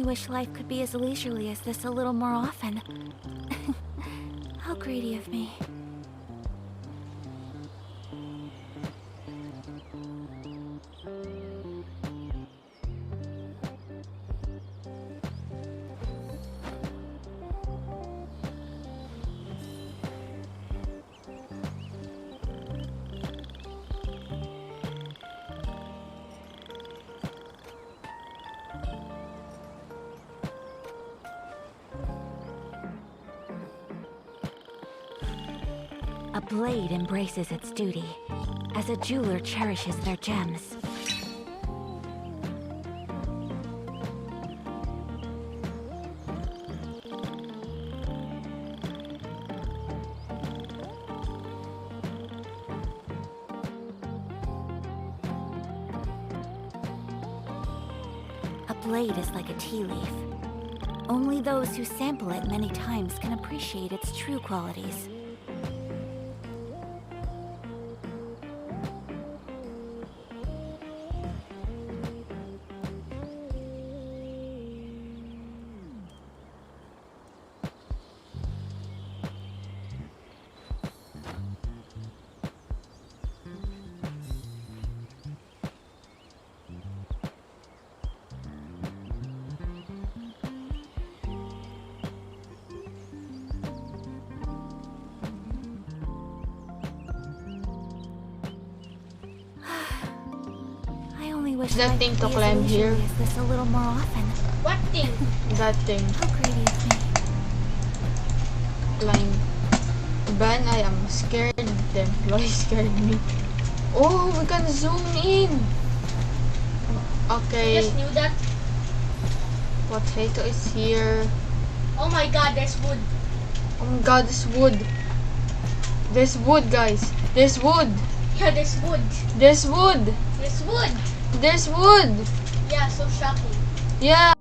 only wish life could be as leisurely as this a little more often. How greedy of me. A blade embraces its duty, as a jeweler cherishes their gems. A blade is like a tea leaf. Only those who sample it many times can appreciate its true qualities. That thing to climb here. Is this a little more often? What thing? That thing. How greedy of me. Climb. Ban, I am scared. The employee scared me. Oh, we can zoom in. Okay. I just knew that. Potato is here. Oh my god, there's wood. Oh my god, there's wood. There's wood, guys. There's wood. Yeah, there's wood. There's wood. There's wood. There's wood. Yeah, so shocking. Yeah.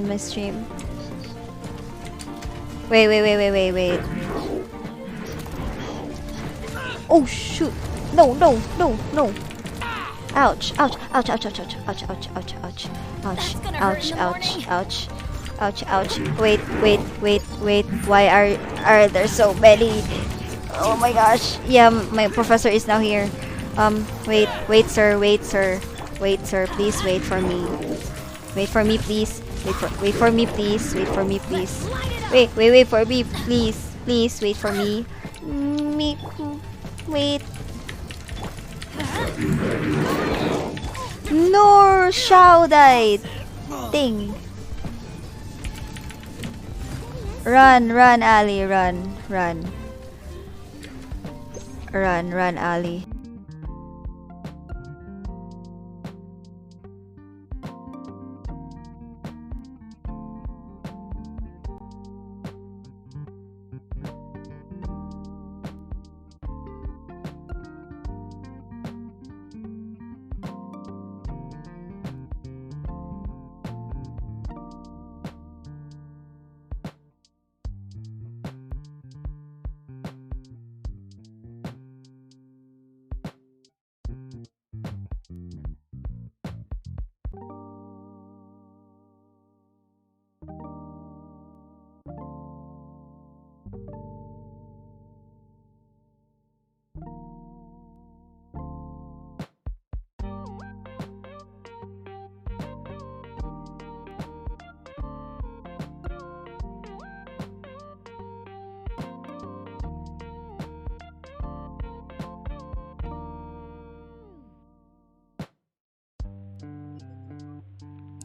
My stream. Wait. Oh shoot! No. Ouch! Wait. Why are there so many? Oh my gosh! Yeah, my professor is now here. Wait, sir. Please wait for me. Wait for me, please. Wait for me, please. Wait for me, please. Please wait for me. Wait. No, Shao died. Ding. Run, Ali, run, Ali.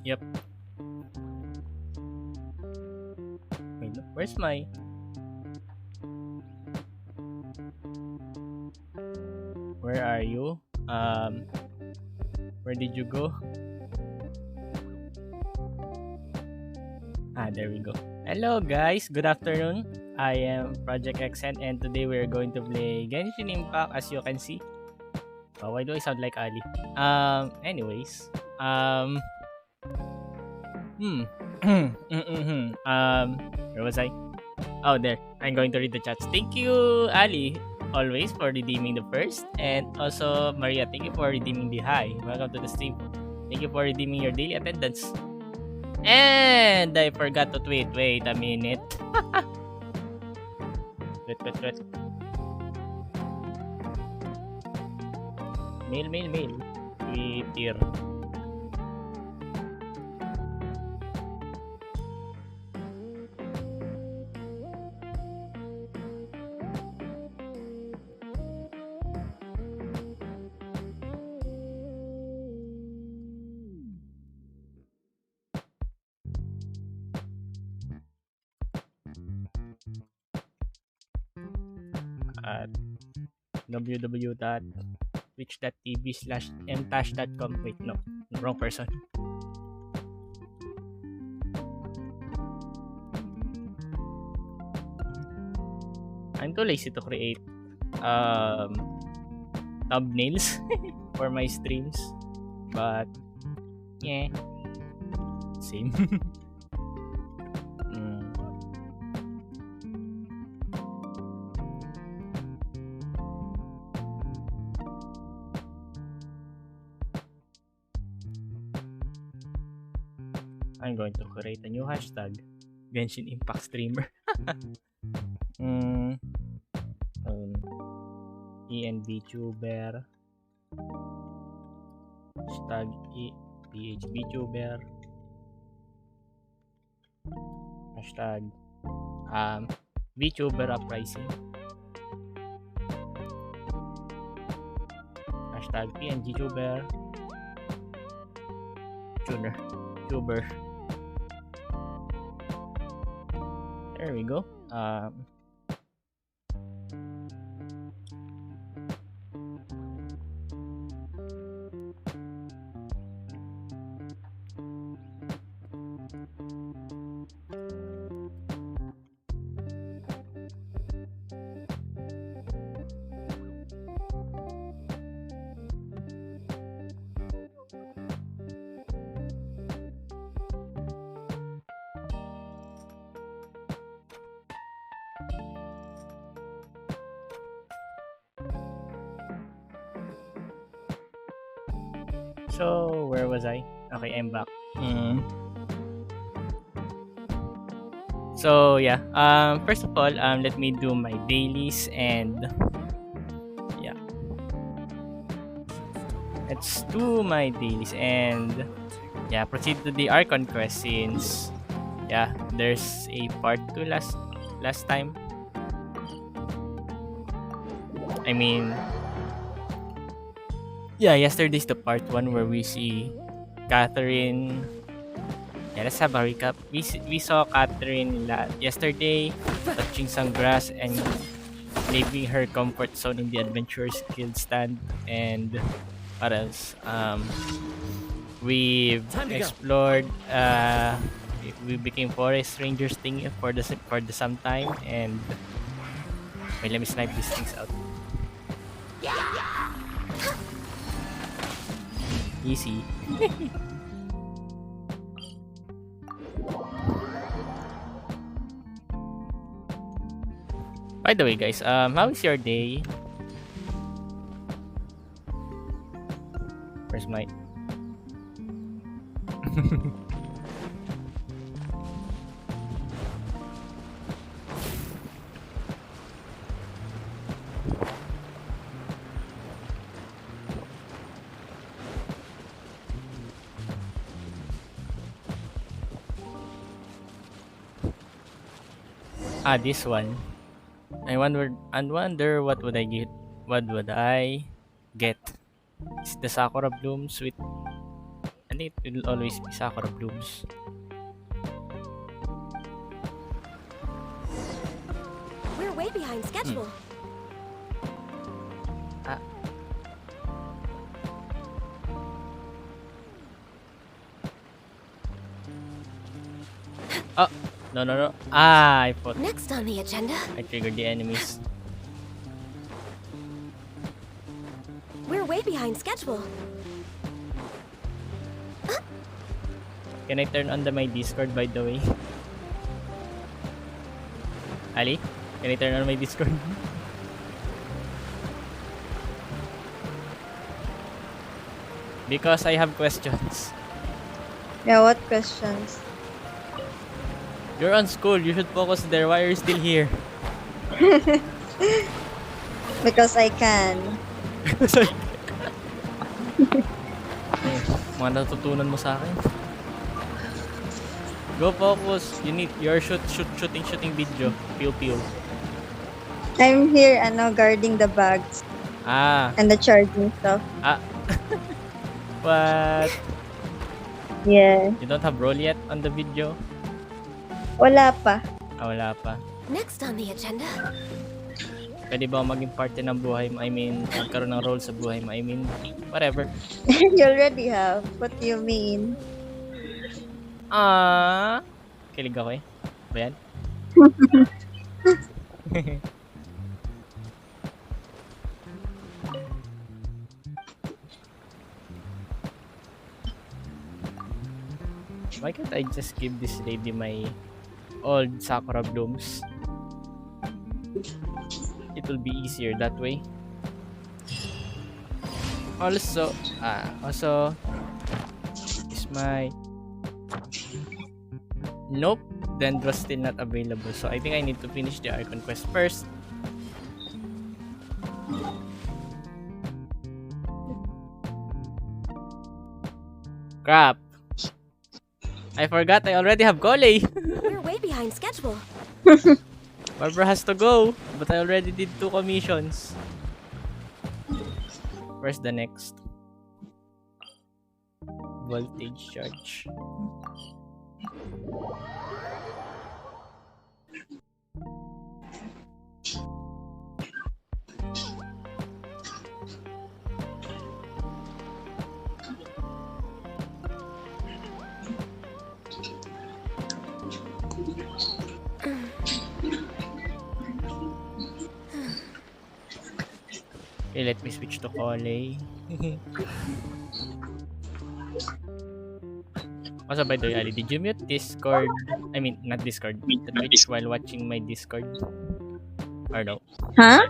Yep. Wait, no, where's my... Where are you? Where did you go? Ah, there we go. Hello guys, good afternoon. I am Project Xen and today we're going to play Genshin Impact as you can see. Why do I sound like Ali? Anyways. Where was I? Oh, there. I'm going to read the chats. Thank you, Ali, always for redeeming the first. And also, Maria, thank you for redeeming the high. Welcome to the stream. Thank you for redeeming your daily attendance. And I forgot to tweet. Wait a minute. Wait. Mail. Twitter. At www.twitch.tv/mtash.com. Wait, no. Wrong person. I'm too lazy to create thumbnails for my streams. But, yeah. Same. I'm going to create a new hashtag. Genshin Impact Streamer. ENVTuber. Hashtag PHBTuber. Hashtag VTuber Uprising. Hashtag PNGTuber. Tuber. There we go. So, where was I? Okay, I'm back. So, yeah. First of all, let me do my dailies and yeah. Let's do my dailies and yeah, proceed to the Archon quest since yeah, there's a part 2 last time. I mean, yeah, yesterday's the part 1 where we see Catherine. Yeah, let's have a recap. We saw Catherine yesterday touching some grass and leaving her comfort zone in the Adventurers Guild stand. And what else? We've explored. We became forest rangers thing for the some time. And wait, let me snipe these things out. Easy. By the way, guys, how is your day? Where's my... this one. I wonder what would I get? What would I get? It's the Sakura Blooms with I think it will always be Sakura Blooms. We're way behind schedule. Oh, no. I thought Next on the agenda, I triggered the enemies. we're way behind schedule. Can I turn on my Discord, by the way? Ali, can I turn on my Discord? Because I have questions. Yeah, what questions? You're on school, you should focus there. Why are you still here? Because I can. Sorry. Mga natutunan mo sa akin. Go focus. You need your shooting video. Pew. I'm here, guarding the bags and the charging stuff. What? Yeah. You don't have role yet on the video? Wala pa. Wala pa. Next on the agenda, Pwede ba maging parte ng buhay mo? I mean, magkaroon ng role sa buhay mo? I mean, whatever. You already have. What do you mean? Kilig ako eh. Ba yan? Why can't I just give this lady my old Sakura Blooms? It will be easier that way. Also is my nope, Dendro's still not available, so I think I need to finish the Archon quest first. Crap, I forgot I already have Gole. we're way behind schedule. Barbara has to go, but I already did 2 commissions. Where's the next? Voltage charge. Okay, let me switch to Kole. Also, by the way, Ali, did you mute Discord? I mean, not Discord. The Twitch while watching my Discord? Or no? Huh?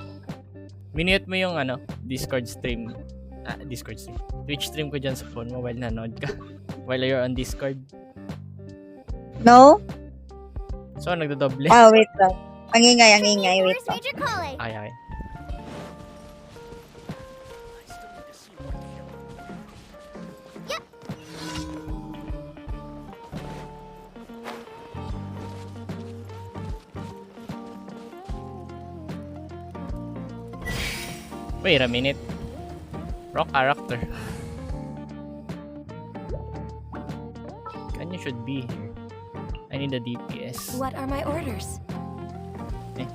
Minute mo yung Discord stream. Discord stream. Twitch stream ko dyan sa phone mo while nanood ka. While you're on Discord. No? So, nagdodoble. Wait lang. Ang ingay. Wait lang. Ay. Wait a minute. Wrong character. Kanya should be here. I need a DPS. What are my orders? Eh.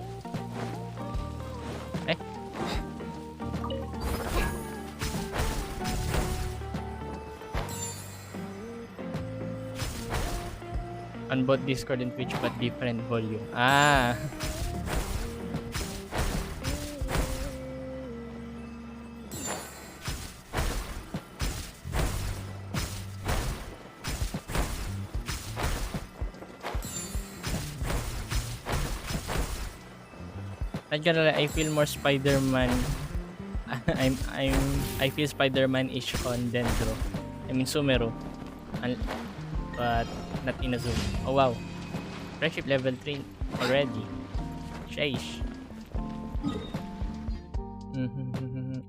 On both Discord and Twitch but different volume. Not gonna lie, I feel more Spider-Man. I feel Spider-Man-ish on Dendro. I mean Sumero. But not in a zoom. Oh wow. Friendship level 3 already. Sheesh.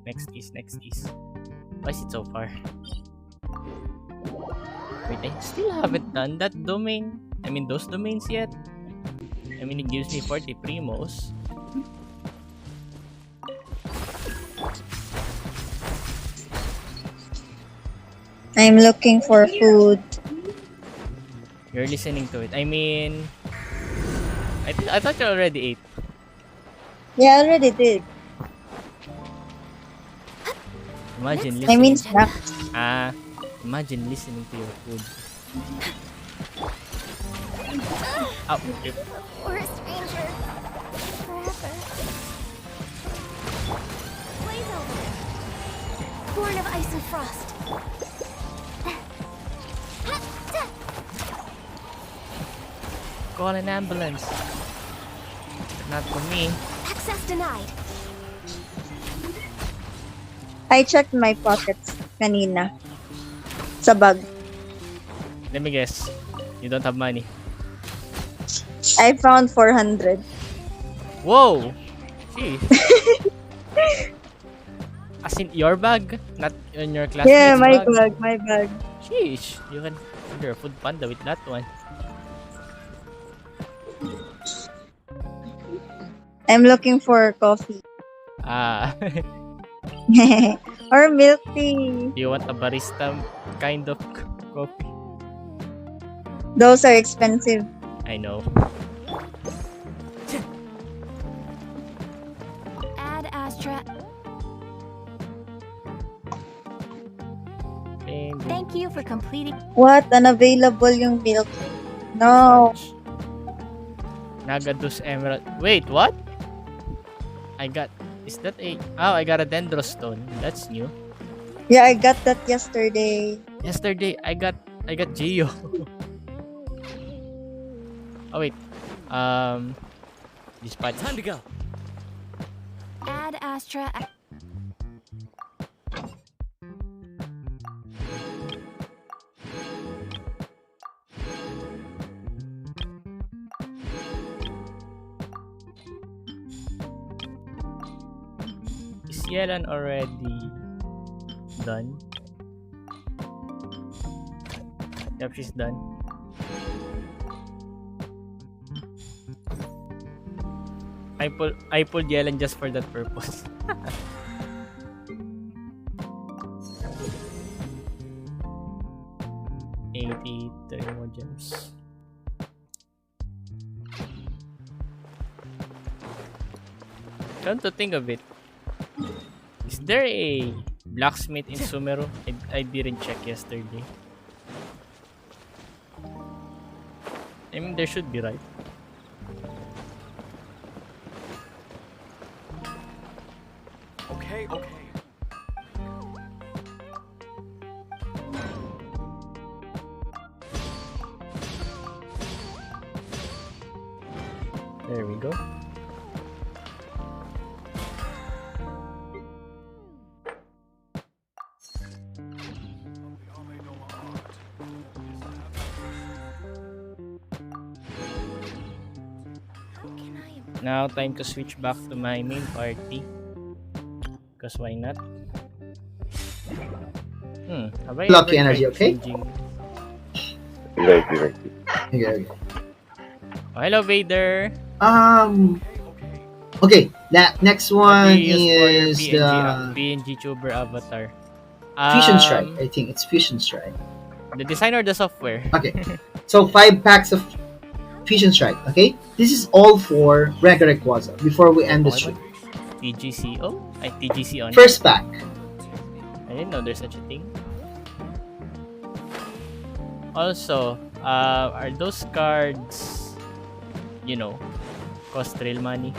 Next is. Why is it so far? Wait, I still haven't done that domain. I mean those domains yet. I mean it gives me 40 primos. I'm looking for food. You're listening to it. I mean, I thought you already ate. Yeah, I already did. Imagine Next I on the mean listening. agenda. snacks. Imagine listening to your food. Oh, rip. Or a stranger. Forever. Blaze over. Born of ice and frost. Call an ambulance. Not for me. Access denied. I checked my pockets kanina. Sa bag. Let me guess. You don't have money. I found 400. Whoa! Jeez. As in your bag? Not in your classmate's Yeah, my bag? bag, my bag. Sheesh. You can order a food panda with that one. I'm looking for coffee. Ah. Or milk tea. You want a barista kind of coffee? Those are expensive. I know. Add Astra. And Thank you for completing. What? Unavailable yung milk tea. No. such. Nagadus Emerald. Wait, what? I got. Is that a? Oh, I got a Dendrostone. That's new. Yeah, I got that yesterday. Yesterday, I got Geo. Oh wait. Dispatch. Time to go. Add Astra. Is Yelan already done? Yep, she's done. I pulled Yelan just for that purpose. 31 gems. Come to think of it, is there a blacksmith in Sumeru? I didn't check yesterday. I mean, there should be, right? Okay, okay. There we go. Now, time to switch back to my main party. Because why not? Have I Lucky ever energy, tried okay? changing- Okay, okay. Oh, hello, Vader! Okay, that next What one do you use for your is the PNG tuber avatar? Fusion Strike. I think it's Fusion Strike. The design or the software? Okay, so 5 packs of Fusion Strike. Okay, this is all for regular Quasar before we end the stream. TGCO? Ay, TGC on. First pack. I didn't know there's such a thing. Also, are those cards, you know, cost real money?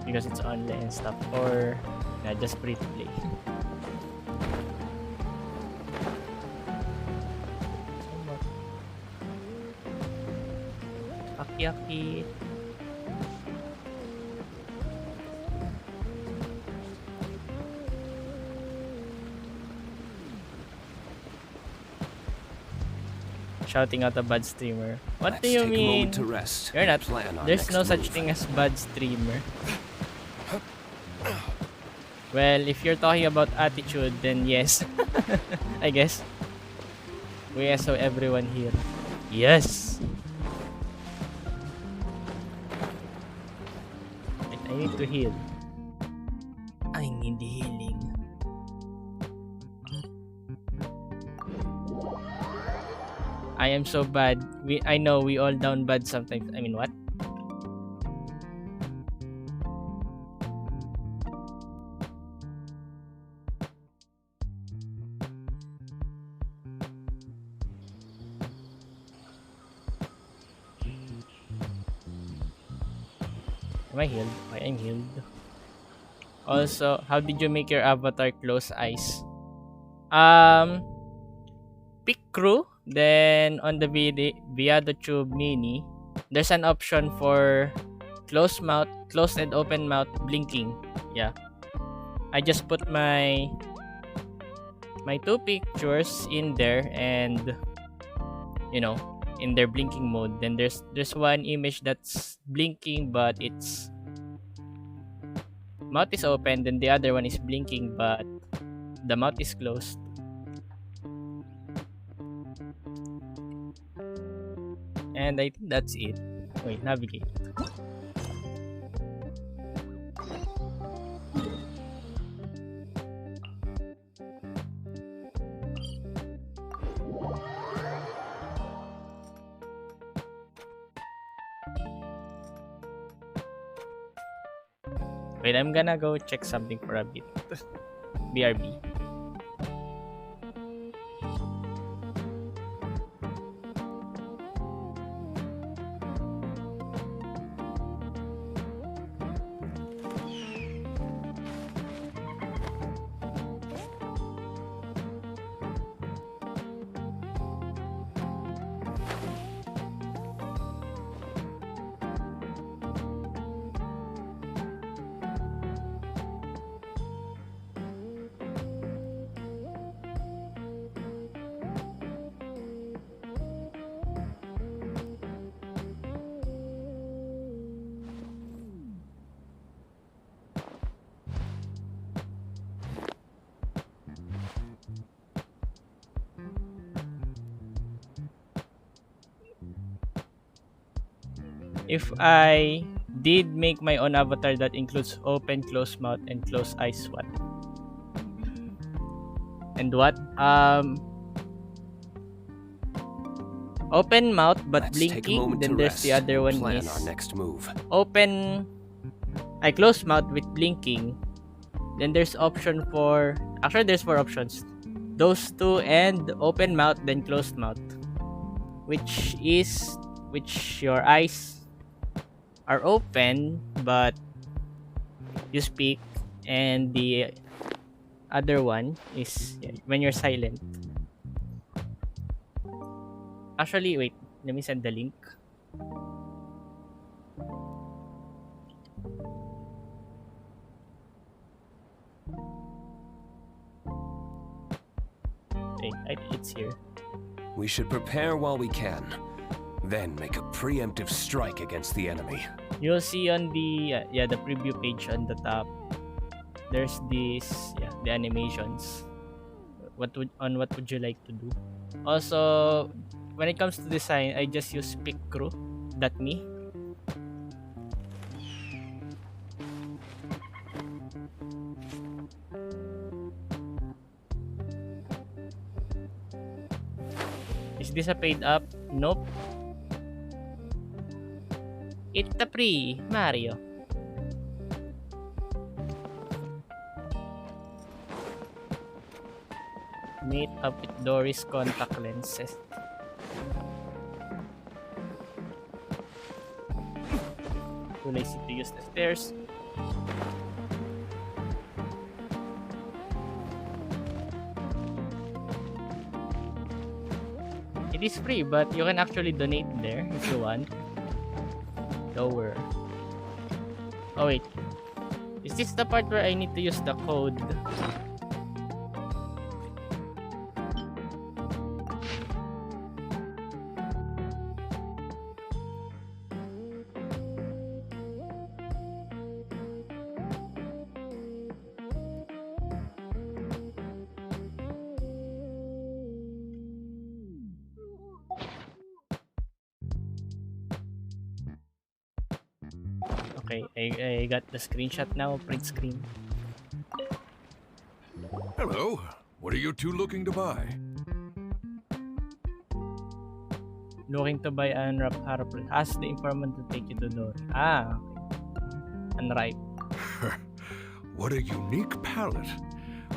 Because it's online and stuff, or just free to play? Aki-aki. Shouting out a bad streamer. What do Let's you take a mean? moment to rest. You're not. Plan our There's next no such move. thing as bad streamer. Well, if you're talking about attitude, then yes. I guess. We saw everyone here. Yes. Wait, I need to heal. I need healing. I am so bad. I know we all down bad sometimes. I mean, what? Am I healed? I'm healed. Also, how did you make your avatar close eyes? Pick crew. Then on the Viado Tube Mini, there's an option for closed mouth, closed and open mouth blinking. Yeah. I just put my two pictures in there, and in their blinking mode. Then there's one image that's blinking but its mouth is open, then the other one is blinking but the mouth is closed. And I think that's it. Wait, navigate. Wait, I'm gonna go check something for a bit. BRB. If I did make my own avatar that includes open, closed mouth, and closed eyes, what? And what? Open mouth but Let's take a blinking. moment Then to there's rest the other and one plan is our next move. open. I closed mouth with blinking. Then there's option for. Actually, there's 4 options. Those two and open mouth then closed mouth, which your eyes are open but you speak, and the other one is when you're silent. Actually, wait, let me send the link. Okay, I think it's here. We should prepare while we can, then make a preemptive strike against the enemy. You'll see on the the preview page on the top. There's this the animations. What would you like to do? Also, when it comes to design, I just use pickcrew.me. Is this a paid app? Nope. It's the free Mario. Meet up with Doris contact lenses. Too lazy to use the stairs. It is free, but you can actually donate there if you want. Lower. Oh wait. Is this the part where I need to use the code? Okay, I got the screenshot now, print screen. Hello. What are you two looking to buy? Looking to buy unripe harapul. Ask the informant to take you to the door. Ah, okay. Unripe. What a unique palate.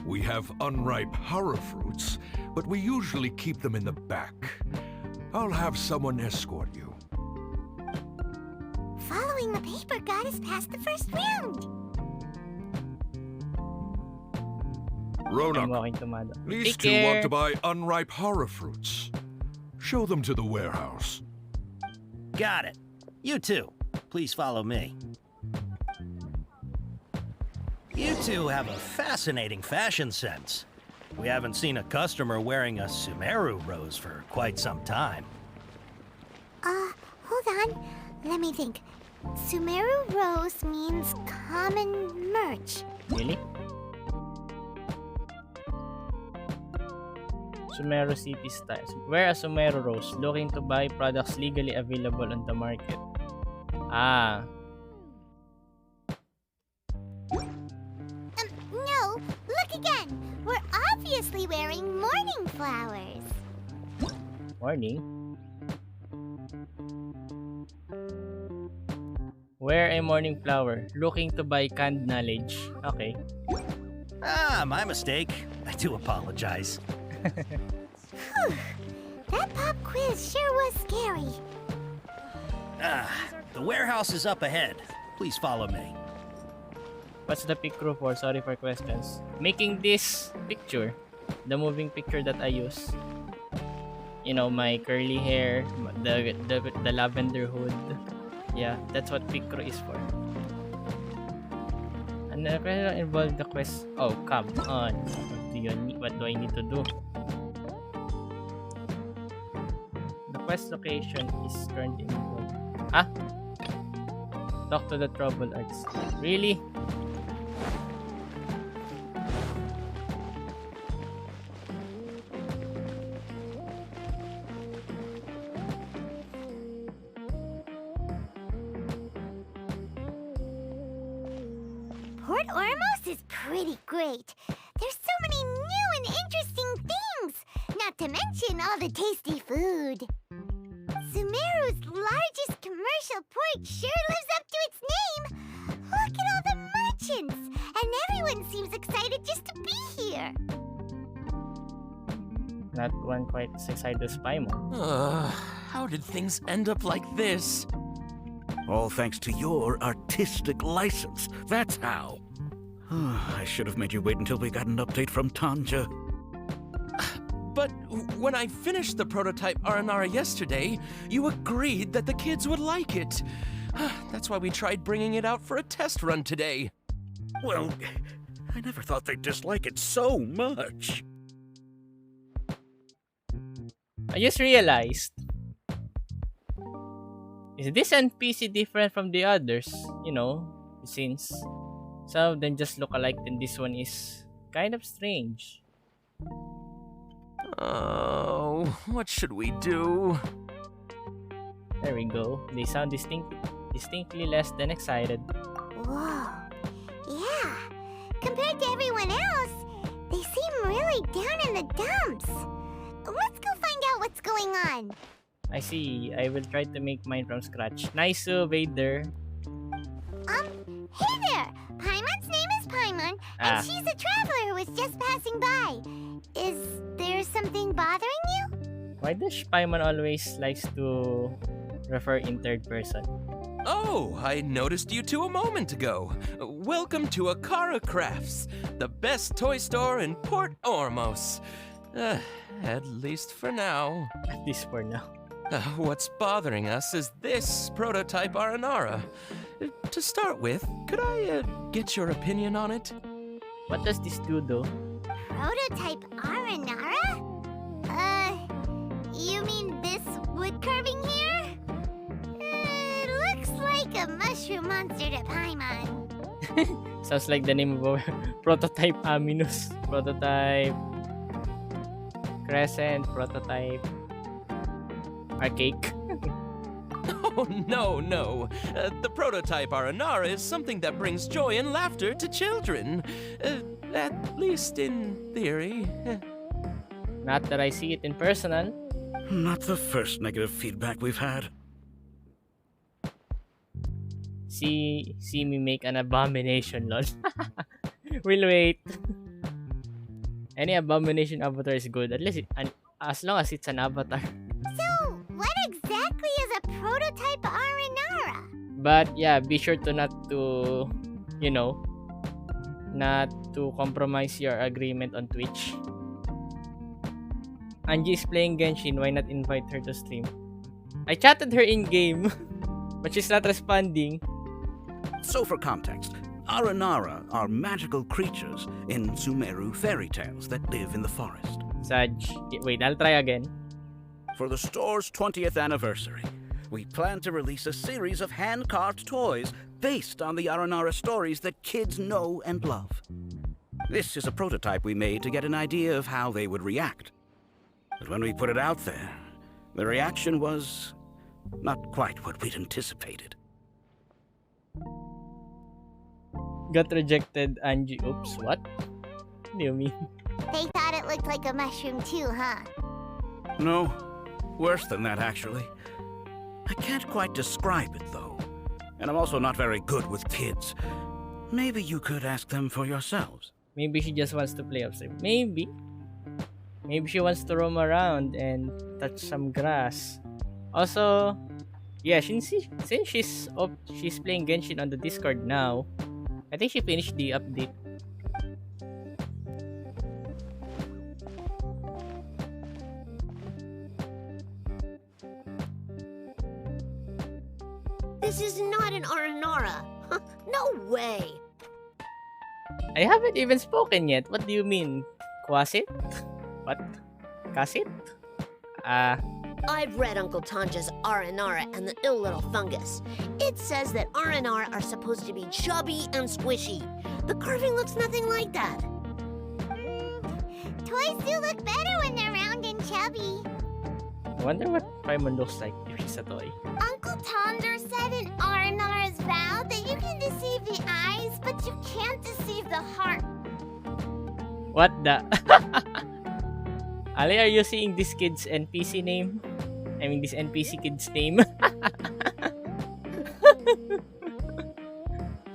We have unripe hara fruits, but we usually keep them in the back. I'll have someone escort you. Following the paper got us past the first round. I'm Ronak, walking to Mado. these Take two care. want to buy unripe hara fruits. Show them to the warehouse. Got it. You two, please follow me. You two have a fascinating fashion sense. We haven't seen a customer wearing a Sumeru rose for quite some time. Hold on. Let me think. Sumeru Rose means common merch. Really? Sumeru City Style. Where a Sumeru Rose. Looking to buy products legally available on the market. Ah. No, look again. We're obviously wearing morning flowers. Morning. Wear a morning flower. Looking to buy canned knowledge. Okay. Ah, my mistake. I do apologize. That pop quiz sure was scary. Ah, the warehouse is up ahead. Please follow me. What's the pic crew for? Sorry for questions. Making this picture. The moving picture that I use. You know, my curly hair. The lavender hood. Yeah, that's what pic crew is for. And the question involved the quest. Oh, come on. What do I need to do? The quest location is currently involved. Ah? Talk to the troubled arts. Really? Port Ormos is pretty great. There's so many new and interesting things. Not to mention all the tasty food. Sumeru's largest commercial port sure lives up to its name. Look at all the merchants. And everyone seems excited just to be here. Not one quite as excited as Paimon. How did things end up like this? All thanks to your artistic license. That's how. I should have made you wait until we got an update from Tanja. But when I finished the prototype Aranara yesterday, you agreed that the kids would like it. That's why we tried bringing it out for a test run today. Well, I never thought they'd dislike it so much. I just realized. Is this NPC different from the others? You know, since some of them just look alike, then this one is kind of strange. Oh, what should we do? There we go. They sound distinctly less than excited. Whoa. Yeah. Compared to everyone else, they seem really down in the dumps. Let's go find out what's going on. I see. I will try to make mine from scratch. Nice, Vader. Hey there! Paimon's name is Paimon, and she's a traveler who was just passing by. Is there something bothering you? Why does Paimon always likes to refer in third person? Oh, I noticed you two a moment ago. Welcome to Akara Crafts, the best toy store in Port Ormos. At least for now. At least for now. What's bothering us is this prototype Aranara. To start with, could I get your opinion on it? What does this do though? Prototype Aranara? You mean this wood carving here? Looks like a mushroom monster to Paimon. Sounds like the name of our prototype Aminus. Prototype Crescent. Prototype Arcake. Oh, no. The prototype Aranara is something that brings joy and laughter to children. At least in theory. Not that I see it in personal. Not the first negative feedback we've had. See me make an abomination, lol. We'll wait. Any abomination avatar is good. At least as long as it's an avatar. So, what exactly is a prototype Aranara? But yeah, be sure to not to, not to compromise your agreement on Twitch. Angie is playing Genshin. Why not invite her to stream? I chatted her in game, but she's not responding. So for context, Aranara are magical creatures in Sumeru fairy tales that live in the forest. Saj, wait, I'll try again. For the store's 20th anniversary, we plan to release a series of hand-carved toys based on the Aranara stories that kids know and love. This is a prototype we made to get an idea of how they would react. But when we put it out there, the reaction was not quite what we'd anticipated. Got rejected, Angie. Oops, what? What do you mean? They thought it looked like a mushroom too, huh? No, worse than that, actually. I can't quite describe it, though. And I'm also not very good with kids. Maybe you could ask them for yourselves. Maybe she just wants to play upstream. Maybe. Maybe she wants to roam around and touch some grass. Also, yeah, since she's playing Genshin on the Discord now, I think she finished the update. This is not an Aranara. No way. I haven't even spoken yet. What do you mean? Quasit? What? Kasit? I've read Uncle Tanja's Aranara and the ill little fungus. It says that Aranara are supposed to be chubby and squishy. The carving looks nothing like that. Toys do look better when they're round and chubby. I wonder what Paimon looks like if she's a toy. Uncle Tonder said in Aranara's vow that you can deceive the eyes, but you can't deceive the heart. What the? Ali, are you seeing this kid's NPC name? I mean, this NPC kid's name?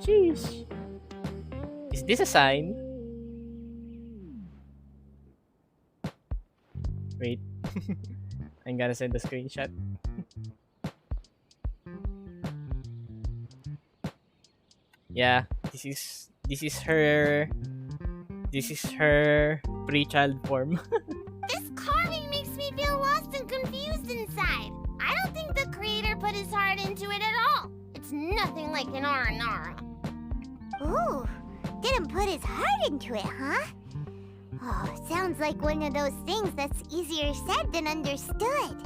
Jeez. Is this a sign? Wait. I'm gonna send a screenshot. Yeah, this is her pre-child form. This carving makes me feel lost and confused inside. I don't think the creator put his heart into it at all. It's nothing like an Aranara. Ooh, didn't put his heart into it, huh? Oh, sounds like one of those things that's easier said than understood.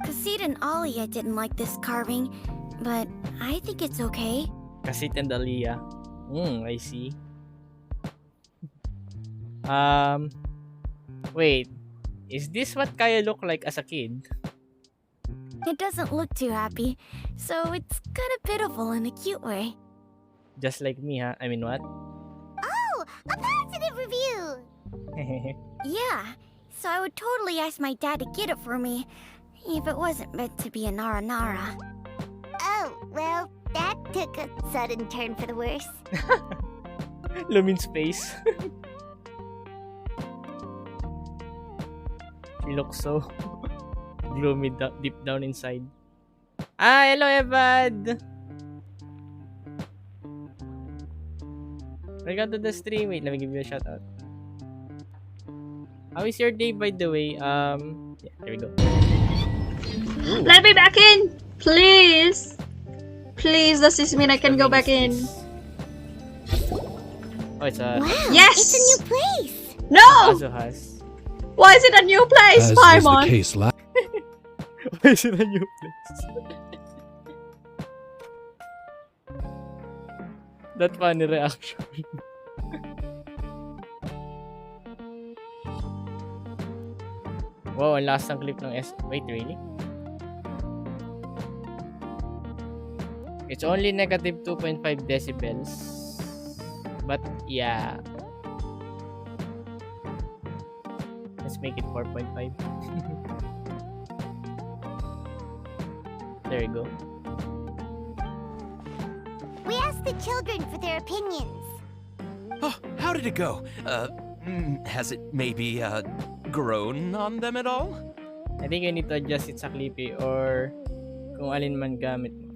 Kasit and Alia didn't like this carving, but I think it's okay. Kasit and Alia. I see. Wait. Is this what Kaya looked like as a kid? It doesn't look too happy, so it's kind of pitiful in a cute way. Just like me, huh? I mean, what? Oh, a positive review! Yeah, so I would totally ask my dad to get it for me, if it wasn't meant to be an Aranara. Oh, well, that took a sudden turn for the worse. Lumin's face. She looks so gloomy deep down inside. Ah, hello, Evad! Welcome to the stream. Wait, let me give you a shout out. How is your day, by the way? Yeah, there we go. Ooh. Let me back in! Please! Please, does this mean I can go back in? Oh, it's a... Wow, yes! It's a new place! No! Azuhas. Why is it a new place, Paimon? Why is it a new place? That funny reaction. Wow, ang last ng clip ng Wait, really? It's only negative 2.5 decibels. But, yeah. Let's make it 4.5. There you go. We asked the children for their opinions. Oh, how did it go? Has it maybe, grown on them at all? I think you need to adjust it sa Clippy or kung alin man gamit mo.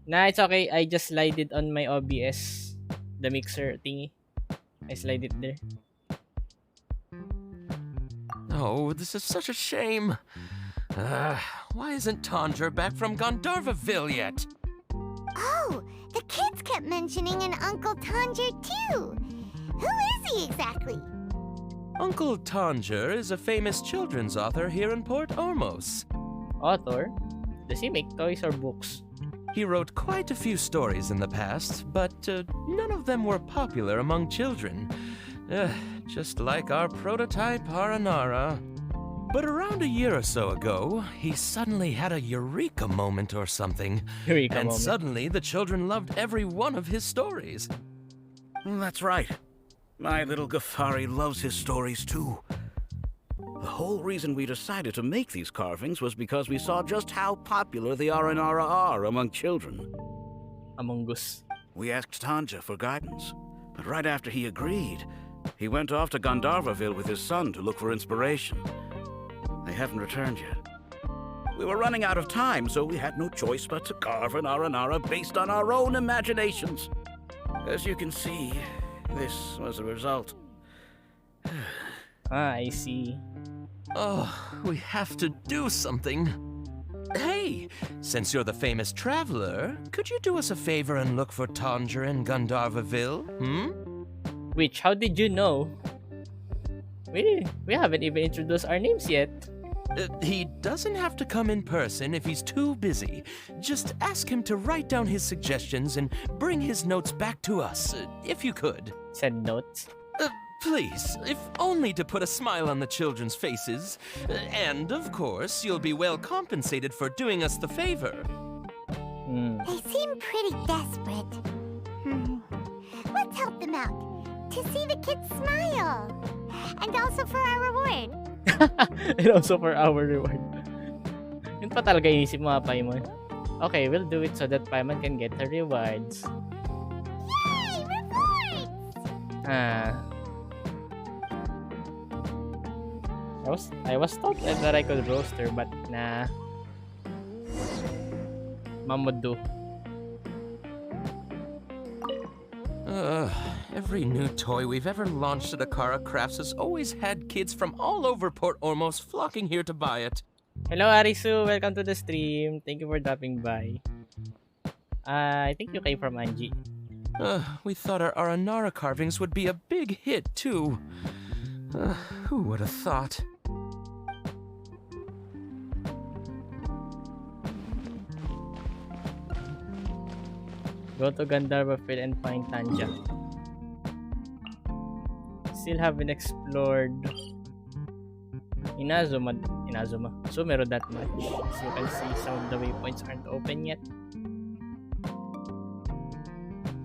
Nah, it's okay. I just slide it on my OBS. The mixer thingy. I slide it there. Oh, this is such a shame. Why isn't Tondra back from Gandharvaville yet? Oh, the kids kept mentioning an Uncle Tanger too. Who is he exactly? Uncle Tanger is a famous children's author here in Port Ormos. Author? Does he make toys or books? He wrote quite a few stories in the past, but none of them were popular among children. Just like our prototype Aranara. But around a year or so ago, he suddenly had a eureka moment or something. Eureka and moment. Suddenly the children loved every one of his stories. That's right. My little Ghaffari loves his stories too. The whole reason we decided to make these carvings was because we saw just how popular the Aranara are among children. Among us. We asked Tanja for guidance, but right after he agreed, he went off to Gandharvaville with his son to look for inspiration. They haven't returned yet. We were running out of time, so we had no choice but to carve an Aranara based on our own imaginations. As you can see, this was the result. I see. Oh, we have to do something. Hey, since you're the famous traveler, could you do us a favor and look for Tanger in Gandharvaville, Which, how did you know? We haven't even introduced our names yet. He doesn't have to come in person if he's too busy. Just ask him to write down his suggestions and bring his notes back to us, if you could. Send notes? Please, if only to put a smile on the children's faces. And, of course, you'll be well compensated for doing us the favor. They seem pretty desperate. Let's help them out. To see the kids smile. And also for our reward. And also for our reward. Yun pa talaga inisip mo, Paimon. Okay, we'll do it so that Paimon can get the rewards. Yay! Rewards! I was thought that I could roast her, but nah. Mom would do. Every new toy we've ever launched at Akara Crafts has always had kids from all over Port Ormos flocking here to buy it. Hello, Arisu. Welcome to the stream. Thank you for dropping by. I think you came from Angie. We thought our Aranara carvings would be a big hit, too. Who would have thought? Go to Gandharvaville and find Tanja. Still haven't explored Inazuma, Sumeru that much. As you can see, some of the waypoints aren't open yet.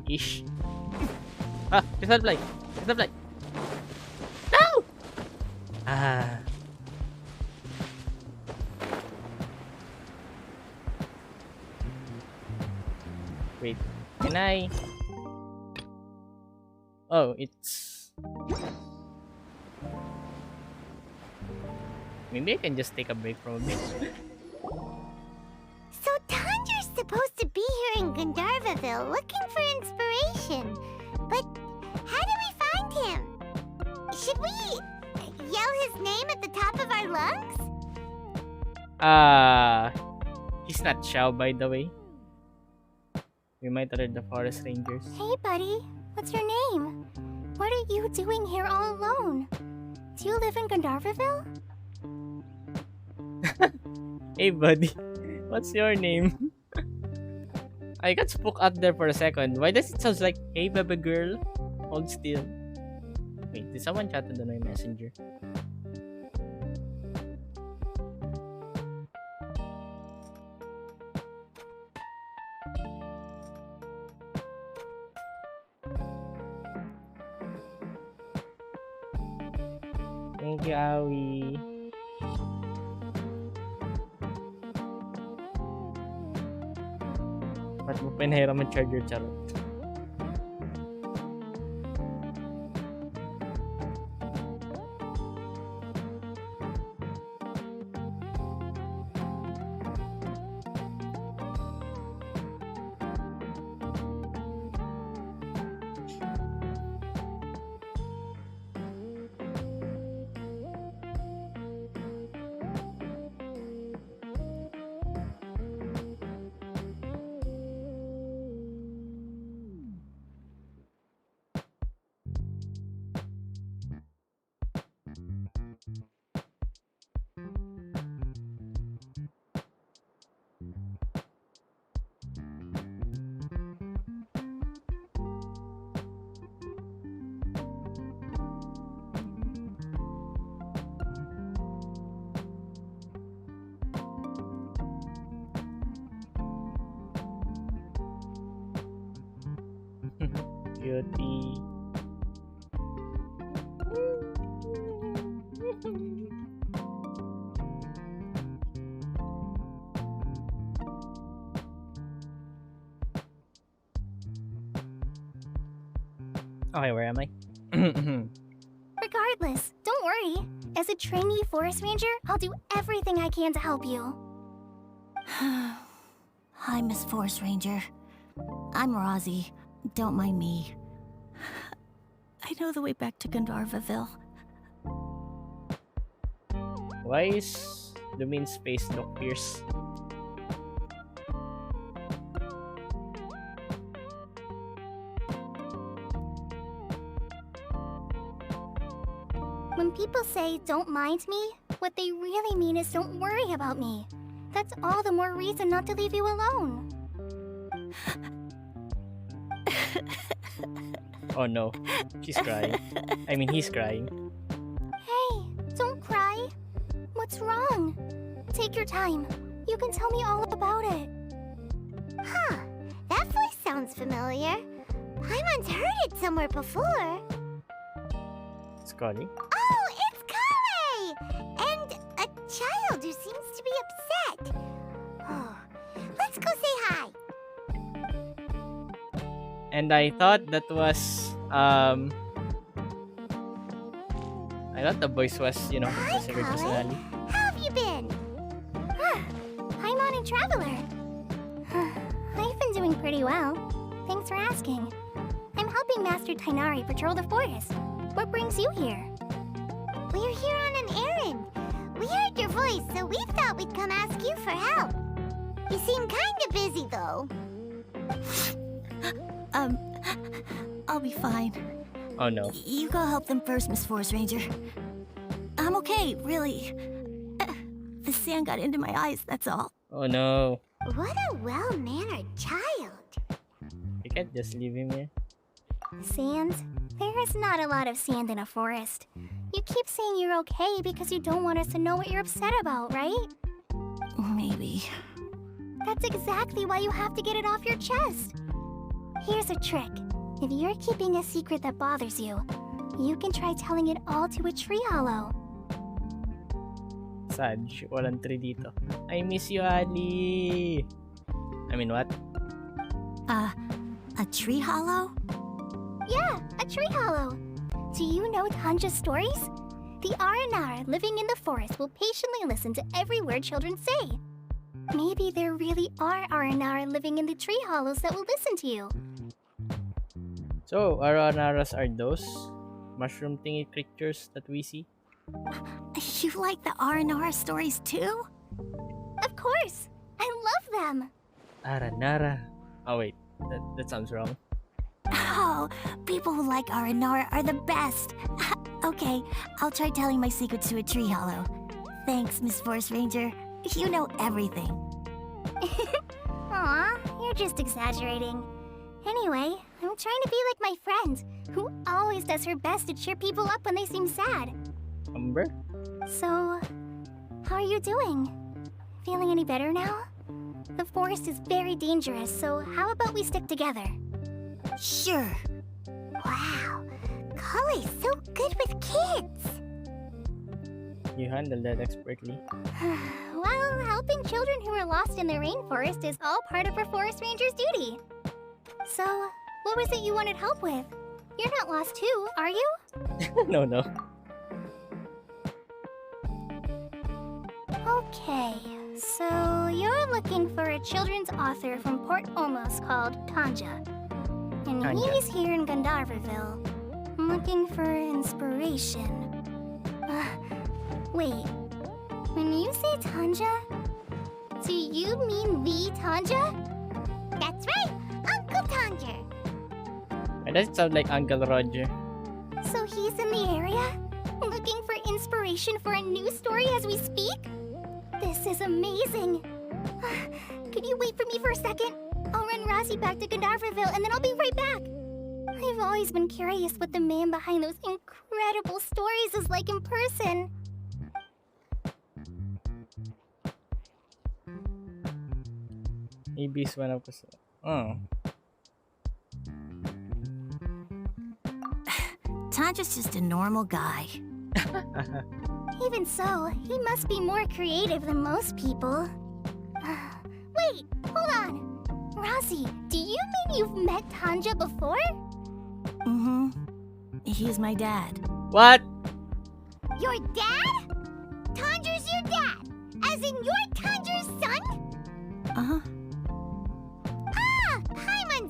Ish. Ah, Crystal Fly! Crystal Fly! No! Ah. Wait, can I? Oh, it's... Maybe I can just take a break from a bit. So Tanger's supposed to be here in Gandharvaville looking for inspiration. But how do we find him? Should we yell his name at the top of our lungs? He's not Xiao, by the way. We might alert the forest rangers. Hey, buddy. What's your name? What are you doing here all alone? Do you live in Gandharvaville? Hey, buddy. What's your name? I got spooked out there for a second. Why does it sound like, hey, baby girl? Hold still. Wait, did someone chat on my messenger? Thank you, Aoi. Ba't mo pinahiram ang charger, charot? Cutie. Okay, where am I? Regardless, don't worry. As a trainee forest ranger, I'll do everything I can to help you. Hi, Miss Forest Ranger. I'm Rozzy. Don't mind me. I know the way back to Gandharvaville. Why is Lumin's face look fierce? When people say don't mind me, what they really mean is don't worry about me. That's all the more reason not to leave you alone. Oh no, she's crying. I mean, he's crying. Hey, don't cry. What's wrong? Take your time. You can tell me all about it. Huh, that voice sounds familiar. Paimon's heard it somewhere before. It's calling. Oh, it's Kale! And a child who seems to be upset. Oh, let's go say hi. And I thought that was I thought the voice was, you know, the secret personality. How have you been? Paimon and Traveler. I've been doing pretty well. Thanks for asking. I'm helping Master Tainari patrol the forest. What brings you here? We're here on an errand. We heard your voice, so we thought we'd come ask you for help. You seem kinda busy, though. I'll be fine. Oh no. You go help them first, Miss Forest Ranger. I'm okay, really. The sand got into my eyes, that's all. Oh no. What a well-mannered child. You can't just leave him here. Sand? There is not a lot of sand in a forest. You keep saying you're okay because you don't want us to know what you're upset about, right? Maybe. That's exactly why you have to get it off your chest. Here's a trick. If you're keeping a secret that bothers you, you can try telling it all to a tree hollow. Sad, walang tree dito. I miss you, Ali. I mean, what? A tree hollow? Yeah, a tree hollow. Do you know Tanja's stories? The Aranara living in the forest will patiently listen to every word children say. Maybe there really are Aranara living in the tree hollows that will listen to you. So, Aranaras are those mushroom thingy creatures that we see? You like the Aranara stories too? Of course! I love them! Aranara. Oh wait, that sounds wrong. Oh, people who like Aranara are the best. Okay, I'll try telling my secrets to a tree hollow. Thanks, Miss Forest Ranger. You know everything. Aw, you're just exaggerating. Anyway, I'm trying to be like my friend, who always does her best to cheer people up when they seem sad. Umber? So, how are you doing? Feeling any better now? The forest is very dangerous, so how about we stick together? Sure. Wow, Kale's so good with kids. You handled that expertly. Well, helping children who are lost in the rainforest is all part of a forest ranger's duty. So, what was it you wanted help with? You're not lost too, are you? No. Okay, so you're looking for a children's author from Port Olmos called Tanja. And Tanja. he's here in Gandharvaville, looking for inspiration. Wait, when you say Tanja, do you mean the Tanja? That's right, Uncle Tanja. Why does it sound like Uncle Roger? So he's in the area, looking for inspiration for a new story as we speak? This is amazing. Could you wait for me for a second? I'll run Razzie back to Gandharvaville and then I'll be right back. I've always been curious what the man behind those incredible stories is like in person. Maybe it's one of us. Oh. Tanja's just a normal guy. Even so, he must be more creative than most people. Wait, hold on. Razzie, do you mean you've met Tanja before? Mm-hmm. He's my dad. What? Your dad? Tanja's your dad? As in you're Tanja's son? Uh-huh. Ah, Paimon.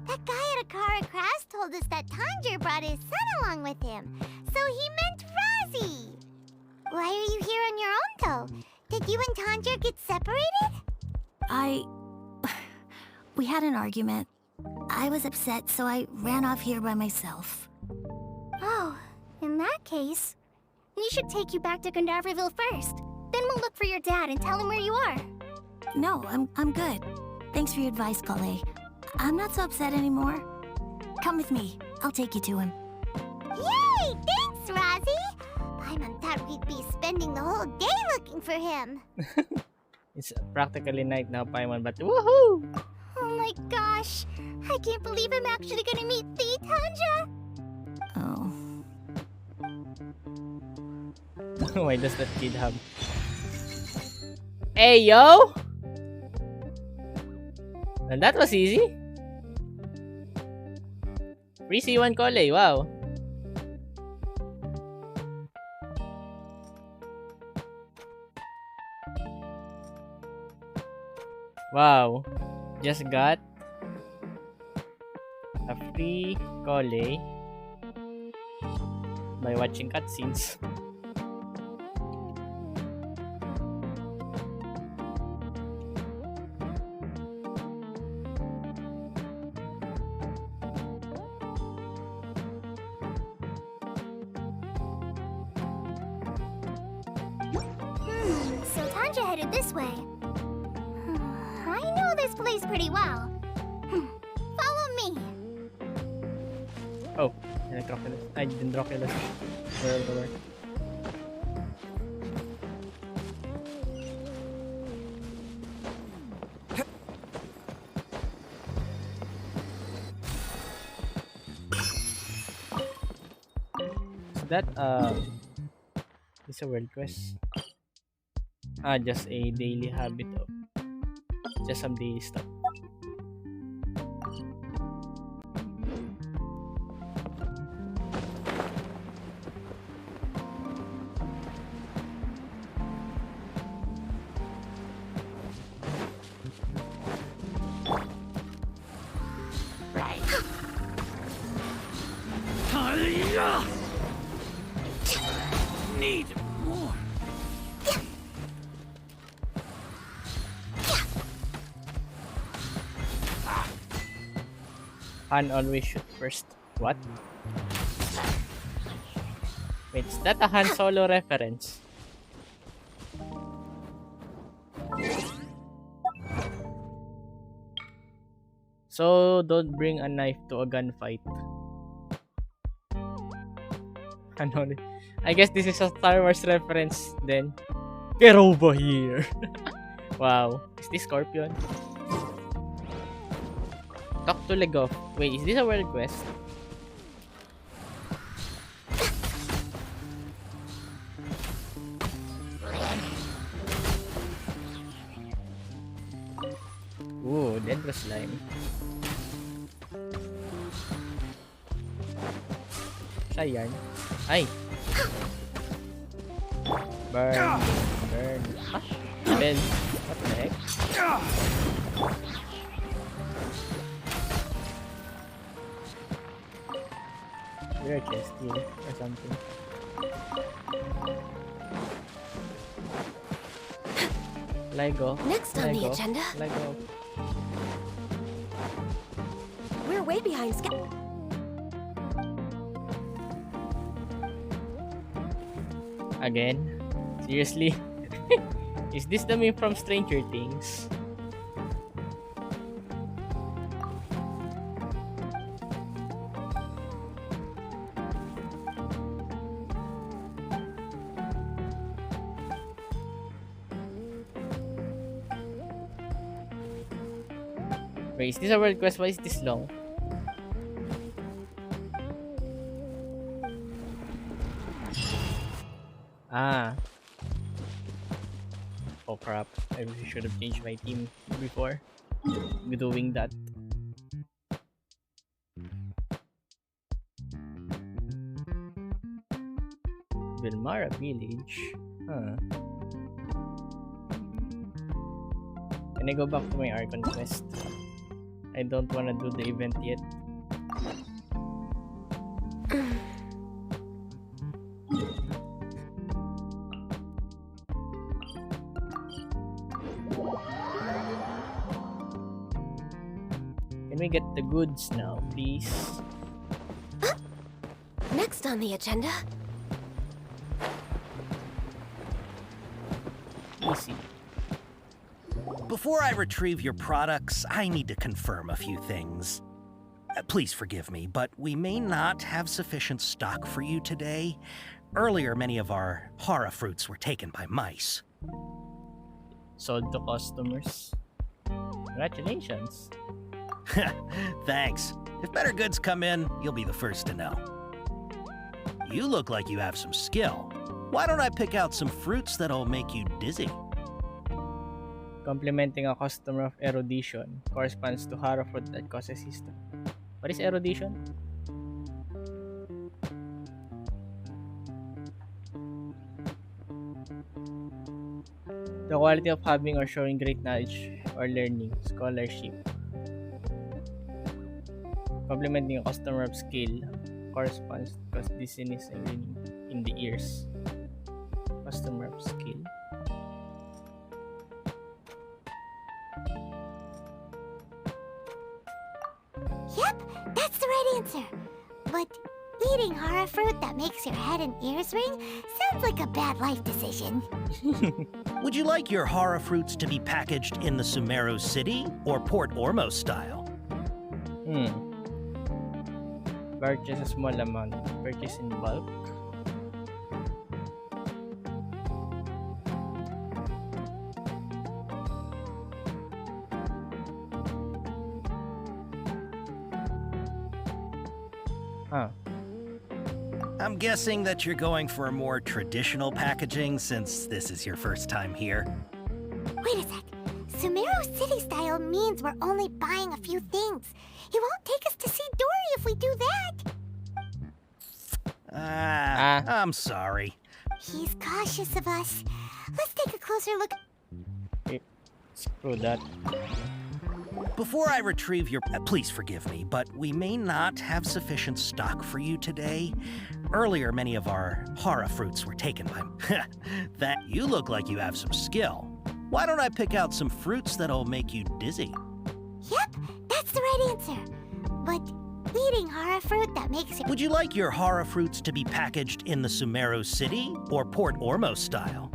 That guy at Akara Crafts told us that Tanja brought his son along with him. So he meant Razzie. Why are you here on your own, though? Did you and Tanja get separated? We had an argument. I was upset, so I ran off here by myself. Oh, in that case, we should take you back to Gandharvaville first. Then we'll look for your dad and tell him where you are. No, I'm good. Thanks for your advice, Kale. I'm not so upset anymore. Come with me. I'll take you to him. Yay! Thanks, Razzie! Paimon thought we'd be spending the whole day looking for him. It's practically night now, Paimon, but woohoo! Oh my gosh! I can't believe I'm actually gonna meet the Tanja! Oh. Why does that kid have? Hey, yo! And that was easy. Free C1 Kole, wow. Wow. Just got a free Kole by watching cutscenes. So Tanja headed this way. I know this place pretty well. Follow me. Oh, Electroculus. I didn't Droculus. Where? So that it's a world quest. Just a daily habit of just some daily stuff. Need more. Han always shoot first. What? Wait, is that a Han Solo reference? So, don't bring a knife to a gunfight. I guess this is a Star Wars reference then. Get over here! Wow. Is this Scorpion? Talk to Legoff. Wait, is this a world quest? Ooh, Dendro slime. Sayang. Ay! Burn. Burn. Ah! Bell. What the heck? There are chests here or something. Lego. Next on the Lego. agenda. Lego. We're way behind schedule. Again? Seriously? Is this the meme from Stranger Things? Wait, is this a world quest? Why is this long? Ah. Oh crap. I really should have changed my team before doing that. Vilmara village. Huh. Can I go back to my Archon quest? I don't wanna do the event yet. Can we get the goods now, please? Next on the agenda. Easy. Before I retrieve your products, I need to confirm a few things. Please forgive me, but we may not have sufficient stock for you today. Earlier, many of our hara fruits were taken by mice. Sold to customers. Congratulations. Thanks. If better goods come in, you'll be the first to know. You look like you have some skill. Why don't I pick out some fruits that'll make you dizzy? Complimenting a customer of erudition corresponds to hara fruit that causes system. What is erudition? The quality of having or showing great knowledge or learning, scholarship. Complimenting a customer of skill corresponds because dizziness and ringing in the ears. Customer of skill. Yep, that's the right answer. But eating hara fruit that makes your head and ears ring sounds like a bad life decision. Would you like your hara fruits to be packaged in the Sumeru City or Port Ormos style? Purchase a small amount. Purchase in bulk. Huh. I'm guessing that you're going for a more traditional packaging since this is your first time here. Wait a sec. Sumeru City style means we're only buying a few things. He won't take us to see Dory if we do that. I'm sorry. He's cautious of us. Let's take a closer look. Screw that. Before I retrieve your... please forgive me, but we may not have sufficient stock for you today. Earlier, many of our hara fruits were taken by... That you look like you have some skill. Why don't I pick out some fruits that'll make you dizzy? Yep, that's the right answer. But eating hara fruit that makes you... Would you like your hara fruits to be packaged in the Sumeru City or Port Ormos style?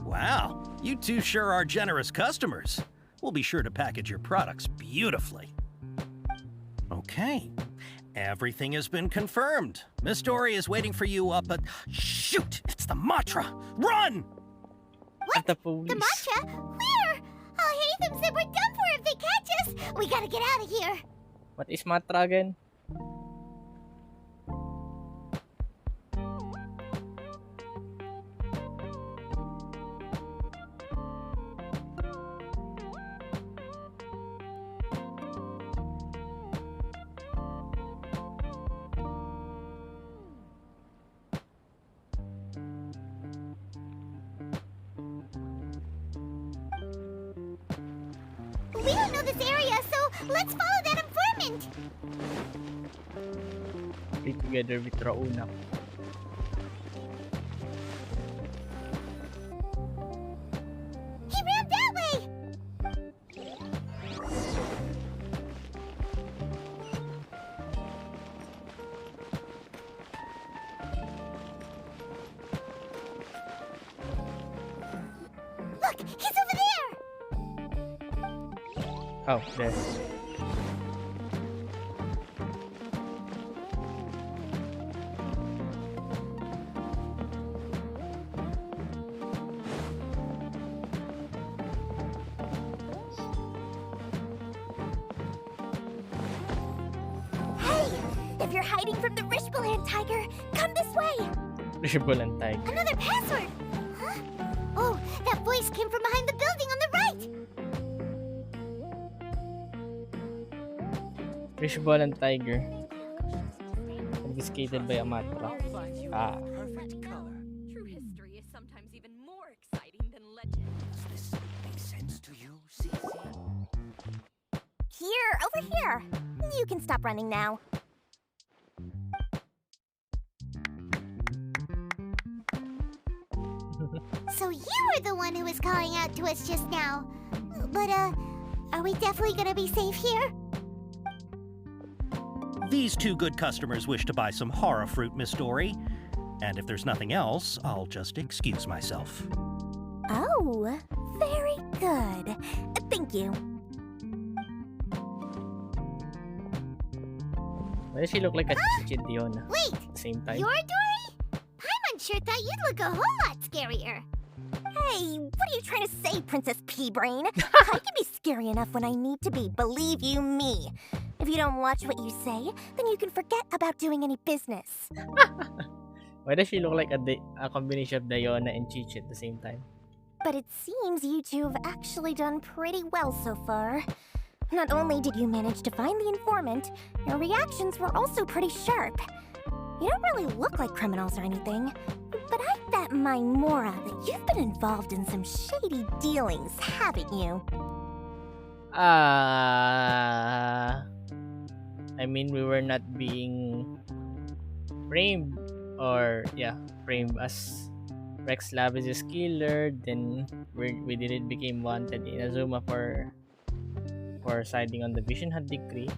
Wow, you two sure are generous customers. We'll be sure to package your products beautifully. Okay, everything has been confirmed. Miss Dory is waiting for you up at... Shoot, it's the Matra! Run! What? The Matra? Where? I'll hate them said we're done for if they catch us. We gotta get out of here. What is Matra again? this area, so let's follow that informant. Be together with Rauna. He ran that way. Look, he's over there. Oh, there. Hey, if you're hiding from the Rishbaland tiger, come this way. Rishbaland tiger. Another password. Huh? Oh, that voice came from behind the building on the right. Rishbaland tiger. Confiscated by Amatra. Ah. Perfect color. True history is sometimes even more exciting than legend. Does this make sense to you, Cece? Here, over here. You can stop running now. So you were the one who was calling out to us just now. But, are we definitely gonna be safe here? These two good customers wish to buy some horror fruit, Miss Dory. And if there's nothing else, I'll just excuse myself. Oh, very good. Thank you. Why does she look like a Chichidiona? Wait, At the same time. you're Dory? Paimon sure thought you'd look a whole lot scarier. Hey, what are you trying to say, Princess Pea-Brain? I can be scary enough when I need to be, believe you me. If you don't watch what you say, then you can forget about doing any business. Why does she look like a combination of Diona and Chichi at the same time? But it seems you two have actually done pretty well so far. Not only did you manage to find the informant, your reactions were also pretty sharp. You don't really look like criminals or anything, but I bet my Mora that you've been involved in some shady dealings, haven't you? I mean, we were not being framed framed as Rex Lavis's killer. Then we didn't became wanted in Azuma for siding on the Vision Hunt decree.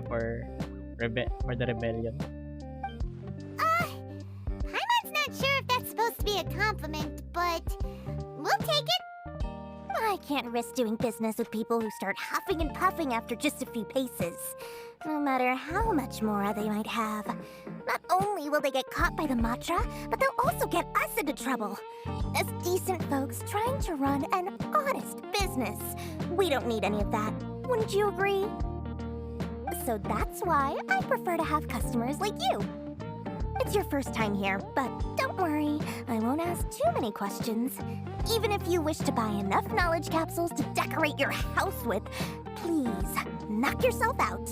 for the rebellion. Paimon's not sure if that's supposed to be a compliment, but we'll take it. I can't risk doing business with people who start huffing and puffing after just a few paces. No matter how much Mora they might have. Not only will they get caught by the Matra, but they'll also get us into trouble. As decent folks trying to run an honest business. We don't need any of that. Wouldn't you agree? So that's why I prefer to have customers like you. It's your first time here, but don't worry, I won't ask too many questions. Even if you wish to buy enough knowledge capsules to decorate your house with, please, knock yourself out.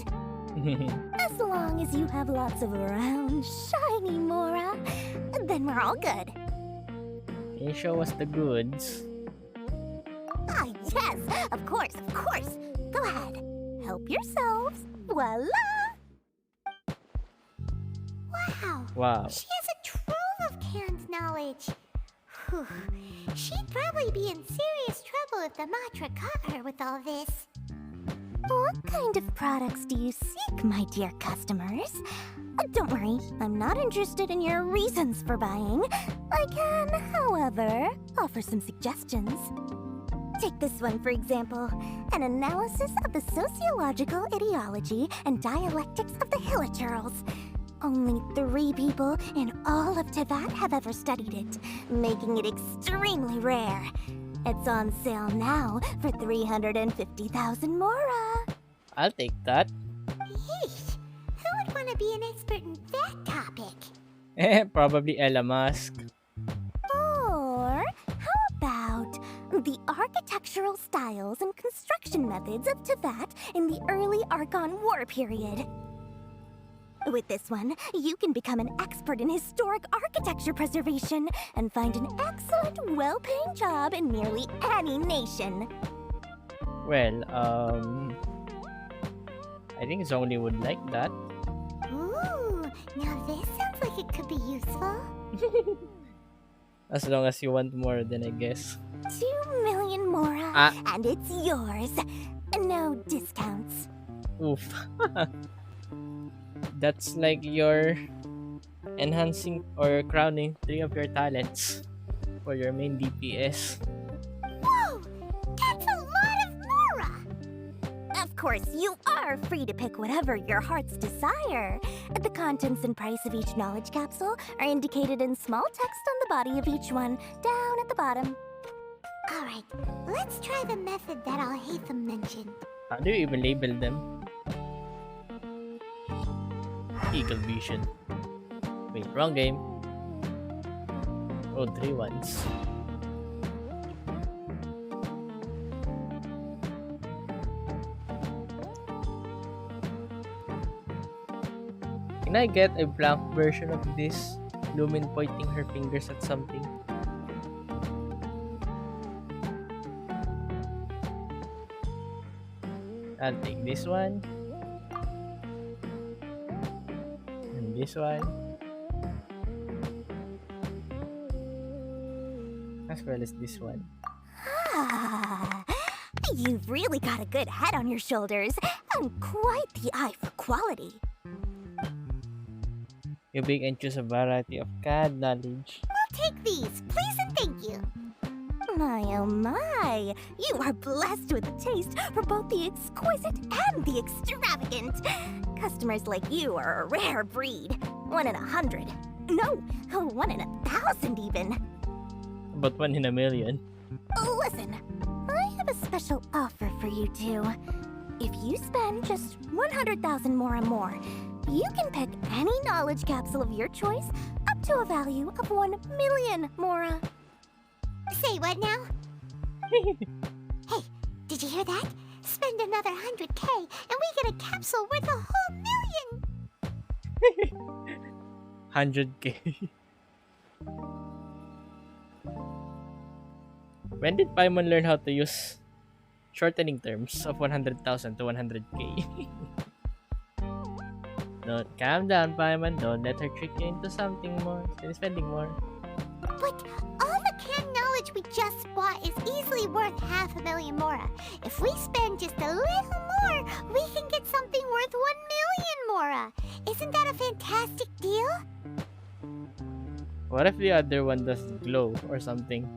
As long as you have lots of round, shiny Mora, then we're all good. Can you show us the goods? Ah, yes, of course, of course. Go ahead, help yourselves. Voila! Wow. She has a trove of canned knowledge. Whew. She'd probably be in serious trouble if the Matra caught her with all this. What kind of products do you seek, my dear customers? Don't worry, I'm not interested in your reasons for buying. I can, however, offer some suggestions. Take this one, for example. An analysis of the sociological ideology and dialectics of the Hilichurls. Only 3 people in all of Teyvat have ever studied it, making it extremely rare. It's on sale now for 350,000 Mora. I'll take that. Yeesh. Who would want to be an expert in that topic? Probably Ella Musk. Or how about the architectural styles and construction methods of Teyvat in the early Archon War period? With this one, you can become an expert in historic architecture preservation and find an excellent, well-paying job in nearly any nation. Well, I think Zhongli would like that. Ooh, now this sounds like it could be useful. As long as you want more, then I guess. 2 million Mora, Ah. and it's yours. No discounts. Oof. That's like you're enhancing or crowning 3 of your talents for your main DPS. Whoa! That's a lot of Mora! Of course, you are free to pick whatever your heart's desire. The contents and price of each knowledge capsule are indicated in small text on the body of each one, down at the bottom. Alright, let's try the method that Al-Haytham mentioned. How do you even label them? Eagle Vision. Wait, wrong game. Oh, 3 ones. Can I get a blank version of this? Lumin pointing her fingers at something. I'll take this one. And this one. As well as this one. Ah, you've really got a good head on your shoulders and quite the eye for quality. You big and choose a variety of CAD knowledge. I'll take these, please and thank you. My oh my, you are blessed with a taste for both the exquisite and the extravagant. Customers like you are a rare breed. 1 in 100. No, 1 in 1,000 even. But 1 in a million. Listen, I have a special offer for you two. If you spend just 100,000 more, you can pick any knowledge capsule of your choice up to a value of 1 million Mora. Say what now? Hey, did you hear that? Spend another 100K and we get a capsule worth a whole million! 100K. When did Paimon learn how to use shortening terms of 100,000 to 100K? Don't calm down, Paimon. Don't let her trick you into something more. Then spending more. But all the canned knowledge we just bought is easily worth 500,000 Mora. If we spend just a little more, we can get something worth 1 million Mora. Isn't that a fantastic deal? What if the other one does glow or something?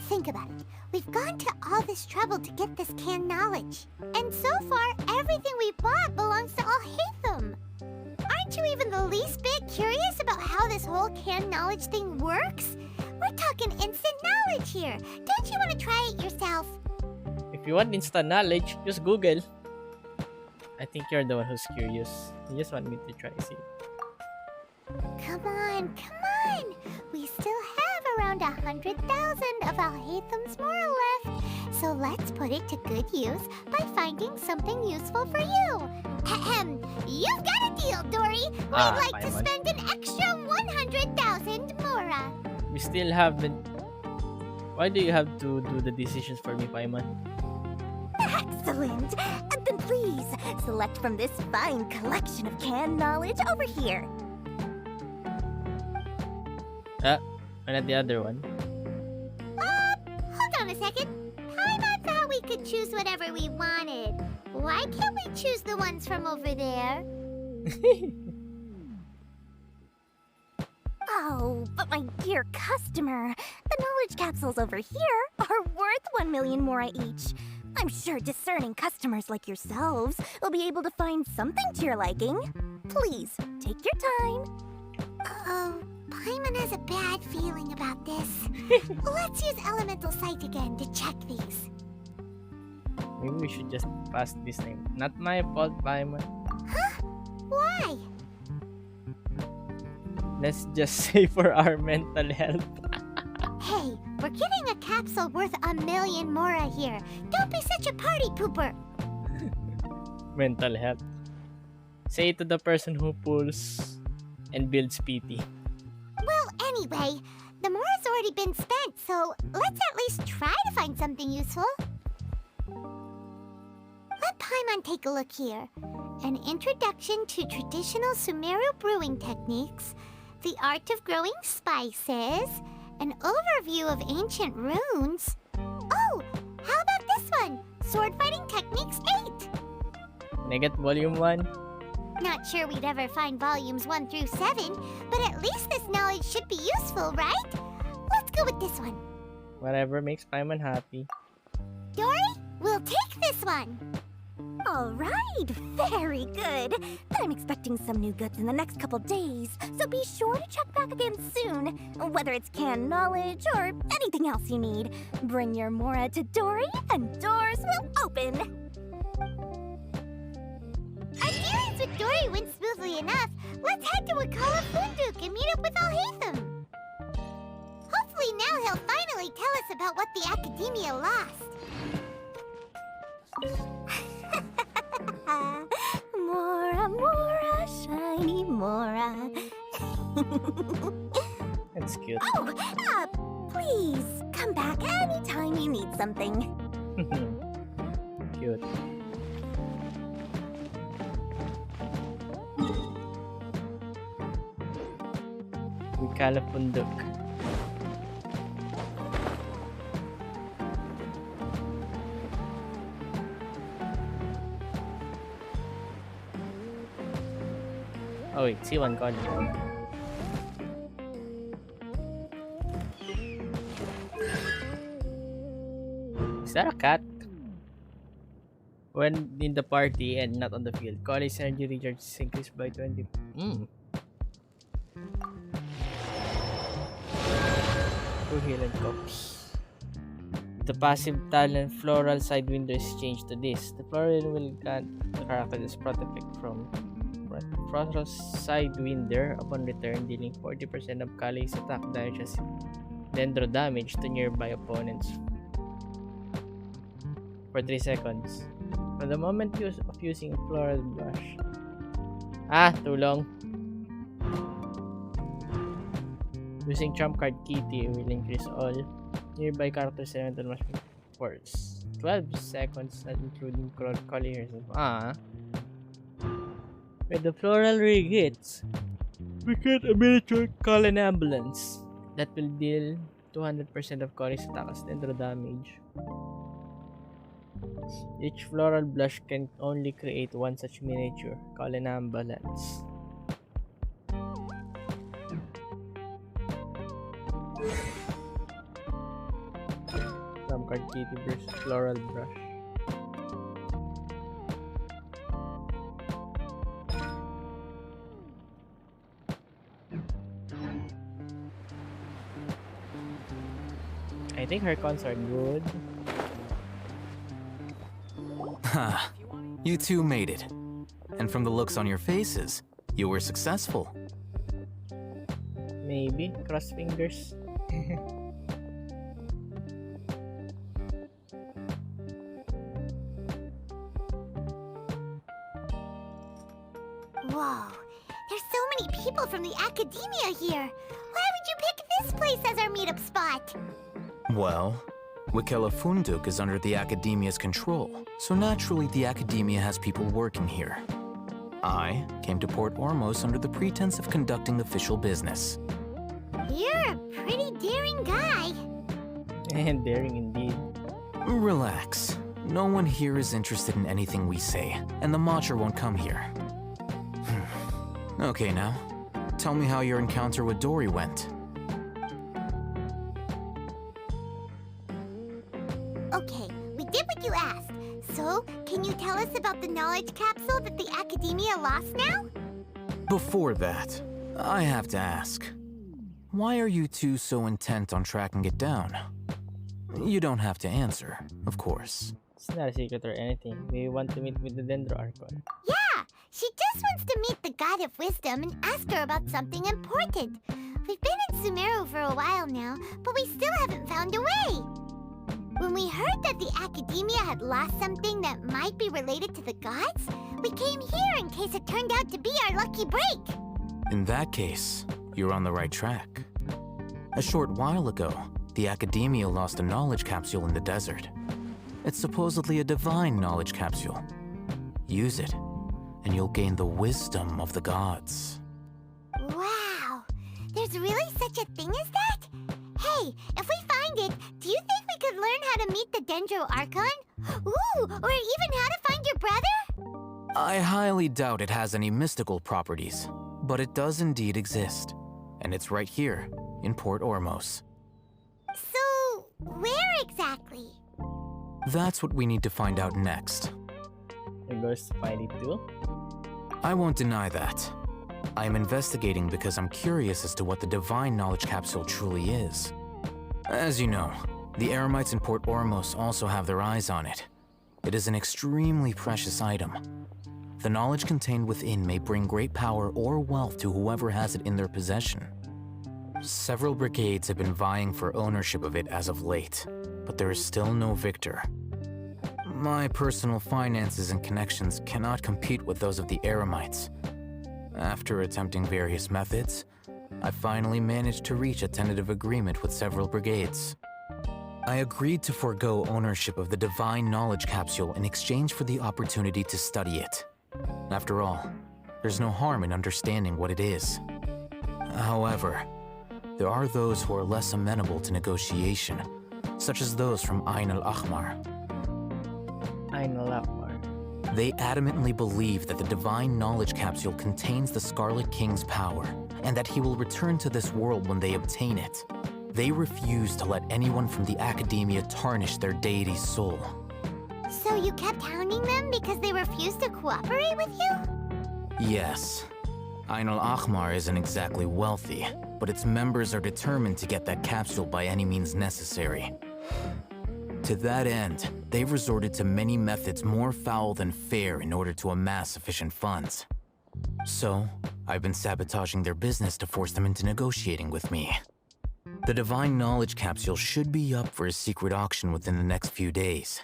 Think about it. We've gone to all this trouble to get this canned knowledge. And so far, everything we bought belongs to Al-Haytham. Aren't you even the least bit curious about how this whole canned knowledge thing works? We're talking instant knowledge here. Don't you want to try it yourself? If you want instant knowledge, just Google. I think you're the one who's curious. You just want me to try see. Come on. We still have around 100,000 of Al-Haytham's Mora left. So let's put it to good use by finding something useful for you. Ahem. You've got a deal, Dory. We'd like to spend an extra 100,000 Mora. We still haven't. Why do you have to do the decisions for me, Paimon? Excellent. Then please, select from this fine collection of canned knowledge over here. And at the other one. Hold on a second. Paimon thought we could choose whatever we wanted. Why can't we choose the ones from over there? Oh, but my dear customer, the knowledge capsules over here are worth 1 million Mora each. I'm sure discerning customers like yourselves will be able to find something to your liking. Please, take your time. Oh, Paimon has a bad feeling about this. Let's use Elemental Sight again to check these. Maybe we should just pass this time. Not my fault, Paimon. Huh? Why? Let's just say for our mental health. Hey, we're getting a capsule worth 1 million Mora here. Don't be such a party pooper. Mental health. Say it to the person who pulls and builds PT. Well, anyway, the Mora's already been spent, so let's at least try to find something useful. let Paimon take a look here. An introduction to traditional Sumeru brewing techniques, the art of growing spices, an overview of ancient runes. Oh, how about this one? Sword fighting techniques 8. Can I get volume 1? Not sure we'd ever find volumes 1 through 7, but at least this knowledge should be useful, right? Let's go with this one. Whatever makes Paimon happy. Dory, we'll take this one. All right, very good. I'm expecting some new goods in the next couple days, so be sure to check back again soon. Whether it's canned knowledge or anything else you need, bring your Mora to Dory and doors will open. Our dealings with Dory went smoothly enough. Let's head to Wakala Funduk and meet up with Alhaitham. Hopefully now he'll finally tell us about what the Academia lost. Mora, Mora, shiny Mora. That's cute. Oh, please, come back anytime you need something. Cute. Wakala Funduk. Oh wait, C1 gone. Is that a cat? When in the party and not on the field, college energy recharge is increased by 20. Two heal and cups. The passive talent Floral Sidewinder is changed to this. The Floral will grant the character this protect from Floral Sidewinder upon return, dealing 40% of Kali's attack damage as dendro damage to nearby opponents for 3 seconds. From the moment of using Floral Brush. Too long. Using Trump Card Kitty will increase all nearby characters' elemental must be for 12 seconds, including Colliers. When the Floral Rig hits, we get a miniature call an ambulance that will deal 200% of Cory's attack as dendro damage. Each Floral Blush can only create one such miniature, call an ambulance. Trump Card Kitty versus Floral Brush. I think her cons are good. Ha! You two made it. And from the looks on your faces, you were successful. Maybe. Cross fingers. Whoa, there's so many people from the Academia here. Why would you pick this place as our meetup spot? Well, Wakela Funduk is under the Academia's control, so naturally the Academia has people working here. I came to Port Ormos under the pretense of conducting official business. You're a pretty daring guy. And daring indeed. Relax. No one here is interested in anything we say, and the Matcher won't come here. Okay now, tell me how your encounter with Dory went. Okay, we did what you asked. So, can you tell us about the knowledge capsule that the Academia lost now? Before that, I have to ask. Why are you two so intent on tracking it down? You don't have to answer, of course. It's not a secret or anything. We want to meet with the Dendro Archon. Yeah, she just wants to meet the God of Wisdom and ask her about something important. We've been in Sumeru for a while now, but we still haven't found a way. When we heard that the Academia had lost something that might be related to the gods, we came here in case it turned out to be our lucky break. In that case, you're on the right track. A short while ago, the Academia lost a knowledge capsule in the desert. It's supposedly a divine knowledge capsule, Use it, and you'll gain the wisdom of the gods. Wow! There's really such a thing as that? Hey, if we find it, do you think we could learn how to meet the Dendro Archon? Ooh, or even how to find your brother? I highly doubt it has any mystical properties, but it does indeed exist. And it's right here, in Port Ormos. So, where exactly? That's what we need to find out next. It goes to find it too. I won't deny that. I am investigating because I'm curious as to what the Divine Knowledge Capsule truly is. As you know, the Eremites in Port Ormos also have their eyes on it. It is an extremely precious item. The knowledge contained within may bring great power or wealth to whoever has it in their possession. Several brigades have been vying for ownership of it as of late, but there is still no victor. My personal finances and connections cannot compete with those of the Eremites. After attempting various methods, I finally managed to reach a tentative agreement with several brigades. I agreed to forego ownership of the Divine Knowledge Capsule in exchange for the opportunity to study it. After all, there's no harm in understanding what it is. However, there are those who are less amenable to negotiation, such as those from Ain al-Ahmar. Ain al-Ahmar. They adamantly believe that the Divine Knowledge Capsule contains the Scarlet King's power, and that he will return to this world when they obtain it. They refuse to let anyone from the Academia tarnish their deity's soul. So you kept hounding them because they refused to cooperate with you? Yes. Ain al-Ahmar isn't exactly wealthy, but its members are determined to get that capsule by any means necessary. To that end, they've resorted to many methods more foul than fair in order to amass sufficient funds. So, I've been sabotaging their business to force them into negotiating with me. The Divine Knowledge Capsule should be up for a secret auction within the next few days.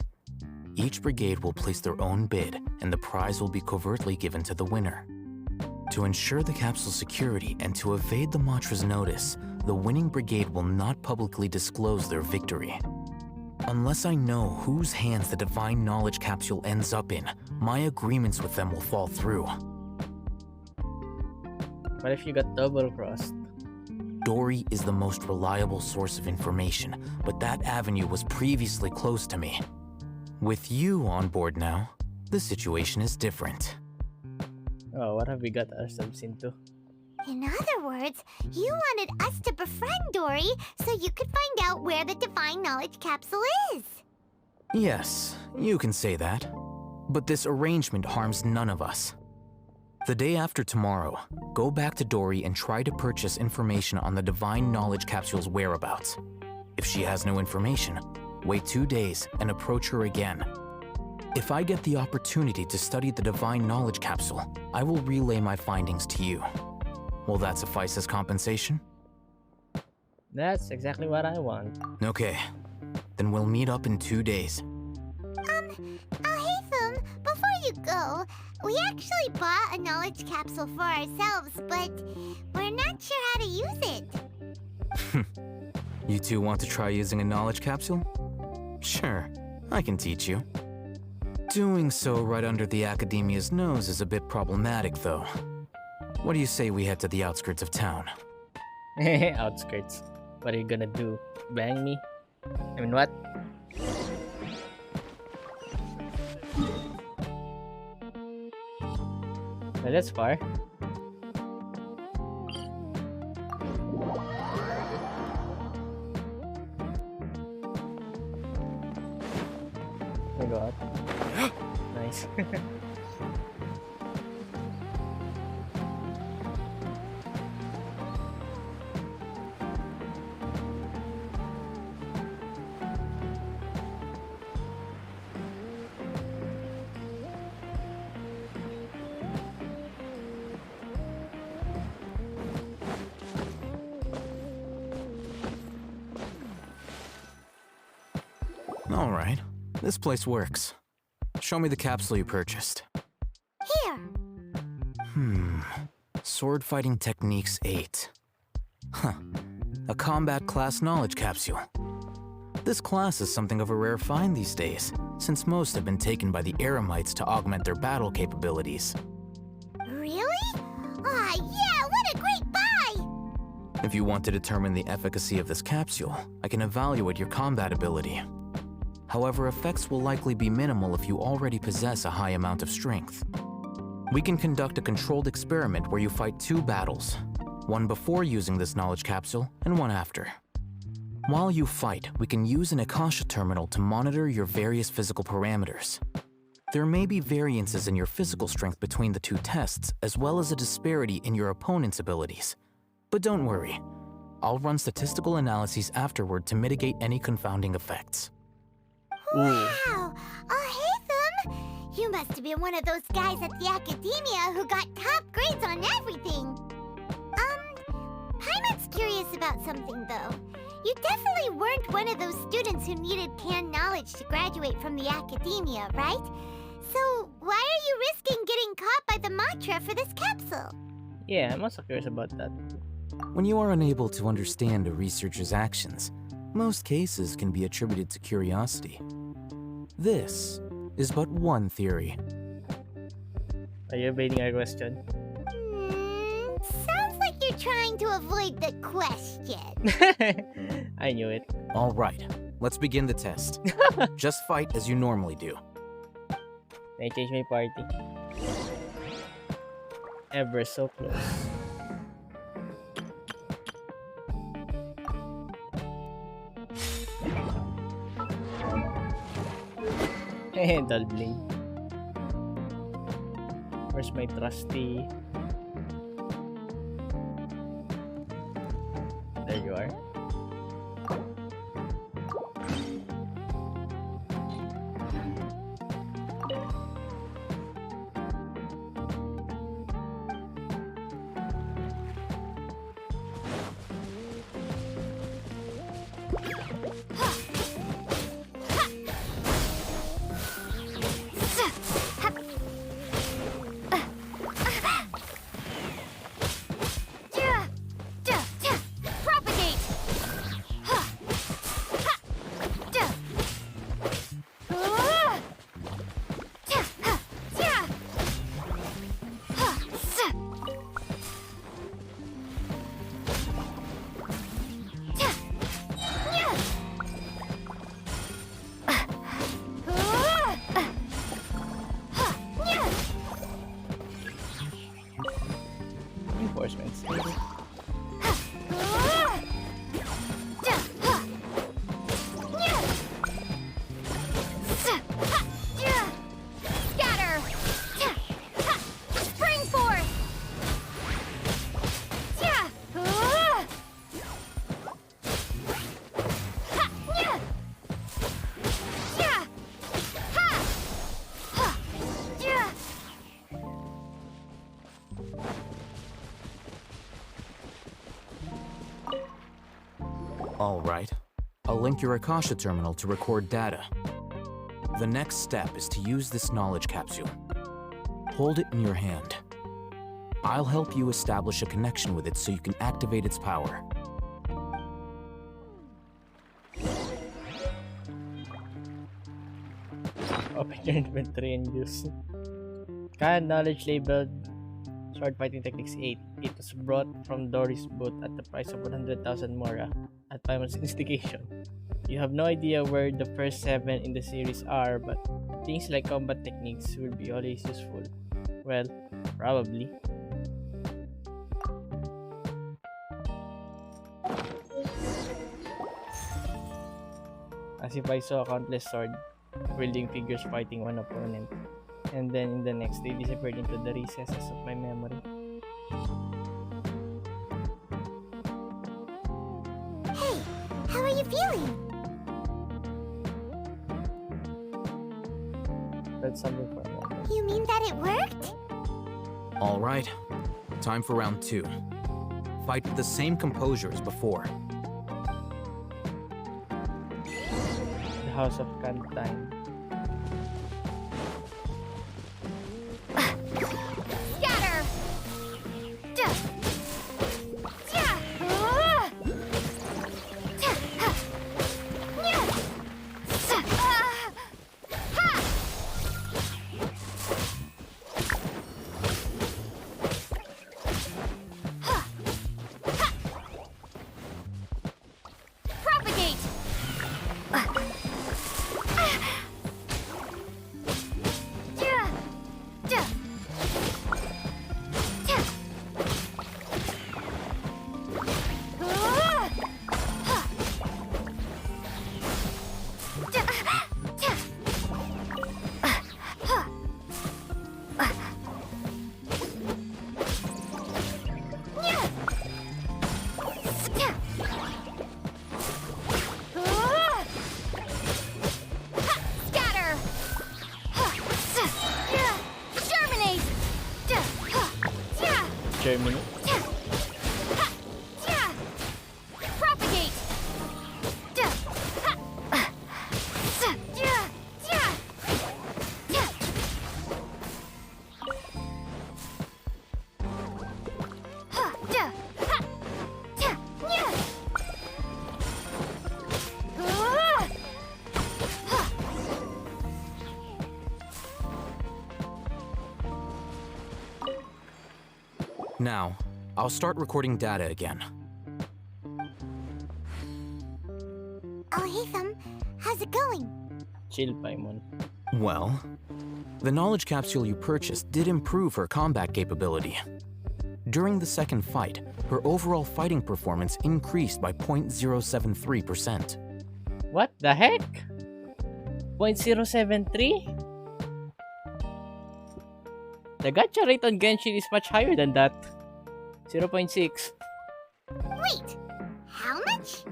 Each brigade will place their own bid, and the prize will be covertly given to the winner. To ensure the capsule's security and to evade the Matra's notice, the winning brigade will not publicly disclose their victory. Unless I know whose hands the Divine Knowledge Capsule ends up in, my agreements with them will fall through. What if you got double-crossed? Dory is the most reliable source of information, but that avenue was previously closed to me. With you on board now, the situation is different. Oh, what have we got ourselves into? In other words, you wanted us to befriend Dory so you could find out where the Divine Knowledge Capsule is. Yes, you can say that. But this arrangement harms none of us. The day after tomorrow, go back to Dory and try to purchase information on the Divine Knowledge Capsule's whereabouts. If she has no information, wait 2 days and approach her again. If I get the opportunity to study the Divine Knowledge Capsule, I will relay my findings to you. Will that suffice as compensation? That's exactly what I want. Okay, then we'll meet up in 2 days. Haytham, before you go, we actually bought a knowledge capsule for ourselves, but we're not sure how to use it. You two want to try using a knowledge capsule? Sure, I can teach you. Doing so right under the Academia's nose is a bit problematic, though. What do you say we head to the outskirts of town? Outskirts. What are you gonna do? Bang me? I mean, what? Well, that's far. I go up. Nice. All right, this place works. Show me the capsule you purchased. Here. Sword Fighting Techniques 8. Huh. A combat class knowledge capsule. This class is something of a rare find these days, since most have been taken by the Eremites to augment their battle capabilities. Really? Aw, yeah, what a great buy! If you want to determine the efficacy of this capsule, I can evaluate your combat ability. However, effects will likely be minimal if you already possess a high amount of strength. We can conduct a controlled experiment where you fight 2 battles, one before using this knowledge capsule and one after. While you fight, we can use an Akasha terminal to monitor your various physical parameters. There may be variances in your physical strength between the 2 tests, as well as a disparity in your opponent's abilities. But don't worry, I'll run statistical analyses afterward to mitigate any confounding effects. Wow! Oh, hey, them! You must have been one of those guys at the academia who got top grades on everything. Paimon's curious about something, though. You definitely weren't one of those students who needed canned knowledge to graduate from the academia, right? So, why are you risking getting caught by the mantra for this capsule? Yeah, I'm also curious about that. When you are unable to understand a researcher's actions, most cases can be attributed to curiosity. This is but one theory. Are you evading our question? Sounds like you're trying to avoid the question. I knew it. All right, let's begin the test. Just fight as you normally do. Can I change my party? Ever so close. Dull blade. Where's my trusty? There you are. Reinforcements. Scatter! Spring force! All right, I'll link your Akasha terminal to record data. The next step is to use this knowledge capsule. Hold it in your hand. I'll help you establish a connection with it so you can activate its power. Open your inventory and use. Canned knowledge labeled Sword Fighting Techniques 8. It was brought from Dory's booth at the price of 100,000 mora at Paimon's instigation. You have no idea where the first 7 in the series are, but things like combat techniques will be always useful. Well, probably. As if I saw countless sword-wielding figures fighting one opponent, and then in the next they disappeared into the recesses of my memory. Hey, how are you feeling? That's something for a moment. You mean that it worked? All right, time for round 2. Fight with the same composure as before. The House of Cantine. Scatter! Germany. Propagate! Now, I'll start recording data again. Oh, hey, Thumb. How's it going? Chill, Paimon. Well, the knowledge capsule you purchased did improve her combat capability. During the second fight, her overall fighting performance increased by 0.073%. What the heck? 0.073? The gacha rate on Genshin is much higher than that. 0.6. Wait, how much?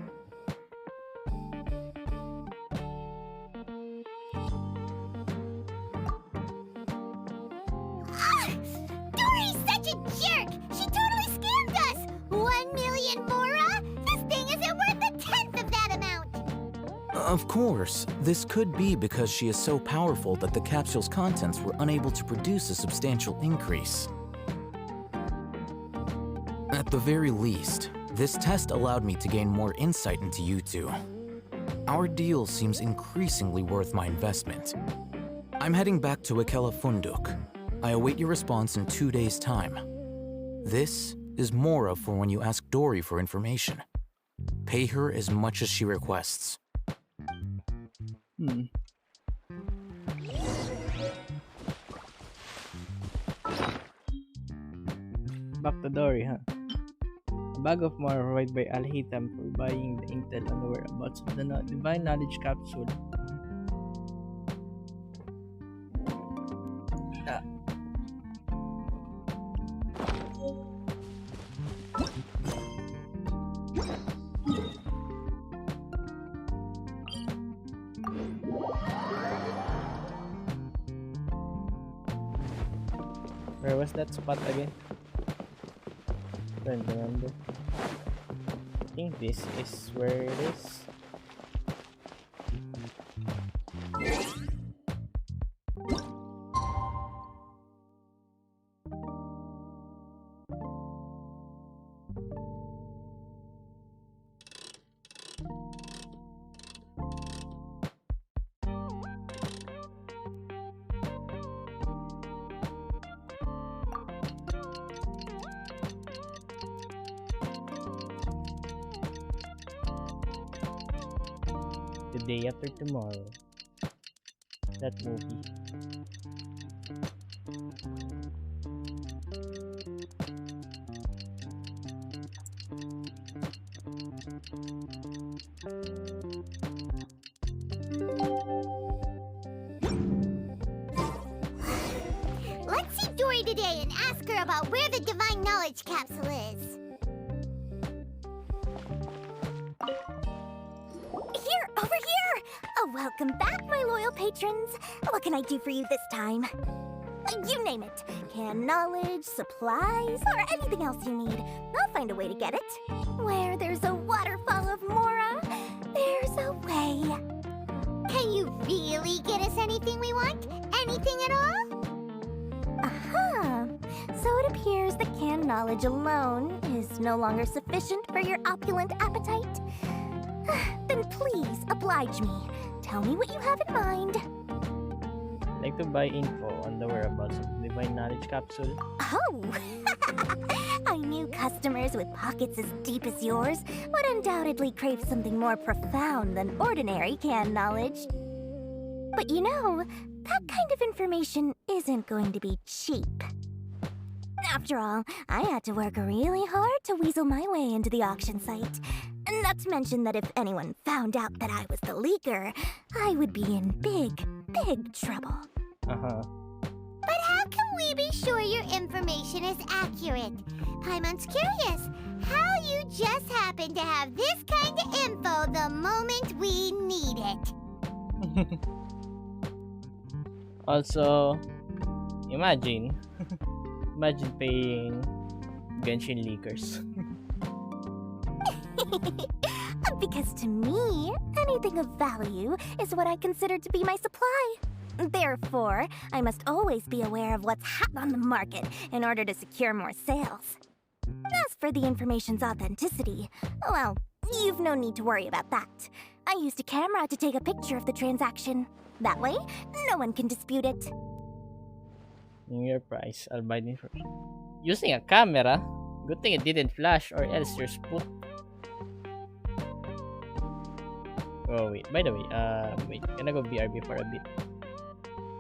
Dory's such a jerk! She totally scammed us! 1 million mora? This thing isn't worth a tenth of that amount! Of course, this could be because she is so powerful that the capsule's contents were unable to produce a substantial increase. At the very least, this test allowed me to gain more insight into you two. Our deal seems increasingly worth my investment. I'm heading back to Ikela Funduk. I await your response in 2 days' time. This is Mora for when you ask Dory for information. Pay her as much as she requests. Back to Dory, huh? A bag of more provided by Al-Hitam for buying the intel on the whereabouts of the Divine Knowledge Capsule. Where was that spot again? Don't remember. I think this is where it is. The day after tomorrow. That movie. Let's see Dory today and ask her about where the Divine Knowledge Capsule is. Here, over here! Oh, welcome back, my loyal patrons. What can I do for you this time? You name it. Canned knowledge, supplies, or anything else you need. I'll find a way to get it. Where there's a waterfall of Mora, there's a way. Can you really get us anything we want? Anything at all? Aha! So it appears that canned knowledge alone is no longer sufficient for your opulent appetite. Then please oblige me. Tell me what you have in mind. I'd like to buy info on the whereabouts of the Divine Knowledge Capsule. Oh! I knew customers with pockets as deep as yours would undoubtedly crave something more profound than ordinary canned knowledge. But you know, that kind of information isn't going to be cheap. After all, I had to work really hard to weasel my way into the auction site. Not to mention that if anyone found out that I was the leaker, I would be in big, big trouble. Uh-huh. But how can we be sure your information is accurate? Paimon's curious how you just happen to have this kind of info the moment we need it. Also, imagine paying Genshin leakers. Because to me, anything of value is what I consider to be my supply. Therefore, I must always be aware of what's hot on the market in order to secure more sales. As for the information's authenticity, well, you've no need to worry about that. I used a camera to take a picture of the transaction. That way, no one can dispute it. In your price, I'll buy the information. Using a camera? Good thing it didn't flash or else you're spooked. Oh wait, by the way, wait, can I go BRB for a bit?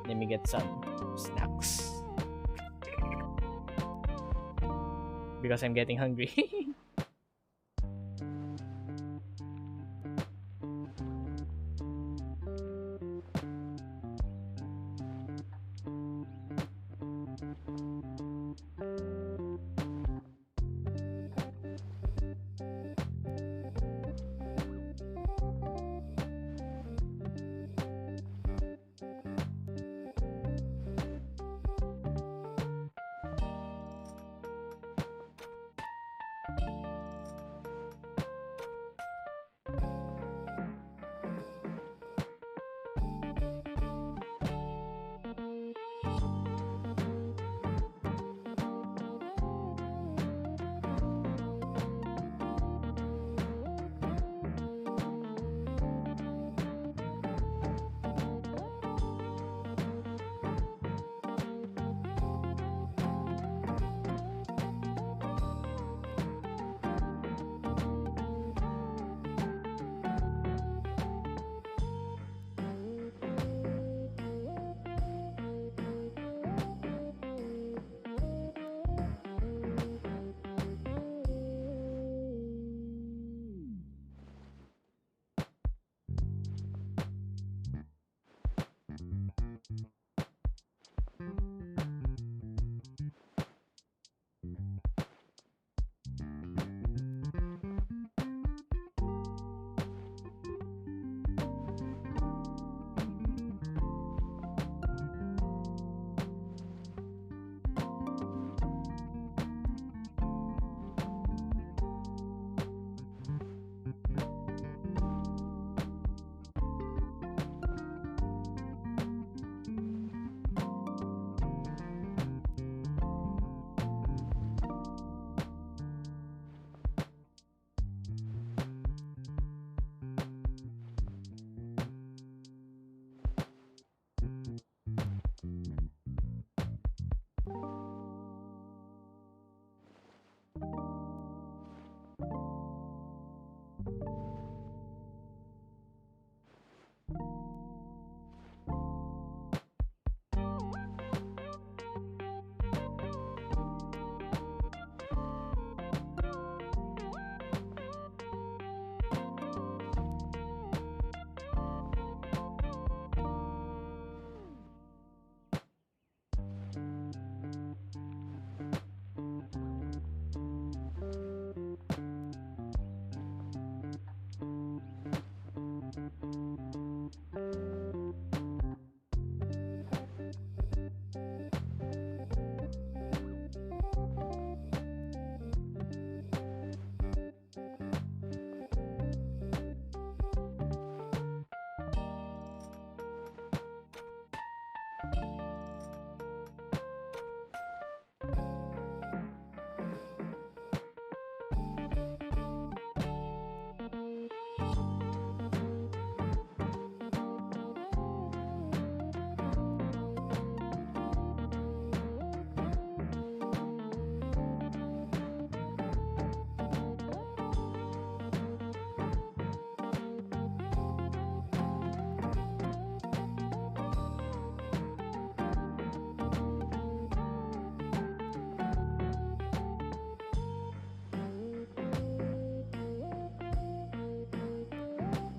Let me get some snacks. Because I'm getting hungry.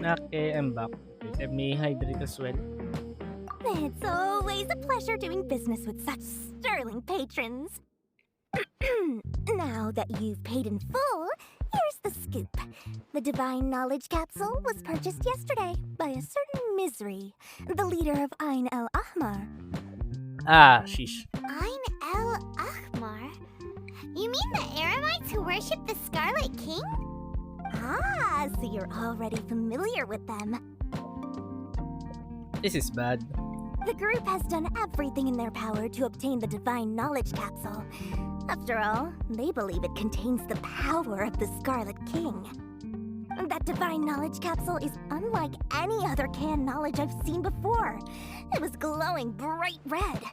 Okay, I'm back. Wait, let me hydrate as well. It's always a pleasure doing business with such sterling patrons. Now that you've paid in full, here's the scoop. The Divine Knowledge Capsule was purchased yesterday by a certain Misery, the leader of Ain El Ahmar. Ah, sheesh. Ain El Ahmar? You mean the Aram worship the Scarlet King? Ah, so you're already familiar with them. This is bad. The group has done everything in their power to obtain the Divine Knowledge Capsule. After all, they believe it contains the power of the Scarlet King. That Divine Knowledge Capsule is unlike any other canned knowledge I've seen before. It was glowing bright red.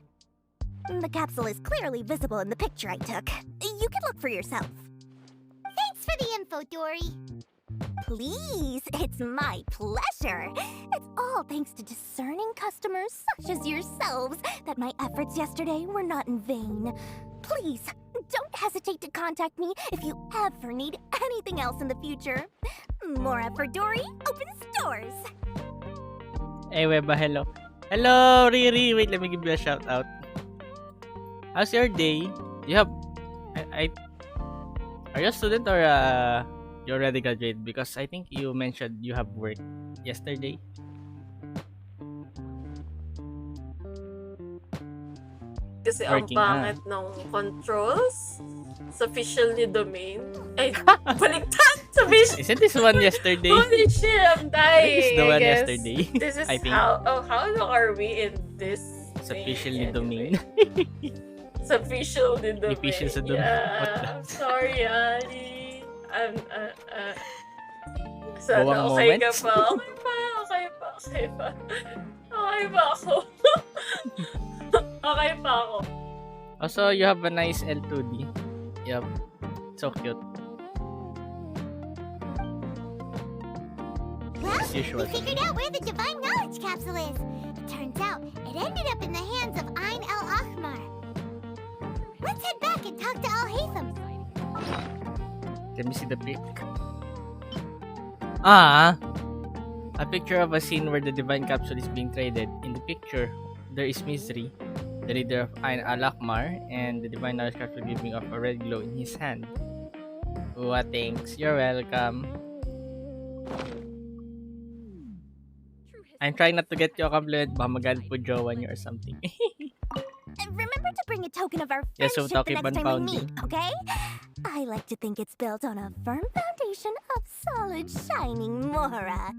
The capsule is clearly visible in the picture I took. You can look for yourself. Thanks for the info, Dory. Please, it's my pleasure. It's all thanks to discerning customers such as yourselves that my efforts yesterday were not in vain. Please, don't hesitate to contact me if you ever need anything else in the future. More effort, Dory, opens doors. Hey, Weba, hello. Hello, Riri. Wait, let me give you a shout out. How's your day? You have... Are you a student or you already graduated? Because I think you mentioned you have work yesterday. Kasi Working, ang pangit ng controls sa officially domain. Ay, baliktad! Sa Isn't this one yesterday? Holy shit, I'm dying. This is the one I guess. yesterday. This is I think. how long are we in this It's officially domain. It's officially domain. Official sa domain. Yeah, What the? I'm sorry, Ali. Sana Bawang okay ka moments? pa. Okay pa ako. Okay pa ako. Also, you have a nice L2D. Yep. So cute. Well, As usual. we figured out where the Divine Knowledge Capsule is. It turns out it ended up in the hands of Ain al-Ahmar. Let's head back and talk to Al-Haytham. Let me see the pic. A picture of a scene where the divine capsule is being traded. In the picture, there is Misri, the leader of Ain al-Ahmar, and the divine knowledge capsule giving off a red glow in his hand. What thanks. You're welcome. I'm trying not to get you a compliment. Baka magalit po jowa niyo or something. Remember to bring a token of our Yeah, friendship so the talking next about time we pounding. meet, okay? I like to think it's built on a firm foundation of solid, shining Mora.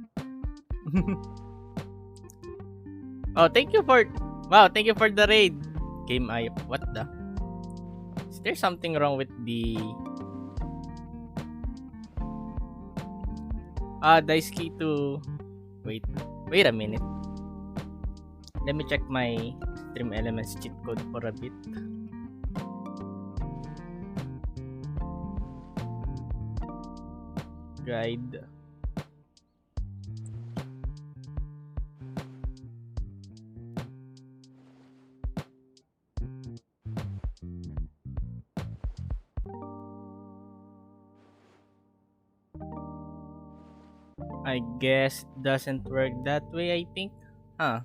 Oh, thank you for the raid. Game I what the? Is there something wrong with the dice key to wait a minute. Let me check my Stream Elements cheat code for a bit. Guide. I guess it doesn't work that way, I think. Huh.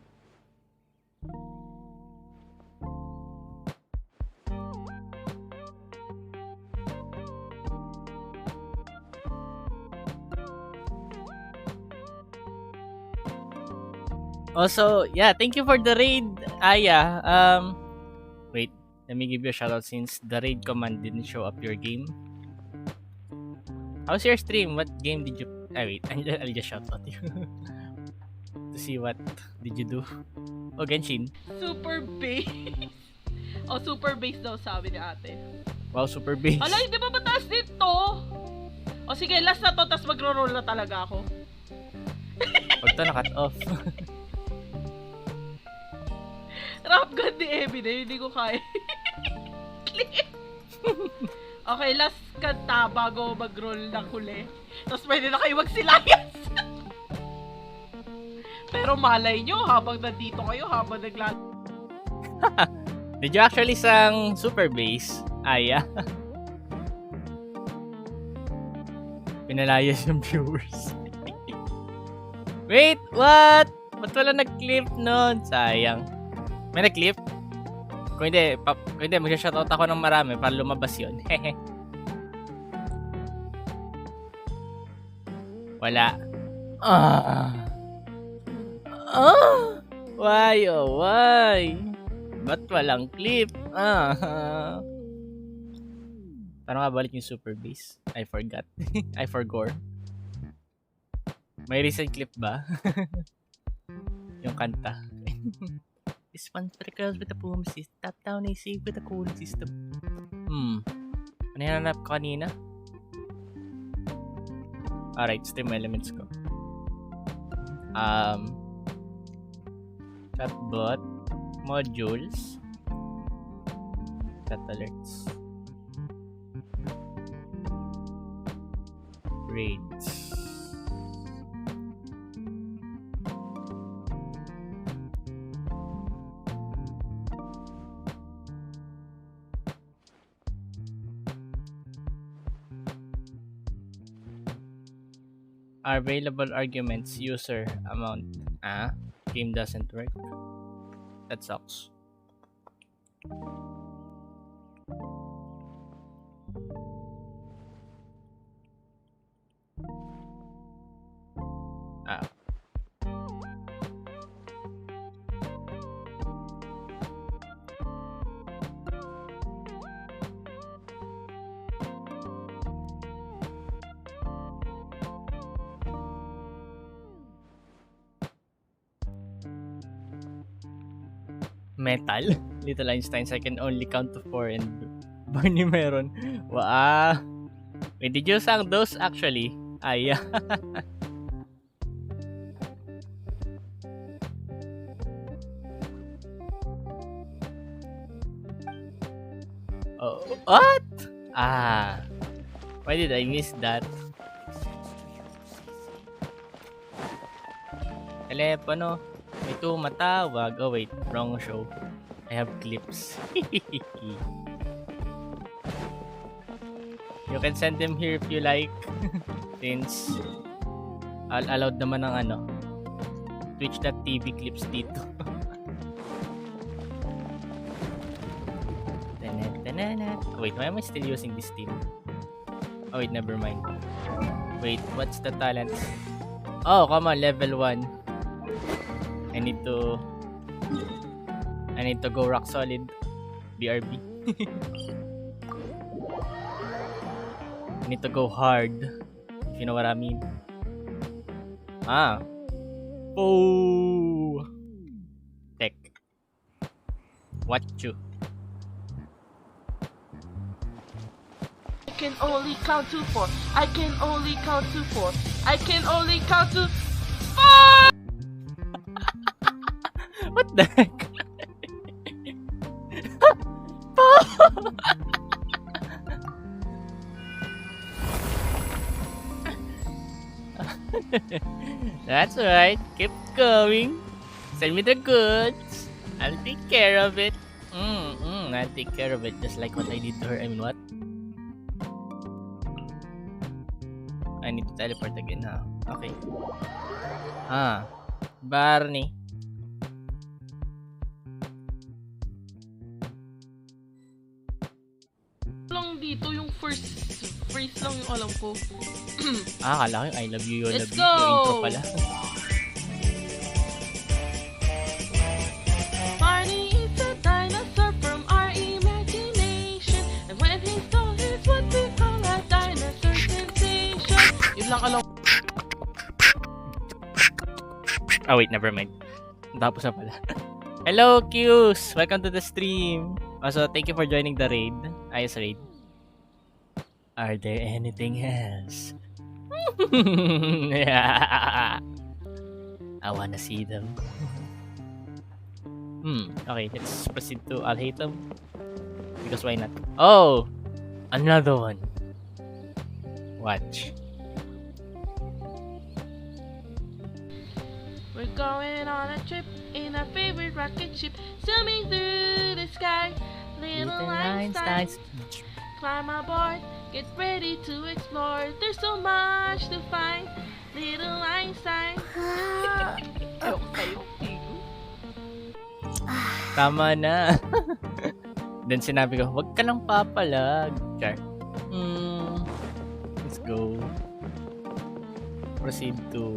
Also, yeah, thank you for the raid, Aya. Wait, let me give you a shoutout since the raid command didn't show up your game. How's your stream? What game did you... wait, I'll just shout out you. To see what did you do. Oh, Genshin. Super base. Super base daw sabi ni ate. Wow, super base. Ala, hindi ba mataas dito? Sige, last na to, tas magro-roll na talaga ako. Pag to na-cut off. Rap gun ni Emmy na, hindi ko kaya. Okay, last kanta bago mag-roll ng huli. Tapos pwede na kayo magsilayas. Pero malay nyo, habang nandito kayo, habang Did you actually sang super bass, Aya? Pinalayas yung viewers. Wait, what? Ba't wala nag-clip nun? Sayang. May nag-clip? Kung hindi, mag-shoutout ako ng marami para lumabas yun. Wala. Why, oh why? Ba't walang clip? Paano nga balik yung super base? I forgot. I forgot. May recent clip ba? Yung kanta. This one's for the girls with the boom system. Top down AC with the cooling system. Ano hinanap ko kanina? Alright, stream elements ko. Chatbot. Modules. Chat alerts. Raids. Are available arguments user amount. Game doesn't work. That sucks. Metal? Little Einsteins, I can only count to 4 and Barney meron. Wow. Wait, did you sang those actually? Ay. Oh, what? Why did I miss that? Telepono. May tumatawag. Oh wait, wrong show. I have clips. You can send them here if you like. Since allowed naman ng Twitch.tv clips dito. Wait, why am I still using this team? Oh wait, never mind. Wait, what's the talent? Oh, come on, level 1. I need to go rock solid. BRB. I need to go hard. If you know what I mean. Oh. Tech. What you? I can only count to 4. I can only count to 4. I can only count to 4. What the heck? That's right. Keep going. Send me the goods. I'll take care of it. I'll take care of it just like what I did to her. I mean, what? I need to teleport again, huh? Okay. Barney. Lang dito yung first phrase lang yung alam ko. Akala ko yung I love you, Let's love you. Yung intro go! pala. Barney is a dinosaur from our imagination. And when he's tall, he's what we call a dinosaur sensation. Yun lang alam. Oh wait, never mind. Tapos na pala. Hello, Qs! Welcome to the stream. Also, thank you for joining the raid. Ayos raid. Are there anything else? Yeah. I wanna see them. Okay, let's proceed to I'll hate them. Because why not? Oh! Another one. Watch. We're going on a trip in our favorite rocket ship, zooming through the sky. Little Einsteins, climb aboard, get ready to explore. There's so much to find. Little Einstein. Tama na. Then sinabi ko, wag ka lang papalag. Char. Let's go. Proceed to,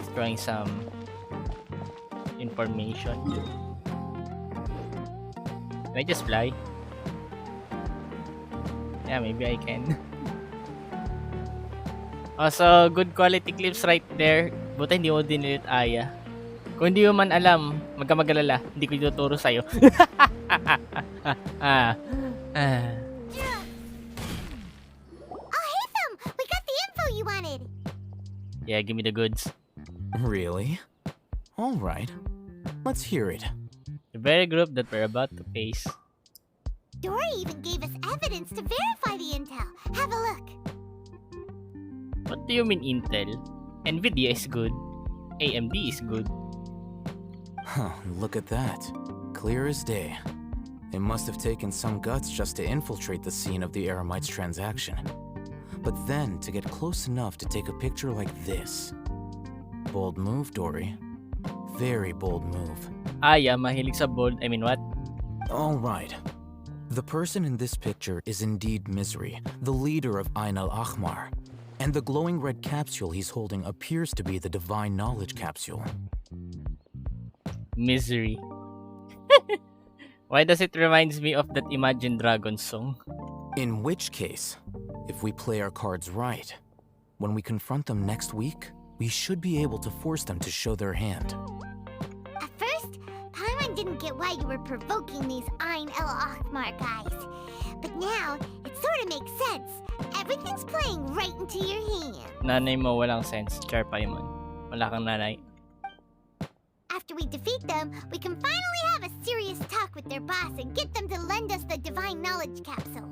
destroying some information. Can I just fly? Yeah, maybe I can. Also, good quality clips right there. Buti hindi mo dinilit Aya. Kung hindi mo man alam, magka mag-alala. Hindi ko ituturo sa'yo. Oh, hey, Thumb! We got the info you wanted! Yeah, give me the goods. Really? All right. Let's hear it. The very group that we're about to face. Dory even gave us evidence to verify the intel. Have a look. What do you mean Intel? Nvidia is good. AMD is good. Huh, look at that. Clear as day. It must have taken some guts just to infiltrate the scene of the Eremites transaction. But then to get close enough to take a picture like this. Bold move, Dory. Very bold move. Aya, mahilig sa bold. I mean, what? All right. The person in this picture is indeed Misery, the leader of Ain al-Ahmar. And the glowing red capsule he's holding appears to be the Divine Knowledge Capsule. Misery. Why does it reminds me of that Imagine Dragons song? In which case, if we play our cards right, when we confront them next week, we should be able to force them to show their hand. At first, Paimon didn't get why you were provoking these Ain el-Ahmar guys. But now, it sort of makes sense. Everything's playing right into your hand. Nanay mo walang sense. Char Paimon. Wala kang nanay. After we defeat them, we can finally have a serious talk with their boss and get them to lend us the Divine Knowledge Capsule.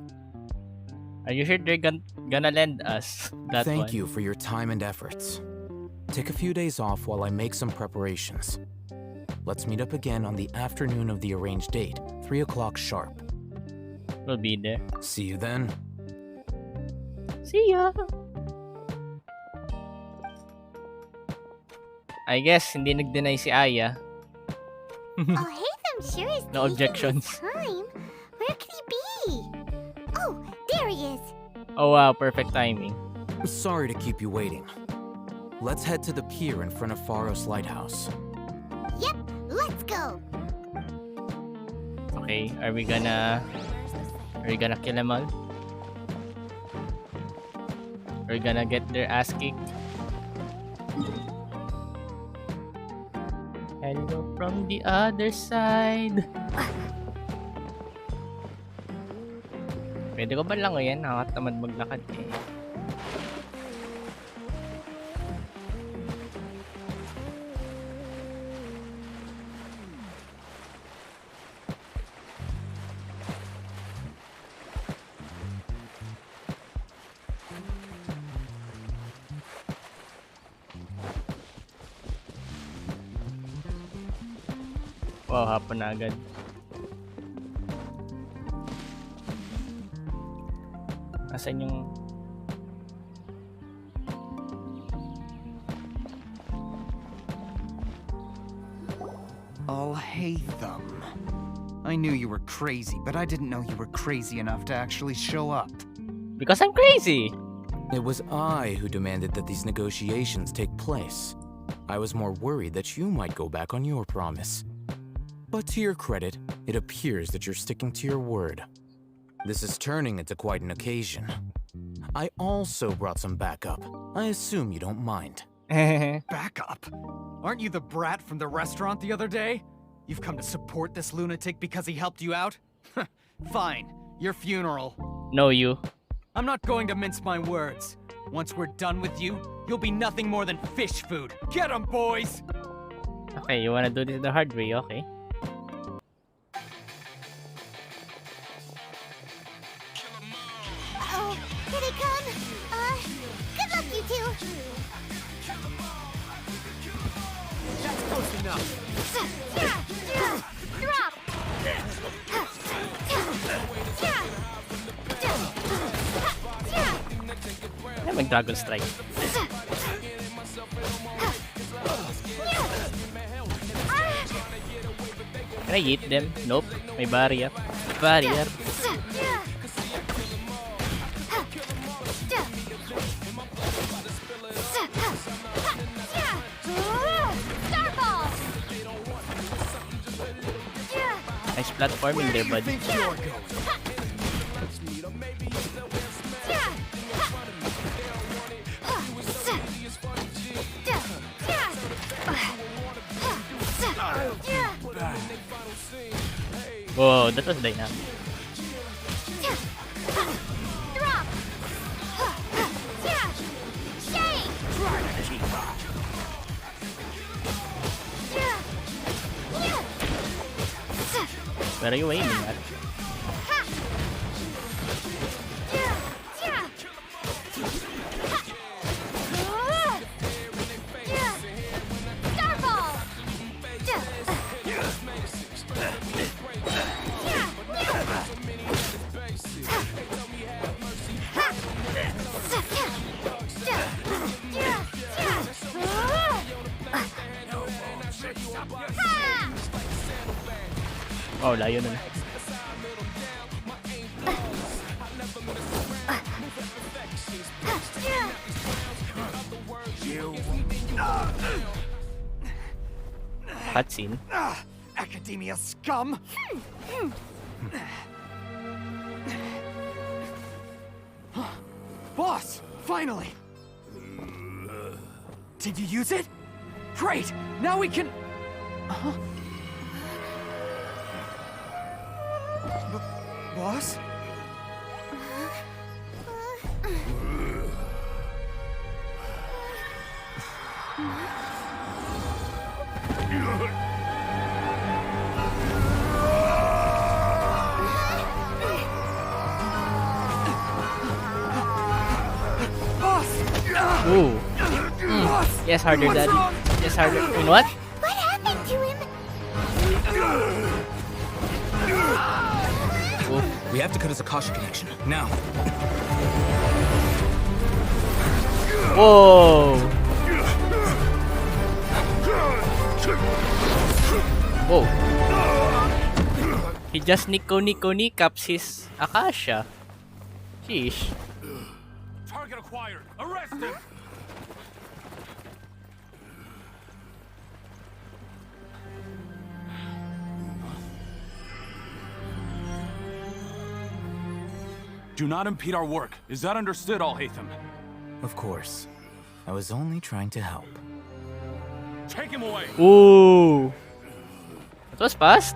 Are you sure they're gonna lend us that one? Thank you for your time and efforts. Take a few days off while I make some preparations. Let's meet up again on the afternoon of the arranged date, 3 o'clock sharp. We'll be there. See you then. See ya! I guess, hindi nag-deny si Aya. Oh, Haytham sure is No objections. time. Where could he be? Oh, there he is. Oh wow, perfect timing. Sorry to keep you waiting. Let's head to the pier in front of Pharos Lighthouse. Yep, let's go. Okay, are we gonna kill them all? We're gonna get their ass kicked. Hello from the other side. Pwede ko ba lang yan? Nakakatamad maglakad eh. Wow, hapon na agad. Asan yung... Oh, hey, Thumb. I knew you were crazy, but I didn't know you were crazy enough to actually show up. Because I'm crazy! It was I who demanded that these negotiations take place. I was more worried that you might go back on your promise. But to your credit, it appears that you're sticking to your word. This is turning into quite an occasion. I also brought some backup. I assume you don't mind. Backup? Aren't you the brat from the restaurant the other day? You've come to support this lunatic because he helped you out? Fine, your funeral. No, you. I'm not going to mince my words. Once we're done with you, you'll be nothing more than fish food. Get 'em, boys! Okay, you wanna do this the hard way, okay? Uh-oh, here they come. Good luck, you two. That's close enough. Drop. Ay, mag-Dragon Strike. Can I eat them? Nope. May barrier. Barrier. Nice platforming there, buddy. Whoa, that was dynamic. Drop. Shake. Where are you aiming at? Oh, layo nun. Cutscene. Academia scum! Boss! Finally! Did you use it? Great! Now we can... Boss? Ooh. Yes, harder, Daddy. Yes, harder. And what? What happened to him? We have to cut his Akasha connection, now. Whoa! Whoa. He just kneecaps his Akasha. Sheesh. Target acquired. Arrest him. Do not impede our work. Is that understood, Al-Haytham? Of course. I was only trying to help. Take him away. Ooh. That was fast.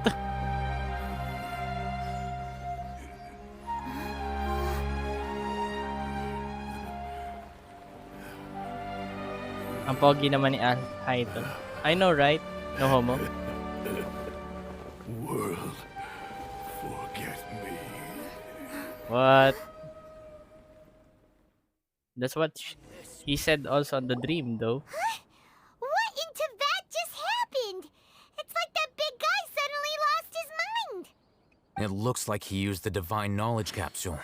Ang pogi naman ni Al-Haytham. I know, right? No homo. World, forget me. What? That's what he said also on the dream, though. What into that just happened? It's like that big guy suddenly lost his mind. It looks like he used the Divine Knowledge Capsule.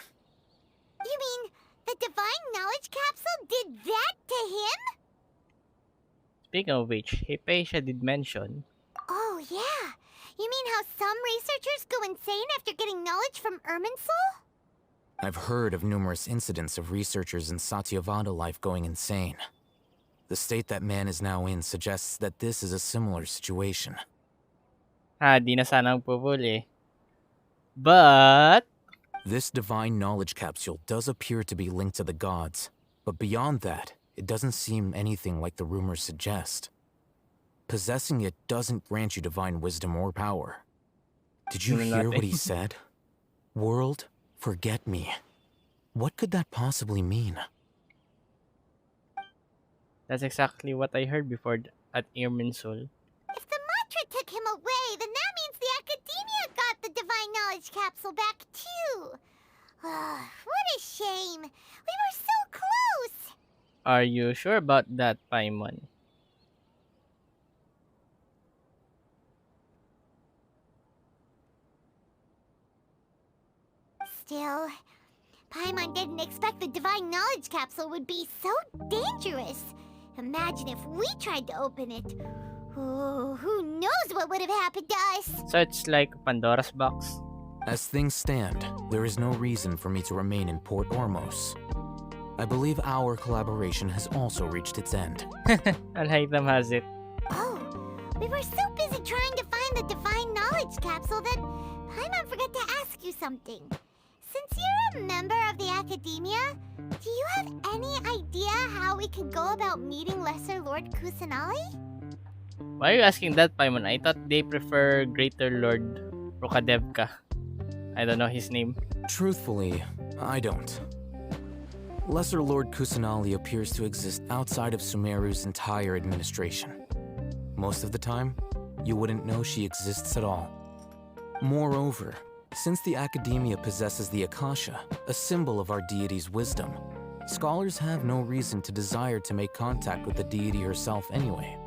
You mean the Divine Knowledge Capsule did that to him? Speaking of which, Hypatia did mention. Oh, yeah. You mean how some researchers go insane after getting knowledge from Irminsul? I've heard of numerous incidents of researchers in Satyavada life going insane. The state that man is now in suggests that this is a similar situation. Di na sana magpupuli. But this Divine Knowledge Capsule does appear to be linked to the gods, but beyond that, it doesn't seem anything like the rumors suggest. Possessing it doesn't grant you divine wisdom or power. Did you hear what he said? World, forget me. What could that possibly mean? that's exactly what I heard before at Irminsul. If the mantra took him away, then that means the Academia got the Divine Knowledge Capsule back too. What a shame. We were so close. Are you sure about that, Paimon? Still, Paimon didn't expect the Divine Knowledge Capsule would be so dangerous. Imagine if we tried to open it. Oh, who knows what would have happened to us? So it's like Pandora's box. As things stand, there is no reason for me to remain in Port Ormos. I believe our collaboration has also reached its end. Al-Haytham has it. Oh, we were so busy trying to find the Divine Knowledge Capsule that Paimon forgot to ask you something. Since you're a member of the Academia, do you have any idea how we can go about meeting Lesser Lord Kusanali? Why are you asking that, Paimon? I thought they prefer Greater Lord Rukadevka. I don't know his name. Truthfully, I don't. Lesser Lord Kusanali appears to exist outside of Sumeru's entire administration. Most of the time, you wouldn't know she exists at all. Moreover, since the Academia possesses the Akasha, a symbol of our deity's wisdom, scholars have no reason to desire to make contact with the deity herself anyway.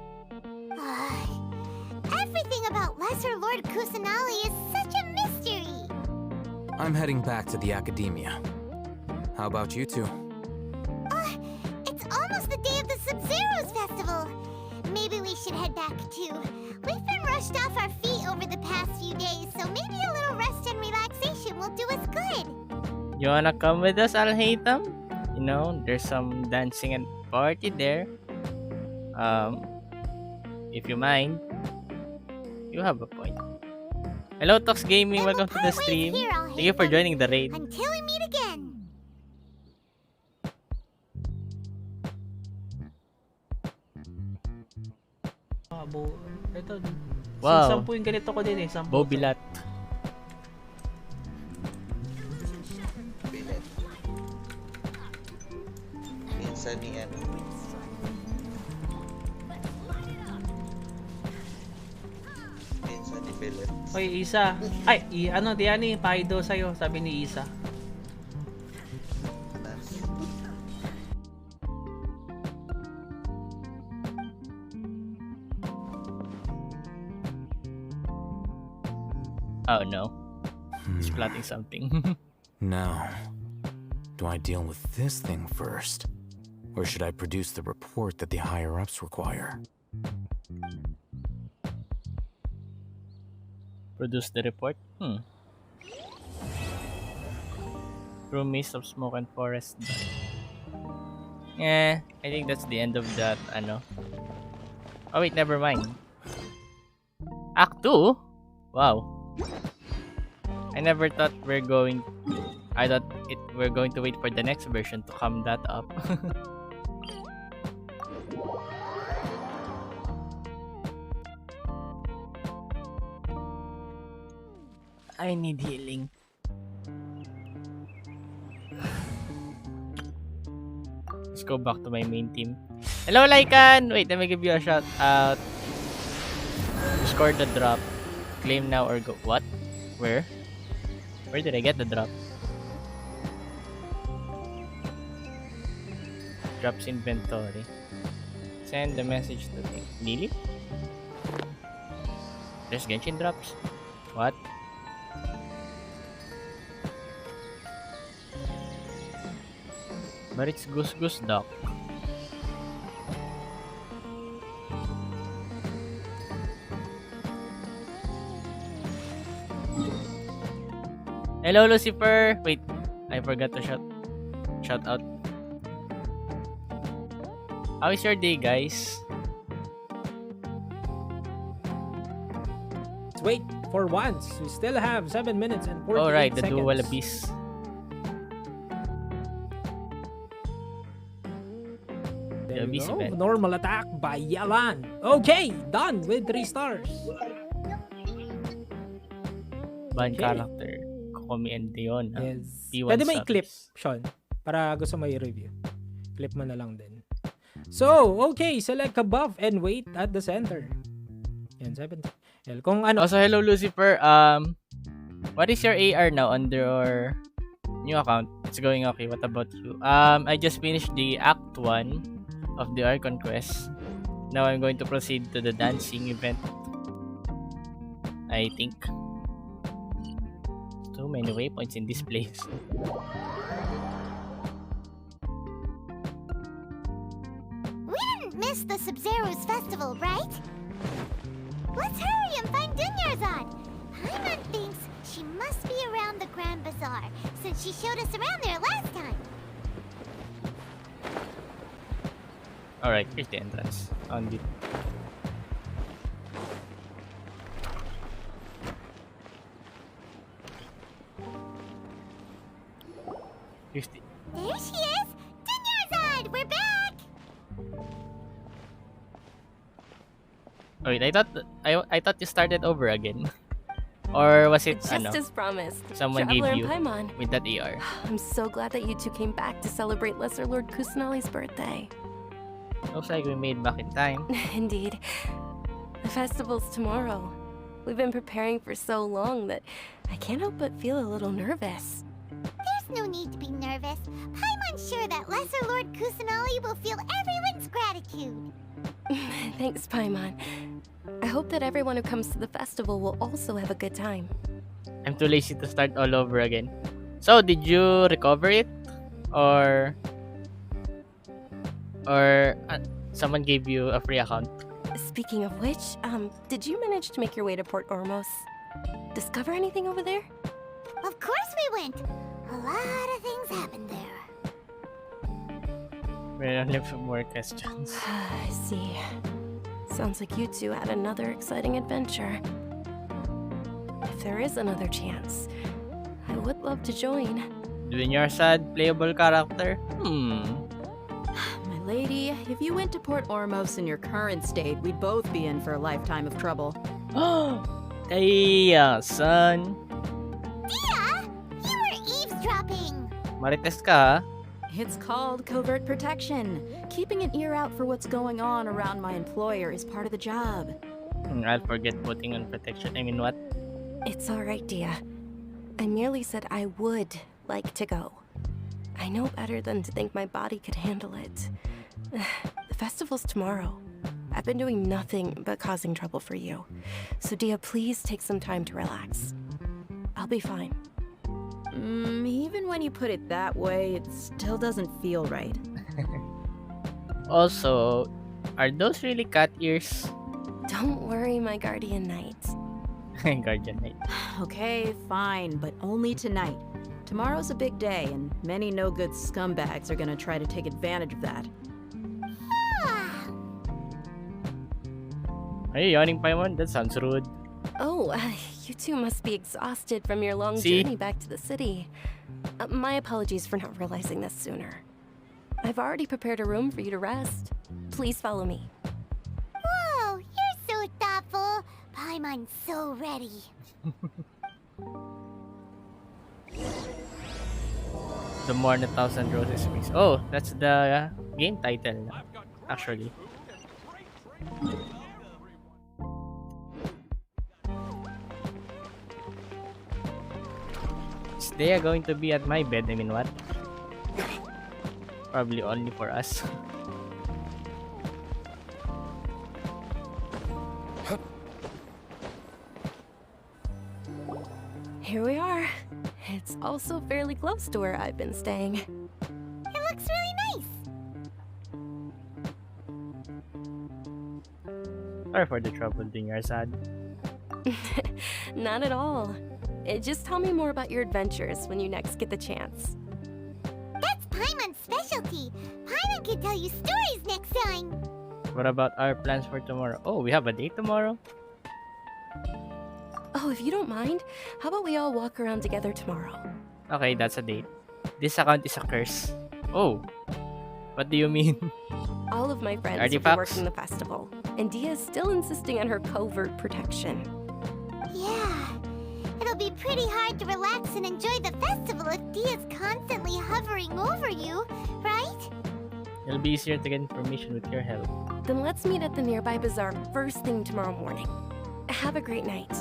Everything about Lesser Lord Kusanali is such a mystery. I'm heading back to the Academia. How about you two? It's almost the day of the Sub-Zero's festival. Maybe we should head back too. We've been rushed off our feet over the past few days, so maybe a little rest and relaxation will do us good. You wanna come with us, Alhaitham? You know, there's some dancing and party there. If you mind, you have a point. Hello, Tox Gaming. Welcome to the stream. Thank you for joining the raid. Until we meet again. Ito. Wow. 10 yung ganito ko din eh. 10. Bobilat. Minsan ni ano. Minsan ni Billet. Oy, Isa. Ay, ano, Diani, paido sa'yo, sabi ni Isa. Oh no. He's plotting something. Now, do I deal with this thing first? Or should I produce the report that the higher-ups require? Produce the report? Through mist of smoke and forest. I think that's the end of that, ano. Oh wait, never mind. Act 2? Wow. I never thought we're going to wait for the next version to come that up. I need healing. Let's go back to my main team. Hello, Lycan! Wait, let me give you a shout out. You scored the drop. Claim now or go. What? Where? Where did I get the drop? Drops inventory. Send the message to me. Really? There's Genshin drops? What? But it's Goose Goose Duck. Hello, Lucifer! Wait, I forgot to shout out. How is your day, guys? Wait, for once, we still have 7 minutes and 48 Alright, the seconds. dual abyss. There we abyss go. event. Normal attack by Yalan. Okay, done with 3 stars. Ban Okay. character. Kokomi and Dion. Yes. P1 Pwede may subs. clip, Sean, para gusto mo i-review. Clip mo na lang din. So, okay, select a buff and wait at the center. Yan, 7. Kung ano. Also, hello, Lucifer. What is your AR now under your new account? It's going okay. What about you? I just finished the Act 1 of the Archon quest. Now I'm going to proceed to the dancing event. I think. So many waypoints in this place. We didn't miss the Sub-Zero's festival, right? Let's hurry and find Dunyarzad. Paimon thinks she must be around the Grand Bazaar, since she showed us around there last time. Alright, here's the entrance. On the... Here's the... There she is! Dunyarzad! We're back! Oh, wait, I thought you started over again. Or was it Just as promised, someone gave Traveler you and Paimon. with that AR? I'm so glad that you two came back to celebrate Lesser Lord Kusanali's birthday. Looks like we made back in time. Indeed. The festival's tomorrow. We've been preparing for so long that I can't help but feel a little nervous. There's no need to be nervous. Paimon's sure that Lesser Lord Kusanali will feel everyone's gratitude. Thanks, Paimon. I hope that everyone who comes to the festival will also have a good time. I'm too lazy to start all over again. So, did you recover it? Or someone gave you a free account? Speaking of which, did you manage to make your way to Port Ormos? Discover anything over there? Of course we went. A lot of things happened there. We don't have more questions. I see. Sounds like you two had another exciting adventure. If there is another chance, I would love to join. Doing your sad playable character? My lady, if you went to Port Ormos in your current state, we'd both be in for a lifetime of trouble. Kaya, son. Dia! You were eavesdropping! Marites ka, ha? It's called covert protection. Keeping an ear out for what's going on around my employer is part of the job. I'll forget putting on protection. I mean, what? It's alright, Dia. I merely said I would like to go. I know better than to think my body could handle it. The festival's tomorrow. I've been doing nothing but causing trouble for you. So Dia, please take some time to relax. I'll be fine. Even when you put it that way, it still doesn't feel right. Also, are those really cat ears? Don't worry, my guardian knight. Guardian knight. Okay, fine, but only tonight. Tomorrow's a big day, and many no-good scumbags are gonna try to take advantage of that. Are you yawning, Paimon? That sounds rude. Oh, you two must be exhausted from your long journey back to the city. My apologies for not realizing this sooner. I've already prepared a room for you to rest. Please follow me. Whoa, you're so thoughtful. Paimon's so ready. The More Than 1,000 Roses Springs. Oh, that's the game title, actually. Is Dea going to be at my bed? I mean, what? Probably only for us. Here we are. It's also fairly close to where I've been staying. It looks really nice. Sorry for the trouble, Dinyarsad. Not at all. Just tell me more about your adventures when you next get the chance. That's Paimon's specialty. Paimon can tell you stories next time. What about our plans for tomorrow? Oh, we have a date tomorrow? Oh, if you don't mind, how about we all walk around together tomorrow? Okay, that's a date. This account is a curse. Oh, what do you mean? All of my friends will be working the festival, and Dia is still insisting on her covert protection. Yeah, it'll be pretty hard to relax and enjoy the festival if Dia's constantly hovering over you, right? It'll be easier to get information with your help. Then let's meet at the nearby bazaar first thing tomorrow morning. Have a great night.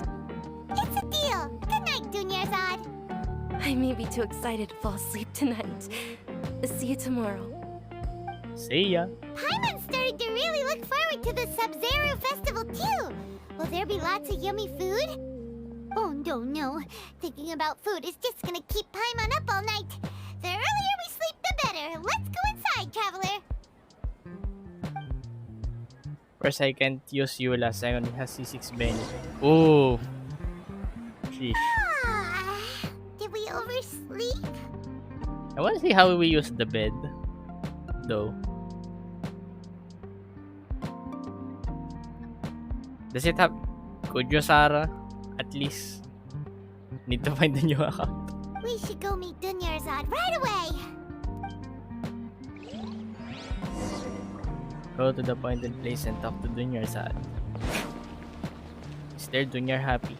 It's a deal. Good night, Dunyarzad. I may be too excited to fall asleep tonight. See you tomorrow. See ya. Paimon started to really look forward to the Sub-Zero Festival too. Will there be lots of yummy food? Oh no. Thinking about food is just gonna keep Paimon up all night. The earlier we sleep, the better. Let's go inside, traveler. First, I can't use Eula. Second, it has C6 Benny. Ooh. Sheesh. Did we oversleep? I want to see how we use the bed, though. Does it have Kujo Sara? At least. Need to find a new account. We should go meet Dunyarzad right away. Go to the appointed place and talk to Dunyarzad. It's there, Dunya happy.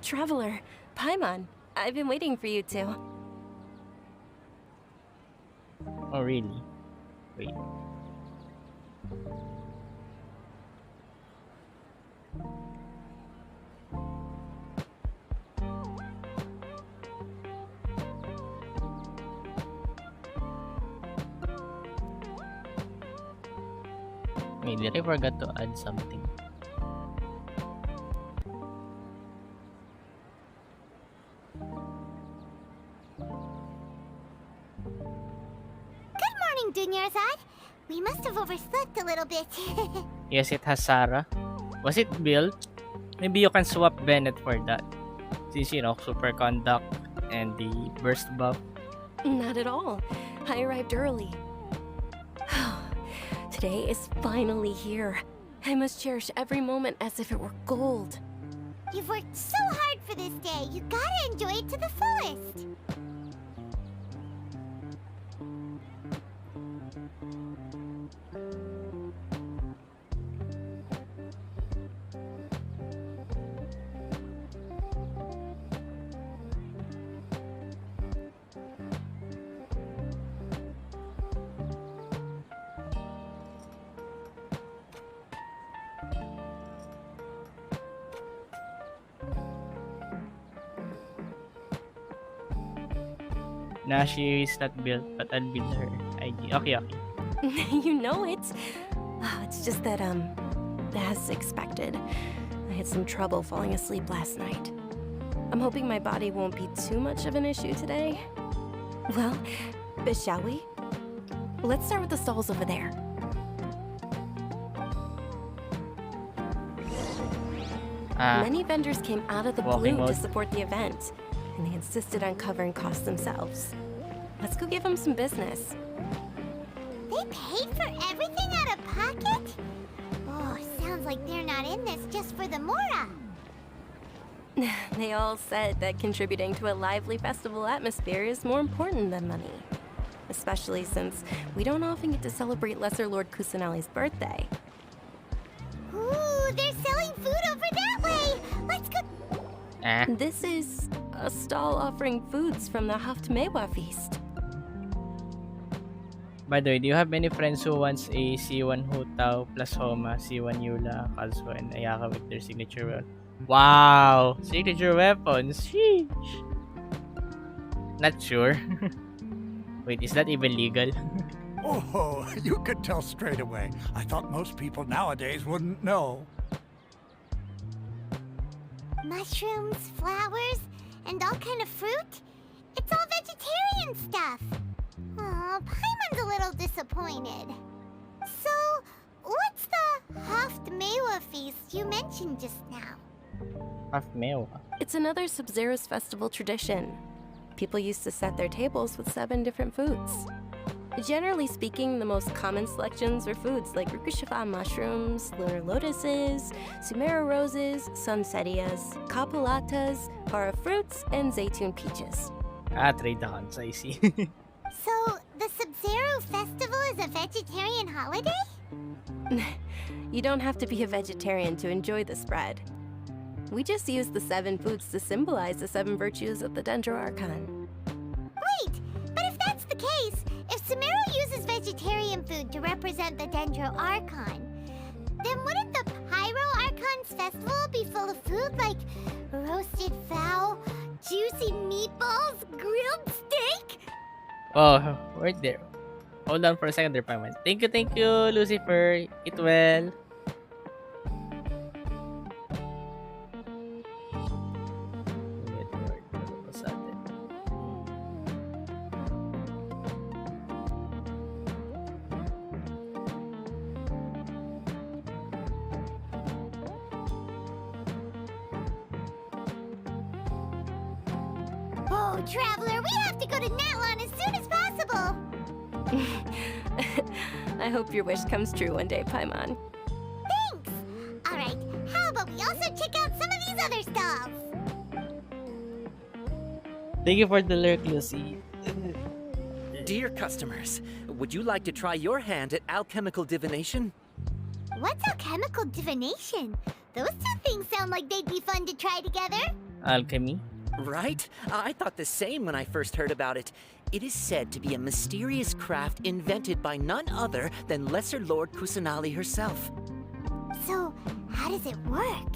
Traveler, Paimon, I've been waiting for you two. Oh, really? Wait. Wait, did I forgot to add something? Good morning, Dunyarzad. We must have overslept a little bit. Yes, it has Sarah. Was it built? Maybe you can swap Bennett for that. Since, you know, superconduct and the burst buff. Not at all. I arrived early. Today is finally here. I must cherish every moment as if it were gold. You've worked so hard for this day. You gotta enjoy it to the fullest. Nah, she is not built, but I'll build her ID. Okay. You know it. Oh, it's just that, as expected, I had some trouble falling asleep last night. I'm hoping my body won't be too much of an issue today. Well, shall we? Let's start with the stalls over there. Many vendors came out of the blue to support the event, and they insisted on covering costs themselves. Let's go give them some business. They paid for everything out of pocket? Oh, sounds like they're not in this just for the Mora. They all said that contributing to a lively festival atmosphere is more important than money. Especially since we don't often get to celebrate Lesser Lord Kusanali's birthday. Ooh, they're selling food over that way! Let's go... This is a stall offering foods from the Haftmewa feast. By the way, do you have many friends who wants a C1 Hutao plus Homa, C1 Yula, Kazuo, and Ayaka with their signature weapon? Wow! Signature weapons! Sheesh! Not sure. Wait, is that even legal? Oh, you could tell straight away. I thought most people nowadays wouldn't know. Mushrooms, flowers, and all kind of fruit? It's all vegetarian stuff. Aw, Paimon's a little disappointed. So, what's the Haftmewa feast you mentioned just now? Haftmewa? It's another Sub-Zero's festival tradition. People used to set their tables with 7 different foods. Generally speaking, the most common selections were foods like Rukushifa mushrooms, lunar lotuses, Sumera roses, sunsetias, capulatas, para fruits, and zaytun peaches. Trade accounts, I see. So, the Sub-Zero festival is a vegetarian holiday? You don't have to be a vegetarian to enjoy the spread. We just use the 7 foods to symbolize the 7 virtues of the Dendro Archon. Wait, but if that's the case, if Sumero uses vegetarian food to represent the Dendro Archon, then wouldn't the Pyro Archon's festival be full of food like roasted fowl, juicy meatballs, grilled steak? Oh, right there. Hold on for a second there, Paiman. Thank you, Lucifer. Eat well. Oh, Traveler, we have to go to Natlon as soon as possible! I hope your wish comes true one day, Paimon. Thanks! Alright, how about we also check out some of these other stalls? Thank you for the lyric, Lucy. Dear customers, would you like to try your hand at alchemical divination? What's alchemical divination? Those two things sound like they'd be fun to try together. Alchemy? Right? I thought the same when I first heard about it. It is said to be a mysterious craft invented by none other than Lesser Lord Kusanali herself. So, how does it work?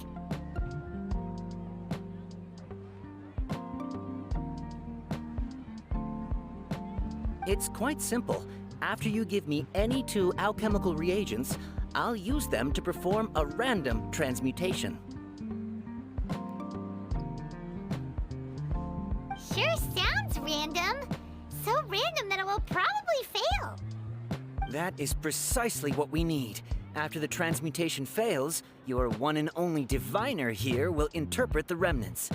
It's quite simple. After you give me any 2 alchemical reagents, I'll use them to perform a random transmutation. Sure sounds random. So random that it will probably fail. That is precisely what we need. After the transmutation fails, your one and only diviner here will interpret the remnants.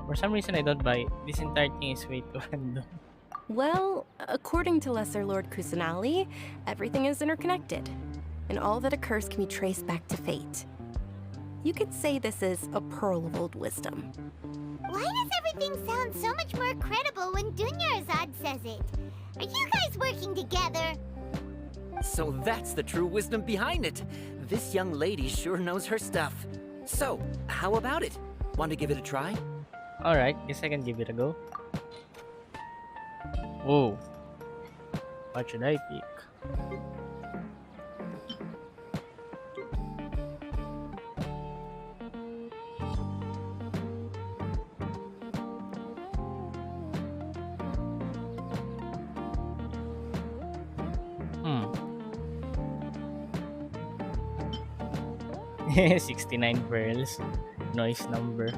For some reason, I don't buy it. This entire thing is way too random. Well, according to Lesser Lord Kusanali, everything is interconnected, and all that occurs can be traced back to fate. You could say this is a pearl of old wisdom. Why does everything sound so much more credible when Dunyarzad says it? Are you guys working together? So that's the true wisdom behind it. This young lady sure knows her stuff. So, how about it? Want to give it a try? Alright, guess I can give it a go. Whoa. What should I pick? Hmm. 69 pearls. Noise number.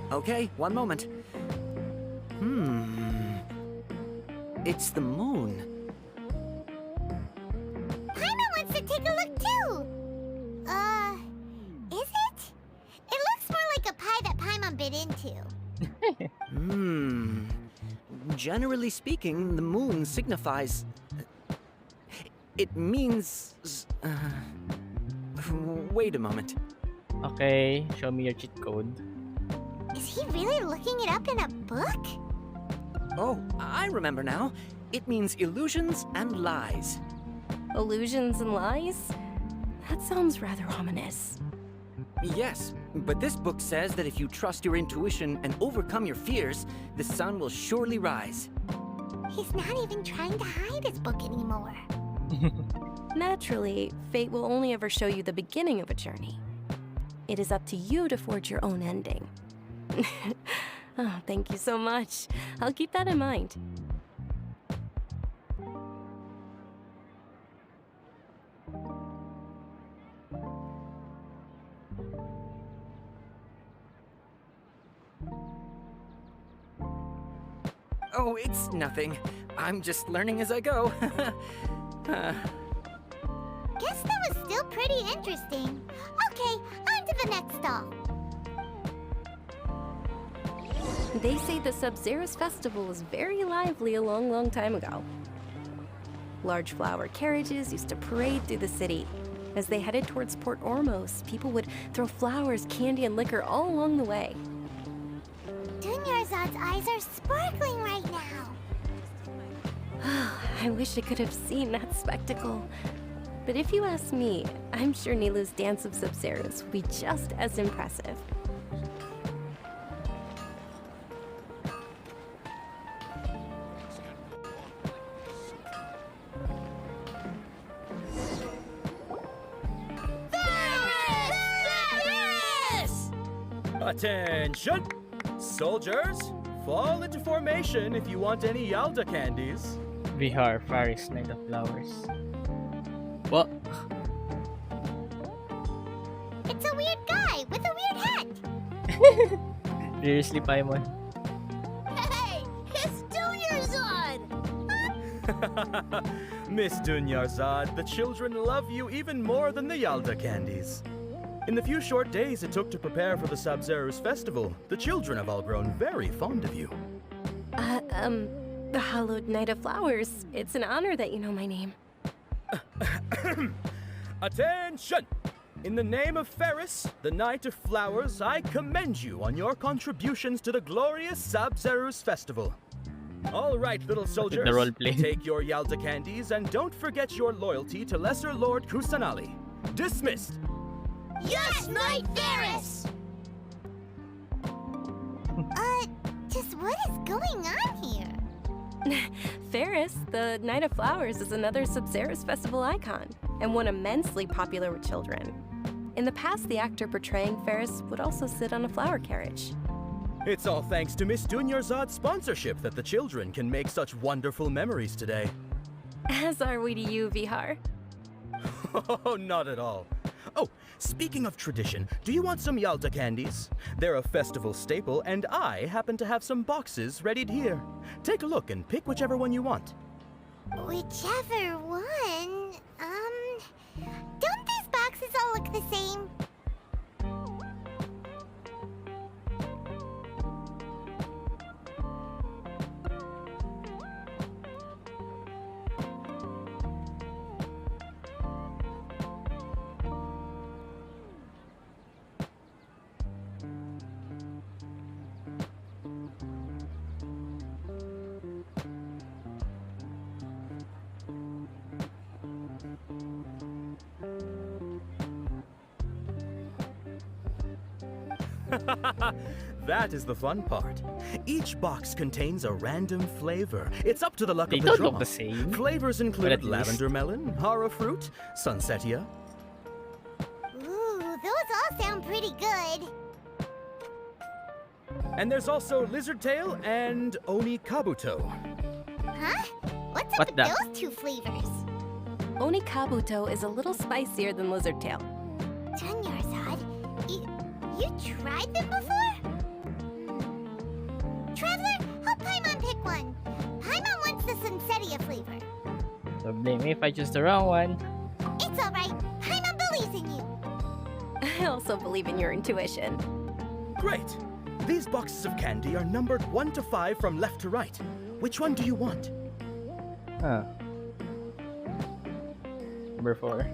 Okay, one moment. It's the moon. Paimon wants to take a look too. Is it? It looks more like a pie that Paimon bit into. Generally speaking, the moon signifies... It means... Wait a moment. Okay, show me your cheat code. Is he really looking it up in a book? Oh, I remember now. It means illusions and lies. Illusions and lies? That sounds rather ominous. Yes, but this book says that if you trust your intuition and overcome your fears, the sun will surely rise. He's not even trying to hide his book anymore. Naturally, fate will only ever show you the beginning of a journey. It is up to you to forge your own ending. Oh, thank you so much. I'll keep that in mind. Oh, it's nothing. I'm just learning as I go. Guess that was still pretty interesting. Okay, on to the next stall. They say the Sub-Zerus festival was very lively a long, long time ago. Large flower carriages used to parade through the city. As they headed towards Port Ormos, people would throw flowers, candy, and liquor all along the way. Dunyarzad's eyes are sparkling right now. I wish I could have seen that spectacle. But if you ask me, I'm sure Nilu's Dance of Sub-Zerus will be just as impressive. Attention! Soldiers, fall into formation if you want any Yalda candies. Vihar, Faris, Night of Flowers. What? It's a weird guy with a weird hat. Seriously, Paimon. Hey, it's Dunyarzad! Miss Dunyarzad, the children love you even more than the Yalda candies. In the few short days it took to prepare for the Sabzeruz festival, the children have all grown very fond of you. The Hallowed Knight of Flowers. It's an honor that you know my name. Attention! In the name of Ferris, the Knight of Flowers, I commend you on your contributions to the glorious Sabzeruz festival. All right, little soldiers, the roleplay. take your Yalda candies and don't forget your loyalty to Lesser Lord Kusanali. Dismissed! Yes, Knight Ferris! Just what is going on here? Ferris, the Knight of Flowers, is another Sabzeruz festival icon, and one immensely popular with children. In the past, the actor portraying Ferris would also sit on a flower carriage. It's all thanks to Miss Dunyarzad's sponsorship that the children can make such wonderful memories today. As are we to you, Vihar. Oh, not at all. Oh, speaking of tradition, do you want some Yalda candies? They're a festival staple, and I happen to have some boxes readied here. Take a look and pick whichever one you want. Whichever one? Don't these boxes all look the same? That is the fun part. Each box contains a random flavor. It's up to the luck They of the don't draw. look the same. Flavors But include at least. lavender melon, hara fruit, sunsetia. Ooh, those all sound pretty good. And there's also lizard tail and oni kabuto. Huh? What's up What with the- those two flavors? Oni Kabuto is a little spicier than Lizard Tail. Dunyarzad, you tried them before? Traveler, help Paimon pick one. Paimon wants the Sunsetia flavor. Don't blame me if I choose the wrong one. It's alright. Paimon believes in you. I also believe in your intuition. Great! These boxes of candy are numbered 1 to 5 from left to right. Which one do you want? Huh. Number 4.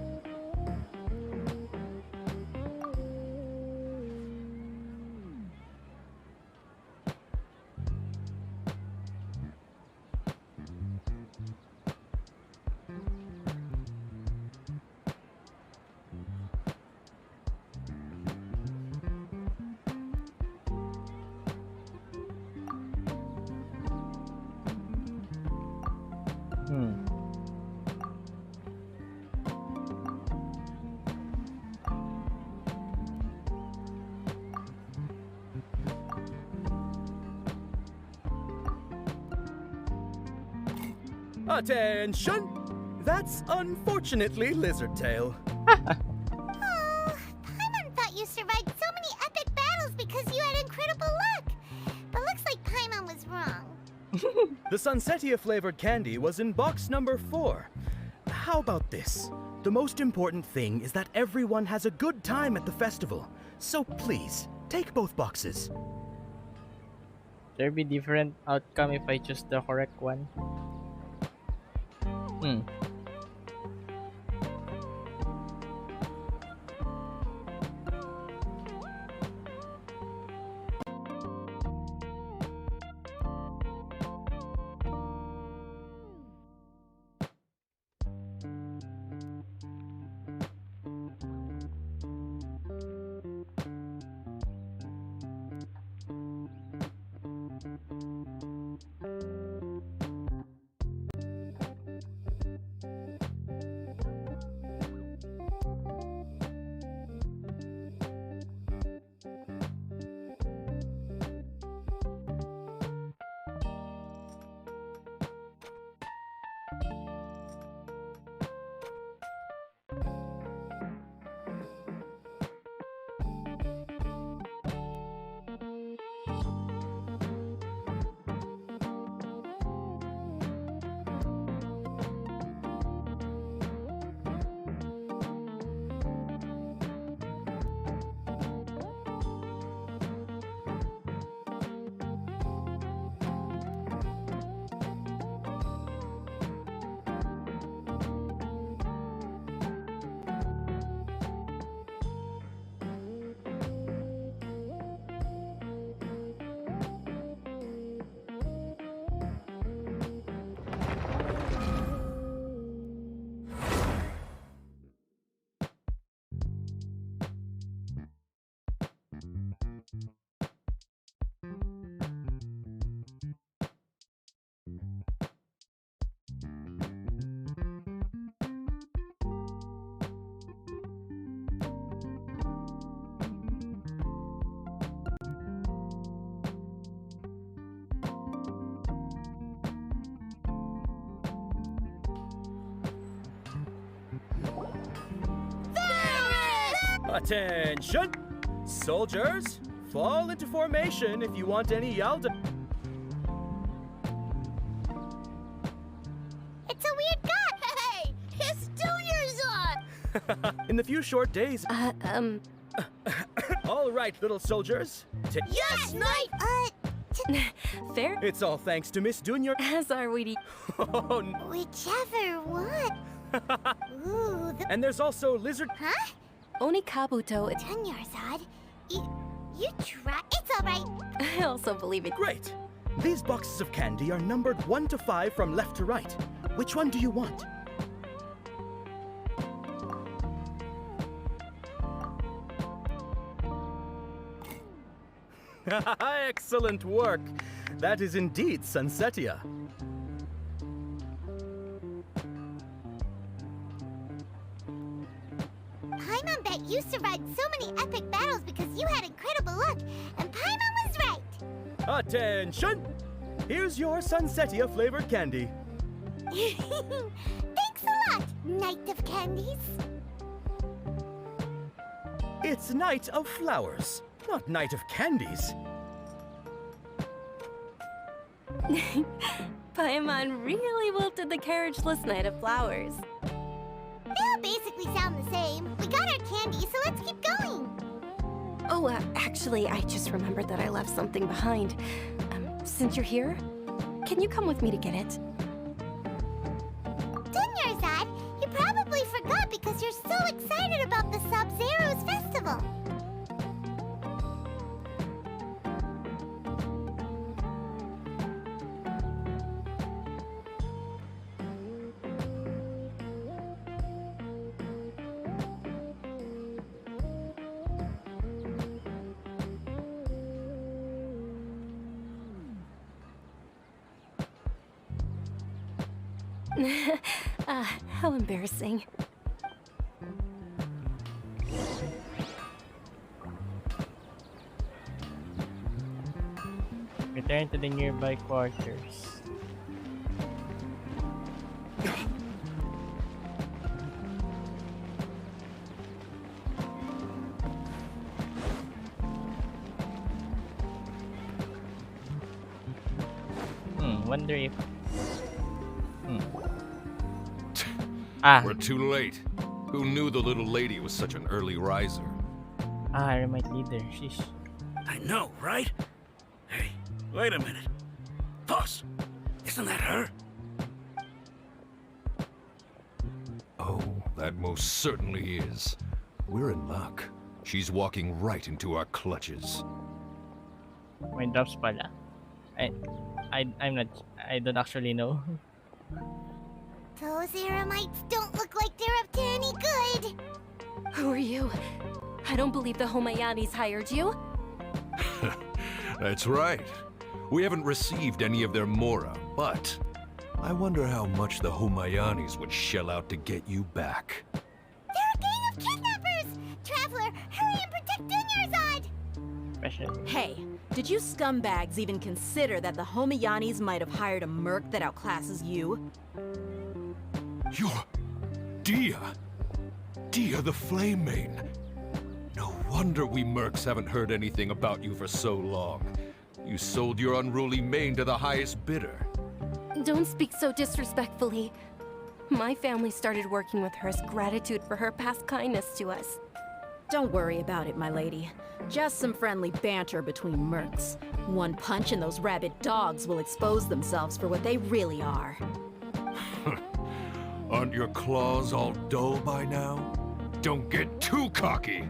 Attention! That's unfortunately lizard tail. Oh, Paimon thought you survived so many epic battles because you had incredible luck. But looks like Paimon was wrong. The Sunsetia flavored candy was in box number 4. How about this? The most important thing is that everyone has a good time at the festival. So please, take both boxes. There be different outcome if I choose the correct one. Attention! Soldiers, fall into formation if you want any Yalda. It's a weird god. Hey, it's Junior's on. In the few short days. All right, little soldiers. Yes, Knight. Fair? It's all thanks to Miss Junior. As are we. Oh, Whichever one. Ooh, and there's also Lizard. Huh? Onikabuto. Junior's odd. You try. It's all right. I also believe it. Great. These boxes of candy are numbered 1 to 5 from left to right. Which one do you want? Excellent work. That is indeed Sunsetia. Paimon bet you survived so many epic battles because you had incredible luck, and Paimon was right. Attention! Here's your Sunsetia flavored candy. Thanks a lot, Knight of Candies. It's Night of Flowers, not Night of Candies. Paimon really wilted the carriageless Knight of Flowers. They all basically sound the same. We got our candy, so let's keep going. Oh, actually, I just remembered that I left something behind. Since you're here, can you come with me to get it? Dunyarzad, you probably forgot because you're so excited about the Sub-Zero's festival. How embarrassing. Return to the nearby quarters. Wonder if... We're too late. Who knew the little lady was such an early riser? I remind leader. Sheesh. I know, right? Hey, wait a minute. Boss, isn't that her? Oh, that most certainly is. We're in luck. She's walking right into our clutches. My drops pala. I'm not... I don't actually know. Those Eremites don't look like they're up to any good. Who are you? I don't believe the Homayanis hired you. That's right. We haven't received any of their mora, but I wonder how much the Homayanis would shell out to get you back. They're a gang of kidnappers! Traveler, hurry and protect Dunyarzad! Hey, did you scumbags even consider that the Homayanis might have hired a merc that outclasses you? You're... Dia! Dia the Flame Mane! No wonder we mercs haven't heard anything about you for so long. You sold your unruly mane to the highest bidder. Don't speak so disrespectfully. My family started working with her as gratitude for her past kindness to us. Don't worry about it, my lady. Just some friendly banter between mercs. One punch and those rabid dogs will expose themselves for what they really are. Aren't your claws all dull by now? Don't get too cocky!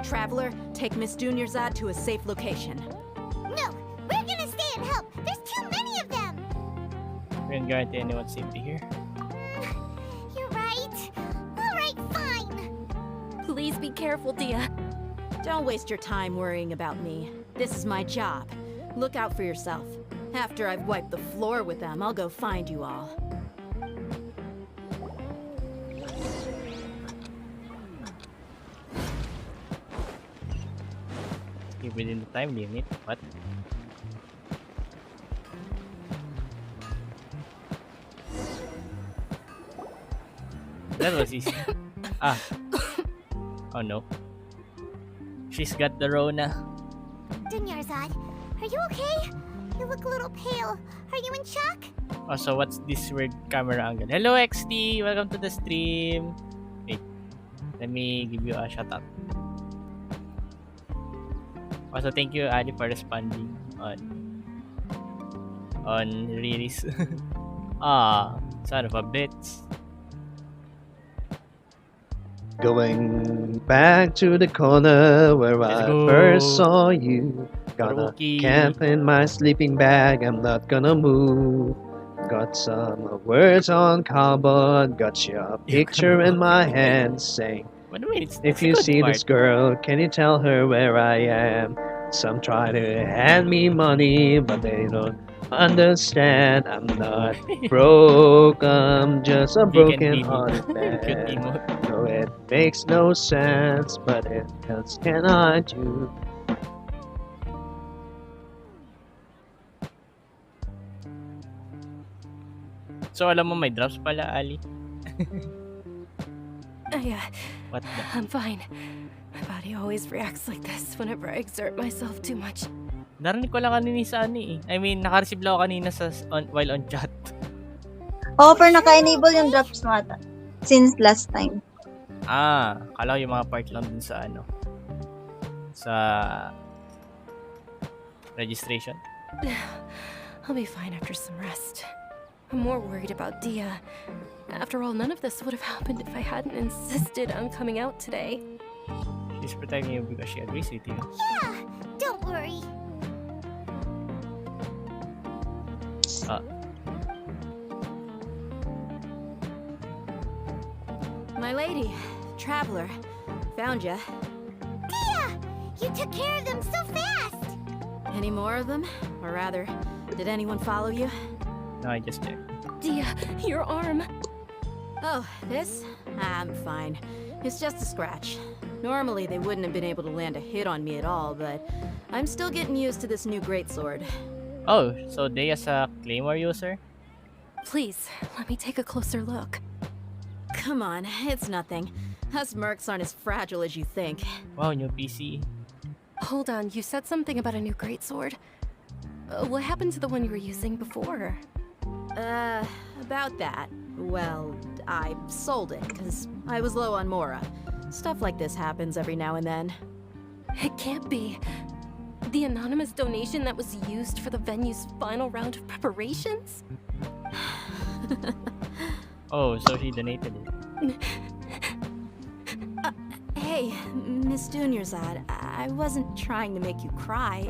Traveler, take Miss Dunyarzad to a safe location. No, we're gonna stay and help. There's too many of them. We don't guarantee anyone's safety here. You're right. All right, fine. Please be careful, Dia. Don't waste your time worrying about me. This is my job. Look out for yourself. After I've wiped the floor with them, I'll go find you all. Within the time limit. What? That was easy. Oh no. She's got the Rona. Dunyarzad, are you okay? You look a little pale. Are you in shock? Also, what's this weird camera angle? Hello, XT! Welcome to the stream. Wait. Let me give you a shout out. Also, thank you, Ali, for responding on release. Ah, son of a bitch. Going back to the corner where I go. first saw you. Gonna Karaoke. camp in my sleeping bag, I'm not gonna move. Got some words on cardboard, got your picture in my hand saying, What do you mean? if you see this girl, can you tell her where I am? Some try to hand me money, but they don't understand. I'm not broke, I'm just a broken hearted man. No, it makes no sense, but what else can I do? So, alam mo may drops pala, Ali. Yeah. What the? I'm fine. My body always reacts like this whenever I exert myself too much. Narinig ko lang kanina sa ani eh. I mean, naka-receive lang ako kanina while on chat. Oo, pero naka-enable yung drops mo ata. Since last time. Ah, kala ko yung mga part lang dun sa sa registration. I'll be fine after some rest. I'm more worried about Dia. After all, none of this would have happened if I hadn't insisted on coming out today. She's protecting you because she agrees with you. Yeah, don't worry. My lady, traveler, found ya. Dia! You took care of them so fast! Any more of them? Or rather, did anyone follow you? No, I just checked. Dia, your arm. Oh, this? I'm fine. It's just a scratch. Normally, they wouldn't have been able to land a hit on me at all, but I'm still getting used to this new greatsword. Oh, so they as a Claymore user? Please, let me take a closer look. Come on, it's nothing. Us mercs aren't as fragile as you think. Wow, new PC. Hold on, you said something about a new greatsword. What happened to the one you were using before? About that. Well, I sold it, because I was low on Mora. Stuff like this happens every now and then. It can't be. The anonymous donation that was used for the venue's final round of preparations? Oh, so she donated it. Hey, Miss Dunyarzad, I wasn't trying to make you cry.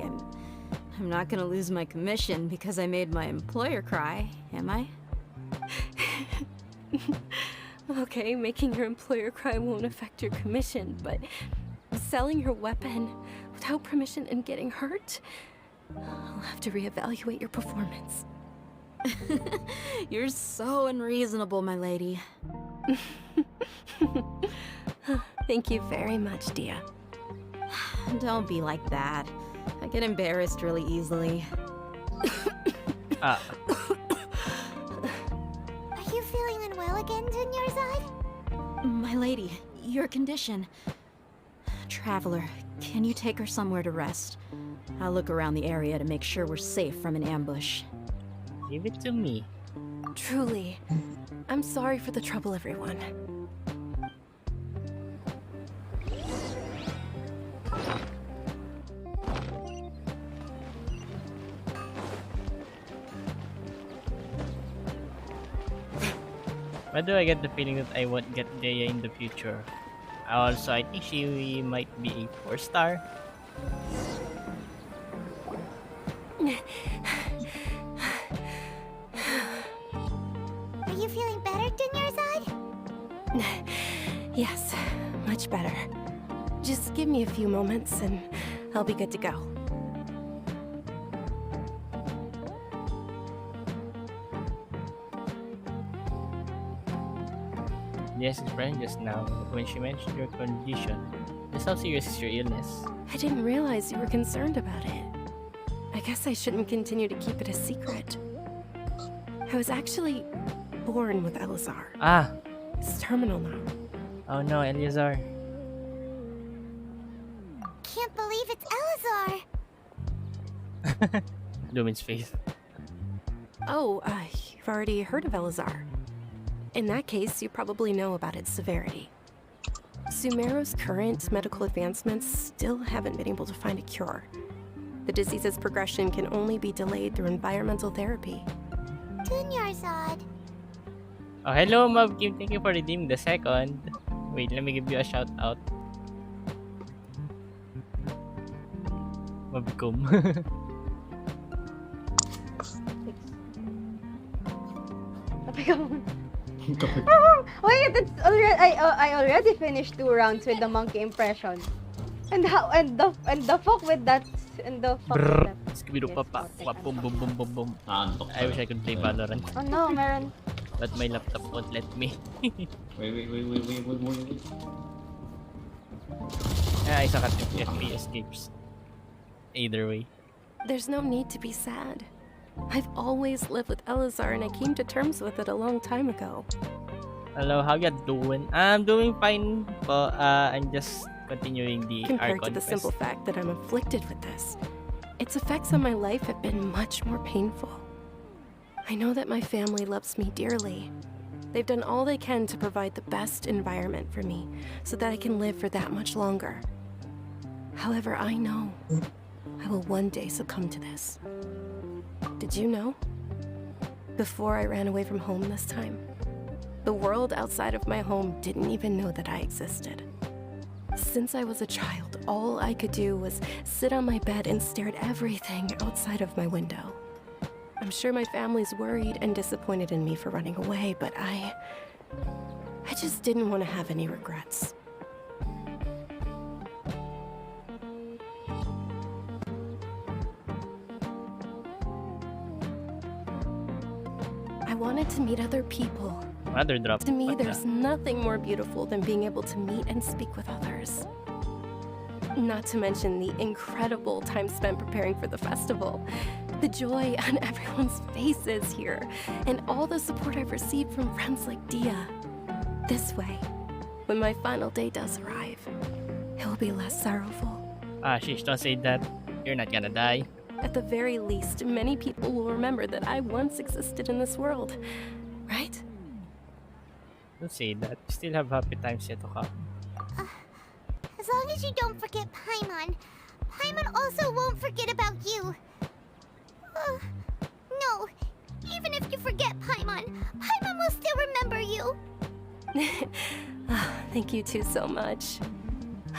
I'm not gonna lose my commission because I made my employer cry, am I? Okay, making your employer cry won't affect your commission, but selling your weapon without permission and getting hurt? I'll have to reevaluate your performance. You're so unreasonable, my lady. Thank you very much, Dia. Don't be like that. I get embarrassed really easily. Are you feeling unwell again, Dunyarzad? My lady, your condition. Traveler, can you take her somewhere to rest? I'll look around the area to make sure we're safe from an ambush. Give it to me. Truly. I'm sorry for the trouble, everyone. Why do I get the feeling that I won't get Dea in the future? Also, I think she might be a 4-star. Are you feeling better, Dunyarzad? Yes, much better. Just give me a few moments and I'll be good to go. Yes, friend just now, when she mentioned your condition. Just how serious is your illness? I didn't realize you were concerned about it. I guess I shouldn't continue to keep it a secret. I was actually born with Elazar. Ah! It's terminal now. Oh no, Eleazar. it's Elazar. Lumen's face. Oh, you've already heard of Elazar. In that case, you probably know about its severity. Sumeru's current medical advancements still haven't been able to find a cure. The disease's progression can only be delayed through environmental therapy. Dunyarzad. Oh, hello, Mab Kim. Thank you for redeeming the second. Wait, let me give you a shout out. Mabkum. Wait, it's already I already finished 2 rounds with the monkey impression. And the fuck with that Brrr. Scooby-Doo papa. Wap, boom, boom, boom, boom, boom. I wish I could play Valorant. Oh no, meron. But my laptop won't let me. Wait. Isa ka FPS games. Either way. There's no need to be sad. I've always lived with Elazar and I came to terms with it a long time ago. Hello, how you doing? I'm doing fine, but I'm just continuing the Compared Archon to the quest. simple fact that I'm afflicted with this, its effects on my life have been much more painful. I know that my family loves me dearly. They've done all they can to provide the best environment for me so that I can live for that much longer. However, I know I will one day succumb to this. Did you know? Before I ran away from home this time, the world outside of my home didn't even know that I existed. Since I was a child, all I could do was sit on my bed and stare at everything outside of my window. I'm sure my family's worried and disappointed in me for running away, but I just didn't want to have any regrets. I wanted to meet other people. Another drop. To me, What there's the- nothing more beautiful than being able to meet and speak with others. Not to mention the incredible time spent preparing for the festival, the joy on everyone's faces here, and all the support I've received from friends like Dia. This way, when my final day does arrive, it will be less sorrowful. Sheesh, don't say that. You're not gonna die. At the very least, many people will remember that I once existed in this world, right? Don't say that. You still have happy times yet to come. As long as you don't forget Paimon, Paimon also won't forget about you. No, even if you forget Paimon, Paimon will still remember you. Thank you two so much.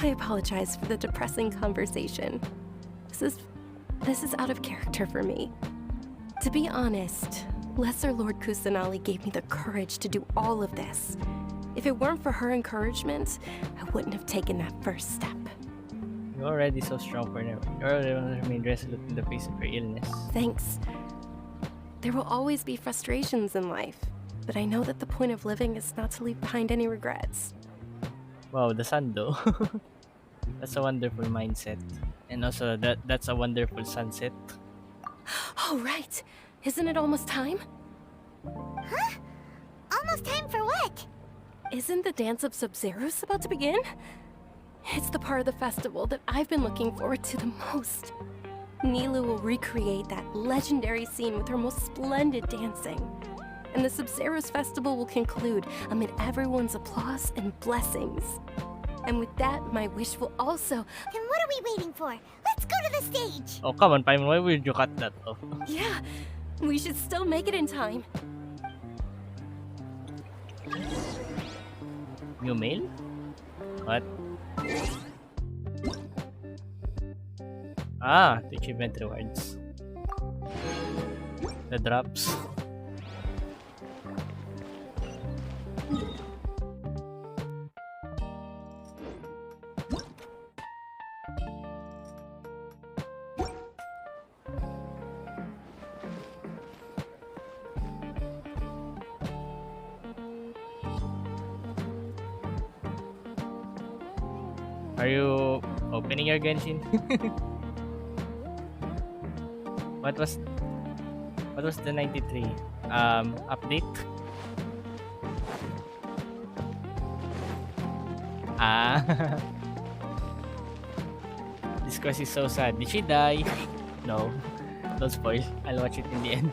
I apologize for the depressing conversation. This is out of character for me. To be honest, Lesser Lord Kusanali gave me the courage to do all of this. If it weren't for her encouragement, I wouldn't have taken that first step. You're already so strong for now. You're already one of the main resolute in the face of your illness. Thanks. There will always be frustrations in life, but I know that the point of living is not to leave behind any regrets. Wow, the sun though. That's a wonderful mindset. And also, that's a wonderful sunset. Oh, right. Isn't it almost time? Huh? Almost time for what? Isn't the Dance of Sub-Zeros about to begin? It's the part of the festival that I've been looking forward to the most. Nilu will recreate that legendary scene with her most splendid dancing. And the Sub-Zeros festival will conclude amid everyone's applause and blessings. And with that, my wish will also... Then what are we waiting for? Let's go to the stage! Oh, come on, Paimon. Why would you cut that off? Yeah, we should still make it in time. New mail? What? The achievement rewards. The drops. Are you opening your Genshin? What was the 93 update? quest is so sad. Did she die? No. Don't spoil. I'll watch it in the end.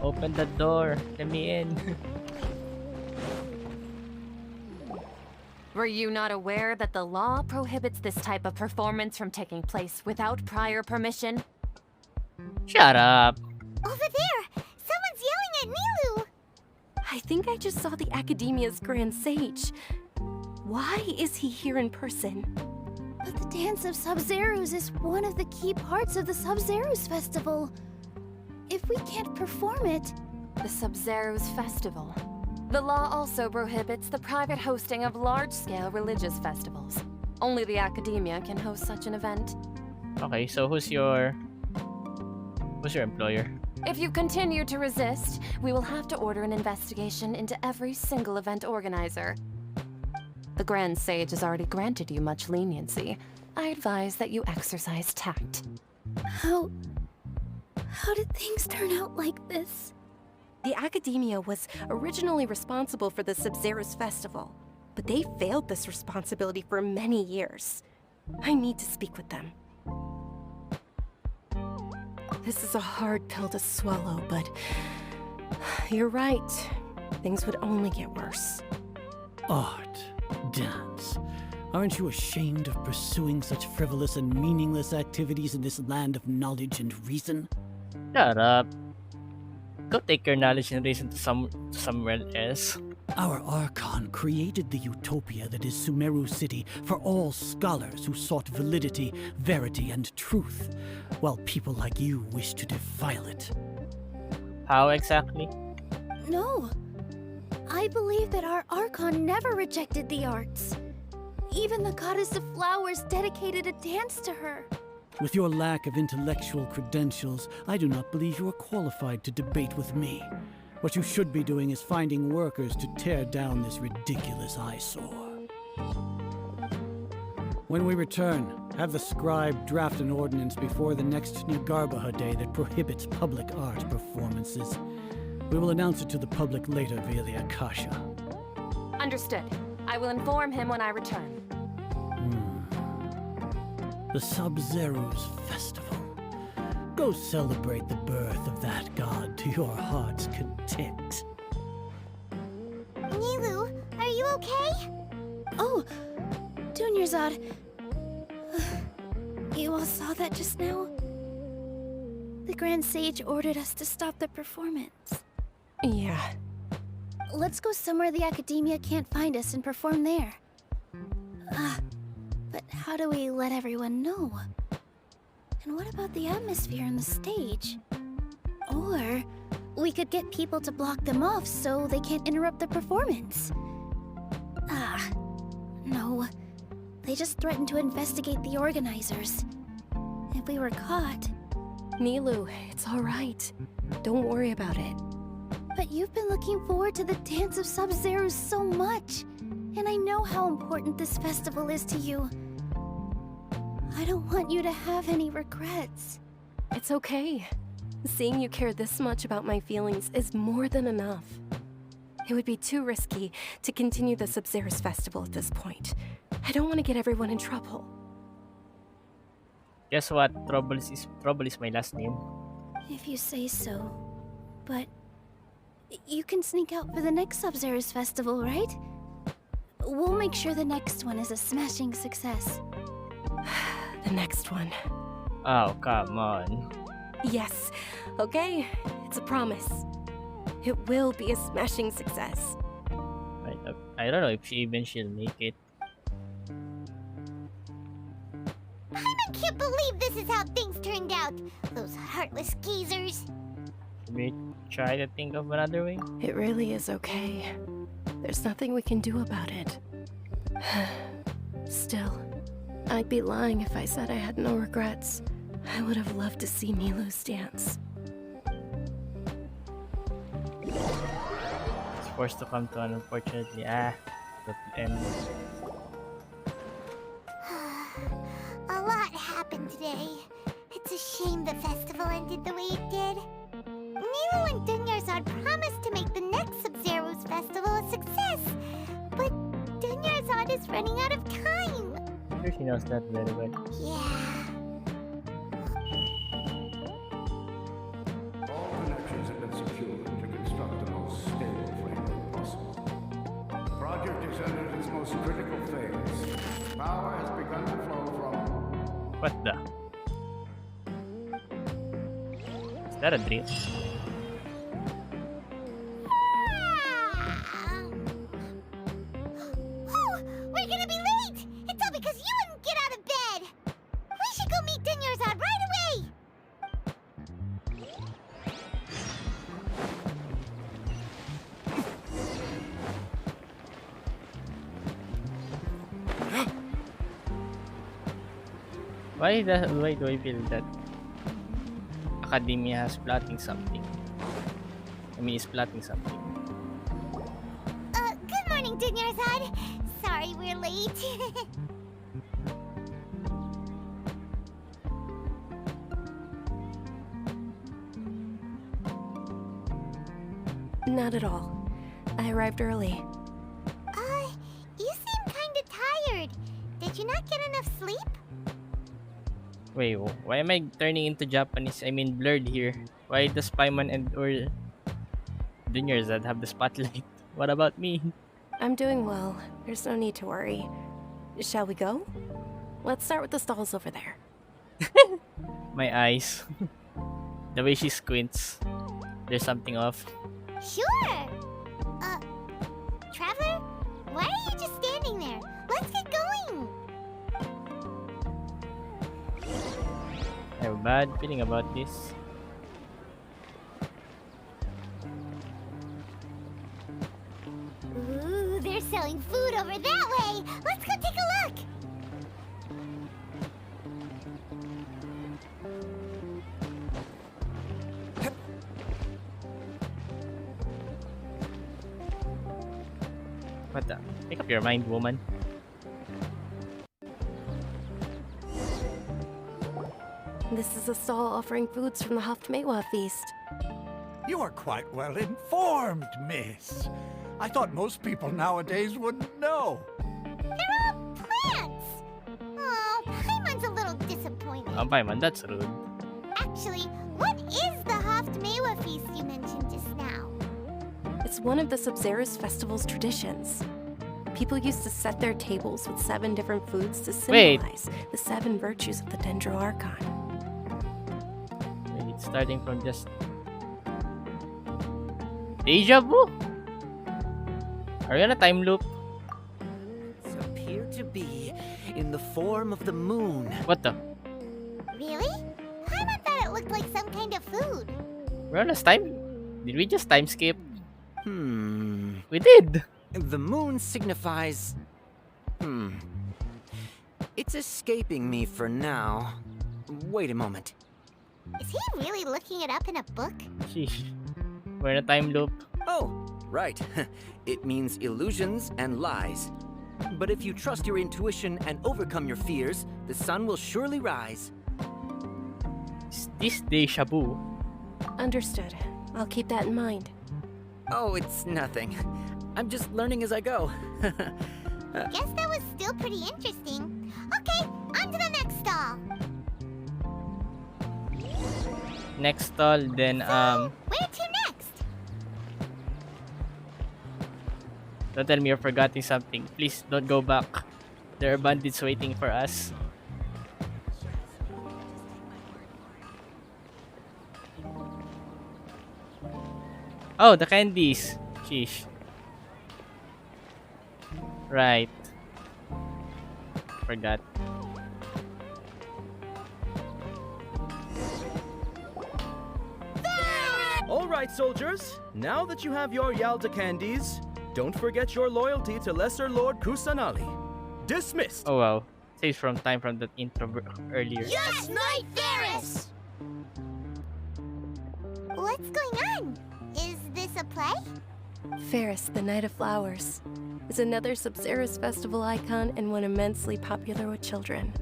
Open the door. Let me in. Were you not aware that the law prohibits this type of performance from taking place without prior permission? Shut up. Over there! Someone's yelling at Nilu! I think I just saw the Academia's Grand Sage. Why is he here in person? But the Dance of Sub-Zerus is one of the key parts of the Sub-Zerus Festival. If we can't perform it... The Sub-Zerus Festival. The law also prohibits the private hosting of large-scale religious festivals. Only the Academia can host such an event. Okay, so who's your employer? If you continue to resist, we will have to order an investigation into every single event organizer. The Grand Sage has already granted you much leniency. I advise that you exercise tact. How did things turn out like this? The Academia was originally responsible for the Sub-Zerus Festival, but they failed this responsibility for many years. I need to speak with them. This is a hard pill to swallow, but you're right. Things would only get worse. Art, dance. Aren't you ashamed of pursuing such frivolous and meaningless activities in this land of knowledge and reason? Shut up. Go take your knowledge and reason to somewhere else. Our Archon created the utopia that is Sumeru City for all scholars who sought validity, verity, and truth, while people like you wish to defile it. How exactly? No. I believe that our Archon never rejected the arts. Even the goddess of flowers dedicated a dance to her. With your lack of intellectual credentials, I do not believe you are qualified to debate with me. What you should be doing is finding workers to tear down this ridiculous eyesore. When we return, have the scribe draft an ordinance before the next Nagarbaha Day that prohibits public art performances. We will announce it to the public later via the Akasha. Understood. I will inform him when I return. The Sub-Zerus Festival. Go celebrate the birth of that god to your heart's content. Nilu, are you okay? Oh, Dunyarzad. You all saw that just now? The Grand Sage ordered us to stop the performance. Yeah. Let's go somewhere the Academia can't find us and perform there. But how do we let everyone know? And what about the atmosphere on the stage? Or we could get people to block them off so they can't interrupt the performance. No. They just threatened to investigate the organizers. If we were caught... Nilu, it's all right. Don't worry about it. But you've been looking forward to the Dance of Sub-Zerus so much. And I know how important this festival is to you. I don't want you to have any regrets. It's okay. Seeing you care this much about my feelings is more than enough. It would be too risky to continue the Sub-Zerus Festival at this point. I don't want to get everyone in trouble. Guess what? Trouble is my last name. If you say so. But you can sneak out for the next Sub-Zerus Festival, right? We'll make sure the next one is a smashing success. The next one. Oh, come on. Yes. Okay. It's a promise. It will be a smashing success. I don't know if she'll make it. I can't believe this is how things turned out. Those heartless geezers. Should we try to think of another way? It really is okay. There's nothing we can do about it. Still, I'd be lying if I said I had no regrets. I would have loved to see Milu's dance. It's forced to come to an unfortunately. The end. A lot happened today. It's a shame the festival ended the way it did. Nilu and Dunyarzad promised to make the next Sub-Zerus Festival festival a success. But Dunyarzad is running out of time. Sure, she knows that very well. Yeah. All connections have been secured to construct the most stable framework possible. The project is under its most critical phase. Power has begun to flow from... What the? Is that a drill? Oh, we're gonna be late! It's all because you wouldn't get out of bed! We should go meet Dunyarzad right away! Why do I feel that Academia has plotting something? I mean, is plotting something. Good morning, Dunyarzad. Sorry we're late. Not at all. I arrived early. You seem kinda tired. Did you not get enough sleep? Wait, why am I turning into Japanese? I mean, blurred here. Why does Paimon and or Dunyarzad have the spotlight? What about me? I'm doing well. There's no need to worry. Shall we go? Let's start with the stalls over there. My eyes. The way she squints. There's something off. Sure. Traveler, why are you just standing there? Let's get going. I have a bad feeling about this. Ooh, they're selling food over that way. Let's go take a look. What the? Make up your mind, woman. This is a stall offering foods from the Haftmewa feast. You are quite well informed, miss. I thought most people nowadays wouldn't know. They're all plants. Oh, Paimon's a little disappointed. Oh, Paimon, that's rude. Actually, what is the Haftmewa feast you mentioned just now? It's one of the Sub-Zerus festival's traditions. People used to set their tables with 7 different foods to symbolize the 7 virtues of the Dendro Archon. Wait, it's starting from just... Deja vu? Are we on a time loop? Appear to be in the form of the moon. What the? Really? Paimon thought it looked like some kind of food. We're on a time... Did we just time skip? We did! The moon signifies... It's escaping me for now. Wait a moment. Is he really looking it up in a book? Sheesh. We're in a time loop. Oh, right. It means illusions and lies. But if you trust your intuition and overcome your fears, the sun will surely rise. Is this deja vu? Understood. I'll keep that in mind. Oh, it's nothing. I'm just learning as I go. Guess that was still pretty interesting. Okay, on to the next stall. Next stall, then Where to next? don't tell me you're forgetting something. Please don't go back. There are bandits waiting for us. Oh, the candies. Sheesh. Right. Forgot. All right, soldiers. Now that you have your Yalda candies, don't forget your loyalty to Lesser Lord Kusanali. Dismissed. Oh wow. Saves from time from that intro earlier. Yes, Knight Ferris! What's going on? Is this a play? Ferris, the Knight of Flowers, is another Sub-Zerus festival icon and one immensely popular with children.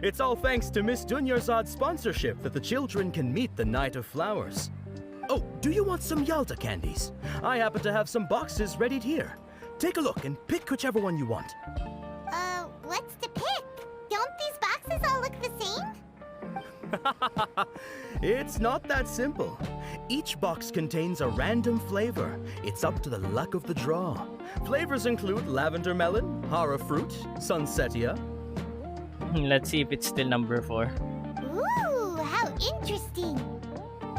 It's all thanks to Miss Dunyarzad's sponsorship that the children can meet the Knight of Flowers. Oh, do you want some Yalta candies? I happen to have some boxes ready here. Take a look and pick whichever one you want. What's to pick? Don't these boxes all look the same? It's not that simple. Each box contains a random flavor. It's up to the luck of the draw. Flavors include lavender melon, hara fruit, sunsetia. Let's see if it's still number 4. Ooh, how interesting.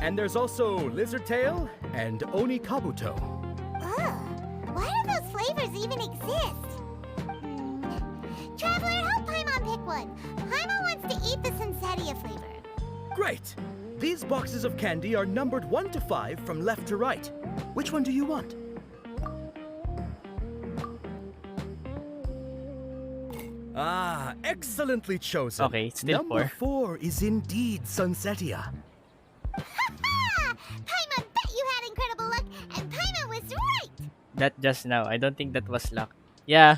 And there's also lizard tail and oni kabuto. Ugh, why do those flavors even exist? Traveler, help Paimon pick one. Paimon wants to eat the Sunsetia flavor. Great! These boxes of candy are numbered 1 to 5 from left to right. Which one do you want? Ah, excellently chosen. Okay, it's still Number 4. 4 is indeed Sunsetia. Paimon bet you had incredible luck, and Paimon was right! That just now. I don't think that was luck. Yeah.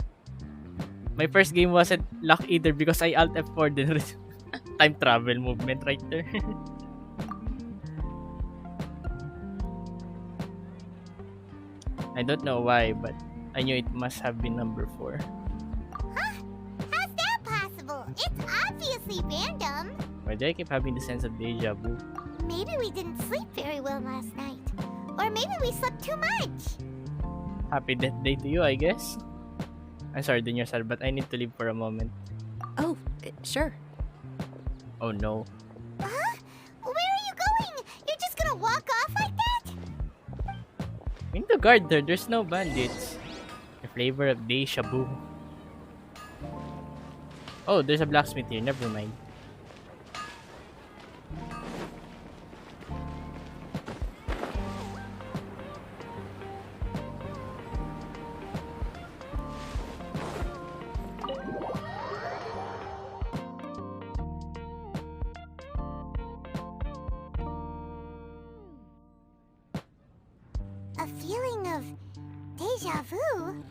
My first game wasn't luck either because I Alt F4 din. Time travel movement right there. I don't know why, but I knew it must have been number 4. Huh? How's that possible? It's obviously random. Why do I keep having the sense of deja vu? Maybe we didn't sleep very well last night. Or maybe we slept too much. Happy death day to you, I guess. I'm sorry, Dunya Sar, but I need to leave for a moment. Oh, sure. Oh no. Huh? Where are you going? You're just gonna walk off like that? In the guard there, there's no bandits. The flavor of deja vu. Oh, there's a blacksmith here. Never mind. A feeling of deja vu?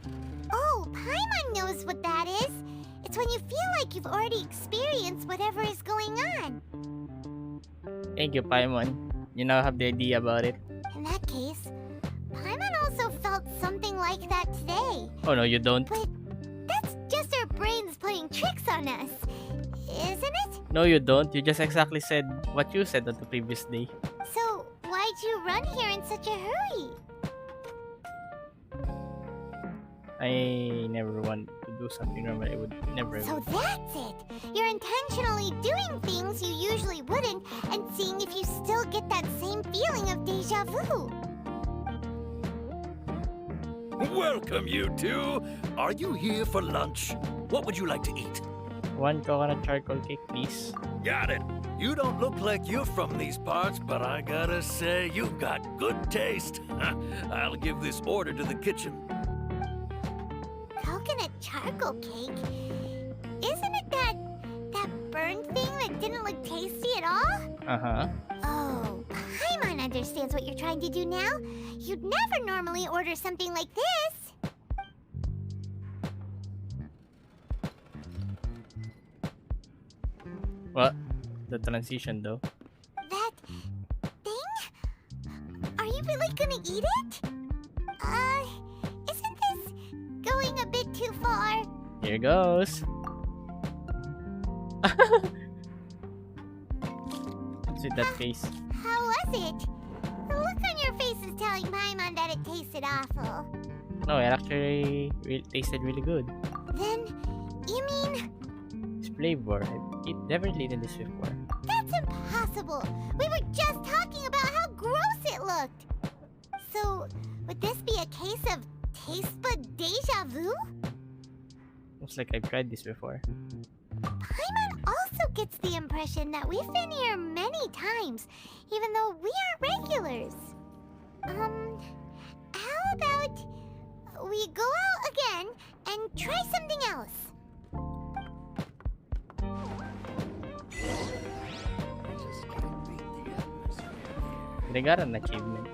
Oh, Paimon knows what that is. It's when you feel like you've already experienced whatever is going on. Thank you, Paimon. You now have the idea about it. In that case, Paimon also felt something like that today. Oh no, you don't. But that's just our brains playing tricks on us, isn't it? No, you don't. You just exactly said what you said on the previous day. So, why'd you run here in such a hurry? I never want to do something normal. I would never. So that's it! You're intentionally doing things you usually wouldn't and seeing if you still get that same feeling of deja vu. Welcome, you two. Are you here for lunch? What would you like to eat? 1 coconut charcoal cake, please. Got it. You don't look like you're from these parts, but I gotta say, you've got good taste. I'll give this order to the kitchen. Coconut charcoal cake? Isn't it that burned thing that didn't look tasty at all? Uh-huh. Oh, Paimon understands what you're trying to do now. You'd never normally order something like this. What? The transition though. That thing? Are you really gonna eat it? Isn't this going a bit too far? Here goes. See that face. How was it? The look on your face is telling Paimon that it tasted awful. No, it actually tasted really good. Then, you mean... It's flavor. I've definitely eaten this before. That's impossible! We were just talking about how gross it looked! So, would this be a case of taste bud deja vu? Looks like I've tried this before. Paimon also gets the impression that we've been here many times, even though we aren't regulars. How about we go out again and try something else? They got an achievement.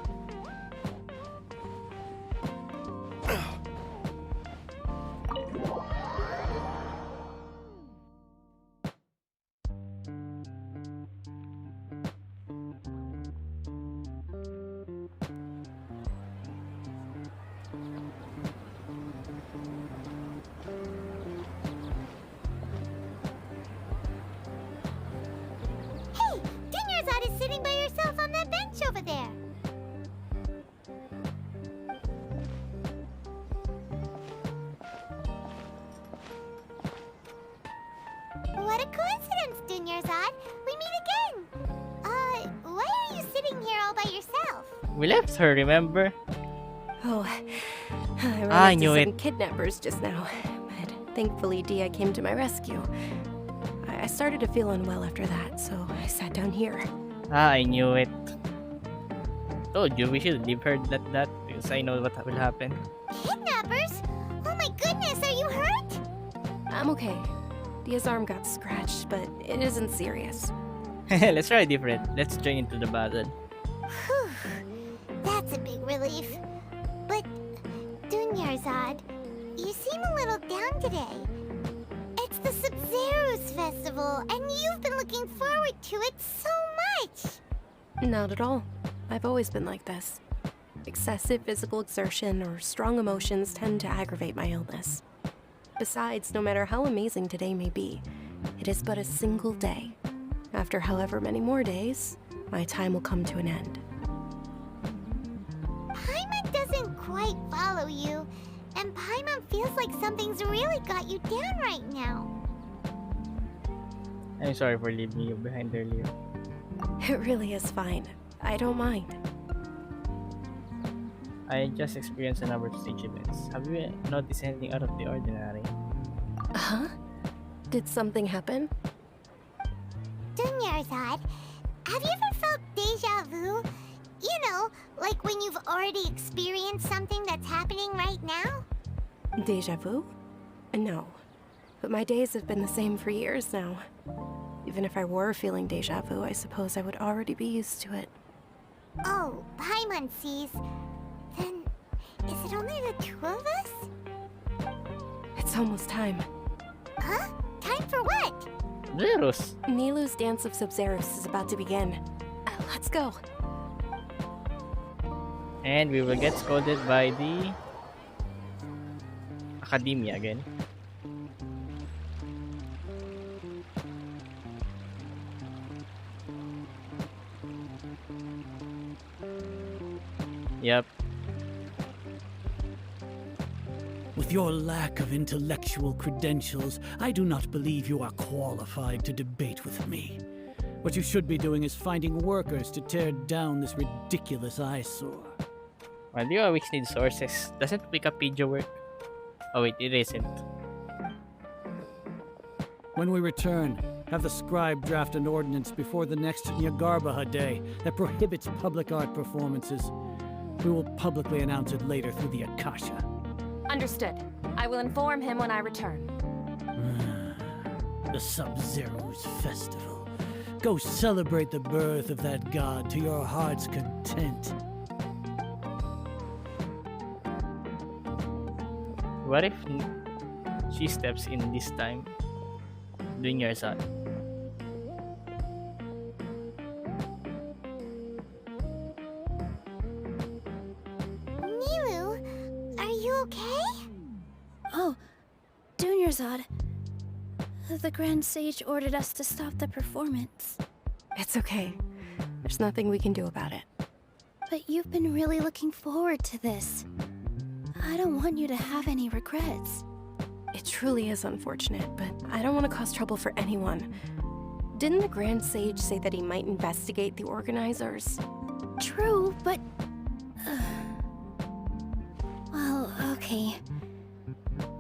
coincidence, Dunyarzad. We meet again. Why are you sitting here all by yourself? We left her, remember? Oh, I ran I into knew some it. kidnappers just now, but thankfully Dia came to my rescue. I started to feel unwell after that, so I sat down here. I knew it. Told you we should leave her like that because I know what will happen. Kidnappers? Oh my goodness, are you hurt? I'm okay. Dia's arm got scratched, but it isn't serious. Let's try different. Let's join into the battle. Whew. That's a big relief. But, Dunyarzad, you seem a little down today. It's the Sub-Zero's festival, and you've been looking forward to it so much. Not at all. I've always been like this. Excessive physical exertion or strong emotions tend to aggravate my illness. Besides, no matter how amazing today may be, it is but a single day. After however many more days, my time will come to an end. Paimon doesn't quite follow you, and Paimon feels like something's really got you down right now. I'm sorry for leaving you behind earlier. It really is fine. I don't mind. I just experienced a number of stage events. Have you noticed anything out of the ordinary? Huh? Did something happen? Dunyarzad, have you ever felt deja vu? You know, like when you've already experienced something that's happening right now? Deja vu? No. But my days have been the same for years now. Even if I were feeling deja vu, I suppose I would already be used to it. Oh, Paimon sees. Then, is it only the two of us? It's almost time. Huh? Time for what? Zeros. Nilu's Dance of Sub-Zeros is about to begin. Let's go. And we will get scolded by the Academia again. Yep. With your lack of intellectual credentials, I do not believe you are qualified to debate with me. What you should be doing is finding workers to tear down this ridiculous eyesore. Well, you always need sources. Doesn't Wikipedia work? Oh wait, it isn't. When we return, have the scribe draft an ordinance before the next Nyagarbaha Day that prohibits public art performances. We will publicly announce it later through the Akasha. Understood. I will inform him when I return. The Sub-Zero's festival. Go celebrate the birth of that god to your heart's content. What if she steps in this time? Dunyarzad. Nilu, are you okay? Oh, Dunyarzad. The Grand Sage ordered us to stop the performance. It's okay. There's nothing we can do about it. But you've been really looking forward to this. I don't want you to have any regrets. It truly is unfortunate, but I don't want to cause trouble for anyone. Didn't the Grand Sage say that he might investigate the organizers? True, but... well, okay.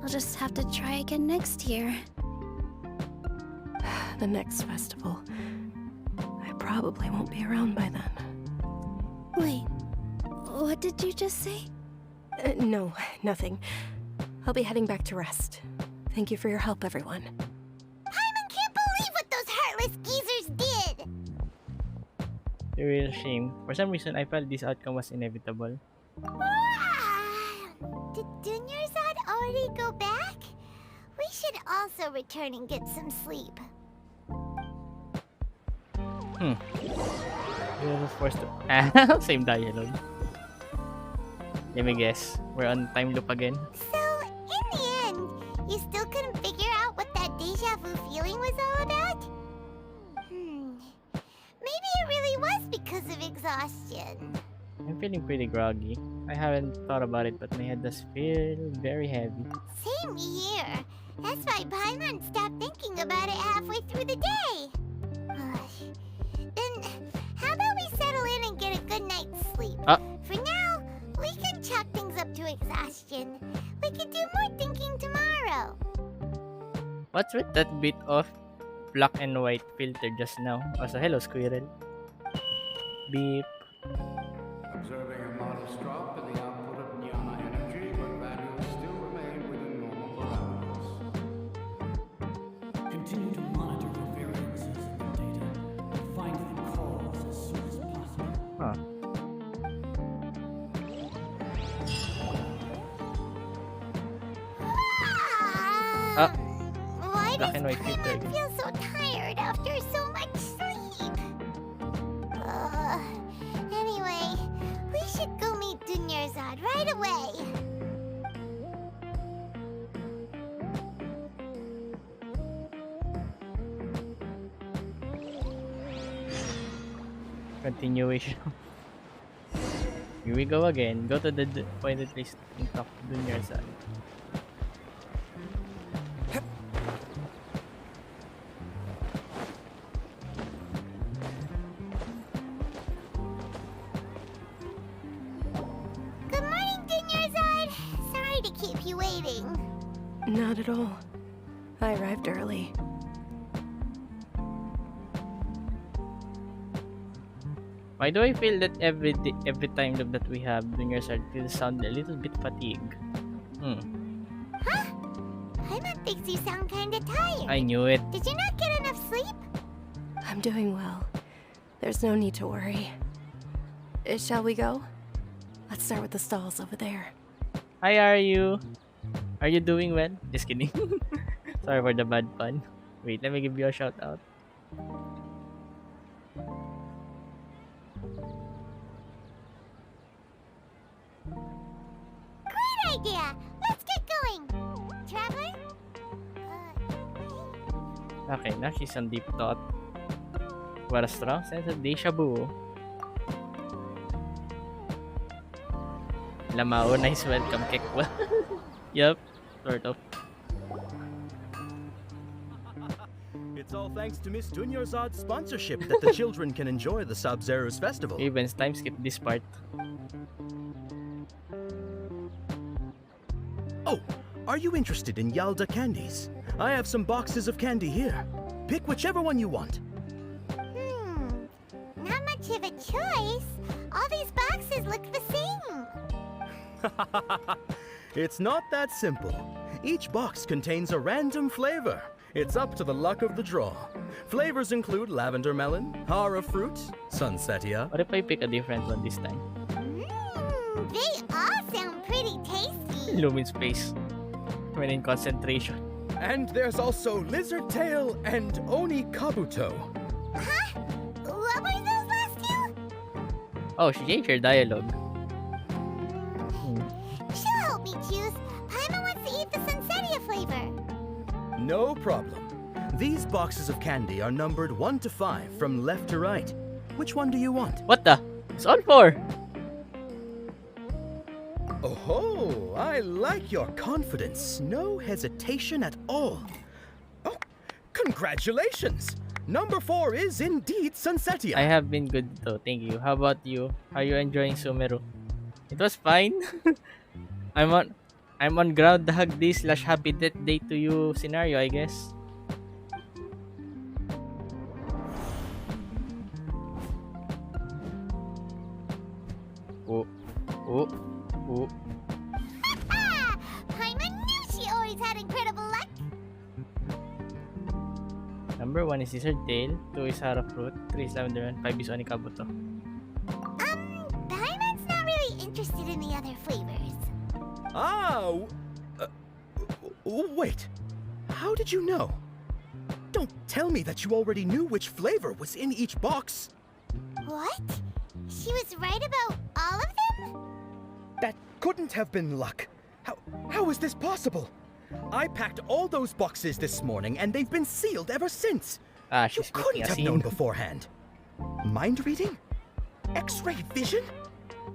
I'll just have to try again next year. The next festival. I probably won't be around by then. Wait, what did you just say? No, nothing. I'll be heading back to rest. Thank you for your help, everyone. Paimon can't believe what those heartless geezers did! A real shame. For some reason, I felt this outcome was inevitable. Did Dunyarzad already go back? We should also return and get some sleep. We were forced to... Same dialogue. Let me guess. We're on time loop again. So, in the end, you still couldn't figure out what that deja vu feeling was all about? Maybe it really was because of exhaustion. I'm feeling pretty groggy. I haven't thought about it, but my head does feel very heavy. Same here. That's why Paimon stopped thinking about it halfway through the day. Then, how about we settle in and get a good night's sleep? For now, we can chalk things up to exhaustion. We can do more thinking tomorrow. What's with that bit of black and white filter just now? Also, hello, squirrel. Beep. Observing a modest drop in the output of Nyana energy, but values still remain within normal parameters. Continue to monitor the variances in the data and find the cause as soon as possible. Why Black does and white filter. Paimon feel so tired after so much sleep? Anyway, we should go meet Dunyarzad right away. Continuation. Here we go again. Go to the appointed place and talk to Dunyarzad. Good morning, Dunyarzad. Sorry to keep you waiting. Not at all. I arrived early. Why do I feel that every time that we have Dunyarzad feels sound a little bit fatigued? Huh? Paimon thinks you sound kinda tired. I knew it. Did you not get enough sleep? I'm doing well. There's no need to worry. Shall we go? Let's start with the stalls over there. Hi, are you? Are you doing well? Just kidding. Sorry for the bad pun. Wait, let me give you a shout out. Great idea. Let's get going. Traveler? Okay, now she's on deep thought. What a strong sense of deja vu. Lamao, nice welcome, Kekwa. Yup, sort of. It's all thanks to Miss Dunyarzad's sponsorship that the children can enjoy the Sub-Zero's festival. Events time skip this part. Oh, are you interested in Yalda candies? I have some boxes of candy here. Pick whichever one you want. Not much of a choice. All these boxes look the same. It's not that simple. Each box contains a random flavor. It's up to the luck of the draw. Flavors include lavender melon, hara fruit, sunsetia. What if I pick a different one this time? They all sound pretty tasty. Lumin space. When in concentration. And there's also lizard tail and oni kabuto. Huh? What were those last two? Oh, she changed her dialogue. She'll help me choose. Paimon wants to eat the sunsetia flavor. No problem. These boxes of candy are numbered 1 to 5 from left to right. Which one do you want? What the? It's on 4. Oh, I like your confidence. No hesitation at all. Oh, congratulations! Number 4 is indeed Sunsetia. I have been good though, thank you. How about you? Are you enjoying Sumeru? It was fine. I'm on Groundhog Day / Happy Death Day to you scenario, I guess. Oh. Paimon knew she always had incredible luck. Number 1 is Lizard Tail, 2 is Hara Fruit, 3 is Lavender and 5 is Onikabuto. Paimon's not really interested in the other flavors. Wait. How did you know? Don't tell me that you already knew which flavor was in each box. What? She was right about all of them? That couldn't have been luck. How is this possible? I packed all those boxes this morning and they've been sealed ever since. You couldn't have known beforehand. Mind reading? X-ray vision?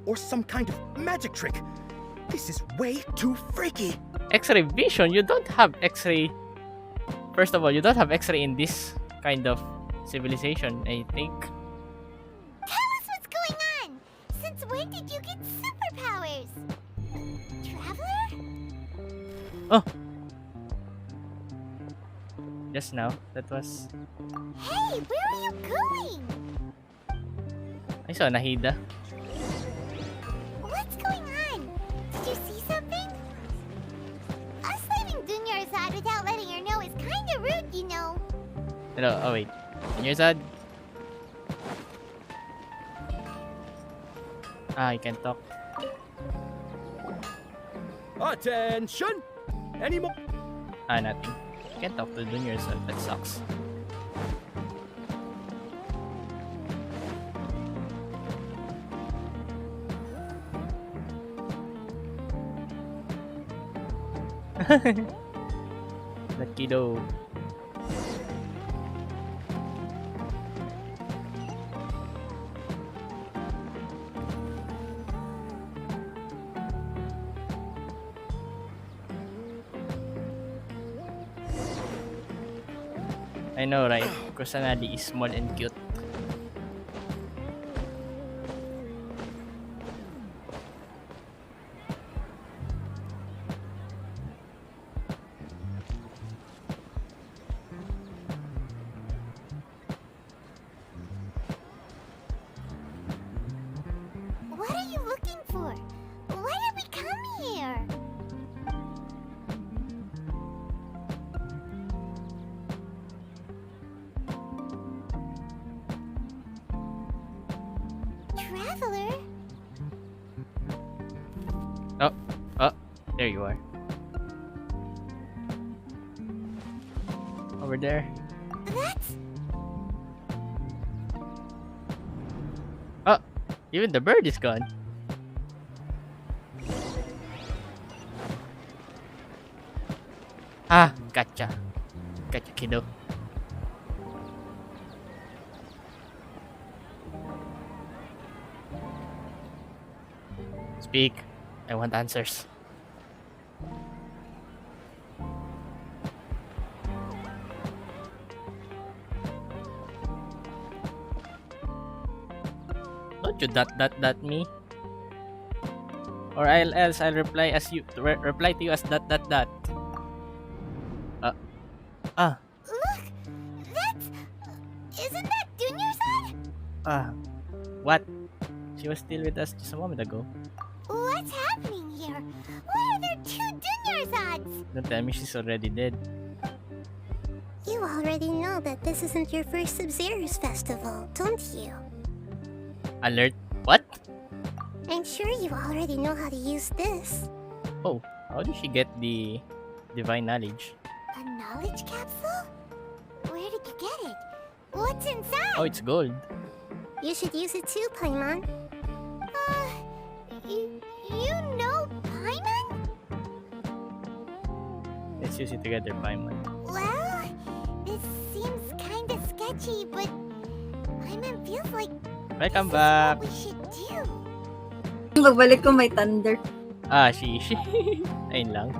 Or some kind of magic trick? This is way too freaky. X-ray vision. You don't have X-ray. First of all, you don't have X-ray in this kind of civilization, I think. Tell us what's going on! Since when did you get superpowers? Traveler? Oh! Just now, that was... Hey, where are you going? I saw Nahida. What's going on? Did you see something? Us leaving Dunya's side without letting her know is kinda rude, you know. No, oh wait. On your side? Ah, I can talk. Attention! Any more? Ah, nothing. You can talk to Dun yourself. That sucks. That kiddo. I know, right? Kusanagi is small and cute. What are you looking for? Why did we come here? Traveler? Oh, there you are. Over there. That's... Oh, even the bird is gone. Ah, gotcha. Gotcha, kiddo. Speak. I want answers. Don't you dot me? Or else I'll reply as you reply to you as dot. Look! That's... Isn't that Dunya's? What? She was still with us just a moment ago. What's happening here? Why are there two Dunya's? Don't tell me she's already dead. You already know that this isn't your first Sub-Zero's festival, don't you? Alert. What? I'm sure you already know how to use this. Oh, how did she get the divine knowledge? A knowledge capsule? Where did you get it? What's inside? Oh, it's gold. You should use it too, Paimon. You know Paimon? Let's use it together, Paimon. Well, this seems kinda sketchy, but Paimon feels like Welcome back. we should do. Pagbalik ko may thunder. Ah, she. Ayun lang.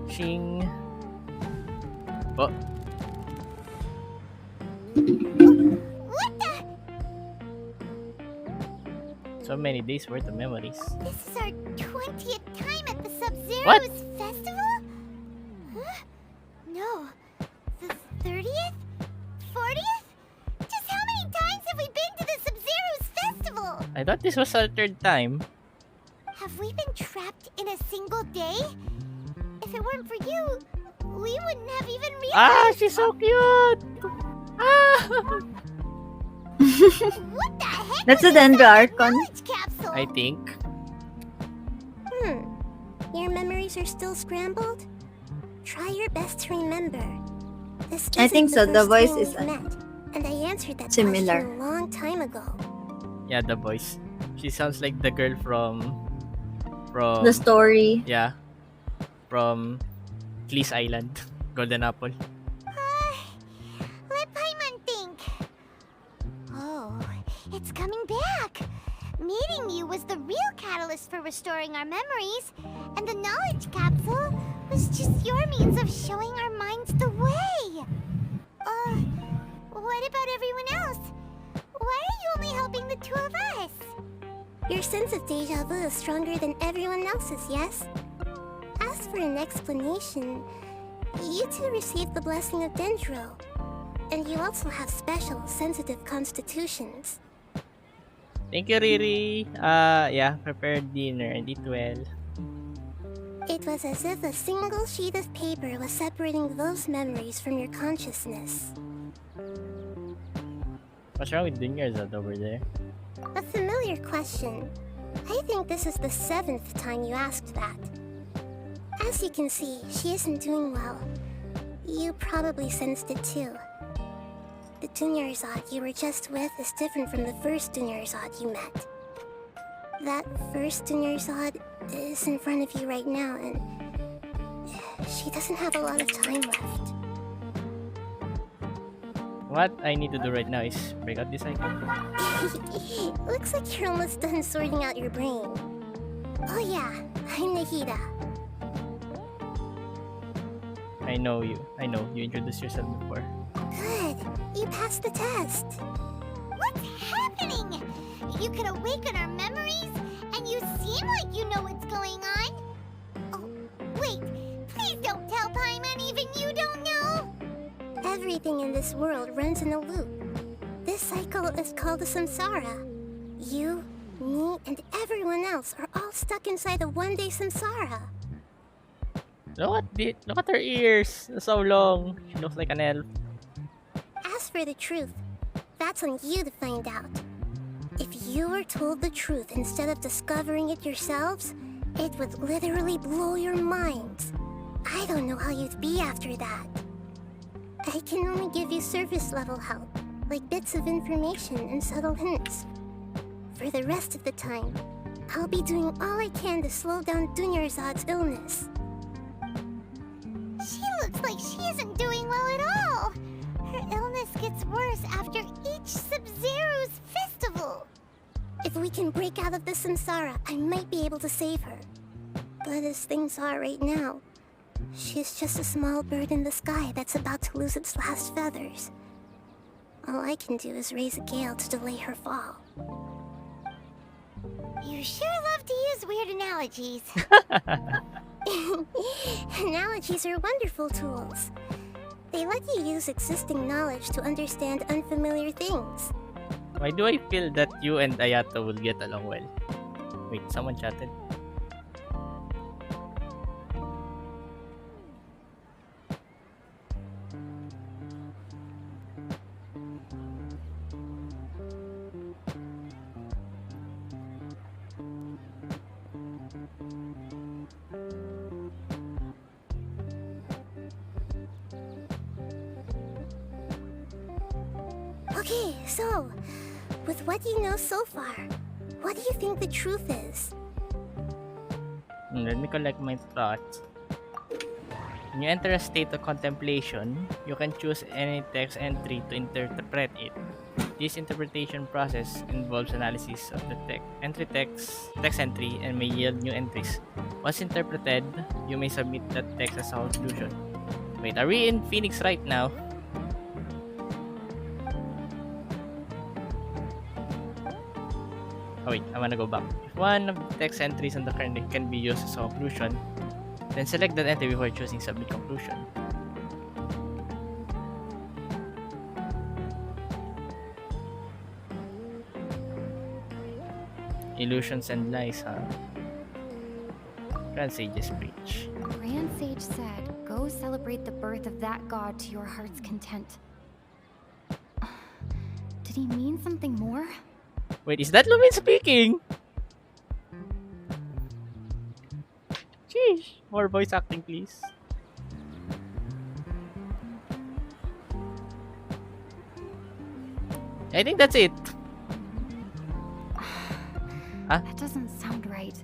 Shing. Oh. What the? So many days worth of memories. This is our 20th time at the What? Sub-Zero's festival? Huh? No. The 30th? 40th? Just how many times have we been to the Sub-Zero's festival? I thought this was our third time. Have we been trapped in a single day? If it weren't for you, we wouldn't have even realized. Ah, she's so cute. Ah. What the heck? That's a Dendra Archon. Capsule. I think. Your memories are still scrambled? Try your best to remember. This I think isn't so. the The first voice time is we've met, and I answered that similar. question a long time ago. Yeah, the voice. She sounds like the girl from The story. Yeah. From Cleese Island, Golden Apple. Let Paimon think. Oh, it's coming back. Meeting you was the real catalyst for restoring our memories, and the knowledge capsule was just your means of showing our minds the way. What about everyone else? Why are you only helping the two of us? Your sense of deja vu is stronger than everyone else's, yes? As for an explanation, you two received the blessing of Dendro, and you also have special, sensitive constitutions. Thank you, Riri. Yeah, prepared dinner and eat well. It was as if a single sheet of paper was separating those memories from your consciousness. What's wrong with Dunyarzad over there? A familiar question. I think this is the 7th time you asked that. As you can see, she isn't doing well. You probably sensed it too. The Dunyarzad you were just with is different from the first Dunyarzad you met. That first Dunyarzad is in front of you right now, and she doesn't have a lot of time left. What I need to do right now is break out this icon. Looks like you're almost done sorting out your brain. Oh yeah, I'm Nahida. I know you. I know. You introduced yourself before. Good. You passed the test. What's happening? You can awaken our memories, and you seem like you know what's going on. Oh, wait. Please don't tell Paimon even you don't know. Everything in this world runs in a loop. This cycle is called a samsara. You, me, and everyone else are all stuck inside a one-day samsara. Look at her ears. They're so long. She looks like an elf. As for the truth, that's on you to find out. If you were told the truth instead of discovering it yourselves, it would literally blow your minds. I don't know how you'd be after that. I can only give you surface level help, like bits of information and subtle hints. For the rest of the time, I'll be doing all I can to slow down Dunyarzad's illness. She looks like she isn't doing well at all. Her illness gets worse after each Sub-Zero's festival. If we can break out of the samsara, I might be able to save her. But as things are right now, she's just a small bird in the sky that's about to lose its last feathers. All I can do is raise a gale to delay her fall. You sure love to use weird analogies. Analogies are wonderful tools. They let you use existing knowledge to understand unfamiliar things. Why do I feel that you and Ayato will get along well? Wait, someone chatted. Okay, so, with what you know so far, what do you think the truth is? Let me collect my thoughts. When you enter a state of contemplation, you can choose any text entry to interpret it. This interpretation process involves analysis of the text entry and may yield new entries. Once interpreted, you may submit that text as a conclusion. Wait, are we in Phoenix right now? Oh wait, I wanna go back. If one of the text entries on the current deck can be used as a conclusion, then select that entry before choosing submit conclusion. Illusions and lies, huh? Grand Sage's Breach. Grand Sage said, go celebrate the birth of that god to your heart's content. Did he mean something more? Wait, is that Lumin speaking? Sheesh. More voice acting, please. I think that's it. Huh? That doesn't sound right.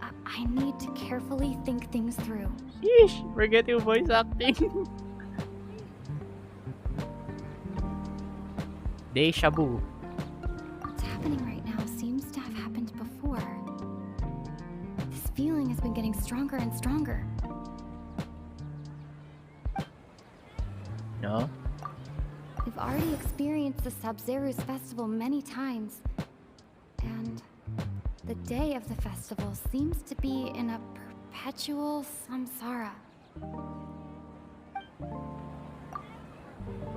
I need to carefully think things through. Yeesh, forget your voice acting. Deja vu. What's happening right now seems to have happened before. feeling has been getting stronger and stronger. No? We've already experienced the Sub-Zeru's festival many times. And the day of the festival seems to be in a perpetual samsara.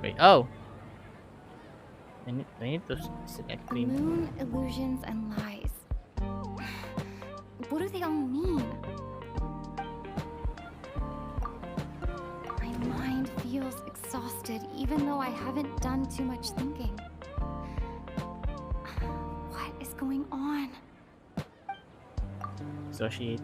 Wait, oh! I need to select The cream. moon, illusions, and lies. What do they all mean? My mind feels exhausted even though I haven't done too much thinking. What is going on? Associate.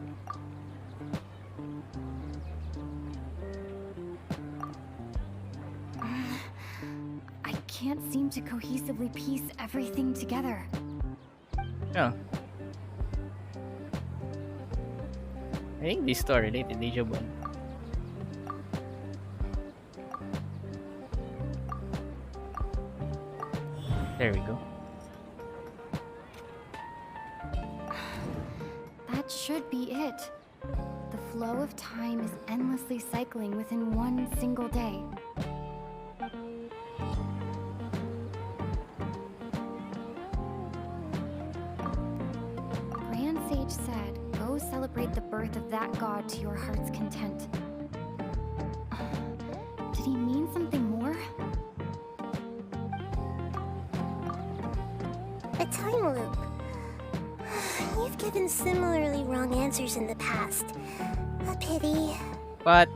I can't seem to cohesively piece everything together. Yeah. I think these two are related, deja vu. There we go. That should be it. The flow of time is endlessly cycling within one single day. Grand Sage said, "Go celebrate the birth of that god to your heart's content." Did he mean something more? A time loop. You've given similarly wrong answers in the past. A pity. What?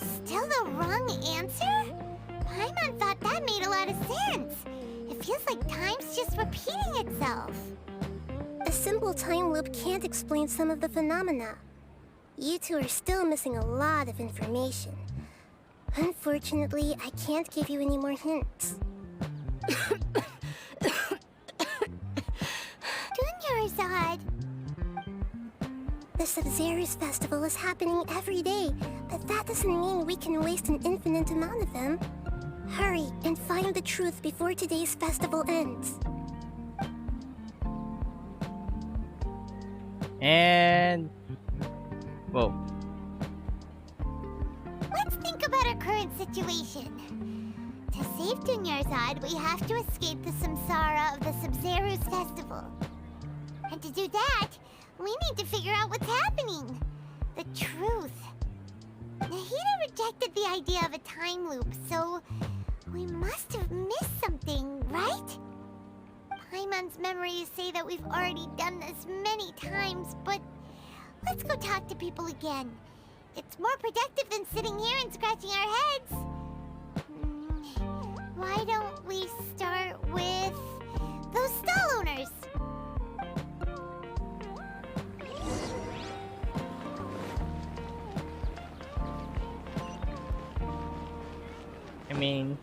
Still the wrong answer? Paimon thought that made a lot of sense. It feels like time's just repeating itself. A simple time loop can't explain some of the phenomena. You two are still missing a lot of information. Unfortunately, I can't give you any more hints. Dunyarzad. The Sub-Zeru's festival is happening every day, but that doesn't mean we can waste an infinite amount of them. Hurry and find the truth before today's festival ends. And... whoa. Let's think about our current situation. To save Dunyarzad, we have to escape the samsara of the Sub-Zeru's festival. And to do that, we need to figure out what's happening. The truth. Nahida rejected the idea of a time loop, so we must have missed something, right? Paimon's memories say that we've already done this many times, but let's go talk to people again. It's more productive than sitting here and scratching our heads. Why don't we start with those stall owners? I mean,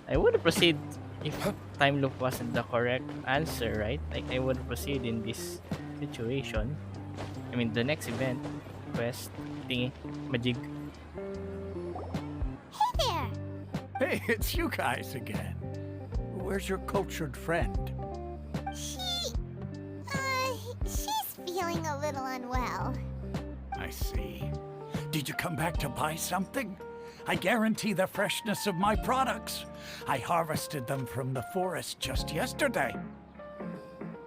I would proceed if time loop wasn't the correct answer, right? Like, I would proceed in this situation. I mean, the next event, quest, thingy, majig. Hey there! Hey, it's you guys again. Where's your cultured friend? She's feeling a little unwell. I see. Did you come back to buy something? I guarantee the freshness of my products. I harvested them from the forest just yesterday.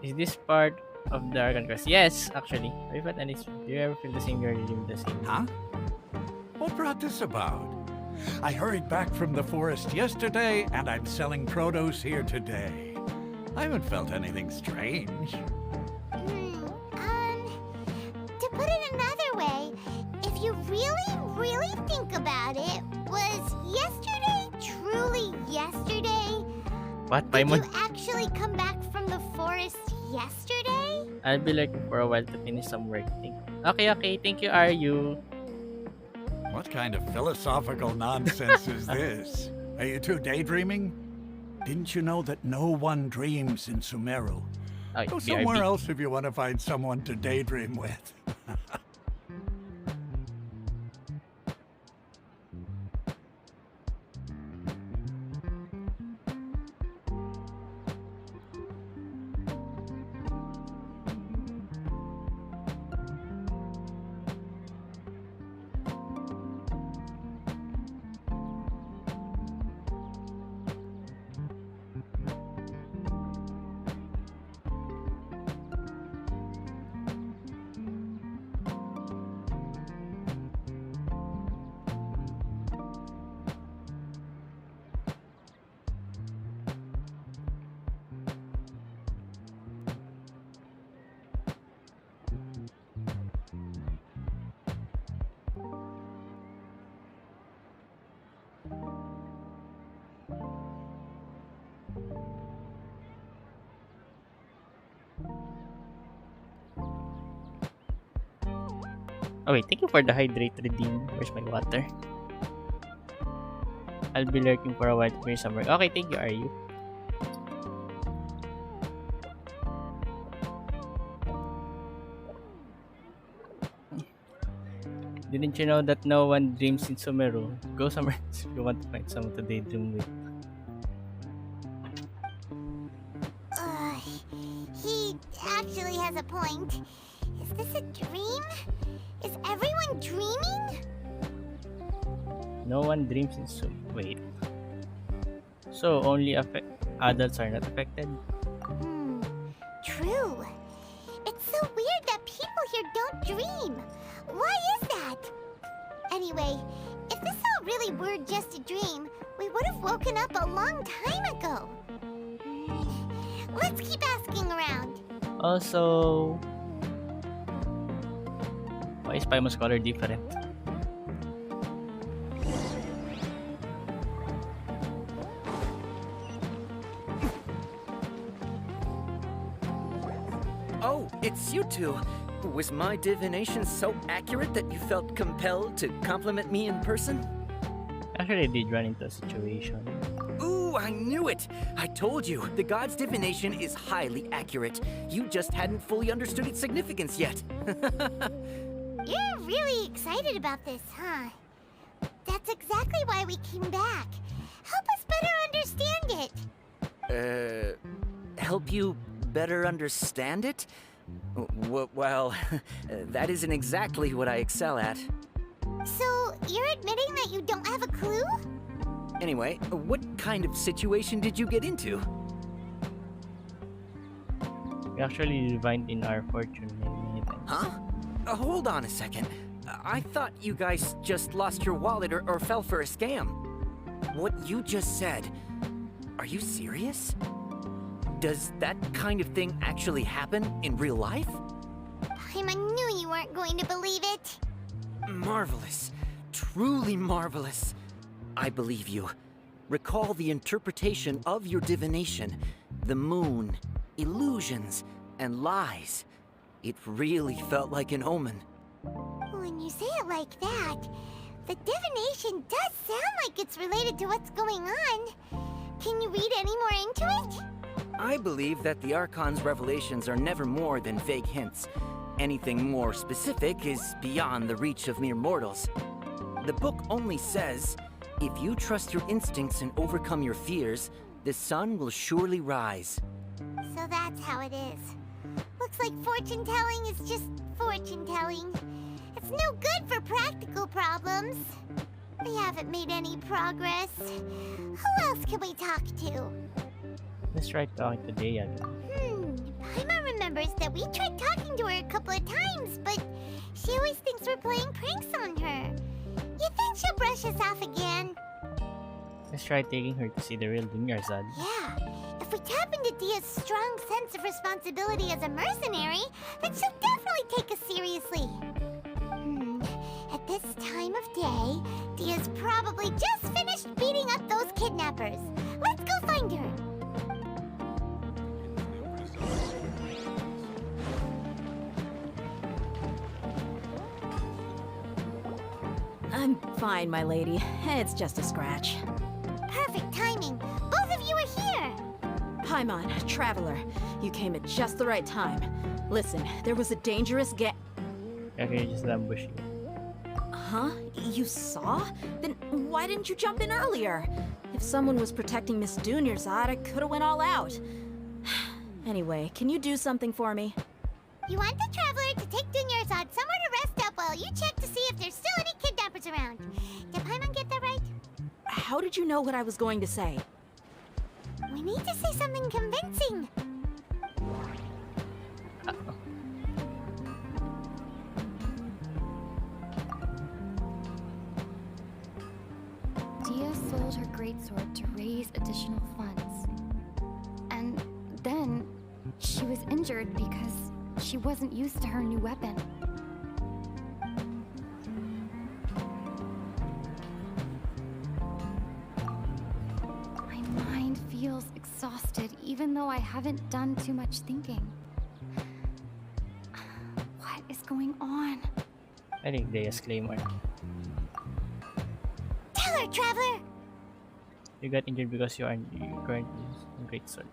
Is this part of the Archon quest? Yes, actually. Do you ever feel the same you're living the same? Huh? What brought this about? I hurried back from the forest yesterday, and I'm selling produce here today. I haven't felt anything strange. To put it another way, if you really think about it, was yesterday truly yesterday? What, Did Paimon? you actually come back from the forest yesterday? I'll be lurking for a while to finish some work. Okay, thank you, Aryu. What kind of philosophical nonsense is this? Are you two daydreaming? Didn't you know that no one dreams in Sumeru? Oh, Go BRB. somewhere else if you want to find someone to daydream with. Oh wait, thank you for the hydrate redeem. Where's my water? I'll be lurking for a while to finish some work. Okay, thank you, are you? Didn't you know that no one dreams in Sumeru? Go somewhere else if you want to find someone to daydream with. He actually has a point. Is this a dream? Is everyone dreaming? No one dreams in Sumeru. Wait. So only adults are not affected? True. It's so weird that people here don't dream. Why is that? Anyway, if this all really were just a dream, we would have woken up a long time ago. Let's keep asking around. Also, why is Paimon's color different? Oh, it's you two. Was my divination so accurate that you felt compelled to compliment me in person? Actually, I did run into a situation. Ooh, I knew it! I told you, the god's divination is highly accurate. You just hadn't fully understood its significance yet. You're really excited about this, huh? That's exactly why we came back. Help us better understand it. Help you better understand it? Well, that isn't exactly what I excel at. So, you're admitting that you don't have a clue? Anyway, what kind of situation did you get into? We actually divined in our fortune many times. Huh? Hold on a second. I thought you guys just lost your wallet or fell for a scam. What you just said, are you serious? Does that kind of thing actually happen in real life? I knew you weren't going to believe it. Marvelous. Truly marvelous. I believe you. Recall the interpretation of your divination, the moon, illusions, and lies. It really felt like an omen. When you say it like that, the divination does sound like it's related to what's going on. Can you read any more into it? I believe that the Archon's revelations are never more than vague hints. Anything more specific is beyond the reach of mere mortals. The book only says, if you trust your instincts and overcome your fears, the sun will surely rise. So that's how it is. Looks like fortune-telling is just fortune-telling. It's no good for practical problems. We haven't made any progress. Who else can we talk to? Let's try talking to Dea again. Paimon remembers that we tried talking to her a couple of times, but she always thinks we're playing pranks on her. You think she'll brush us off again? Let's try taking her to see the real Dunyarzad. Yeah. If we tap into Dia's strong sense of responsibility as a mercenary, then she'll definitely take us seriously. At this time of day, Dia's probably just finished beating up those kidnappers. Let's go find her. I'm fine, my lady. It's just a scratch. Perfect timing. Both of you are here. Paimon, Traveler, you came at just the right time. Listen, there was a dangerous Okay, just ambush you. Huh? You saw? Then why didn't you jump in earlier? If someone was protecting Miss Dunyarzad, I could have went all out. Anyway, can you do something for me? You want the Traveler to take Dunyarzad somewhere to rest up while you check to see if there's still any kidnappers around. Did Paimon get that right? How did you know what I was going to say? We need to say something convincing. Dia sold her greatsword to raise additional funds. And then she was injured because she wasn't used to her new weapon. My mind feels exhausted even though I haven't done too much thinking. What is going on? I think Dea's claymore. Tell her, Traveler! You got injured because you currently using great sword.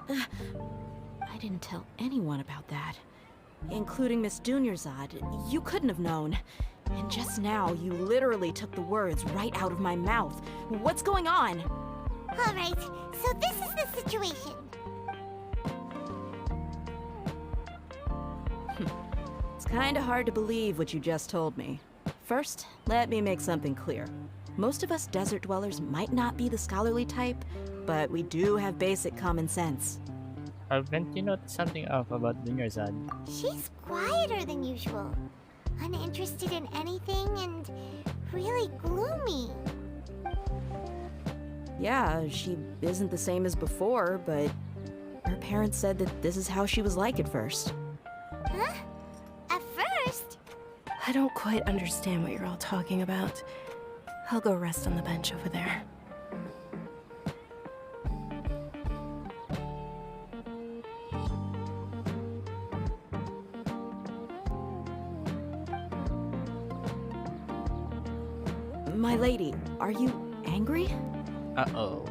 I didn't tell anyone about that. Including Miss Dunyarzad. You couldn't have known. And just now, you literally took the words right out of my mouth. What's going on? Alright, so this is the situation. It's kinda hard to believe what you just told me. First, let me make something clear. Most of us desert dwellers might not be the scholarly type, but we do have basic common sense. Haven't you noticed something off about Dunyarzad? She's quieter than usual, uninterested in anything, and really gloomy. Yeah, she isn't the same as before, but her parents said that this is how she was like at first. Huh? At first? I don't quite understand what you're all talking about. I'll go rest on the bench over there. My lady, are you angry? Uh-oh.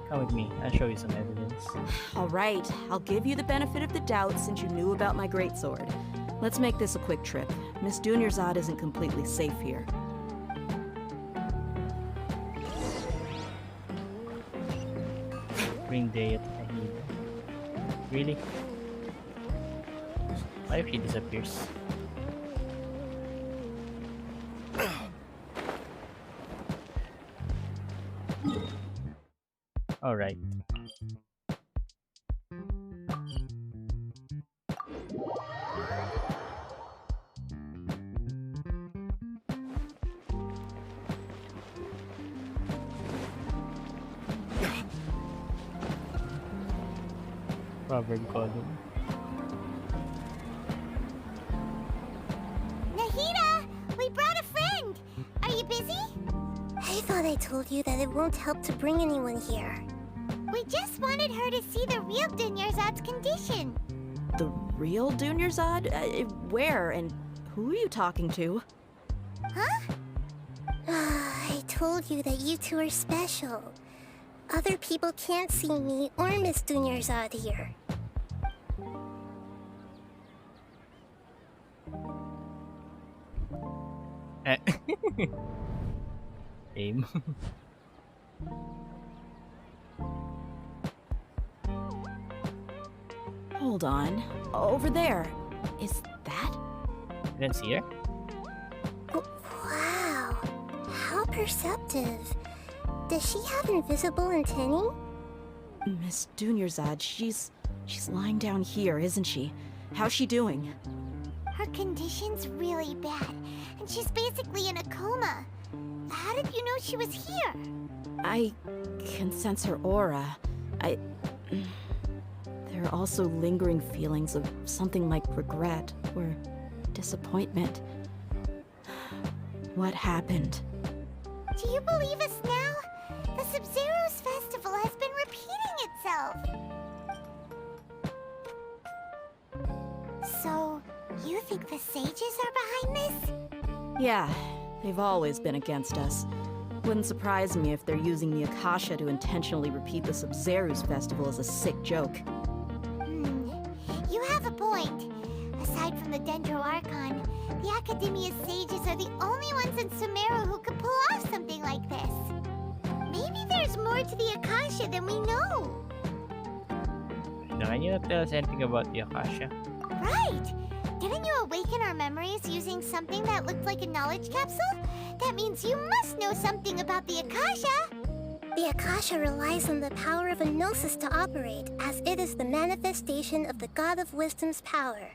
Come with me, I'll show you some evidence. All right, I'll give you the benefit of the doubt since you knew about my greatsword. Let's make this a quick trip. Miss Dunyarzad isn't completely safe here. Bring Dea to Tahida. Really? What if she disappears? Alright. Robert Gordon. Nahida! We brought a friend! Are you busy? I thought I told you that it won't help to bring anyone here. We just wanted her to see the real Dunyarzad's condition. The real Dunyarzad? Where and who are you talking to? Huh? I told you that you two are special. Other people can't see me or Miss Dunyarzad here. Aim. Hold on. Over there. Is that? You didn't see her? Wow. How perceptive. Does she have invisible antennae? Miss Dunyarzad, she's lying down here, isn't she? How's she doing? Her condition's really bad, and she's basically in a coma. How did you know she was here? I can sense her aura. There are also lingering feelings of something like regret or disappointment. What happened? Do you believe us now? The Sub-Zero's festival has been repeating itself. So, you think the sages are behind this? Yeah, they've always been against us. Wouldn't surprise me if they're using the Akasha to intentionally repeat the Sub-Zero's festival as a sick joke. You have a point. Aside from the Dendro Archon, the Academia's sages are the only ones in Sumeru who could pull off something like this. Maybe there's more to the Akasha than we know. Now, can you not tell us anything about the Akasha? Right! Didn't you awaken our memories using something that looked like a knowledge capsule? That means you must know something about the Akasha! The Akasha relies on the power of a gnosis to operate, as it is the manifestation of the God of Wisdom's power.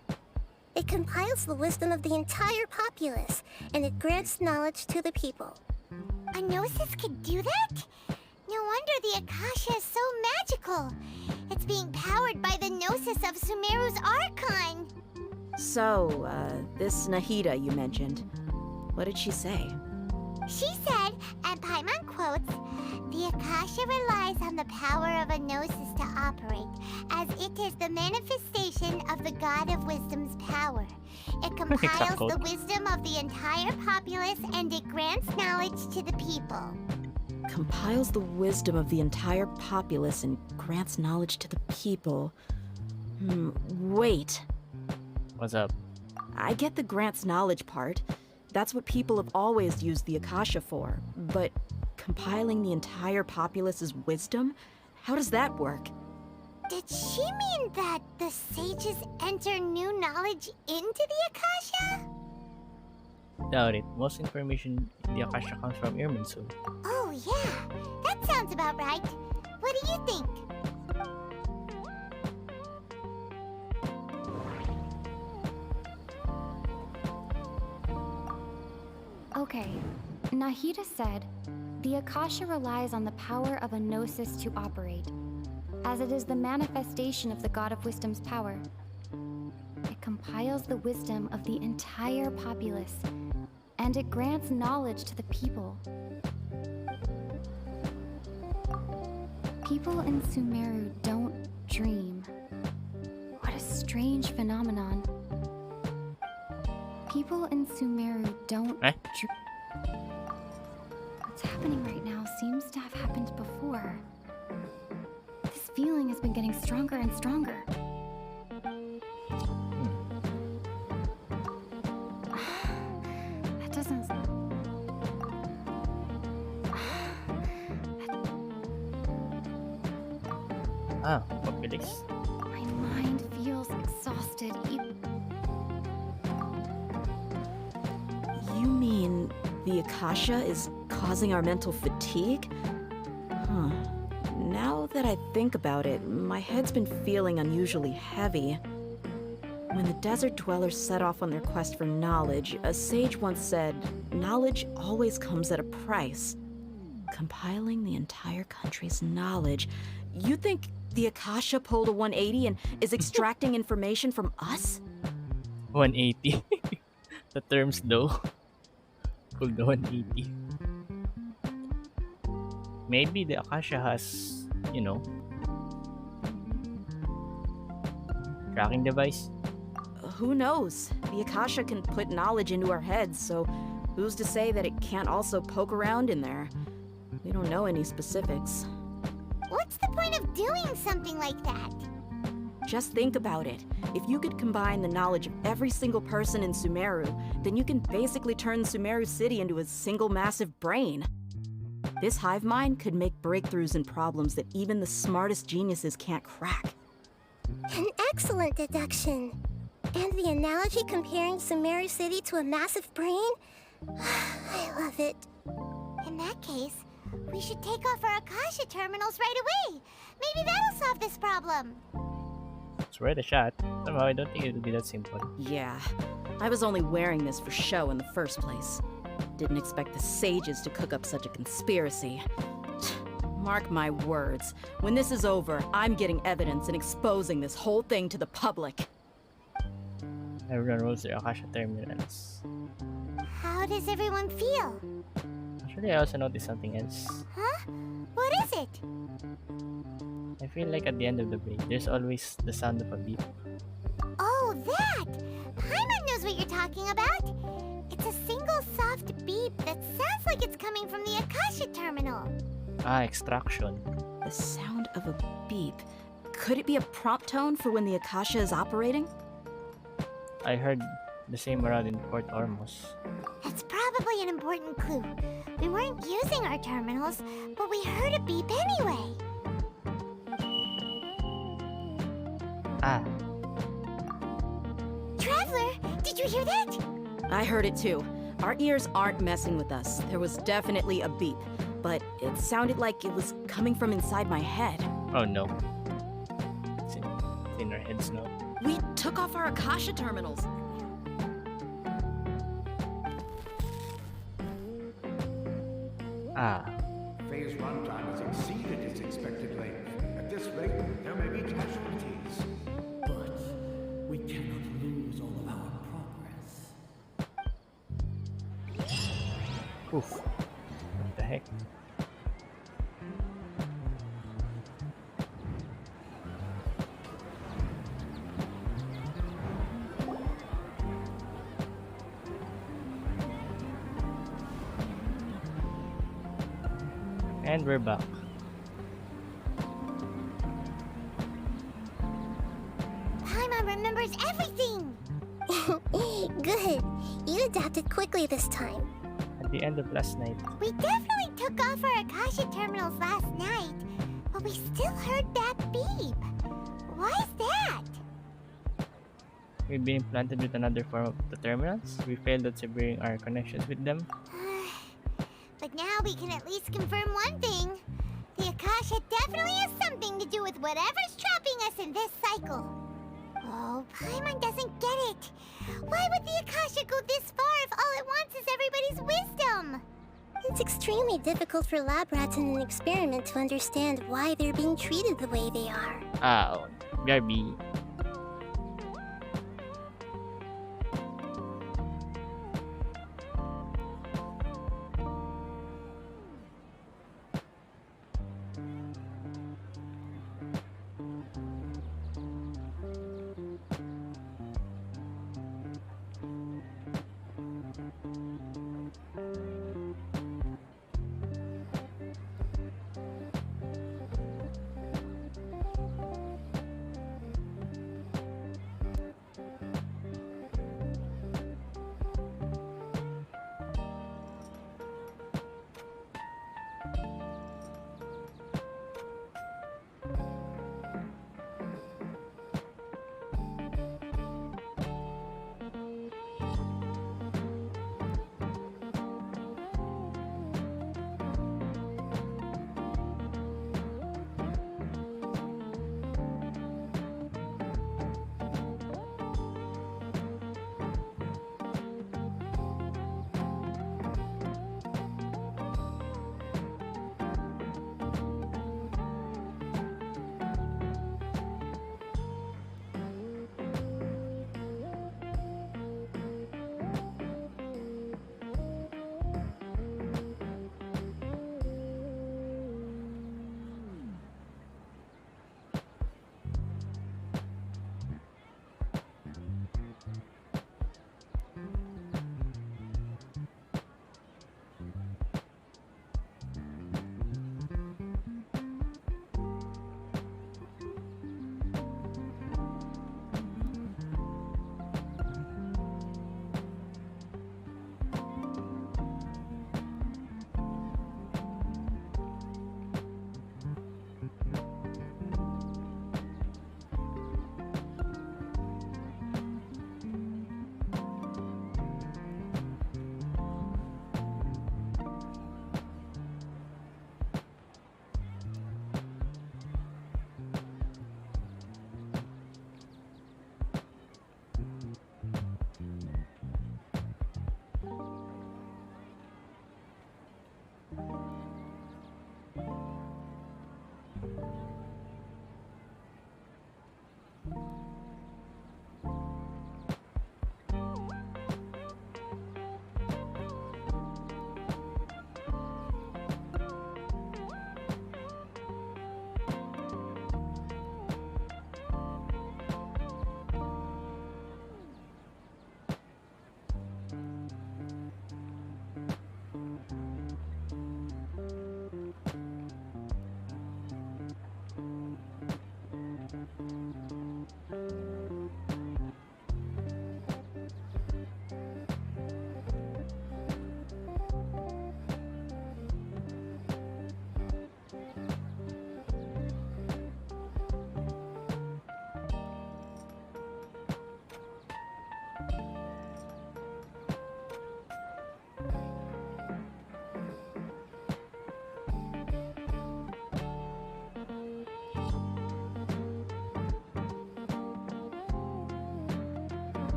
It compiles the wisdom of the entire populace, and it grants knowledge to the people. A gnosis could do that? No wonder the Akasha is so magical. It's being powered by the gnosis of Sumeru's Archon. So, this Nahida you mentioned, what did she say? She said, and Paimon quotes, "The Akasha relies on the power of a gnosis to operate, as it is the manifestation of the God of Wisdom's power. It compiles code. the wisdom of the entire populace and it grants knowledge to the people. Compiles the wisdom of the entire populace and grants knowledge to the people. Wait. What's up? I get the grants knowledge part. That's what people have always used the Akasha for. But compiling the entire populace's wisdom? How does that work? Did she mean that the sages enter new knowledge into the Akasha? Doubt it. Most information in the Akasha comes from Irminsul. Oh yeah, that sounds about right. What do you think? Okay, Nahida said, the Akasha relies on the power of a gnosis to operate, as it is the manifestation of the God of Wisdom's power. It compiles the wisdom of the entire populace, and it grants knowledge to the people. People in Sumeru don't dream. What a strange phenomenon. People in Sumeru don't dream. What's happening right now seems to have happened before. This feeling has been getting stronger and stronger. That doesn't... Ah, populace. My mind feels exhausted. You mean the Akasha is causing our mental fatigue? Huh. Now that I think about it, my head's been feeling unusually heavy. When the desert dwellers set off on their quest for knowledge, a sage once said, knowledge always comes at a price. Compiling the entire country's knowledge. You think the Akasha pulled a 180 and is extracting information from us? 180. The terms though. Pulled the 180. Maybe the Akasha has, you know, tracking device. Who knows? The Akasha can put knowledge into our heads, so who's to say that it can't also poke around in there? We don't know any specifics. What's the point of doing something like that? Just think about it. If you could combine the knowledge of every single person in Sumeru, then you can basically turn Sumeru City into a single massive brain. This hive mind could make breakthroughs in problems that even the smartest geniuses can't crack. An excellent deduction. And the analogy comparing Sumeru City to a massive brain? I love it. In that case, we should take off our Akasha terminals right away. Maybe that'll solve this problem. It's worth a shot. Somehow I don't think it would be that simple. Yeah, I was only wearing this for show in the first place. Didn't expect the sages to cook up such a conspiracy. Mark my words, when this is over, I'm getting evidence and exposing this whole thing to the public. Everyone rolls their Akasha terminals. How does everyone feel? Actually, I also noticed something else. Huh? What is it? I feel like at the end of the brain, there's always the sound of a beep. Oh, that! Paimon knows what you're talking about. It's a single soft beep that sounds like it's coming from the Akasha terminal. Ah, extraction. The sound of a beep. Could it be a prompt tone for when the Akasha is operating? I heard the same around in Port Ormos. That's probably an important clue. We weren't using our terminals, but we heard a beep anyway. Ah. Traveler, did you hear that? I heard it too. Our ears aren't messing with us. There was definitely a beep, but it sounded like it was coming from inside my head. Oh no. It's in our heads now. We took off our Akasha terminals. Ah. Phase runtime has exceeded its expected length. At this rate, there may be casualties. But we cannot lose all of our progress. Oof. What the heck? And we're back. Paimon remembers everything! Good. You adapted quickly this time. At the end of last night, We definitely took off our Akasha terminals last night, but we still heard that beep. Why is that? we've been implanted with another form of the terminals. We failed at severing our connections with them. But now we can at least confirm one thing. The Akasha definitely has something to do with whatever's trapping us in this cycle. Oh, Paimon doesn't get it. Why would the Akasha go this far if all it wants is everybody's wisdom? It's extremely difficult for lab rats in an experiment to understand why they're being treated the way they are. Oh, Garby.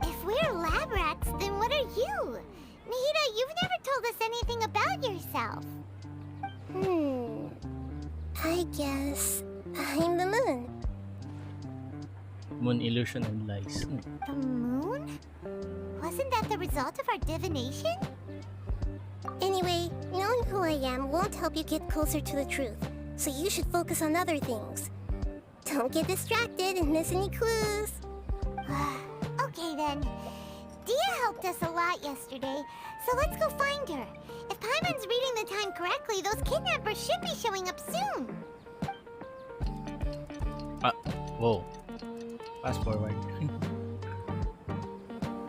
If we're lab rats, then what are you? Nahida, you've never told us anything about yourself. I guess I'm the moon. Moon illusion and lies. The moon? Wasn't that the result of our divination? Anyway, knowing who I am won't help you get closer to the truth, so you should focus on other things. Don't get distracted and miss any clues. Okay then. Dia helped us a lot yesterday, so let's go find her. If Paimon's reading the time correctly, those kidnappers should be showing up soon. Whoa. Fast forward.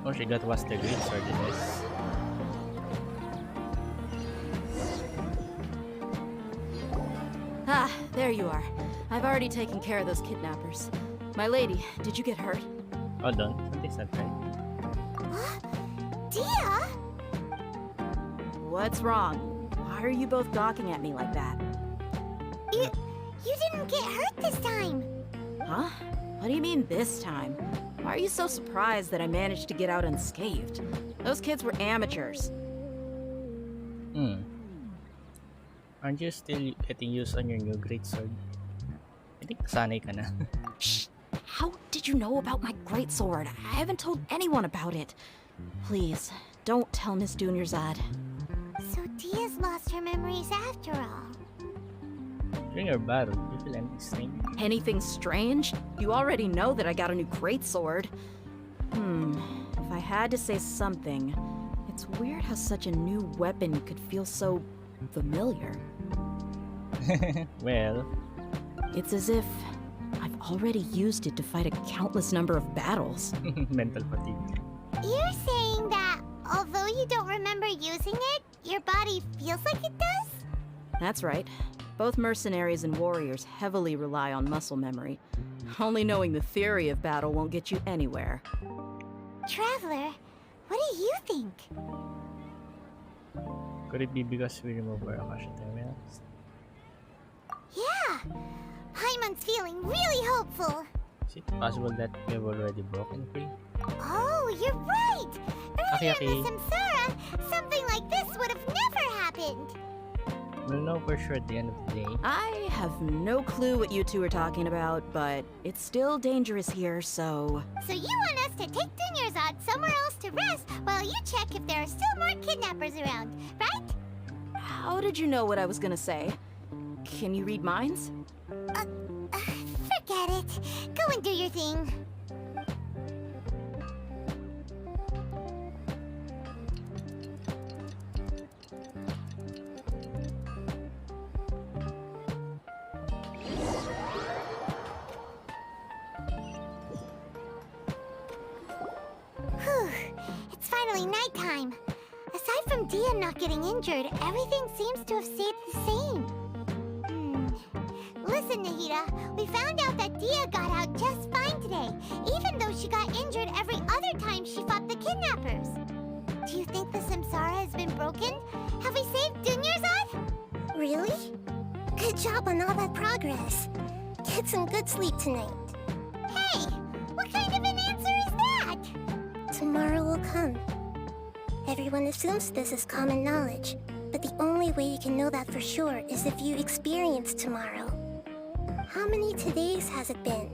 Oh, she got was the great swordiness. Ah, there you are. I've already taken care of those kidnappers. My lady, did you get hurt? Hold on, something's not right. Dia? What's wrong? Why are you both gawking at me like that? You didn't get hurt this time. Huh? What do you mean this time? Why are you so surprised that I managed to get out unscathed? Those kids were amateurs. Aren't you still getting used on your new greatsword? I think nasanay ka na. Shh! How did you know about my greatsword? I haven't told anyone about it. Please, don't tell Miss Dunyarzad. So Dia's lost her memories after all. During your battle, do you feel anything strange? Anything strange? You already know that I got a new greatsword. If I had to say something, it's weird how such a new weapon could feel so familiar. Well, it's as if I've already used it to fight a countless number of battles. mental fatigue. You're saying that although you don't remember using it, your body feels like it does? That's right. Both mercenaries and warriors heavily rely on muscle memory. Only knowing the theory of battle won't get you anywhere. Traveler, what do you think? Could it be because we removed our Akasha terminals? Yeah! Paimon's feeling really hopeful. Is it possible that we have already broken free? Oh, you're right! Earlier Okay. in the Samsara, something like this would have never happened. We'll know for sure at the end of the day. I have no clue what you two are talking about, but it's still dangerous here, so... So you want us to take Dunyarzad somewhere else to rest while you check if there are still more kidnappers around, right? How did you know what I was gonna say? Can you read minds? Forget it. Go and do your thing. Whew. It's finally nighttime. Aside from Dia not getting injured, everything seems to have stayed the same. Listen, Nahida, we found out that Dia got out just fine today, even though she got injured every other time she fought the kidnappers. Do you think the Samsara has been broken? Have we saved Dunyarzad? Really? Good job on all that progress. Get some good sleep tonight. Hey, what kind of an answer is that? Tomorrow will come. Everyone assumes this is common knowledge, but the only way you can know that for sure is if you experience tomorrow. How many todays has it been?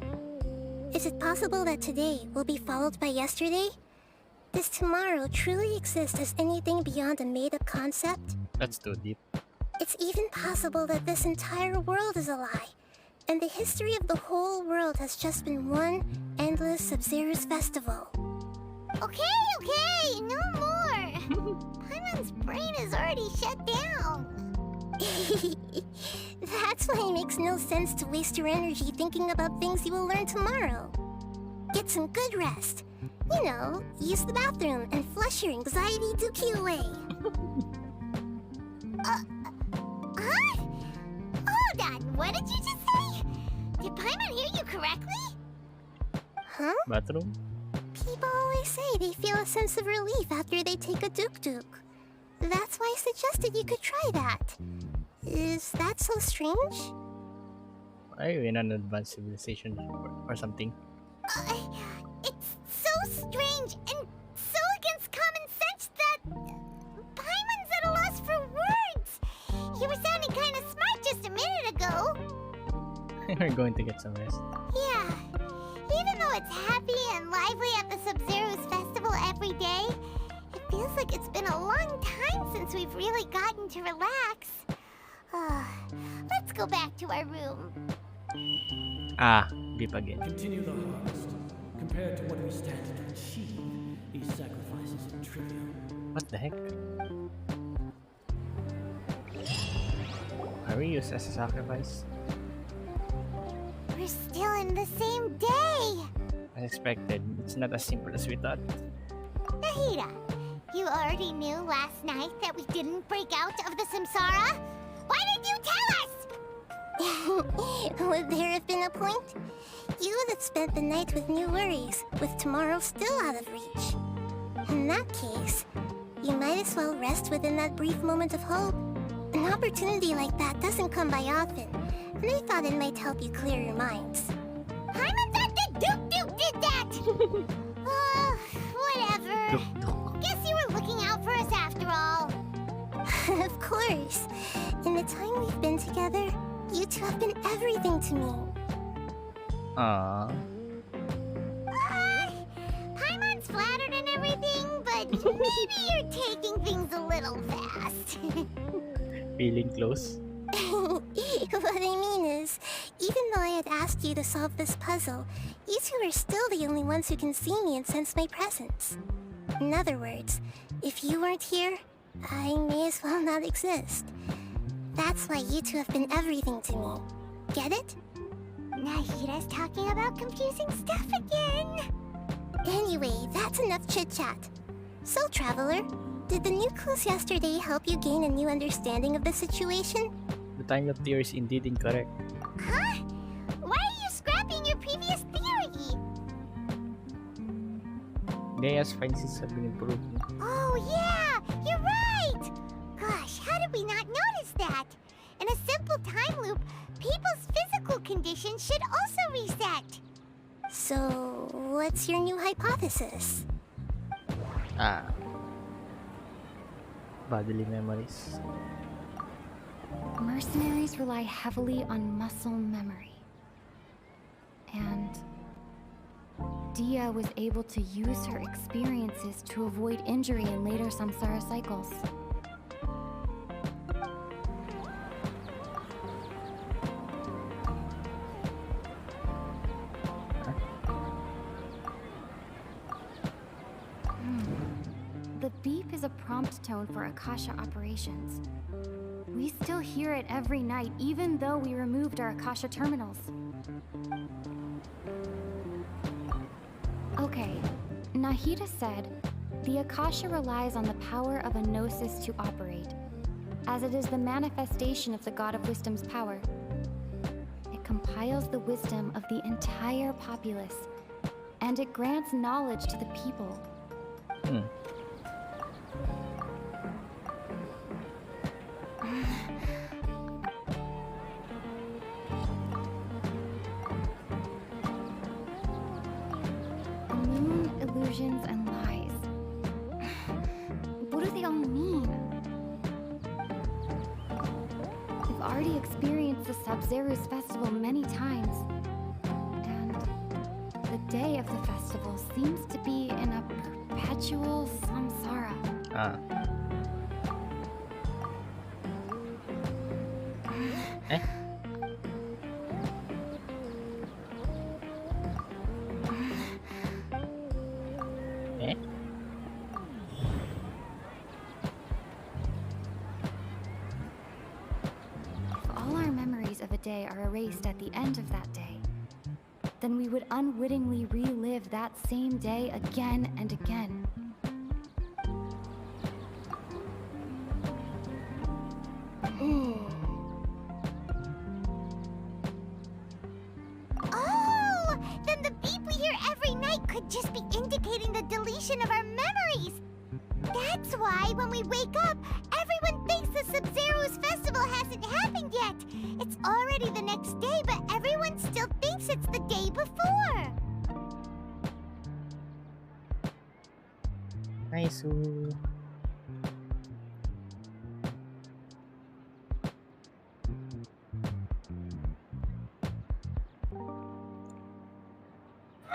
Is it possible that today will be followed by yesterday? Does tomorrow truly exist as anything beyond a made-up concept? That's too deep. It's even possible that this entire world is a lie, and the history of the whole world has just been one endless Sub-Zero's festival. Okay, no more. Paimon's brain is already shut down. That's why it makes no sense to waste your energy thinking about things you will learn tomorrow. Get some good rest. You know, use the bathroom and flush your anxiety dookie away. Huh? Hold on, What did you just say? Did Paimon hear you correctly? Huh? Bathroom? People always say they feel a sense of relief after they take a duk-duk. That's why I suggested you could try that. Is that so strange? Are you in an advanced civilization or something? It's so strange and so against common sense that Paimon's at a loss for words. You were sounding kind of smart just a minute ago. We're going to get some rest. Yeah. Even though it's happy and lively at the Sub-Zero's festival every day, it feels like it's been a long time since we've really gotten to relax. Let's go back to our room. Beep again. Continue the harvest. Compared to what we stand to achieve, these sacrifices are trivial. What the heck? Are we used as a sacrifice? We're still in the same day. As expected, it's not as simple as we thought. Nahida, you already knew last night that we didn't break out of the samsara? Why did you tell us? Would there have been a point? You would have spent the night with new worries, with tomorrow still out of reach. In that case, you might as well rest within that brief moment of hope. An opportunity like that doesn't come by often, and I thought it might help you clear your minds. Paimon thought that Duke did that! Whatever. Guess you were looking out for us after all. Of course. In the time we've been together, you two have been everything to me. Aww. Paimon's flattered and everything, but maybe you're taking things a little fast. Feeling close? What I mean is, even though I had asked you to solve this puzzle, you two are still the only ones who can see me and sense my presence. In other words, if you weren't here, I may as well not exist. That's why you two have been everything to me. Get it? Nahida's talking about confusing stuff again. Anyway, that's enough chit-chat. So, Traveler, did the new clues yesterday help you gain a new understanding of the situation? The time loop theory is indeed incorrect. Huh? Why are you scrapping your previous theory? Gaia's finances have been improving. Oh yeah, you're right! Gosh, how did we not notice that? In a simple time loop, people's physical conditions should also reset. So, what's your new hypothesis? Bodily memories. Mercenaries rely heavily on muscle memory. And Dia was able to use her experiences to avoid injury in later samsara cycles. The beep is a prompt tone for Akasha operations. We still hear it every night, even though we removed our Akasha terminals. Okay, Nahida said, the Akasha relies on the power of a gnosis to operate, as it is the manifestation of the God of Wisdom's power. It compiles the wisdom of the entire populace, and it grants knowledge to the people. Moon, illusions, and lies. What do they all mean? We've already experienced the Sub-Zero's festival many times, and the day of the festival seems to be in a perpetual samsara. If all our memories of a day are erased at the end of that day, then we would unwittingly relive that same day again and again. could just be indicating the deletion of our memories. That's why when we wake up, everyone thinks the Sub-Zero's festival hasn't happened yet. It's already the next day, but everyone still thinks it's the day before. Nice.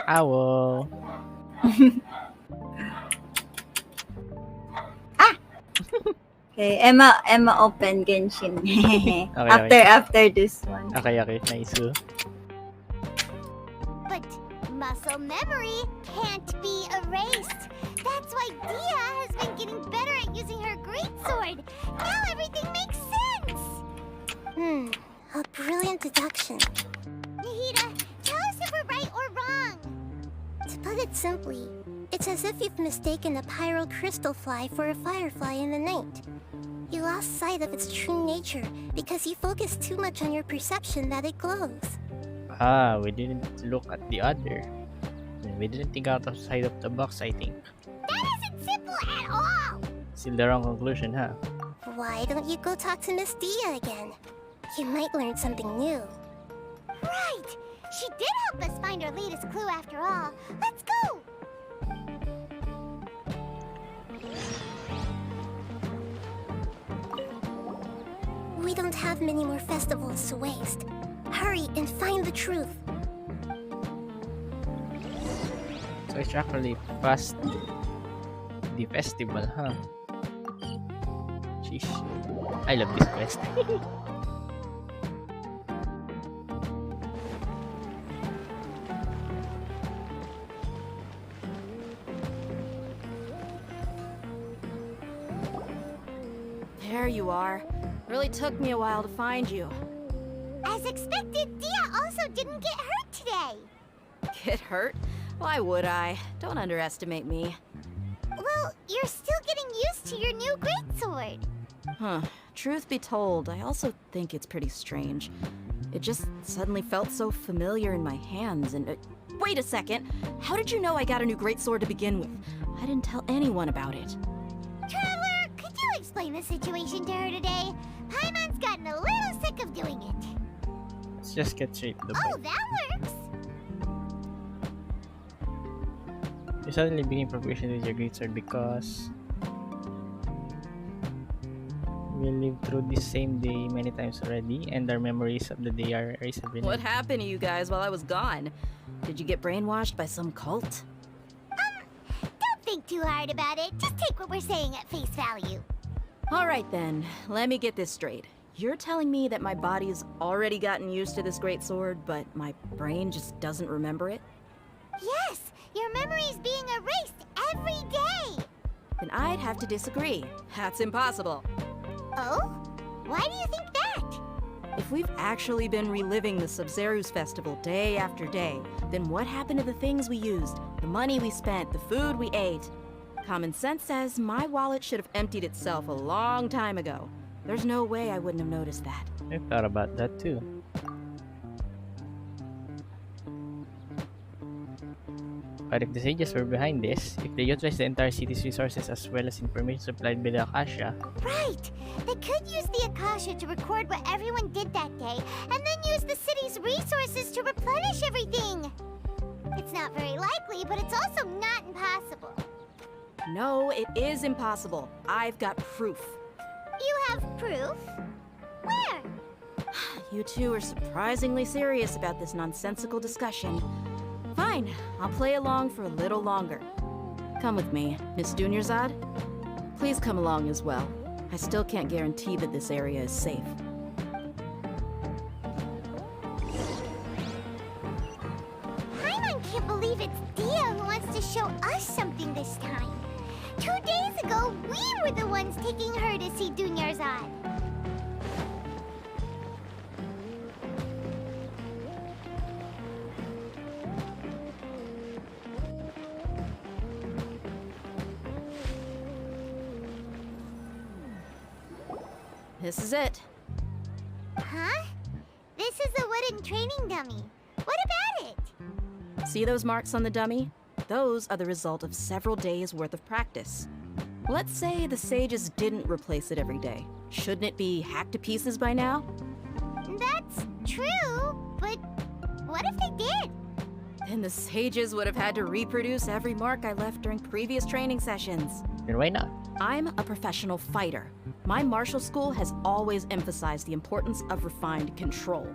Owl. Okay, Emma open Genshin. Okay. After this one. Okay, nice. But muscle memory can't be erased. That's why Dia has been getting better at using her greatsword. Now everything makes sense. A brilliant deduction. Nahida, tell us if we're right or wrong. To put it simply, it's as if you've mistaken a pyro crystal fly for a firefly in the night. You lost sight of its true nature because you focused too much on your perception that it glows. We didn't look at the other. We didn't think outside of the box, I think. That isn't simple at all. Still the wrong conclusion, huh? Why don't you go talk to Miss Dia again? You might learn something new. Right! She did help us find our latest clue after all. Let's go! We don't have many more festivals to waste. Hurry and find the truth. So it's actually past the festival, huh? Sheesh. I love this quest. There you are. Really took me a while to find you. As expected, Dia also didn't get hurt today. Get hurt? Why would I? Don't underestimate me. Well, you're still getting used to your new greatsword. Huh. Truth be told, I also think it's pretty strange. It just suddenly felt so familiar in my hands and... wait a second! How did you know I got a new greatsword to begin with? I didn't tell anyone about it. Traveler, could you explain the situation to her today? Paimon's gotten a little sick of doing it. Let's just get straight to the Oh, point. that works! You suddenly became proficient with your greatsword because we lived through this same day many times already, and our memories of the day are erased every What night. happened to you guys while I was gone? Did you get brainwashed by some cult? Don't think too hard about it. Just take what we're saying at face value. Alright then, let me get this straight. You're telling me that my body's already gotten used to this greatsword, but my brain just doesn't remember it? Yes, your memory's being erased every day. Then I'd have to disagree. That's impossible. Oh? Why do you think that? If we've actually been reliving the Sub-Zeru's festival day after day, then what happened to the things we used, the money we spent, the food we ate? Common sense says my wallet should have emptied itself a long time ago. There's no way I wouldn't have noticed that. I thought about that too. But if the sages were behind this, if they utilized the entire city's resources as well as information supplied by the Akasha, Right! They could use the Akasha to record what everyone did that day, and then use the city's resources to replenish everything! It's not very likely, but it's also not impossible. No, it is impossible. I've got proof. You have proof? Where? You two are surprisingly serious about this nonsensical discussion. Fine, I'll play along for a little longer. Come with me, Miss Dunyarzad. Please come along as well. I still can't guarantee that this area is safe. Paimon can't believe it's Dia who wants to show us something this time. 2 days ago, we were the ones taking her to see Dunyarzad. This is it. Huh? This is a wooden training dummy. What about it? See those marks on the dummy? Those are the result of several days' worth of practice. Let's say the sages didn't replace it every day. Shouldn't it be hacked to pieces by now? That's true, but what if they did? Then the sages would have had to reproduce every mark I left during previous training sessions. Then why not? I'm a professional fighter. My martial school has always emphasized the importance of refined control.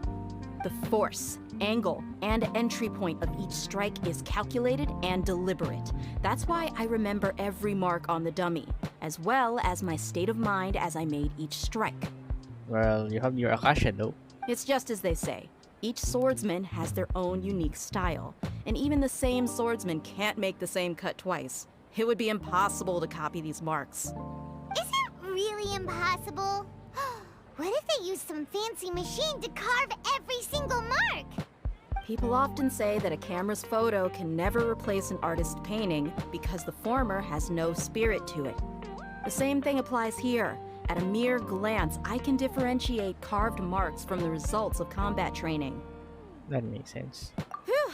The force, angle, and entry point of each strike is calculated and deliberate. That's why I remember every mark on the dummy, as well as my state of mind as I made each strike. Well, you have your Akasha though. It's just as they say. Each swordsman has their own unique style, and even the same swordsman can't make the same cut twice. It would be impossible to copy these marks. Is it really impossible? What if they use some fancy machine to carve every single mark? People often say that a camera's photo can never replace an artist's painting because the former has no spirit to it. The same thing applies here. At a mere glance, I can differentiate carved marks from the results of combat training. That makes sense. Whew.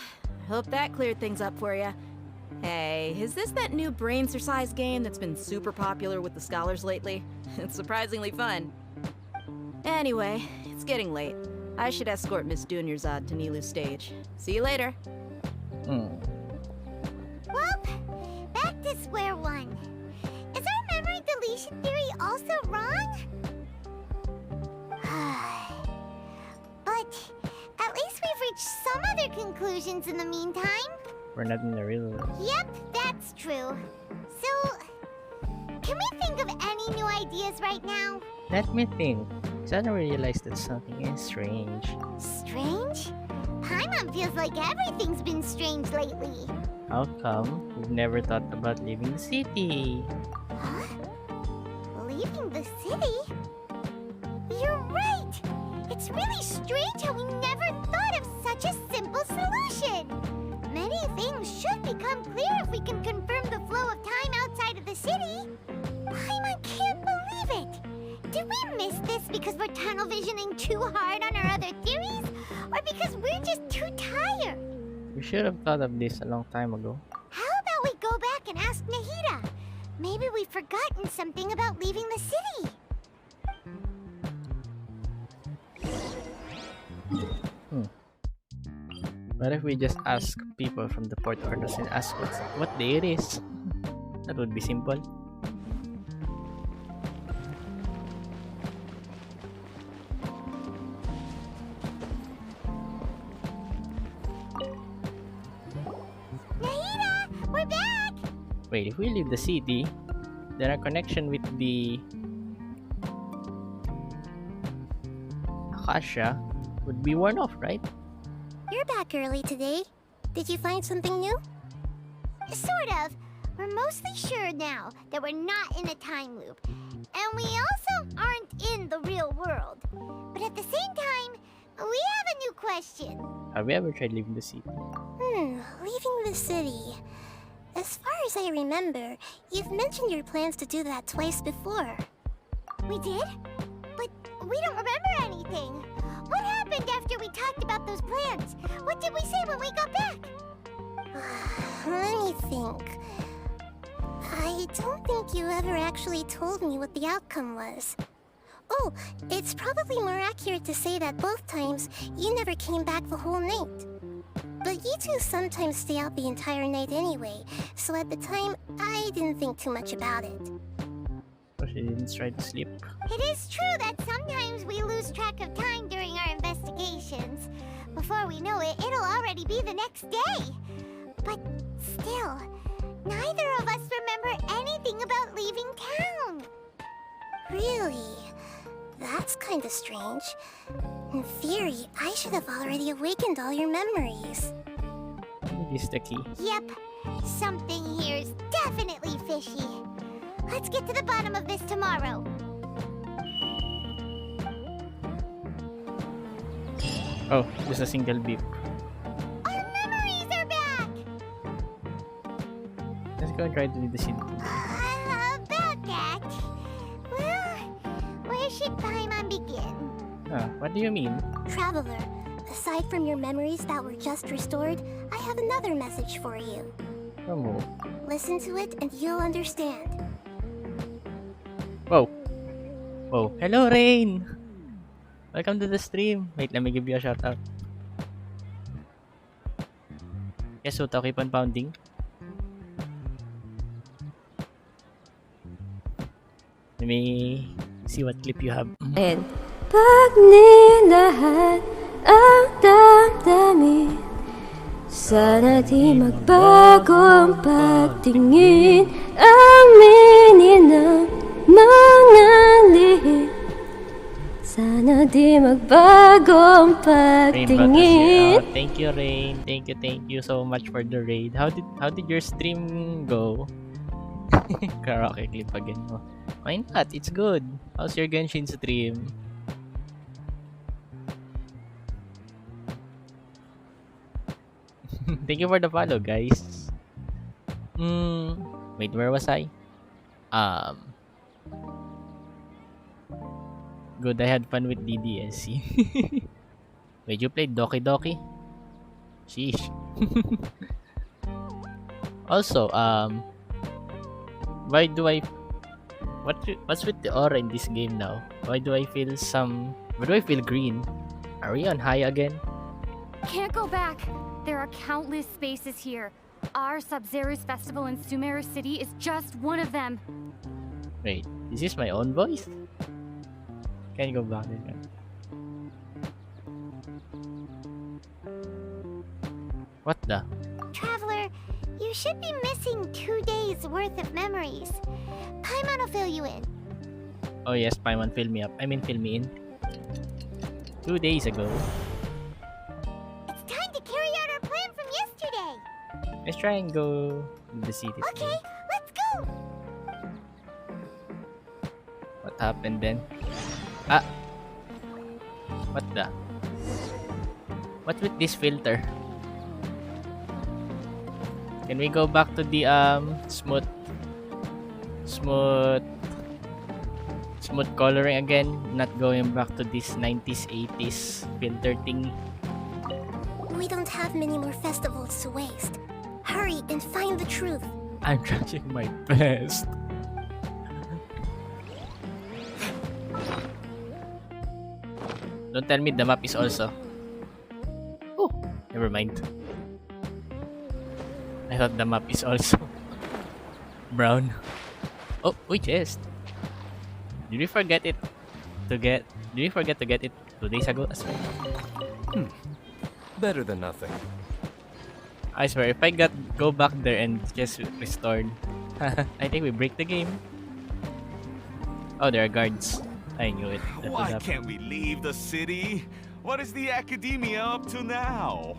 Hope that cleared things up for you. Hey, is this that new brain-exercise game that's been super popular with the scholars lately? It's surprisingly fun. Anyway, it's getting late. I should escort Miss Dunyarzad to Nilu's stage. See you later. Well, back to square one. Is our memory deletion theory also wrong? But at least we've reached some other conclusions in the meantime. We're not in the real world. Yep, that's true. So, can we think of any new ideas right now? Let me think. I realized that something is strange. Strange? Paimon feels like everything's been strange lately. How come we've never thought about leaving the city? Huh? Leaving the city? You're right! It's really strange how we never thought of such a simple solution! Many things should become clear if we can confirm the flow of time outside of the city. Paimon can't believe it! Did we miss this because we're tunnel visioning too hard on our other theories? Or because we're just too tired? We should have thought of this a long time ago. How about we go back and ask Nahida? Maybe we've forgotten something about leaving the city. What if we just ask people from the port orders and ask what day it is? That would be simple. Nahida, we're back! Wait, if we leave the city, then our connection with the Akasha would be worn off, right? You're back early today. Did you find something new? Sort of. We're mostly sure now that we're not in a time loop. And we also aren't in the real world. But at the same time, we have a new question. Have we ever tried leaving the city? Leaving the city. As far as I remember, you've mentioned your plans to do that twice before. We did? But we don't remember anything. What happened after we talked about those plans? What did we say when we got back? Let me think. I don't think you ever actually told me what the outcome was. Oh, it's probably more accurate to say that both times you never came back the whole night. But you two sometimes stay out the entire night anyway, so at the time, I didn't think too much about it. So she didn't try to sleep. It is true that sometimes we lose track of time during our investigations. Before we know it, it'll already be the next day. But still, neither of us remember anything about leaving town. Really? That's kinda strange. In theory, I should have already awakened all your memories. This is the key. Yep, something here is definitely fishy. Let's get to the bottom of this tomorrow. Oh, just a single beep. Our memories are back! Let's go and try to leave the city. About that. Well, where should Paimon begin? What do you mean? Traveler, aside from your memories that were just restored, I have another message for you. From who? Listen to it and you'll understand. Whoa. Whoa. Hello, Rain! Welcome to the stream. Wait, let me give you a shout out. Yes, so keep on pounding. Let me see what clip you have. And pag nilahat ang damdamin, sana di magbago ang pagtingin, aminin ang mga lihim. Sana di magbago ang pagtingin. Thank you, Rain. Thank you so much for the raid. How did your stream go? Karaoke clip again. Oh. Why not? It's good. How's your Genshin stream? Thank you for the follow, guys. Wait, where was I? Good, I had fun with DDSC. Wait, you played Doki Doki? Sheesh. Also, why do I... What's with the aura in this game now? Why do I feel green? Are we on high again? Can't go back. There are countless spaces here. Our Sub-Zero's festival in Sumeru City is just one of them. Wait, is this my own voice? Can you go back there? What the? Traveler, you should be missing 2 days worth of memories. Paimon will fill you in. Oh yes, Paimon, fill me up. Fill me in. 2 days ago. It's time to carry out our plan from yesterday. Let's try and go to the city. Okay, let's go. What happened then? Ah! What the? What's with this filter? Can we go back to the smooth coloring again? Not going back to this 90s 80s filter thingy. We don't have many more festivals to waste. Hurry and find the truth. I'm trying my best. Don't tell me the map is also... Oh, never mind. I thought the map is also brown. Oh, we chest. Did we forget it to get? Did we forget to get it 2 days ago as well? Better than nothing. I swear, if I go back there and just restored, I think we break the game. Oh, there are guards. I knew it. Why can't we leave the city? What is the academia up to now?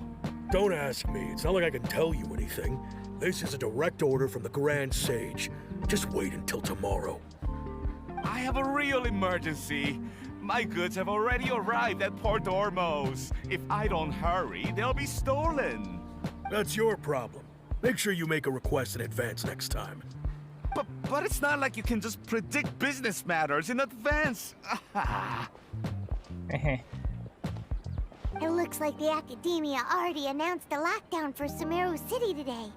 Don't ask me. It's not like I can tell you anything. This is a direct order from the Grand Sage. Just wait until tomorrow. I have a real emergency. My goods have already arrived at Port Ormos. If I don't hurry, they'll be stolen. That's your problem. Make sure you make a request in advance next time. But it's not like you can just predict business matters in advance. It looks like the Academia already announced a lockdown for Sumeru City today.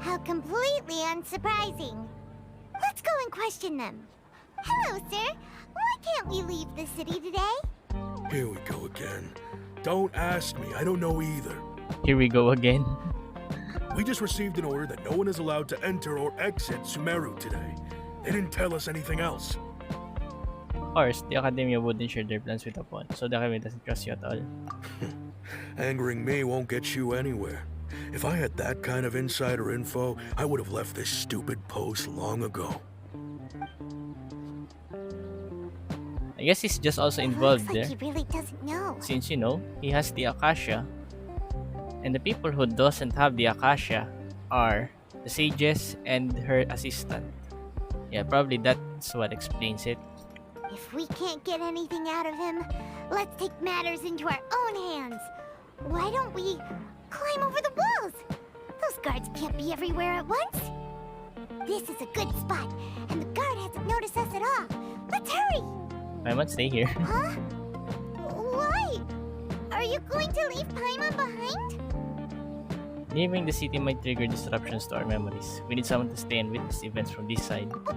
How completely unsurprising. Let's go and question them. Hello, sir. Why can't we leave the city today? Here we go again. Don't ask me. I don't know either. Here we go again. We just received an order that no one is allowed to enter or exit Sumeru today. They didn't tell us anything else. Of course, the Academia wouldn't share their plans with Upon, so the Academia doesn't trust you at all. Angering me won't get you anywhere. If I had that kind of insider info, I would have left this stupid post long ago. I guess he's just also involved there. He really doesn't know. Since, you know, he has the Acacia. And the people who doesn't have the Acacia are the sages and her assistant. Yeah, probably that's what explains it. If we can't get anything out of him, let's take matters into our own hands. Why don't we climb over the walls? Those guards can't be everywhere at once. This is a good spot, and the guard hasn't noticed us at all. Let's hurry! I might stay here. Huh? Why? Are you going to leave Paimon behind? Leaving the city might trigger disruptions to our memories. We need someone to stay and witness events from this side. But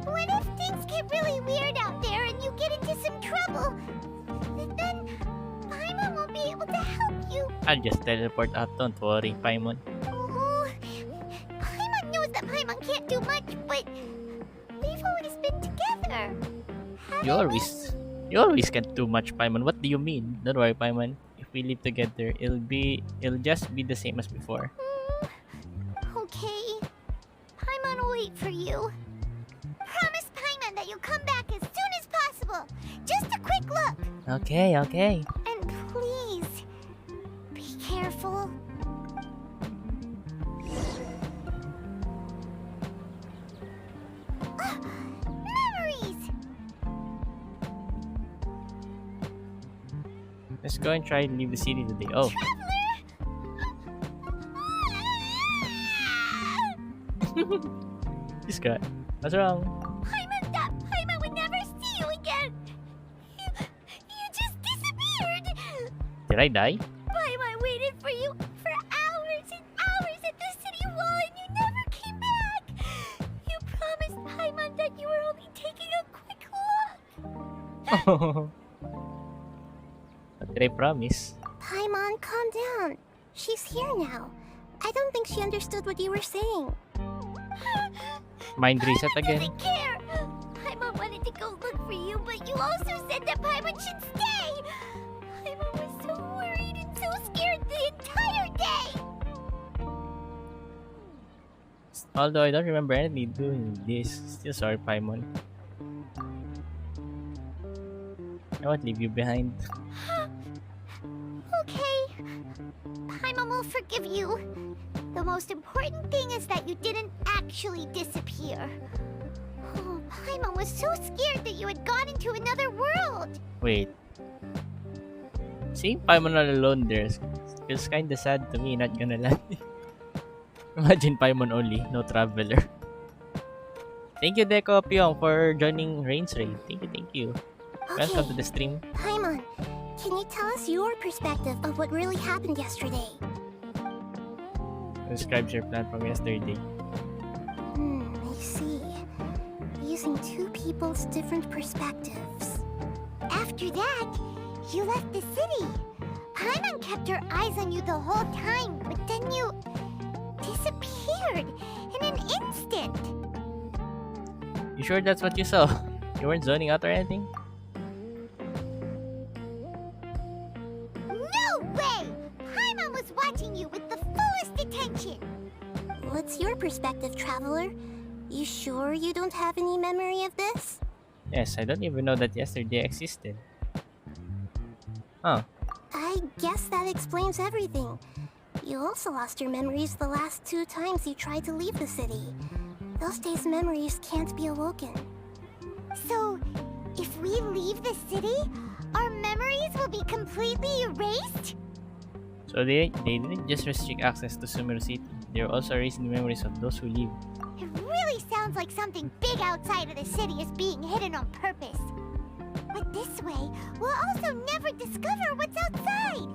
what if things get really weird out there and you get into some trouble? Then Paimon won't be able to help you. I'll just teleport out, don't worry, Paimon. Oh, Paimon knows that Paimon can't do much, but we've always been together. You always can't do much, Paimon. What do you mean? Don't worry, Paimon. If we live together, it'll just be the same as before. Okay. Paimon will wait for you. Promise Paimon that you'll come back as soon as possible. Just a quick look. Okay. And please, be careful. Memories! Let's go and try and leave the city today. Oh. This guy. What's wrong? Paimon would never see you again. You just disappeared. Did I die? Paimon waited for you for hours and hours at the city wall and you never came back. You promised Paimon that you were only taking a quick look. What did I promise? Paimon, calm down. She's here now. I don't think she understood what you were saying. Mind reset again? Doesn't care. Paimon wanted to go look for you, but you also said that Paimon should stay. Paimon was so worried and so scared the entire day. Although I don't remember anything doing this. Still sorry, Paimon. I won't leave you behind. Okay. Paimon will forgive you. The most important thing is that you didn't actually disappear. Oh, Paimon was so scared that you had gone into another world. Wait. Seeing Paimon all alone there feels kinda sad to me, not gonna lie. Imagine Paimon only, no traveler. Thank you, Deco Pyong, for joining Rain's Raid. Thank you. Welcome to the stream. Paimon, can you tell us your perspective of what really happened yesterday? Describes your plan from yesterday. I see. Using two people's different perspectives. After that, you left the city. Paimon kept her eyes on you the whole time, but then you disappeared in an instant. You sure that's what you saw? You weren't zoning out or anything? No way! Paimon was watching you with the fullest attention. What's your perspective, Traveler? You sure you don't have any memory of this? Yes, I don't even know that yesterday existed. Huh. I guess that explains everything. You also lost your memories the last 2 times you tried to leave the city. Those days' memories can't be awoken. So, if we leave the city, our memories will be completely erased? So they didn't just restrict access to Sumeru City. They're also erasing the memories of those who leave. It really sounds like something big outside of the city is being hidden on purpose. But this way, we'll also never discover what's outside.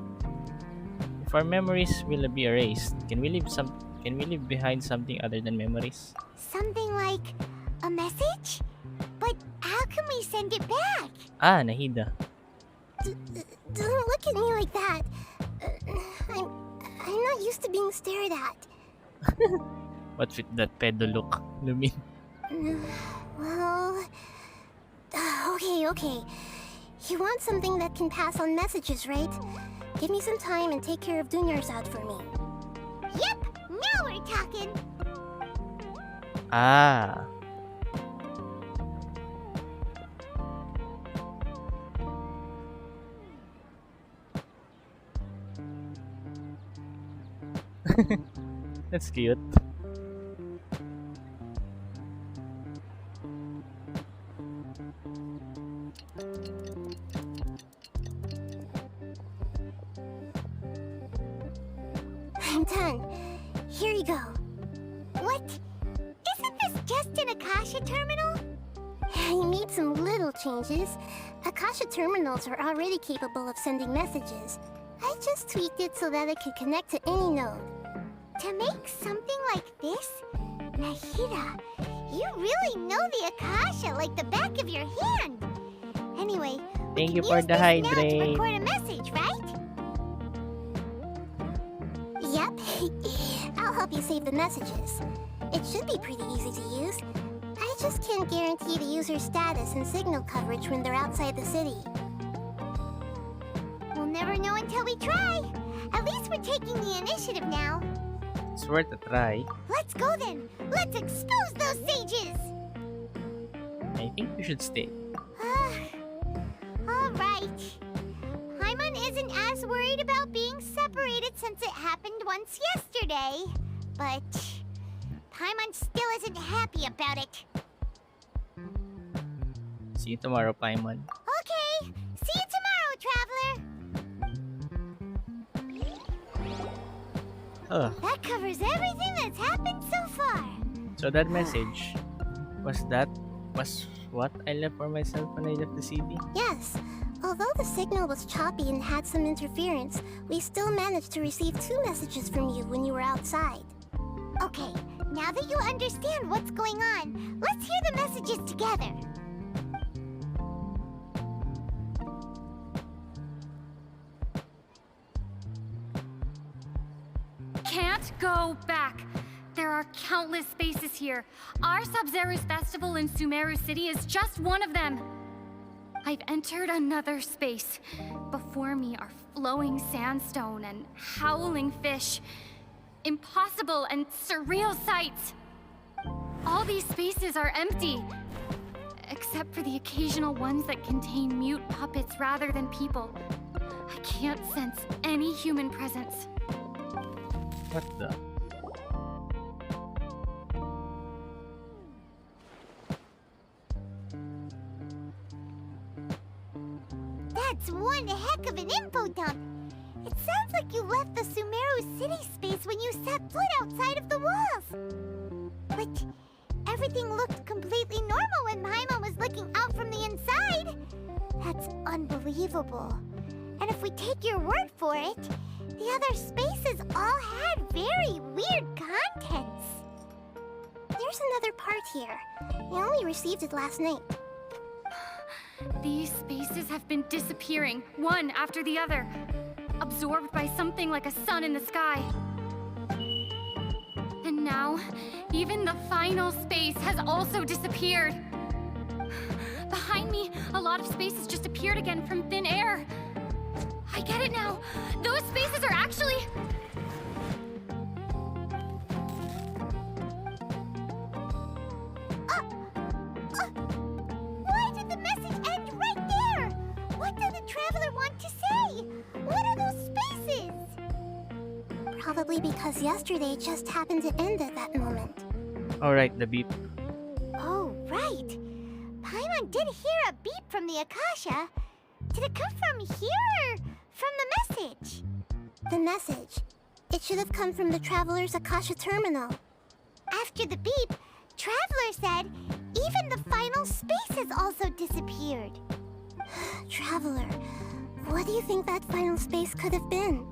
If our memories will be erased, can we leave behind something other than memories? Something like a message? But how can we send it back? Ah, Nahida. Don't look at me like that. I'm not used to being stared at. What's with that pedo look, Lumin? Well... Okay. You want something that can pass on messages, right? Give me some time and take care of Dunyarzad for me. Yep! Now we're talking! Ah. That's cute. I'm done. Here you go. What? Isn't this just an Akasha terminal? I made some little changes. Akasha terminals are already capable of sending messages. I just tweaked it so that it could connect to any node. To make something like this? Nahida, you really know the Akasha like the back of your hand. Anyway, Thank you use for the this now to hydrate. record a message, right? Yep. I'll help you save the messages. It should be pretty easy to use. I just can't guarantee the user's status and signal coverage when they're outside the city. We'll never know until we try. At least we're taking the initiative now. It's worth a try. Let's go then. Let's expose those sages. I think we should stay. All right. Paimon isn't as worried about being separated since it happened once yesterday. But Paimon still isn't happy about it. See you tomorrow, Paimon. Okay. See you tomorrow, Traveler. That covers everything that's happened so far. So that message was what I left for myself when I left the city? Yes. Although the signal was choppy and had some interference, we still managed to receive 2 messages from you when you were outside. Okay, now that you understand what's going on, let's hear the messages together. Can't go back. There are countless spaces here. Our Sub-Zero's festival in Sumeru City is just one of them. I've entered another space. Before me are flowing sandstone and howling fish. Impossible and surreal sights. All these spaces are empty, except for the occasional ones that contain mute puppets rather than people. I can't sense any human presence. What the? That's one heck of an info dump. It sounds like you left the Sumeru city space when you set foot outside of the walls. But everything looked completely normal when Paimon was looking out from the inside. That's unbelievable. And if we take your word for it, the other spaces all had very weird contents. There's another part here. We only received it last night. These spaces have been disappearing, one after the other, absorbed by something like a sun in the sky. And now, even the final space has also disappeared. Behind me, a lot of spaces just appeared again from thin air. I get it now. Those spaces are actually... Why did the message end right there? What did the Traveler want to say? What are those spaces? Probably because yesterday just happened to end at that moment. Alright, the beep. Oh, right. Paimon did hear a beep from the Akasha. Did it come from here or from the message? The message. It should have come from the Traveler's Akasha terminal. After the beep, Traveler said even the final space has also disappeared. Traveler, what do you think that final space could have been?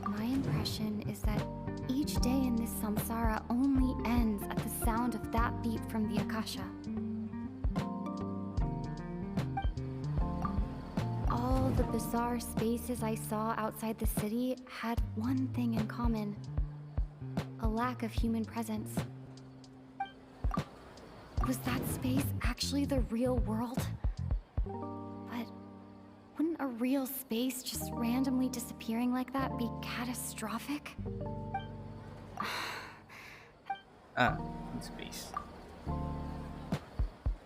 My impression is that each day in this samsara only ends at the sound of that beep from the Akasha. All the bizarre spaces I saw outside the city had one thing in common: a lack of human presence. Was that space actually the real world? But wouldn't a real space just randomly disappearing like that be catastrophic? In space.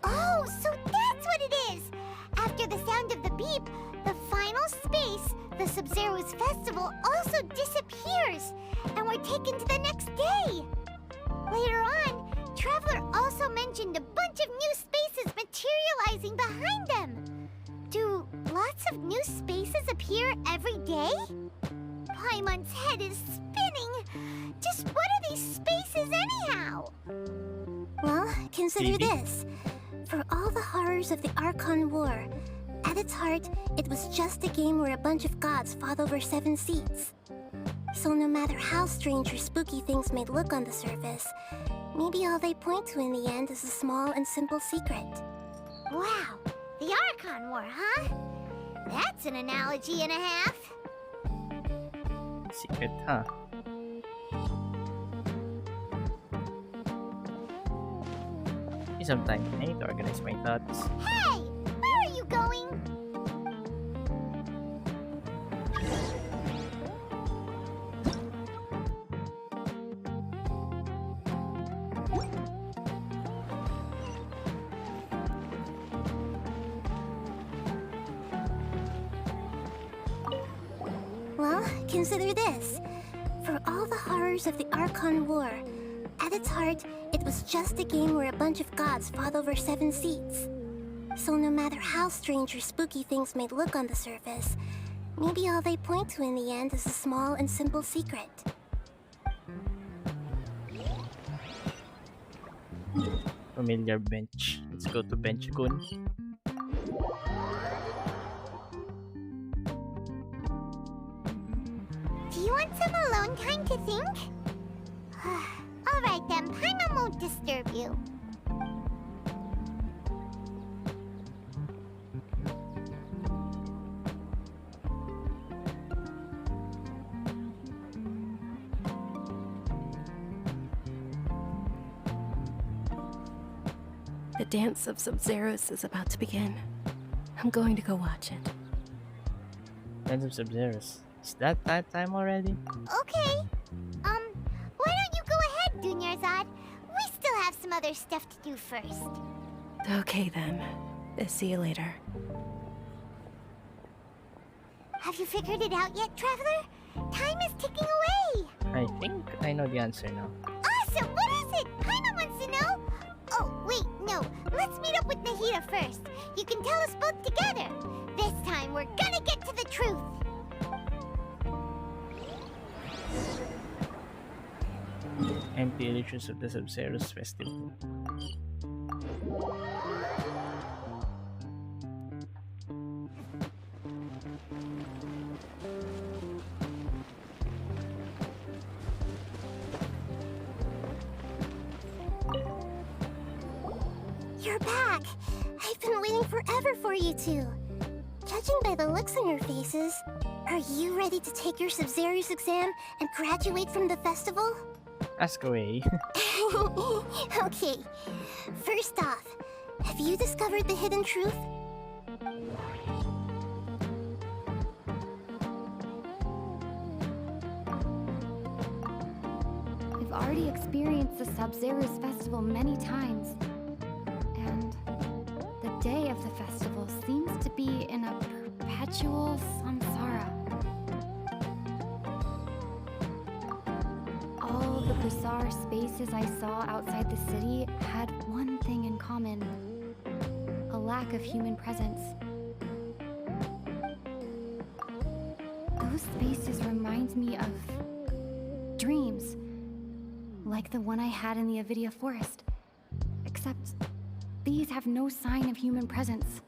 Oh, so that's what it is! After the sound of the beep, the final space, the Sub-Zero's festival, also disappears, and we're taken to the next day. Later on, Traveler also mentioned a bunch of new spaces materializing behind them. Do lots of new spaces appear every day? Paimon's head is spinning. Just what are these spaces anyhow? Well, consider Phoebe? this. For all the horrors of the Archon War, at its heart, it was just a game where a bunch of gods fought over 7 seats. So no matter how strange or spooky things may look on the surface, maybe all they point to in the end is a small and simple secret. Wow, the Archon War, huh? That's an analogy and a half. Secret, huh? Give me some time. I need to organize my thoughts. Hey, where are you going? Well, consider this. For all the horrors of the Archon War, at its heart, it was just a game where a bunch of gods fought over 7 seats. So no matter how strange or spooky things may look on the surface, maybe all they point to in the end is a small and simple secret. Familiar bench. Let's go to Bench Kun. Do you want some alone time to think? Alright then, Paimon won't disturb you. The dance of Sub-Zeros is about to begin. I'm going to go watch it. Dance of Sub-Zeros. Is that time already? Okay. Why don't you go ahead, Dunyarzad? We still have some other stuff to do first. Okay then. See you later. Have you figured it out yet, Traveler? Time is ticking away. I think I know the answer now. Awesome! What is it? Paimon wants to know. Oh, wait, no. Let's meet up with Nahida first. You can tell us both together. This time, we're gonna get to the truth. Empty illusions of the Sub-Zeros Festival. You're back! I've been waiting forever for you two. Judging by the looks on your faces, are you ready to take your Sub-Zeros exam and graduate from the festival? Ask away. Okay, first off, have you discovered the hidden truth? We've already experienced the Sub-Zeros festival many times. And the day of the festival seems to be in a perpetual samsara. All the bizarre spaces I saw outside the city had one thing in common: a lack of human presence. Those spaces remind me of dreams, like the one I had in the Avidia Forest, except these have no sign of human presence.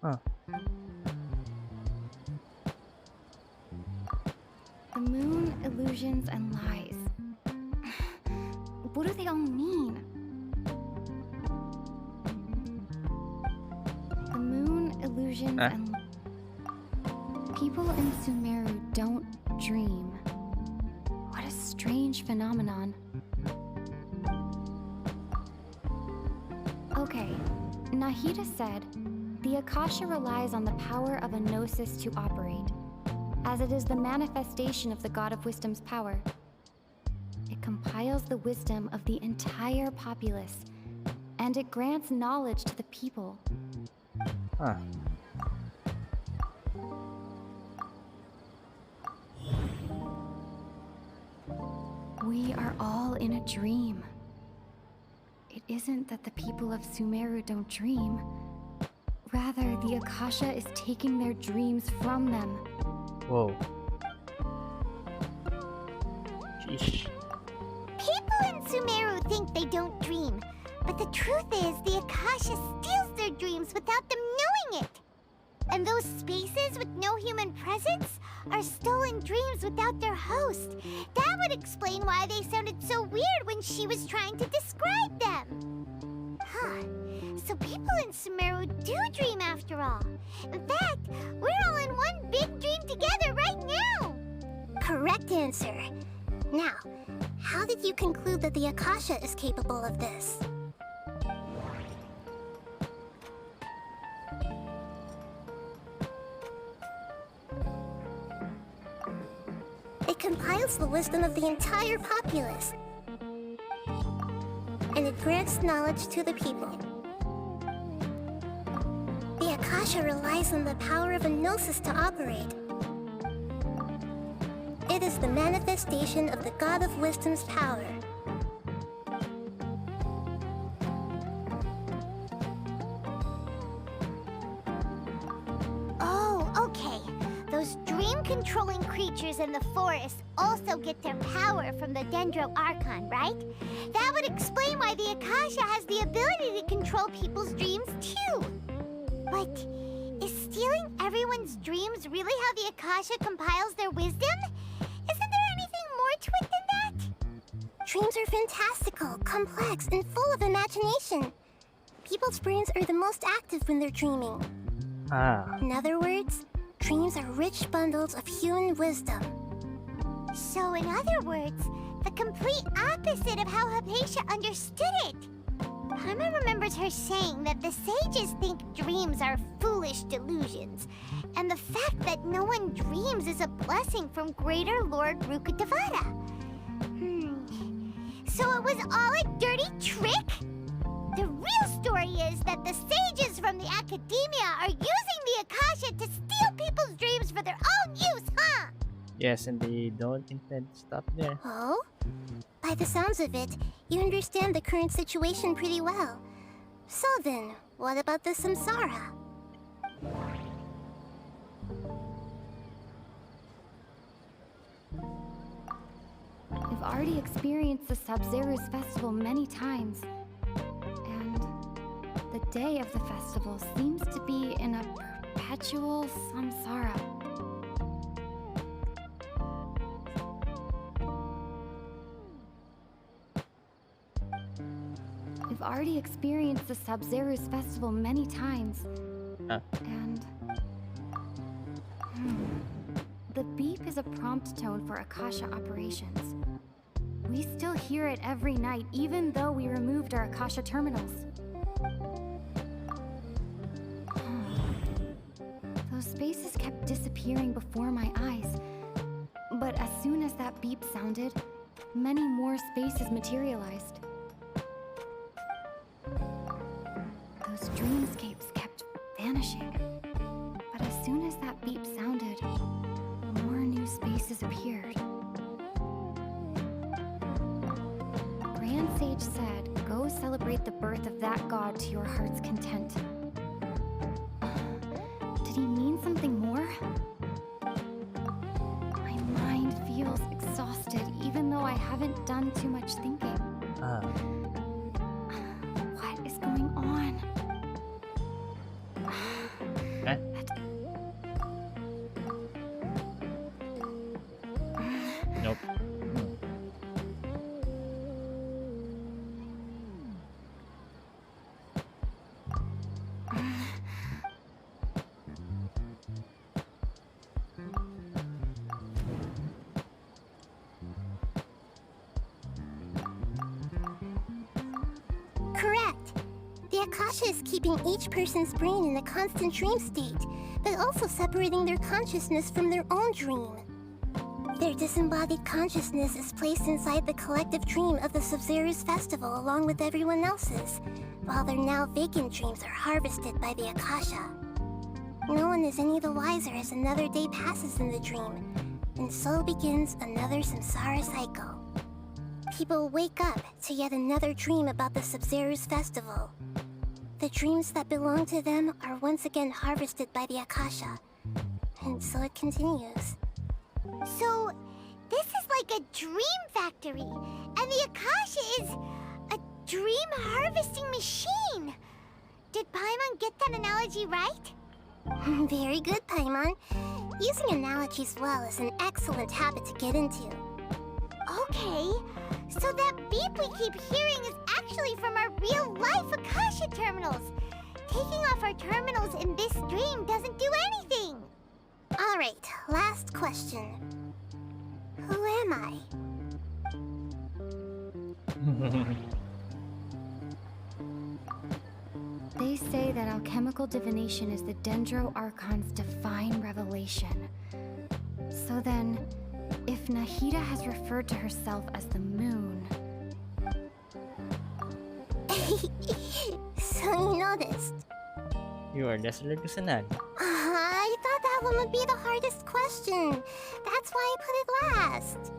Huh. The moon, illusions, and lies. What do they all mean? The moon, illusions, and... People in Sumeru don't dream. What a strange phenomenon. Okay, Nahida said, the Akasha relies on the power of a gnosis to operate, as it is the manifestation of the God of Wisdom's power. It compiles the wisdom of the entire populace, and it grants knowledge to the people. Huh. We are all in a dream. It isn't that the people of Sumeru don't dream. Rather, the Akasha is taking their dreams from them. Whoa. Sheesh. People in Sumeru think they don't dream. But the truth is, the Akasha steals their dreams without them knowing it. And those spaces with no human presence are stolen dreams without their host. That would explain why they sounded so weird when she was trying to describe them. Huh. So people in Sumeru do dream after all. In fact, we're all in one big dream together right now. Correct answer. Now, how did you conclude that the Akasha is capable of this? It compiles the wisdom of the entire populace, and it grants knowledge to the people. The Akasha relies on the power of a gnosis to operate. It is the manifestation of the God of Wisdom's power. Oh, okay. Those dream-controlling creatures in the forest also get their power from the Dendro Archon, right? That would explain why the Akasha has the ability to control people's dreams, too. But is stealing everyone's dreams really how the Akasha compiles their wisdom? Isn't there anything more to it than that? Dreams are fantastical, complex, and full of imagination. People's brains are the most active when they're dreaming. In other words, dreams are rich bundles of human wisdom. So, in other words, the complete opposite of how Hypatia understood it. Paimon remembers her saying that the sages think dreams are foolish delusions, and the fact that no one dreams is a blessing from Greater Lord Rukkhadevata. So it was all a dirty trick? The real story is that the sages from the academia are using the Akasha to steal people's dreams for their own use, huh? Yes, and they don't intend to stop there. Oh? By the sounds of it, you understand the current situation pretty well. So then, what about the samsara? We've already experienced the Sub-Zeru's festival many times. And the day of the festival seems to be in a perpetual samsara. We've already experienced the Sub-Zeru's festival many times. And the beep is a prompt tone for Akasha operations. We still hear it every night, even though we removed our Akasha terminals. Those spaces kept disappearing before my eyes. But as soon as that beep sounded, many more spaces materialized. Those dreamscapes kept vanishing. But as soon as that beep sounded, more new spaces appeared. Grand Sage said, "Go celebrate the birth of that god to your heart's content." Did he mean something more? My mind feels exhausted, even though I haven't done too much thinking. What is going on? Nope. Correct. The Akasha is keeping each person's brain in a constant dream state, but also separating their consciousness from their own dream. Their disembodied consciousness is placed inside the collective dream of the Sub-Zeru's festival along with everyone else's, while their now vacant dreams are harvested by the Akasha. No one is any the wiser as another day passes in the dream, and so begins another samsara cycle. People wake up to yet another dream about the Sub-Zeru's festival. The dreams that belong to them are once again harvested by the Akasha, and so it continues. So, this is like a dream factory, and the Akasha is dream harvesting machine. Did Paimon get that analogy right? Very good, Paimon. Using analogies well is an excellent habit to get into. Okay, so that beep we keep hearing is actually from our real-life Akasha terminals. Taking off our terminals in this dream doesn't do anything. All right, last question. Who am I? They say that alchemical divination is the Dendro Archon's divine revelation. So then, if Nahida has referred to herself as the moon... So you noticed? You are just like Kusanagi. I thought that one would be the hardest question. That's why I put it last.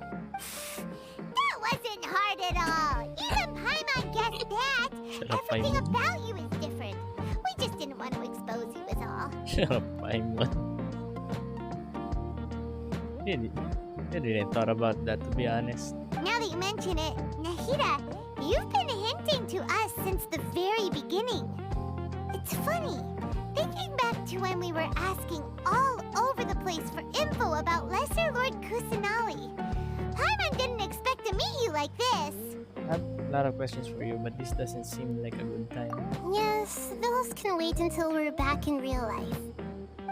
That wasn't hard at all. Even Paimon guessed that. Everything about you is different. We just didn't want to expose you is all. Shut up, Paimon. I didn't thought about that, to be honest. Now that you mention it, Nahida, you've been hinting to us since the very beginning. It's funny, thinking back to when we were asking all over the place for info about Lesser Lord Kusanali. Paimon didn't expect to meet you like this. I have a lot of questions for you, but this doesn't seem like a good time. Yes, those can wait until we're back in real life.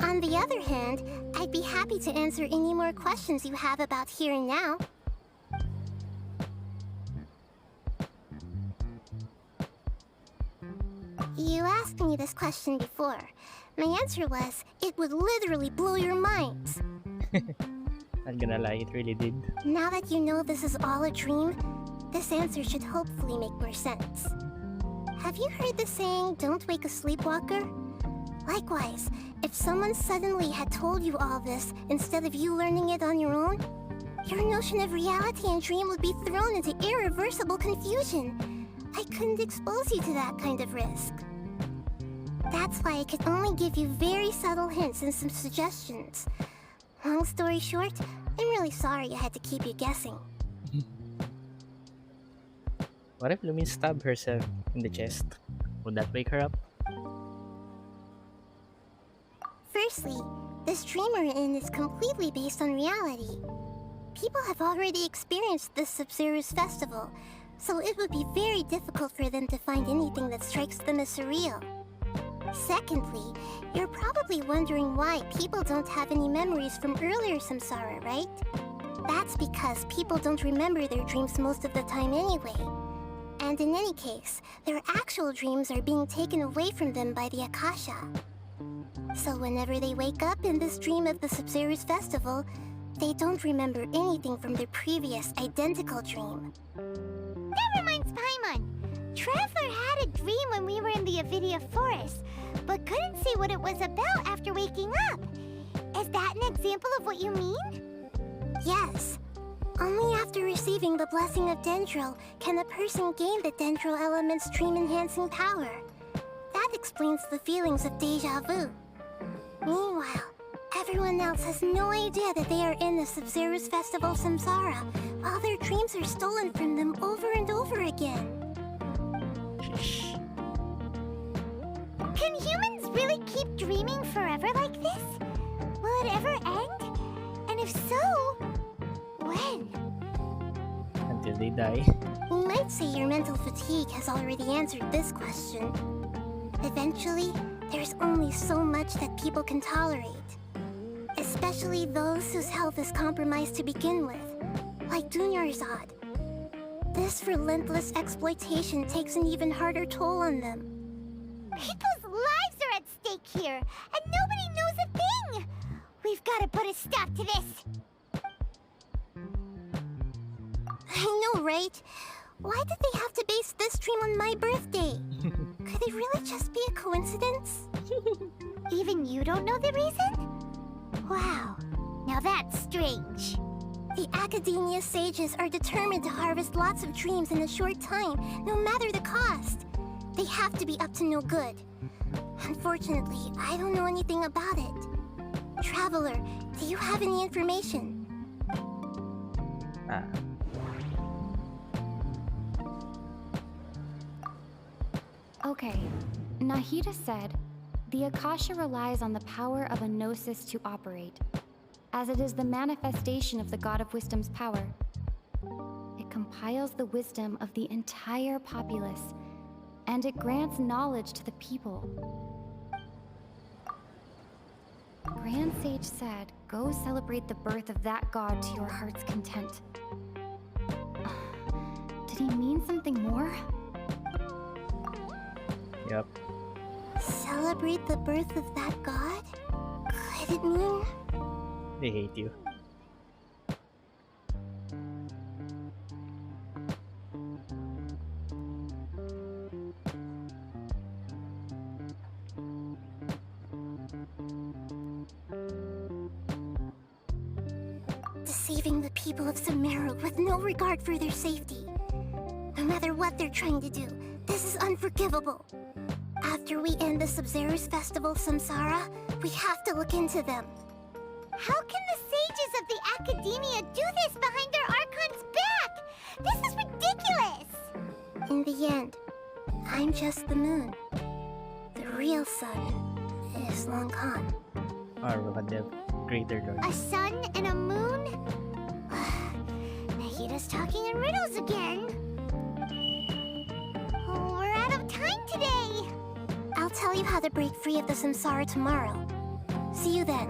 On the other hand, I'd be happy to answer any more questions you have about here and now. You asked me this question before. My answer was, it would literally blow your minds. Not gonna lie, it really did. Now that you know this is all a dream, this answer should hopefully make more sense. Have you heard the saying, don't wake a sleepwalker? Likewise, if someone suddenly had told you all this instead of you learning it on your own, your notion of reality and dream would be thrown into irreversible confusion. I couldn't expose you to that kind of risk. That's why I could only give you very subtle hints and some suggestions. Long story short, I'm really sorry I had to keep you guessing. What if Lumin stabbed herself in the chest? Would that wake her up? Firstly, this dream we're in is completely based on reality. People have already experienced this Sub-Zero's festival, so it would be very difficult for them to find anything that strikes them as surreal. Secondly, you're probably wondering why people don't have any memories from earlier samsara, right? That's because people don't remember their dreams most of the time anyway. And in any case, their actual dreams are being taken away from them by the Akasha. So whenever they wake up in this dream of the Sub-Zero's festival, they don't remember anything from their previous identical dream. That reminds Paimon. Traveler had a dream when we were in the Avidia forest, but couldn't see what it was about after waking up. Is that an example of what you mean? Yes. Only after receiving the blessing of Dendro can a person gain the Dendro element's dream-enhancing power. That explains the feelings of deja vu. Meanwhile, everyone else has no idea that they are in the Sub-Zero's festival samsara, while their dreams are stolen from them over and over again. Can humans really keep dreaming forever like this? Will it ever end? And if so, when? Until they die. You might say your mental fatigue has already answered this question. Eventually, there's only so much that people can tolerate. Especially those whose health is compromised to begin with, like Dunyarzad. This relentless exploitation takes an even harder toll on them. People's lives are at stake here, and nobody knows a thing! We've got to put a stop to this! I know, right? Why did they have to base this dream on my birthday? Could it really just be a coincidence? Even you don't know the reason? Wow, now that's strange. The Academia sages are determined to harvest lots of dreams in a short time, no matter the cost. They have to be up to no good. Unfortunately, I don't know anything about it. Traveler, do you have any information? Okay, Nahida said, the Akasha relies on the power of a gnosis to operate, as it is the manifestation of the God of Wisdom's power. It compiles the wisdom of the entire populace, and it grants knowledge to the people. Grand Sage said, go celebrate the birth of that god to your heart's content. Did he mean something more? Yep. Celebrate the birth of that god? Could it mean? They hate you. Deceiving the people of Sumeru with no regard for their safety. No matter what they're trying to do, this is unforgivable. After we end the Sabzeruz Festival Samsara, we have to look into them. How can the sages of the Academia do this behind their Archon's back? This is ridiculous! In the end, I'm just the moon. The real sun is long gone. Or greater lord. A sun and a moon? Nahida's talking in riddles again. Oh, we're out of time today. I'll tell you how to break free of the Samsara tomorrow. See you then.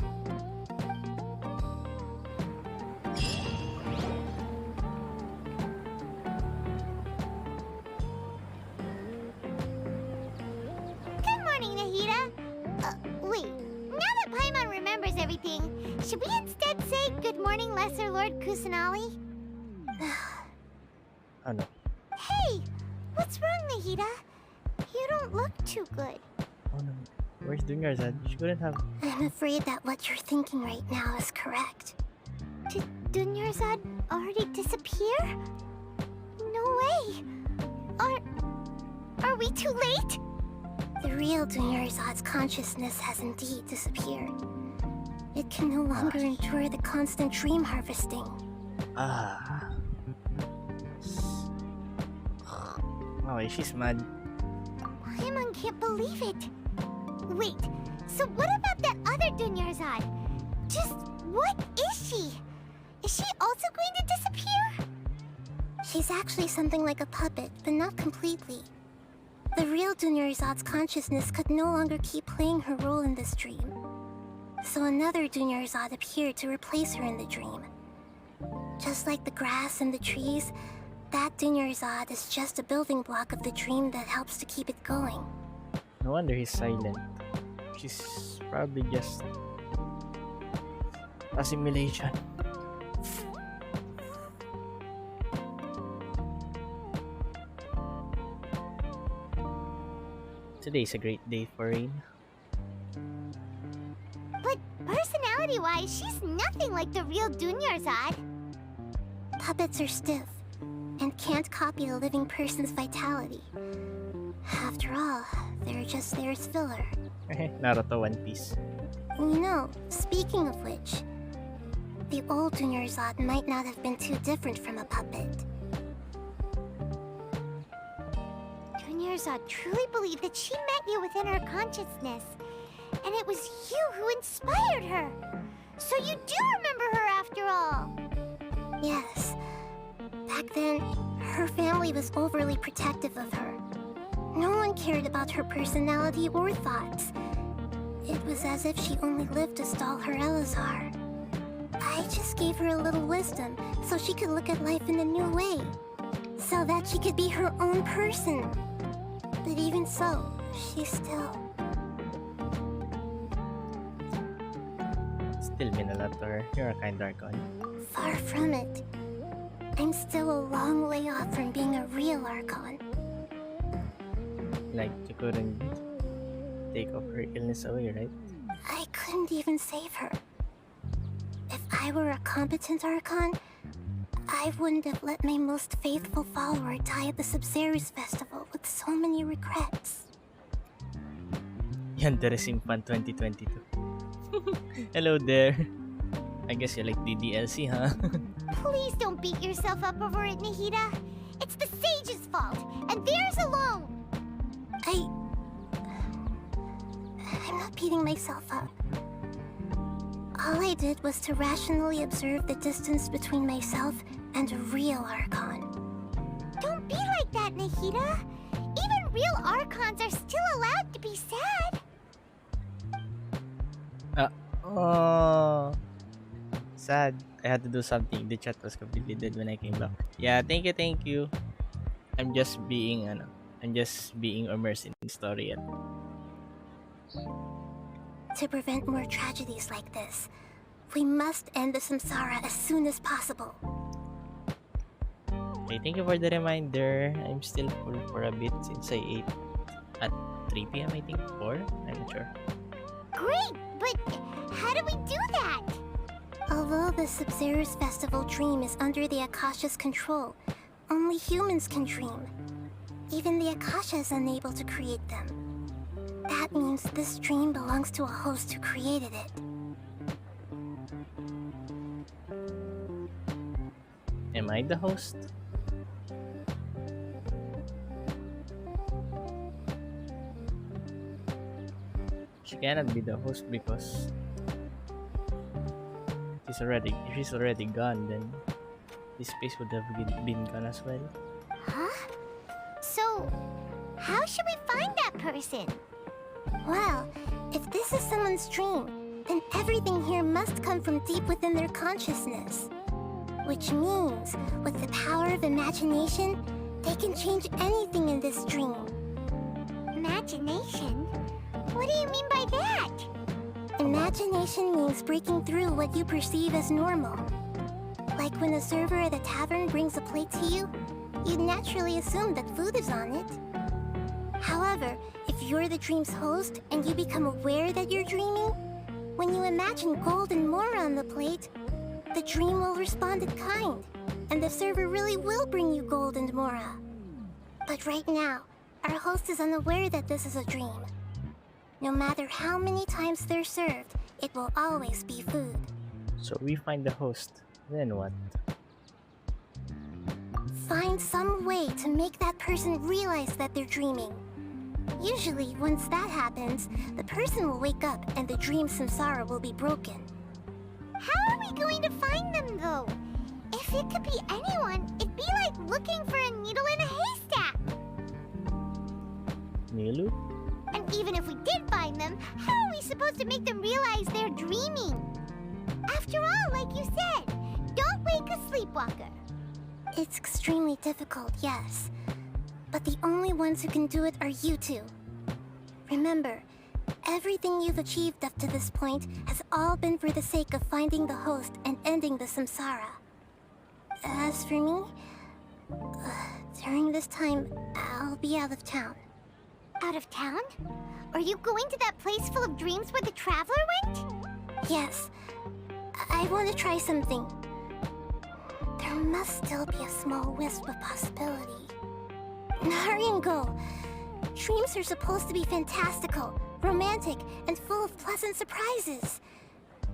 Good morning, Nahida. Wait. Now that Paimon remembers everything, should we instead say good morning, Lesser Lord Kusanali? Oh no. Hey! What's wrong, Nahida? You don't look too good. Oh no. Where's Dunyarzad? She couldn't have... I'm afraid that what you're thinking right now is correct. Did Dunyarzad already disappear? No way! Are we too late? The real Dunyarzad's consciousness has indeed disappeared. It can no longer endure the constant dream harvesting. Ah. Oh, she's mad. Paimon can't believe it. Wait, so what about that other Dunyarzad? Just what is she? Is she also going to disappear? She's actually something like a puppet, but not completely. The real Dunyarzad's consciousness could no longer keep playing her role in this dream. So another Dunyarzad appeared to replace her in the dream. Just like the grass and the trees, that Dunyarzad is just a building block of the dream that helps to keep it going. No wonder he's silent. She's probably just a simulation. Today's a great day for Rain. But personality-wise, she's nothing like the real Dunyarzad. Puppets are stiff and can't copy a living person's vitality. After all, they're just there as filler. Naruto One Piece. You know, speaking of which, the old Dunyarzad might not have been too different from a puppet. Dunyarzad truly believed that she met you within her consciousness, and it was you who inspired her. So you do remember her after all. Yes. Back then, her family was overly protective of her. No one cared about her personality or thoughts. It was as if she only lived to stall her Elazar. I just gave her a little wisdom so she could look at life in a new way. So that she could be her own person. But even so, she still mean a lot to her. You're a kind Archon. Far from it. I'm still a long way off from being a real Archon. Like, you couldn't take off her illness away, right? I couldn't even save her. If I were a competent Archon, I wouldn't have let my most faithful follower die at the Sabzeruz Festival with so many regrets. Yandere Simpan 2022. Hello there. I guess you like the DLC, huh? Please don't beat yourself up over it, Nahida. It's the sage's fault, and theirs alone. I'm not beating myself up. All I did was to rationally observe the distance between myself and a real Archon. Don't be like that, Nahida. Even real Archons are still allowed to be sad. Oh, sad. I had to do something. The chat was completely dead when I came back. Yeah, thank you. I'm just being immersed in the story yet. To prevent more tragedies like this, we must end the samsara as soon as possible. Okay, thank you for the reminder. I'm still full for a bit since I ate at 3 p.m. I think 4. I'm not sure. Great, but how do we do that? Although the Sub-Zero's festival dream is under the Akasha's control, only humans can dream. Even the Akasha is unable to create them. That means this dream belongs to a host who created it. Am I the host? She cannot be the host because if she's already gone, then this space would have been gone as well. Huh? So, how should we find that person? Well, if this is someone's dream, then everything here must come from deep within their consciousness. Which means, with the power of imagination, they can change anything in this dream. Imagination? What do you mean by that? Imagination means breaking through what you perceive as normal. Like when a server at a tavern brings a plate to you, you'd naturally assume that food is on it. However, if you're the dream's host and you become aware that you're dreaming, when you imagine gold and more on the plate, the dream will respond in kind, and the server really will bring you gold and mora. But right now, our host is unaware that this is a dream. No matter how many times they're served, it will always be food. So we find the host. Then what? Find some way to make that person realize that they're dreaming. Usually, once that happens, the person will wake up and the dream samsara will be broken. How are we going to find them, though? If it could be anyone, it'd be like looking for a needle in a haystack. Nilu? And even if we did find them, how are we supposed to make them realize they're dreaming? After all, like you said, don't wake a sleepwalker. It's extremely difficult, yes. But the only ones who can do it are you two. Remember, everything you've achieved up to this point has all been for the sake of finding the host and ending the samsara. As for me, during this time, I'll be out of town. Out of town? Are you going to that place full of dreams where the traveler went? Yes. I want to try something. There must still be a small wisp of possibility. Hurry and go. Dreams are supposed to be fantastical, romantic, and full of pleasant surprises.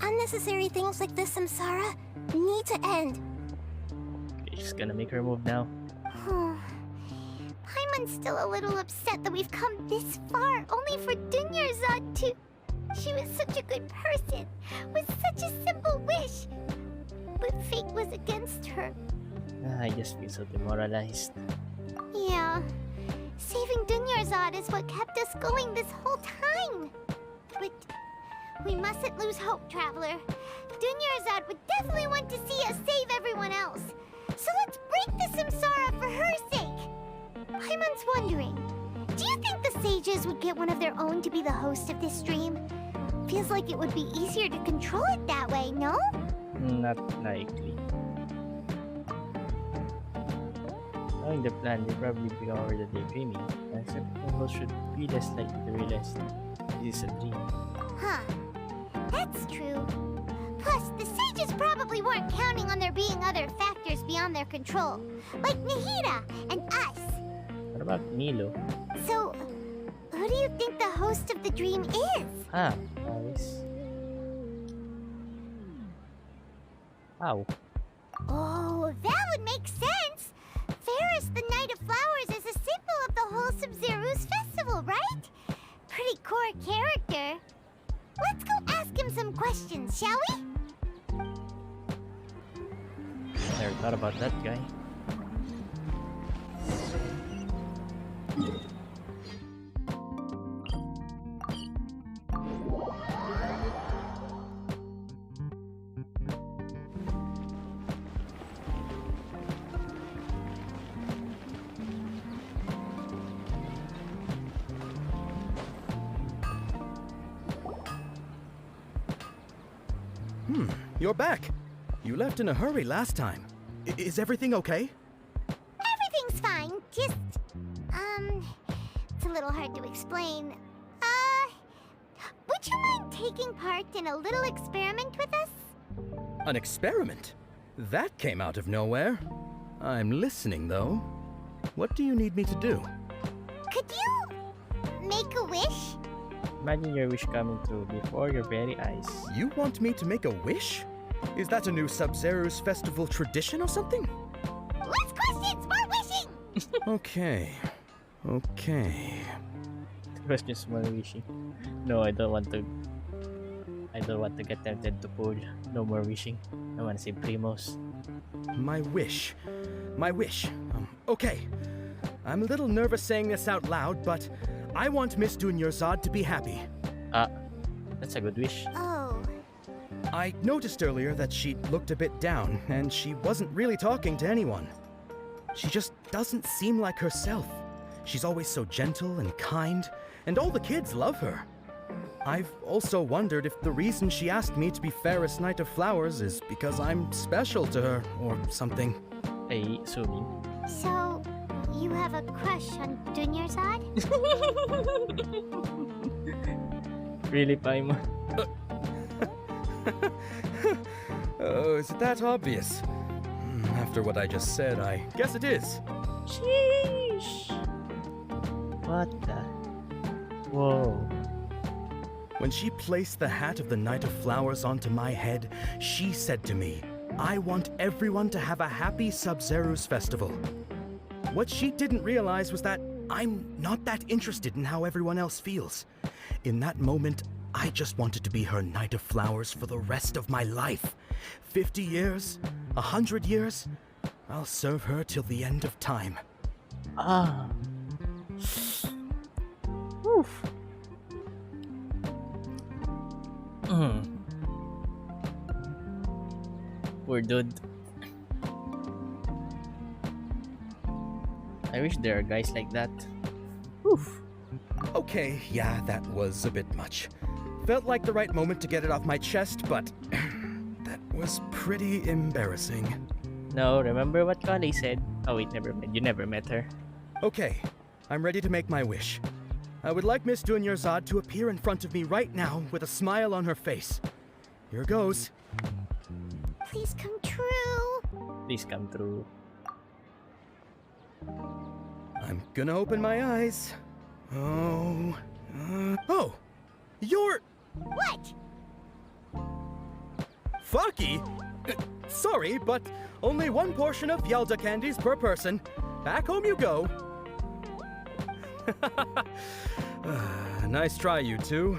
Unnecessary things like this samsara need to end. Okay, she's gonna make her move now. Paimon's still a little upset that we've come this far only for Dunyarzad to... She was such a good person, with such a simple wish. But fate was against her. I just feel so demoralized. Yeah. Saving Dunyarzad is what kept us going this whole time. But we mustn't lose hope, Traveler. Dunyarzad would definitely want to see us save everyone else. So let's break the samsara for her sake. Paimon's wondering, do you think the sages would get one of their own to be the host of this stream? Feels like it would be easier to control it that way, no? Not likely. Knowing the plan, they probably become over the daydreaming. And certain people should be less likely to realize this is a dream. Huh. That's true. Plus, the sages probably weren't counting on there being other factors beyond their control, like Nahida and us. What about Nilo? So, who do you think the host of the dream is? Nice. Wow. Oh, that would make sense. Ferris, the Knight of Flowers, is a symbol of the whole Sub-Zero's festival, right? Pretty core character. questions, shall we? Never thought about that guy. You're back. You left in a hurry last time. Is everything okay? Everything's fine. Just, it's a little hard to explain. Would you mind taking part in a little experiment with us? An experiment? That came out of nowhere. I'm listening, though. What do you need me to do? Could you make a wish? Imagine your wish coming true before your very eyes. You want me to make a wish? Is that a new Sub-Zero's festival tradition or something? Less questions, more wishing! Okay. Questions more wishing. No, I don't want to get tempted to pull. No more wishing. I want to say Primos. My wish. Okay. I'm a little nervous saying this out loud, but I want Miss Dunyarzad to be happy. That's a good wish. Oh. I noticed earlier that she looked a bit down, and she wasn't really talking to anyone. She just doesn't seem like herself. She's always so gentle and kind, and all the kids love her. I've also wondered if the reason she asked me to be Fairest Knight of Flowers is because I'm special to her, or something. Hey, assuming. So, you have a crush on Dunyarzad? Really, Paimon? Oh, is it that obvious? After what I just said, I guess it is. Sheesh. What the? Whoa. When she placed the hat of the Knight of Flowers onto my head, she said to me, I want everyone to have a happy Sub-Zero's festival. What she didn't realize was that I'm not that interested in how everyone else feels. In that moment, I just wanted to be her Knight of Flowers for the rest of my life. 50 years, 100 years, I'll serve her till the end of time. Oof. Poor dude. I wish there are guys like that. Oof. Okay, yeah, that was a bit much. Felt like the right moment to get it off my chest, but that was pretty embarrassing. No, remember what Kali said? Oh wait, never mind. You never met her. Okay, I'm ready to make my wish. I would like Miss Dunyarzad to appear in front of me right now with a smile on her face. Here goes. Please come true. Please come true. I'm gonna open my eyes. Oh! You're... What? Fucky? Sorry, but only one portion of Yalda candies per person. Back home you go. Nice try, you two.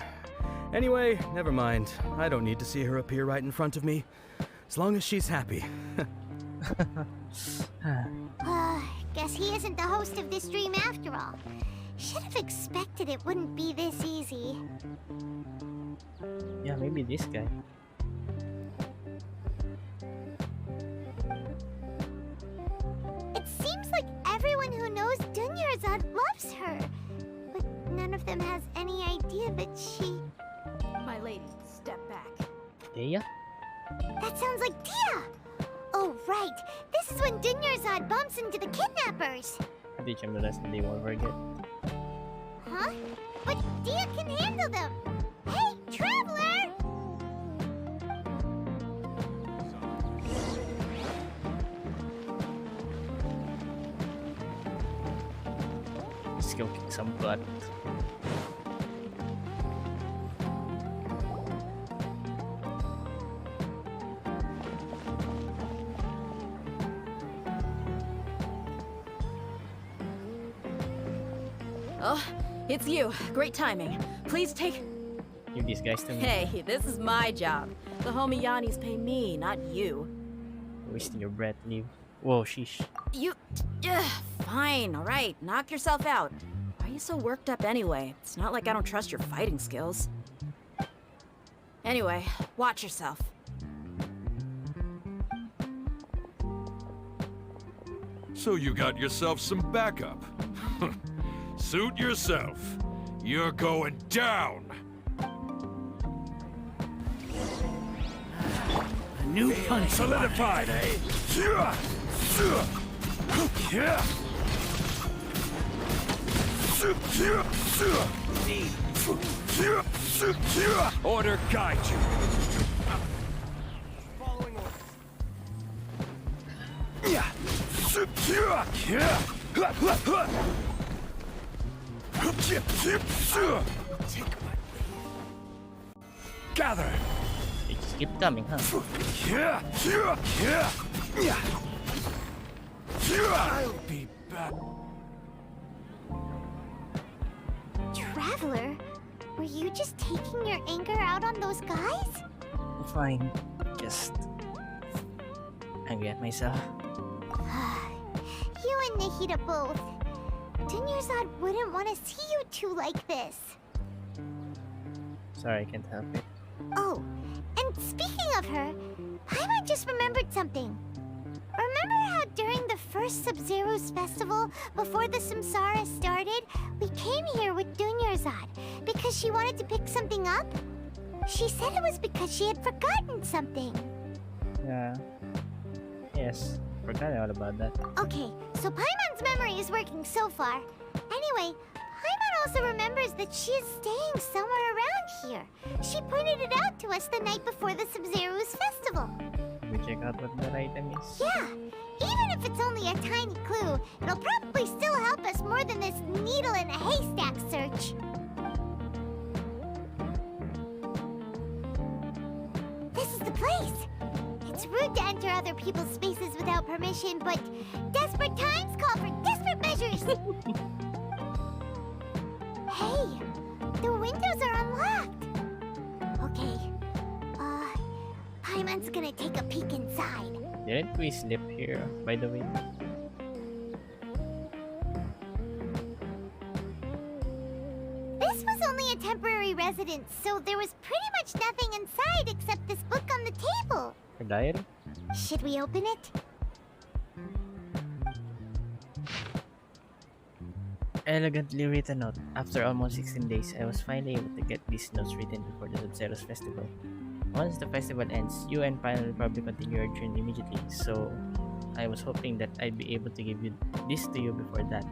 Anyway, never mind. I don't need to see her appear right in front of me. As long as she's happy. Guess he isn't the host of this dream after all. Should have expected it wouldn't be this easy. Yeah, maybe this guy. It seems like everyone who knows Dunyarzad loves her. But none of them has any idea that she... My lady, step back. Dea? That sounds like Dia! Oh, right. This is when Dunyarzad bumps into the kidnappers. I teach him the lesson they won't forget. Huh? But Dia can handle them. Hey, traveler! Let's go kick some butt. Oh, it's you. Great timing. Please take... Give these guys to me. Hey, this is my job. The homie Yannis pay me, not you. Wasting your breath, leave. Whoa, sheesh. You... fine, alright. Knock yourself out. Why are you so worked up anyway? It's not like I don't trust your fighting skills. Anyway, watch yourself. So you got yourself some backup. Suit yourself. You're going down. A new punch. Solidified, eh? Order guide you. Following orders. Gather. They just keep coming, huh? I'll be back. Traveler, were you just taking your anger out on those guys? Fine. Just angry at myself. You and Nahida both. Dunyarzad wouldn't want to see you two like this. Sorry, I can't help it. Oh, and speaking of her, Paimon just remembered something. Remember how during the first Sub-Zero's festival, before the Samsara started, we came here with Dunyarzad because she wanted to pick something up? She said it was because she had forgotten something. Yeah. Yes. Forgot all about that. Okay, so Paimon's memory is working so far. Anyway, Paimon also remembers that she is staying somewhere around here. She pointed it out to us the night before the Sub-Zero's festival. We check out what that item is. Yeah, even if it's only a tiny clue, it'll probably still help us more than this needle in a haystack search. This is the place. It's rude to enter other people's spaces without permission, but desperate times call for desperate measures. Hey, the windows are unlocked. Okay, Paimon's gonna take a peek inside. Didn't we sleep here, by the way? This was only a temporary residence, so there was pretty much nothing inside except this book on the table. Her diary? Should we open it? Elegantly written note. After almost 16 days, I was finally able to get these notes written before the Sub-Zero's festival. Once the festival ends, you and Final will probably continue your journey immediately, so I was hoping that I'd be able to give this to you before that.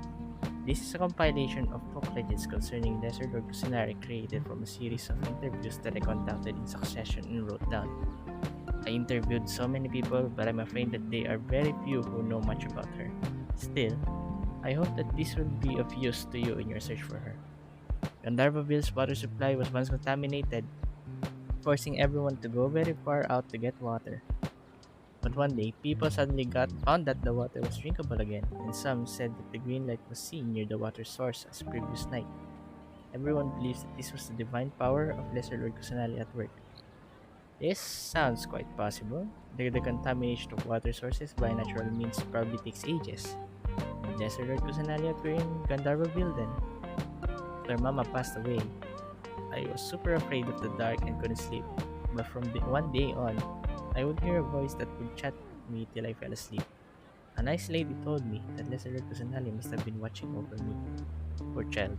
This is a compilation of folk legends concerning Lesser Lord Kusanari created from a series of interviews that I conducted in succession and wrote down. I interviewed so many people, but I'm afraid that there are very few who know much about her. Still, I hope that this will be of use to you in your search for her. Gandharvaville's water supply was once contaminated, forcing everyone to go very far out to get water. But one day, people suddenly found that the water was drinkable again, and some said that the green light was seen near the water source as previous night. Everyone believes that this was the divine power of Lesser Lord Kusanali at work. This sounds quite possible. The contamination of water sources by natural means probably takes ages. Did Lesser Lord Kusanali appear in Gandharvaville then? After Mama passed away, I was super afraid of the dark and couldn't sleep. But from one day on, I would hear a voice that would chat with me till I fell asleep. A nice lady told me that Lesser Lord Kusanali must have been watching over me. Poor child.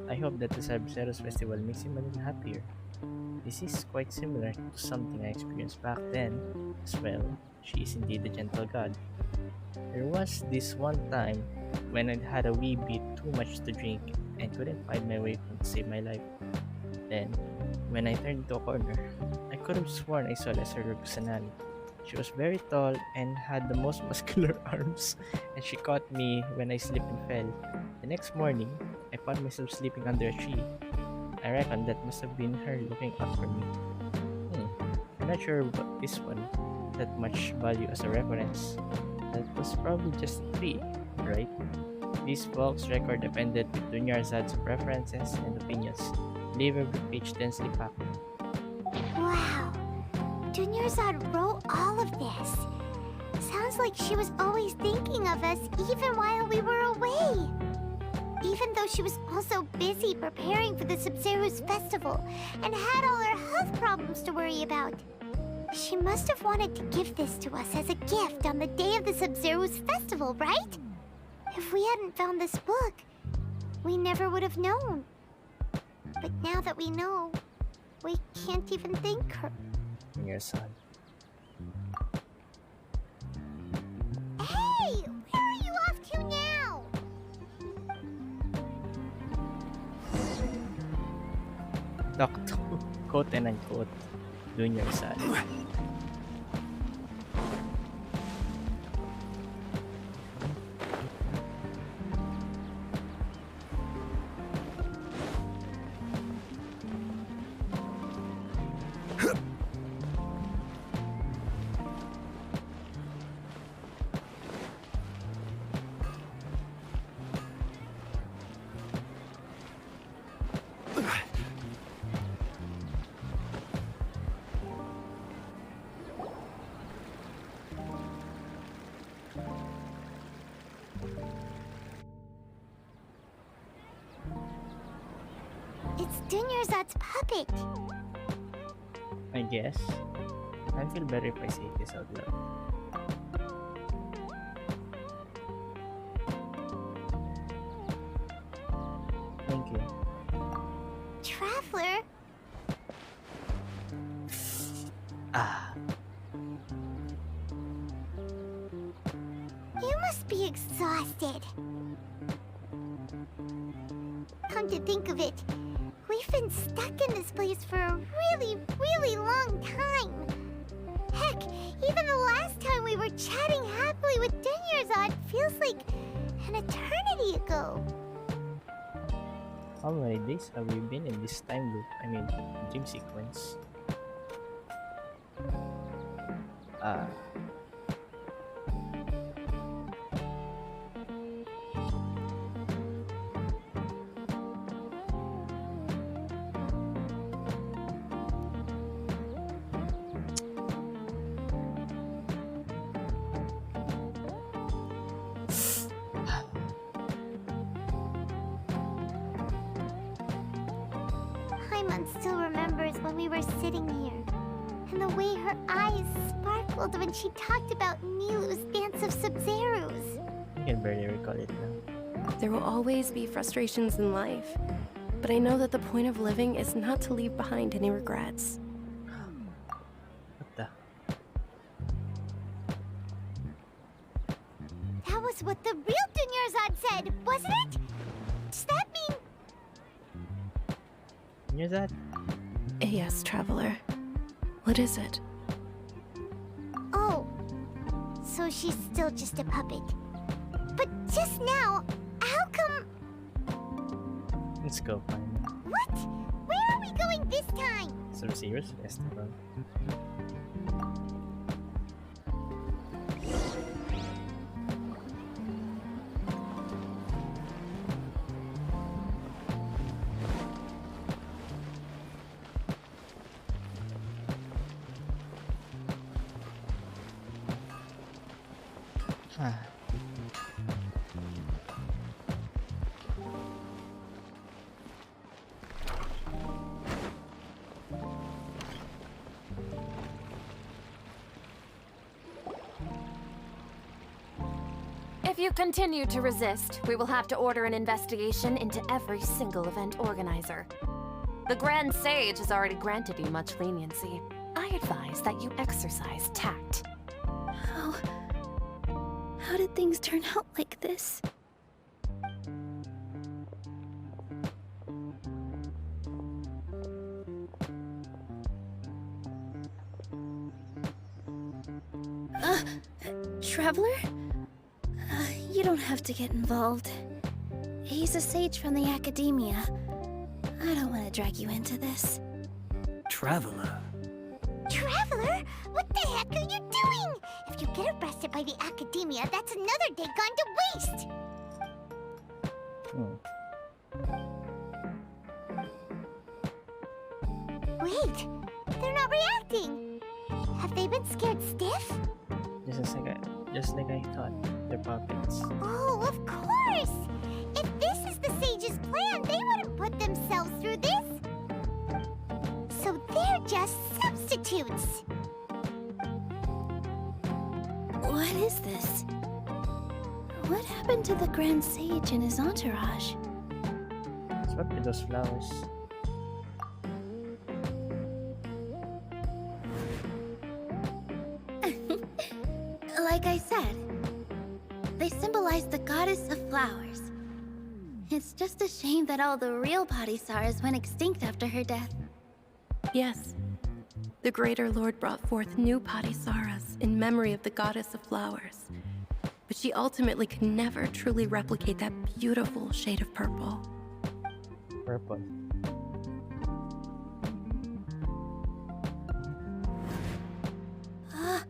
I hope that the Sub-Zero's festival makes him a little happier. This is quite similar to something I experienced back then as well. She is indeed a gentle god. There was this one time when I'd had a wee bit too much to drink and couldn't find my way home to save my life. Then, when I turned into a corner, I could have sworn I saw Lesser Lord Kusanali. She was very tall and had the most muscular arms, and she caught me when I slipped and fell. The next morning, I found myself sleeping under a tree. I reckon that must have been her looking up for me. I'm not sure what this one that much value as a reference. That was probably just a tree, right? These folks record depended with Dunyarzad's preferences and opinions. Liver with page densely packed. Wow. Dunyarzad wrote all of this. Sounds like she was always thinking of us even while we were away. Even though she was also busy preparing for the Sub-Zero's festival and had all her health problems to worry about. She must have wanted to give this to us as a gift on the day of the Sub-Zero's festival, right? If we hadn't found this book, we never would have known. But now that we know, we can't even thank her. Dunyarzad. Hey! Where are you off to now? Talk to, quote and unquote, Dunyarzad. It's Dunyarzad's puppet. I guess. I feel better if I say this out loud. Thank you. Traveler? Ah. You must be exhausted. Come to think of it, we've been stuck in this place for a really long time. Heck, even the last time we were chatting happily with Dunyarzad feels like an eternity ago. How many days have we been in this time loop? I mean, dream sequence. Ah. Paimon still remembers when we were sitting here, and the way her eyes sparkled when she talked about Nilu's Dance of Sub-Zeros. I can barely recall it now. There will always be frustrations in life, but I know that the point of living is not to leave behind any regrets. What the? That was what the real Dunyarzad said, wasn't it? Does that mean... Dunyarzad? Yes, Traveler. What is it? Oh, so she's still just a puppet. But just now, how come... Let's go find it. What? Where are we going this time? Sub-Zero's festival. Ah. If you continue to resist, we will have to order an investigation into every single event organizer. The Grand Sage has already granted you much leniency. I advise that you exercise tact. How did things turn out like this? Traveler? You don't have to get involved. He's a sage from the academia. I don't want to drag you into this. Traveler? Traveler? What the heck are you doing? If you get arrested by the academia, that's another day gone to waste. Wait, they're not reacting. Have they been scared stiff? Just like I thought. They're puppets. Oh, of course! If this is the sage's plan, they wouldn't put themselves through this. So they're just substitutes. What is this? What happened to the Grand Sage and his entourage? What's up with those flowers? Like I said, they symbolize the goddess of flowers. It's just a shame that all the real Padisaras went extinct after her death. Yes. The Greater Lord brought forth new Padisaras in memory of the goddess of flowers. But she ultimately could never truly replicate that beautiful shade of purple. Purple. That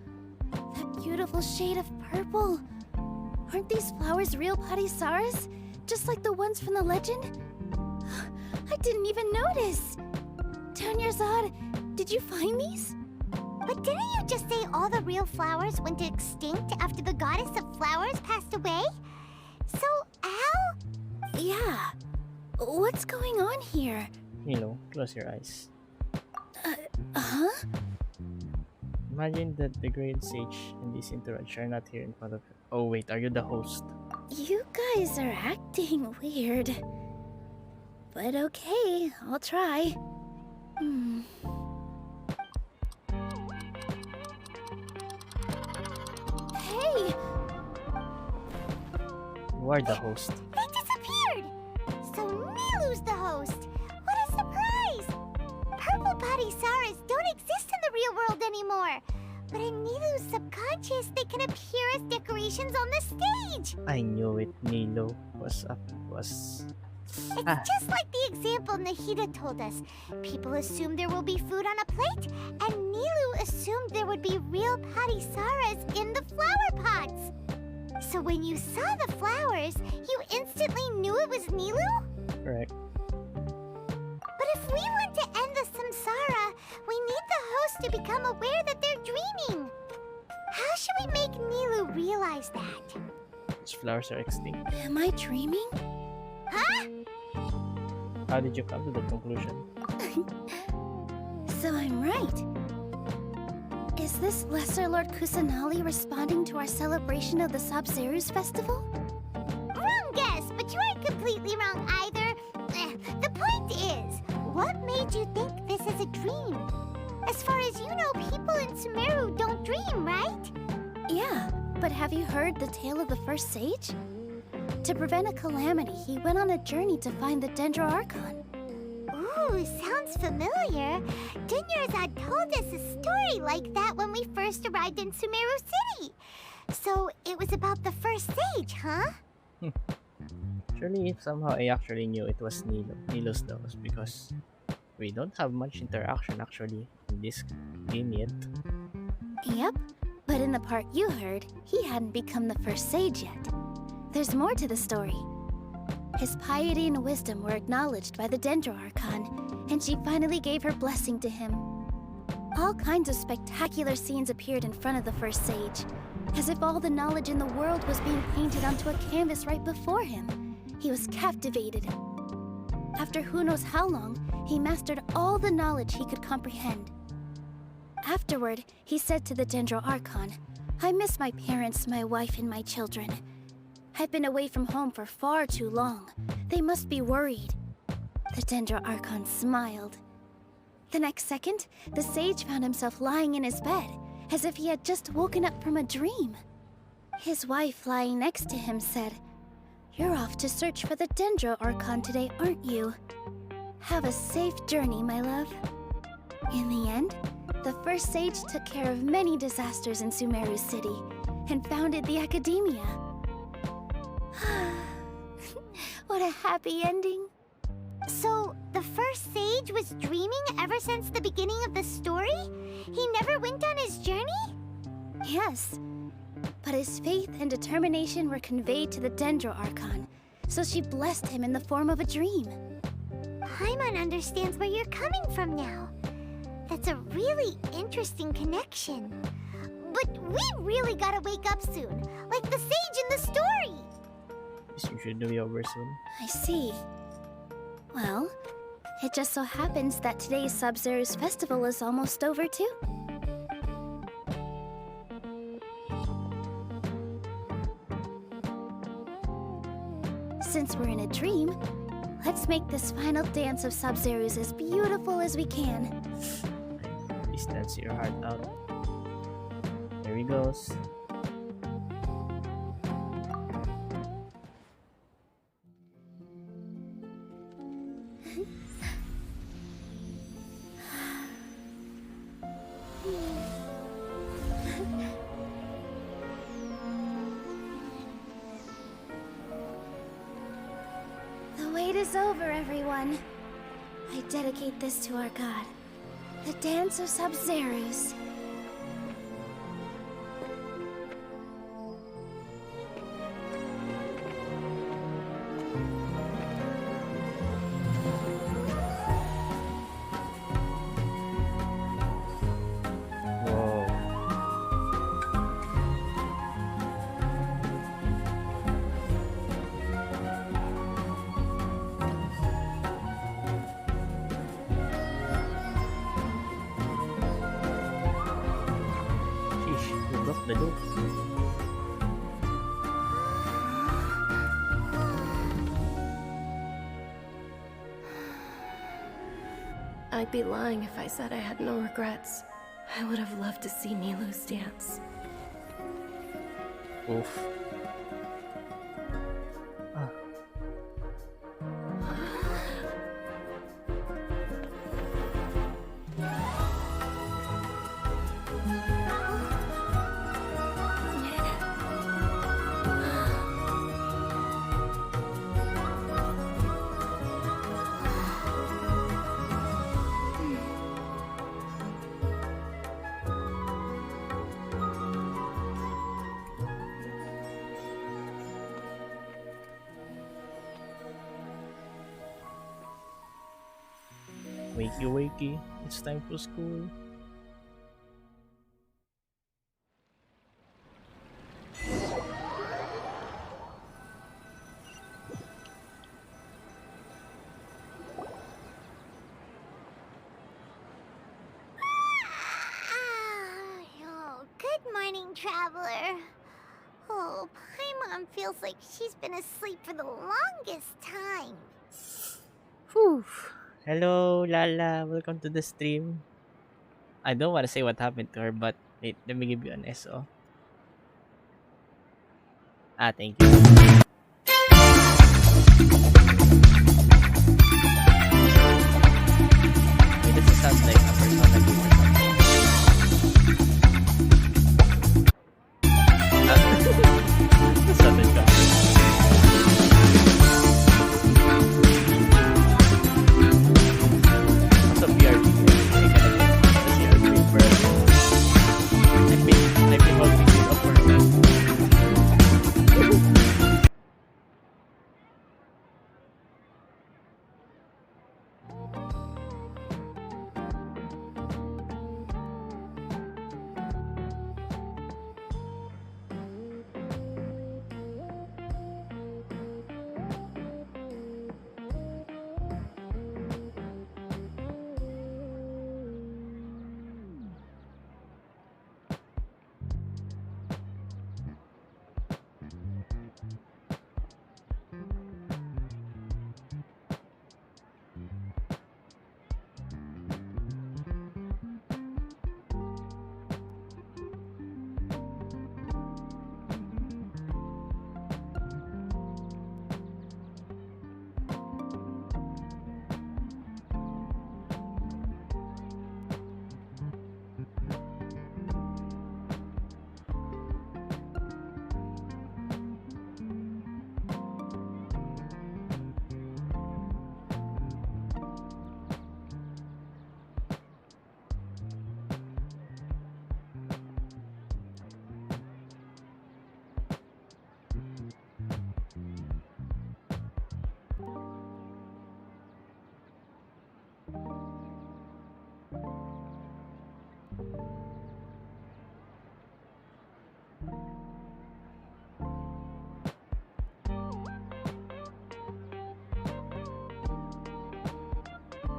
beautiful shade of purple. Aren't these flowers real Padisaras? Just like the ones from the legend? I didn't even notice. Dunyarzad, did you find these? But didn't you just say all the real flowers went extinct after the goddess of flowers passed away? So, Al? Yeah. What's going on here? Milo, close your eyes. Huh? Imagine that the Great Sage and this entourage are not here in front of you. Oh wait, are you the host? You guys are acting weird. But okay, I'll try. Hey! You are the host. They disappeared! So Nilu's the host! What a surprise! Purple Padisaras don't exist in the real world anymore! But in Nilu's subconscious, they can appear as decorations on the stage! I knew it, Nilo was It's just like the example Nahida told us. People assumed there will be food on a plate, and Nilu assumed there would be real Padisaras in the flower pots. So when you saw the flowers, you instantly knew it was Nilu? Correct. But if we want to end the samsara, we need the host to become aware that they're dreaming. How should we make Nilu realize that? These flowers are extinct. Am I dreaming? Huh? How did you come to that conclusion? So I'm right. Is this Lesser Lord Kusanali responding to our celebration of the Sabzeruz festival? Wrong guess, but you aren't completely wrong either. The point is, what made you think this is a dream? As far as you know, people in Sumeru don't dream, right? Yeah, but have you heard the tale of the first sage? To prevent a calamity, he went on a journey to find the Dendro Archon. Ooh, sounds familiar. Dunyarzad told us a story like that when we first arrived in Sumeru City. So it was about the first sage, huh? Surely if somehow I actually knew it was Nilo's the host, because we don't have much interaction actually in this game yet. Yep, but in the part you heard, he hadn't become the first sage yet. There's more to the story. His piety and wisdom were acknowledged by the Dendro Archon, and she finally gave her blessing to him. All kinds of spectacular scenes appeared in front of the first sage, as if all the knowledge in the world was being painted onto a canvas right before him. He was captivated. After who knows how long, he mastered all the knowledge he could comprehend. Afterward, he said to the Dendro Archon, "I miss my parents, my wife, and my children. I've been away from home for far too long. They must be worried." The Dendro Archon smiled. The next second, the sage found himself lying in his bed, as if he had just woken up from a dream. His wife, lying next to him, said, "You're off to search for the Dendro Archon today, aren't you? Have a safe journey, my love." In the end, the first sage took care of many disasters in Sumeru City, and founded the Academia. What a happy ending. So, the first sage was dreaming ever since the beginning of the story? He never went on his journey? Yes, but his faith and determination were conveyed to the Dendro Archon, so she blessed him in the form of a dream. Paimon understands where you're coming from now. That's a really interesting connection. But we really gotta wake up soon, like the sage in the story. This should be over soon. I see. Well, it just so happens that today's Sub-Zero's festival is almost over too. Since we're in a dream, let's make this final dance of Sub-Zero's as beautiful as we can. Please dance your heart out. There he goes. The wait is over, everyone. I dedicate this to our god, the dance of Sub-Zero's. The loop. I'd be lying if I said I had no regrets. I would have loved to see Nilou's dance. Oof. Wakey wakey, it's time for school. Oh, good morning, traveler. Oh, Paimon feels like she's been asleep for the longest time. Whew. Hello, Lala. Welcome to the stream. I don't want to say what happened to her, but wait, let me give you an SO. Ah, thank you. Okay, this sounds like a Persona game or something. Sudden jump.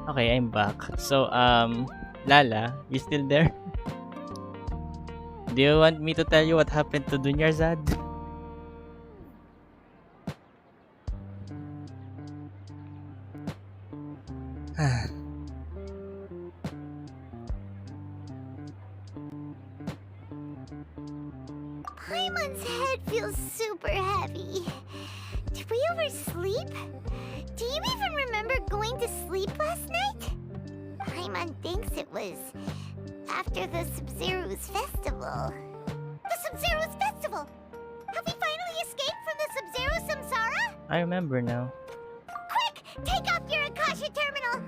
Okay, I'm back. So, Lala, you still there? Do you want me to tell you what happened to Dunyarzad? Paimon's head feels super heavy. Did we oversleep? Do you even remember going to sleep last night? Paimon thinks it was after the Sub-Zero's festival. The Sub-Zero's festival! Have we finally escaped from the Sub-Zero samsara? I remember now. Quick! Take off your Akasha terminal!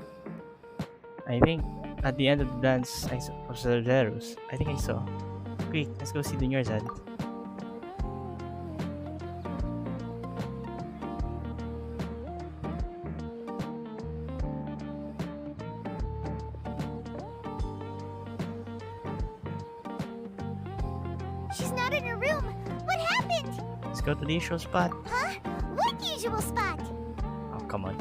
I think at the end of the dance I saw of Sub-Zeros. I think I saw. Quick, let's go see Dunyarzad. She's not in her room. What happened? Let's go to the usual spot. Huh? What usual spot? Oh, come on.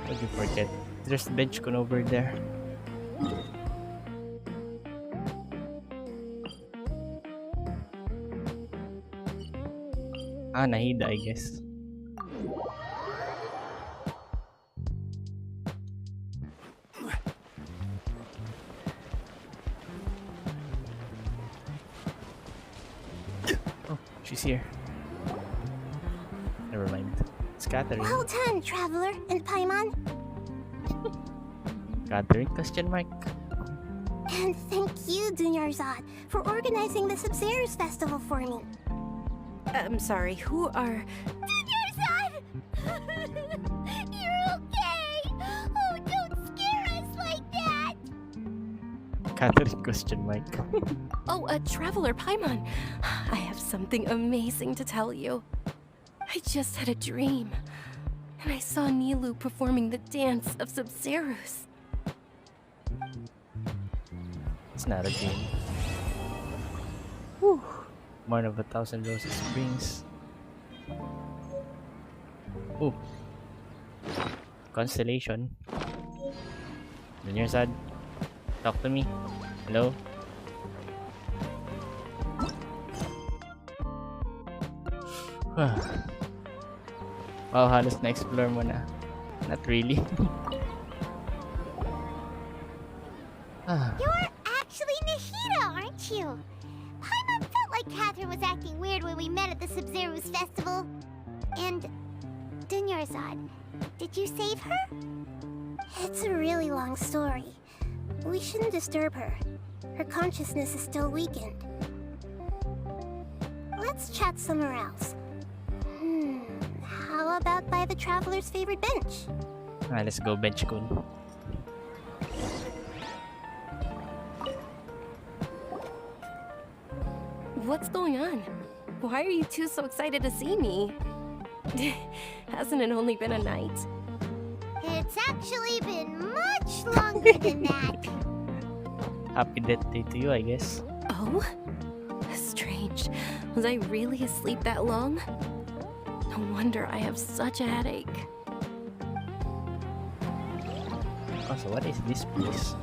How did you forget? There's the bench gun over there. Ah, Nahida, I guess. Oh, she's here. Never mind. It's Catherine. Well done, Traveler and Paimon. Catherine? Question mark. And thank you, Dunyarzad, for organizing the Sub-Zero's festival for me. I'm sorry, who are... Dunyarzad! You're okay! Oh, don't scare us like that! Catherine? Question mark. Oh, Traveler Paimon. I have something amazing to tell you. I just had a dream, and I saw Nilou performing the dance of Sub-Zeros. It's not a dream. Whew. One of 1,000 roses brings. Ooh. Constellation. Dunyarzad, talk to me. Hello? Wow, halos na-explore mo na. Not really. You're actually Nahida, aren't you? Paimon felt like Catherine was acting weird when we met at the Sub-Zero's festival. And Dunyarzad, did you save her? It's a really long story. We shouldn't disturb her. Her consciousness is still weakened. Let's chat somewhere else. How about by the Traveler's favorite bench? Let's go bench kun. What's going on? Why are you two so excited to see me? Hasn't it only been a night? It's actually been much longer than that. Happy death day to you, I guess. Oh? Strange. Was I really asleep that long? No wonder I have such a headache. Also, what is this place?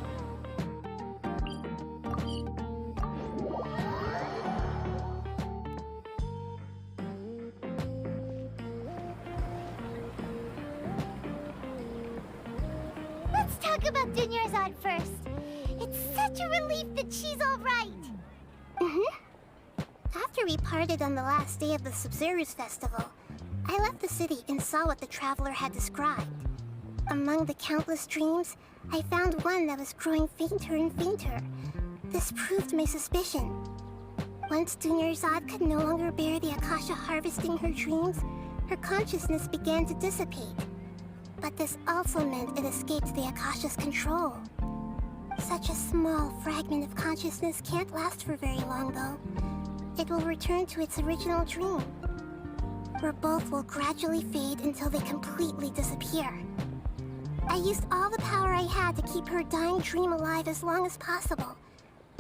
Let's talk about Dunyarzad first. It's such a relief that she's all right. After we parted on the last day of the Sub-Zero's festival, I left the city and saw what the Traveler had described. Among the countless dreams, I found one that was growing fainter and fainter. This proved my suspicion. Once Dunyarzad could no longer bear the Akasha harvesting her dreams, her consciousness began to dissipate. But this also meant it escaped the Akasha's control. Such a small fragment of consciousness can't last for very long, though. It will return to its original dream, where both will gradually fade until they completely disappear. I used all the power I had to keep her dying dream alive as long as possible,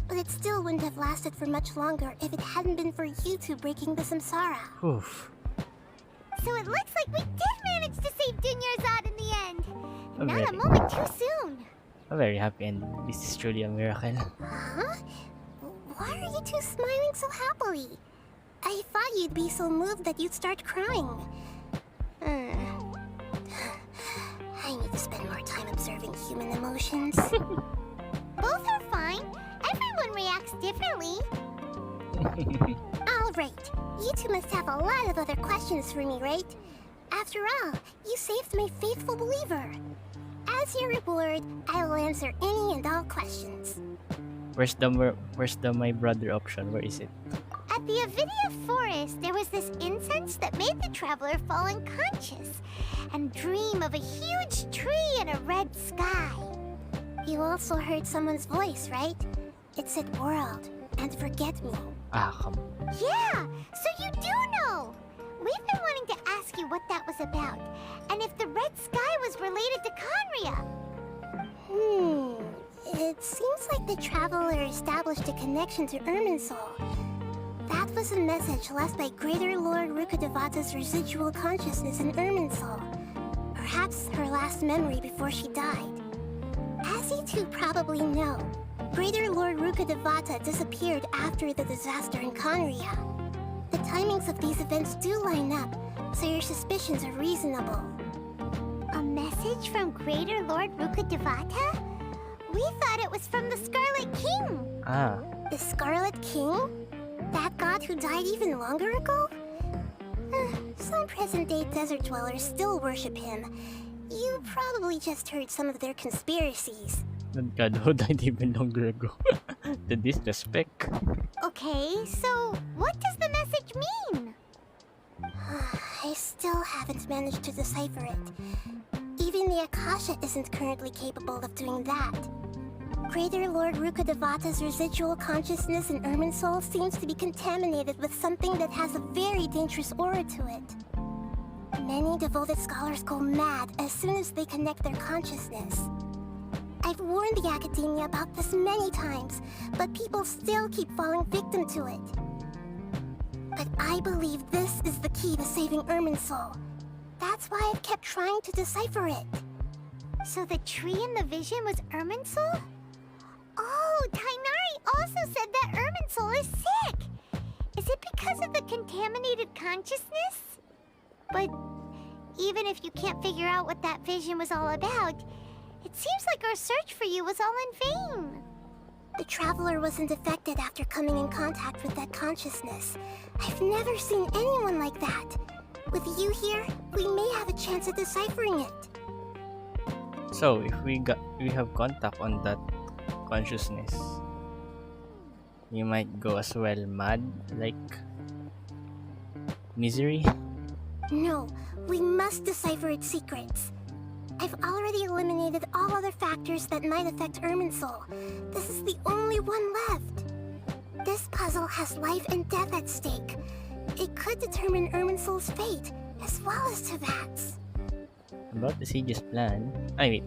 but it still wouldn't have lasted for much longer if it hadn't been for you two breaking the samsara. Oof. So it looks like we did manage to save Dunyarzad in the end. Not a moment too soon. A very happy ending. This is truly a miracle. Huh? Why are you two smiling so happily? I thought you'd be so moved that you'd start crying. I need to spend more time observing human emotions. Both are fine. Everyone reacts differently. All right. You two must have a lot of other questions for me, right? After all, you saved my faithful believer. As your reward, I will answer any and all questions. Where's the my brother option? Where is it? At the Avidia forest, there was this incense that made the traveler fall unconscious and dream of a huge tree and a red sky. You also heard someone's voice, right? It said world and forget me. Come. Yeah, so you do know. We've been wanting to ask you what that was about, and if the red sky was related to Conria. It seems like the traveler established a connection to Irminsul. That was a message left by Greater Lord Rukkhadevata's residual consciousness in Irminsul. Perhaps her last memory before she died. As you two probably know, Greater Lord Rukkhadevata disappeared after the disaster in Conria. The timings of these events do line up, so your suspicions are reasonable. A message from Greater Lord Rukkhadevata? We thought it was from the Scarlet King. The Scarlet King? That god who died even longer ago? Some present-day desert dwellers still worship him. You probably just heard some of their conspiracies. That god who died even longer ago. The disrespect. Okay, so what does the message mean? I still haven't managed to decipher it. Even the Akasha isn't currently capable of doing that. Greater Lord Rukkhadevata's residual consciousness in Irminsul seems to be contaminated with something that has a very dangerous aura to it. Many devoted scholars go mad as soon as they connect their consciousness. I've warned the academia about this many times, but people still keep falling victim to it. But I believe this is the key to saving Irminsul. That's why I've kept trying to decipher it. So the tree in the vision was Irminsul? Oh, Tainari also said that Irminsul is sick! Is it because of the contaminated consciousness? But even if you can't figure out what that vision was all about, it seems like our search for you was all in vain. The traveler wasn't affected after coming in contact with that consciousness. I've never seen anyone like that. With you here, we may have a chance at deciphering it. So if we have contact on that consciousness, you might go as well mad, like Misery? No, we must decipher its secrets. I've already eliminated all other factors that might affect Irminsul. This is the only one left. This puzzle has life and death at stake. It could determine Irminsul's fate, as well as Tevat's. About the Siege's plan. Wait.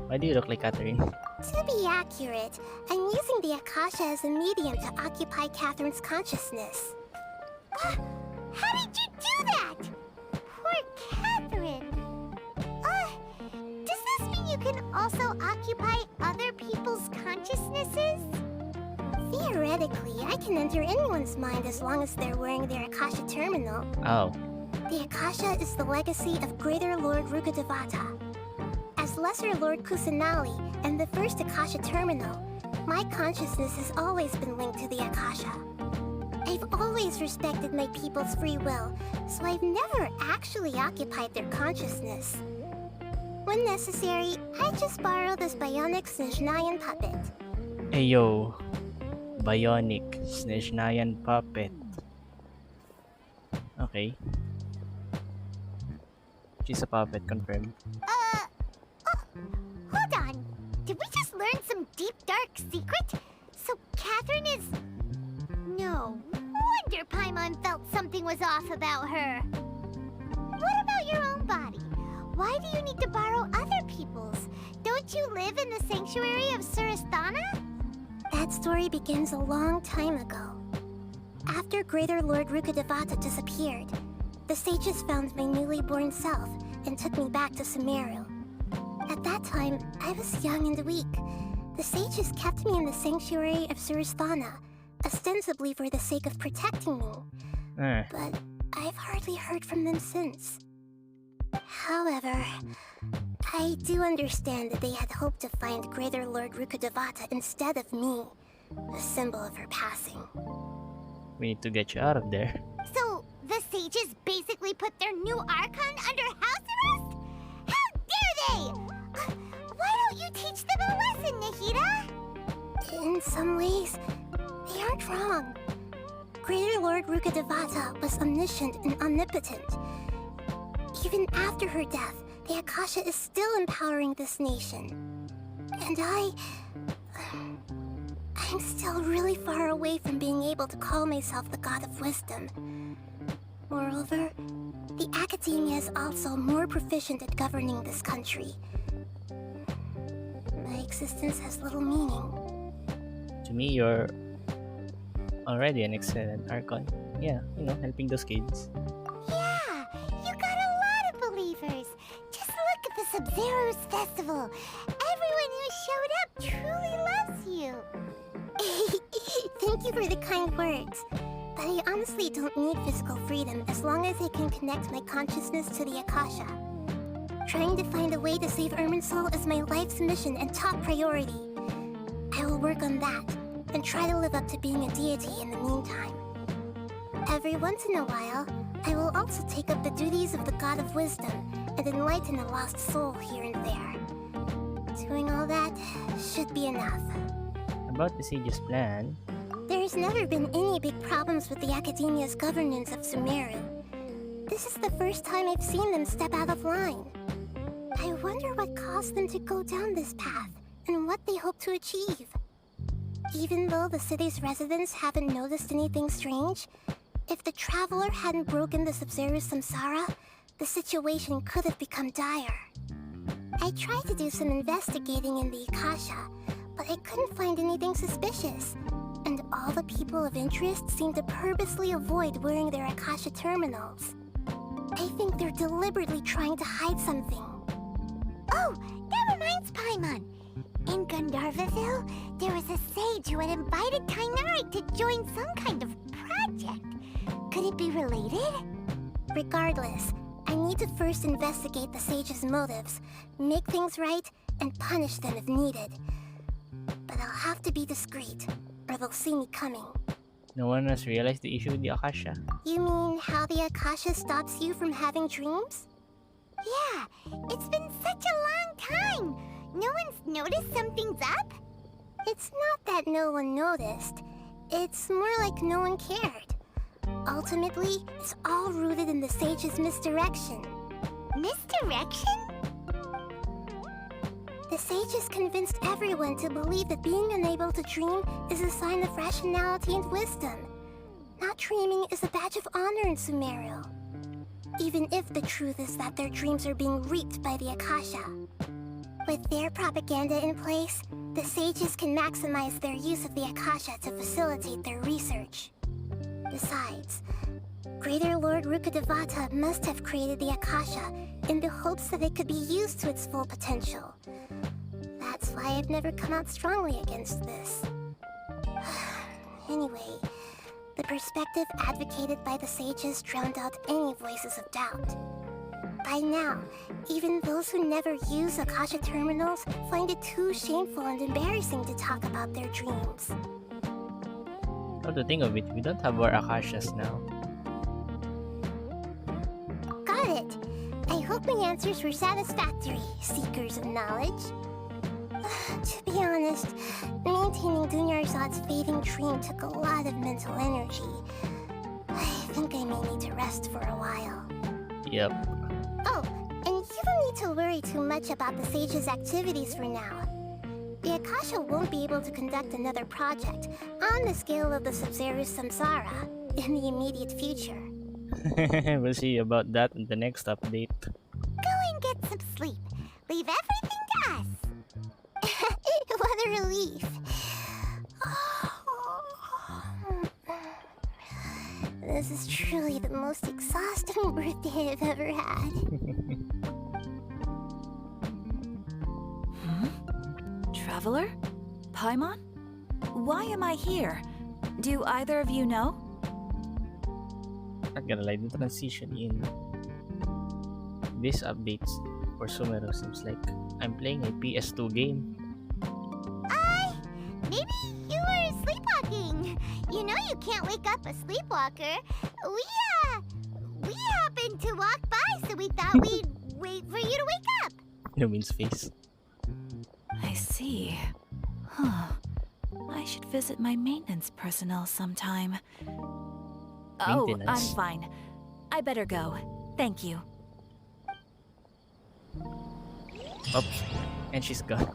Why do you look like Catherine? To be accurate, I'm using the Akasha as a medium to occupy Catherine's consciousness. How did you do that? Poor Catherine. Does this mean you can also occupy other people's consciousnesses? Theoretically, I can enter anyone's mind as long as they're wearing their Akasha terminal. Oh. The Akasha is the legacy of Greater Lord Rukkhadevata. As Lesser Lord Kusanali and the first Akasha terminal, my consciousness has always been linked to the Akasha. I've always respected my people's free will, so I've never actually occupied their consciousness. When necessary, I just borrow this bionic Snezhnayan puppet. Ayo. Bionic Snezhnayan puppet. Okay. She's a puppet, confirmed. Hold on. Did we just learn some deep, dark secret? So Catherine is... No wonder Paimon felt something was off about her. What about your own body? Why do you need to borrow other people's? Don't you live in the sanctuary of Surasthana? That story begins a long time ago. After Greater Lord Rukkhadevata disappeared, the sages found my newly born self and took me back to Sumeru. At that time, I was young and weak. The sages kept me in the sanctuary of Surasthana, ostensibly for the sake of protecting me. But I've hardly heard from them since. However, I do understand that they had hoped to find Greater Lord Rukkhadevata instead of me, a symbol of her passing. We need to get you out of there. So, the sages basically put their new Archon under house arrest? How dare they! Why don't you teach them a lesson, Nahida? In some ways, they aren't wrong. Greater Lord Rukkhadevata was omniscient and omnipotent. Even after her death, the Akasha is still empowering this nation. And I'm still really far away from being able to call myself the God of Wisdom. Moreover, the Academia is also more proficient at governing this country. My existence has little meaning. To me, you're already an excellent Archon. Yeah, helping those kids. Yeah, you got a lot of believers. Just look at the Sub-Zero's festival. Everyone who showed up truly loves you. Thank you for the kind words. But I honestly don't need physical freedom as long as I can connect my consciousness to the Akasha. Trying to find a way to save Irminsul is my life's mission and top priority. I will work on that, and try to live up to being a deity in the meantime. Every once in a while, I will also take up the duties of the God of Wisdom and enlighten a lost soul here and there. Doing all that should be enough. About the sage's plan, There's never been any big problems with the Academia's governance of Sumeru. This is the first time I've seen them step out of line. I wonder what caused them to go down this path, and what they hope to achieve. Even though the city's residents haven't noticed anything strange, if the Traveler hadn't broken the Sub-Zero's samsara, the situation could have become dire. I tried to do some investigating in the Akasha, but I couldn't find anything suspicious. And all the people of interest seem to purposely avoid wearing their Akasha terminals. I think they're deliberately trying to hide something. Oh, that reminds Paimon. In Gandharvaville, there was a sage who had invited Kainari to join some kind of project. Could it be related? Regardless, I need to first investigate the sage's motives, make things right, and punish them if needed. But I'll have to be discreet, or they'll see me coming. no one has realized the issue with the Akasha. You mean how the Akasha stops you from having dreams? Yeah, it's been such a long time. No one's noticed something's up? It's not that no one noticed. It's more like no one cared. Ultimately, it's all rooted in the sage's misdirection. Misdirection? The sages convinced everyone to believe that being unable to dream is a sign of rationality and wisdom. Not dreaming is a badge of honor in Sumeru. Even if the truth is that their dreams are being reaped by the Akasha. With their propaganda in place, the sages can maximize their use of the Akasha to facilitate their research. Besides, Greater Lord Rukkhadevata must have created the Akasha in the hopes that it could be used to its full potential. That's why I've never come out strongly against this. Anyway, the perspective advocated by the sages drowned out any voices of doubt. By now, even those who never use Akasha terminals find it too shameful and embarrassing to talk about their dreams. Come to think of it, we don't have our Akashas now. Got it! I hope my answers were satisfactory, seekers of knowledge. To be honest, maintaining Dunyarzad's fading dream took a lot of mental energy. I think I may need to rest for a while. Yep. Oh, and you don't need to worry too much about the sage's activities for now. The Akasha won't be able to conduct another project on the scale of the Sub-Zero's samsara in the immediate future. We'll see about that in the next update. Go and get some sleep. Leave everything to us. What a relief. This is truly the most exhausting birthday I've ever had. traveler? Paimon? Why am I here? Do either of you know? Not gonna lie, the transition in these updates for Sumeru seems like I'm playing a PS2 game. Maybe you were sleepwalking. You know you can't wake up a sleepwalker. We happened to walk by, so we thought we'd wait for you to wake up. Lumin's face. I see. Huh. I should visit my maintenance personnel sometime. Oh, I'm Maintenance? fine. I better go. Thank you. Oops. And she's gone.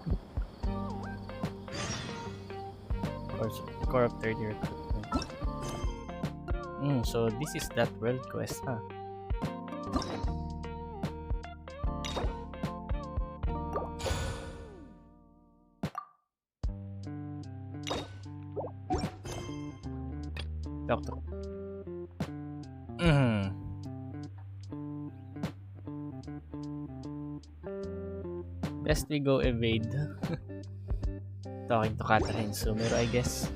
Core of 30 recruitment. So this is that world quest, huh? Doctor. Best we go evade. Talking to Catherine Sumeru, I guess.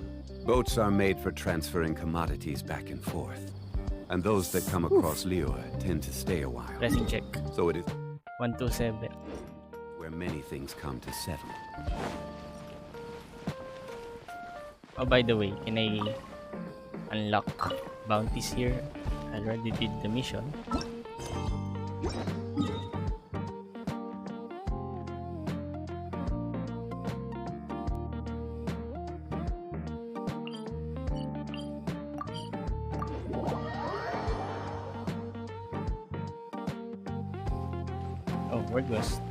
Boats are made for transferring commodities back and forth. And those that come across Liyue tend to stay a while. Pressing check. So it is 127. where many things come to settle. Oh, by the way, can I unlock bounties here? I already did the mission. Oh, where goes?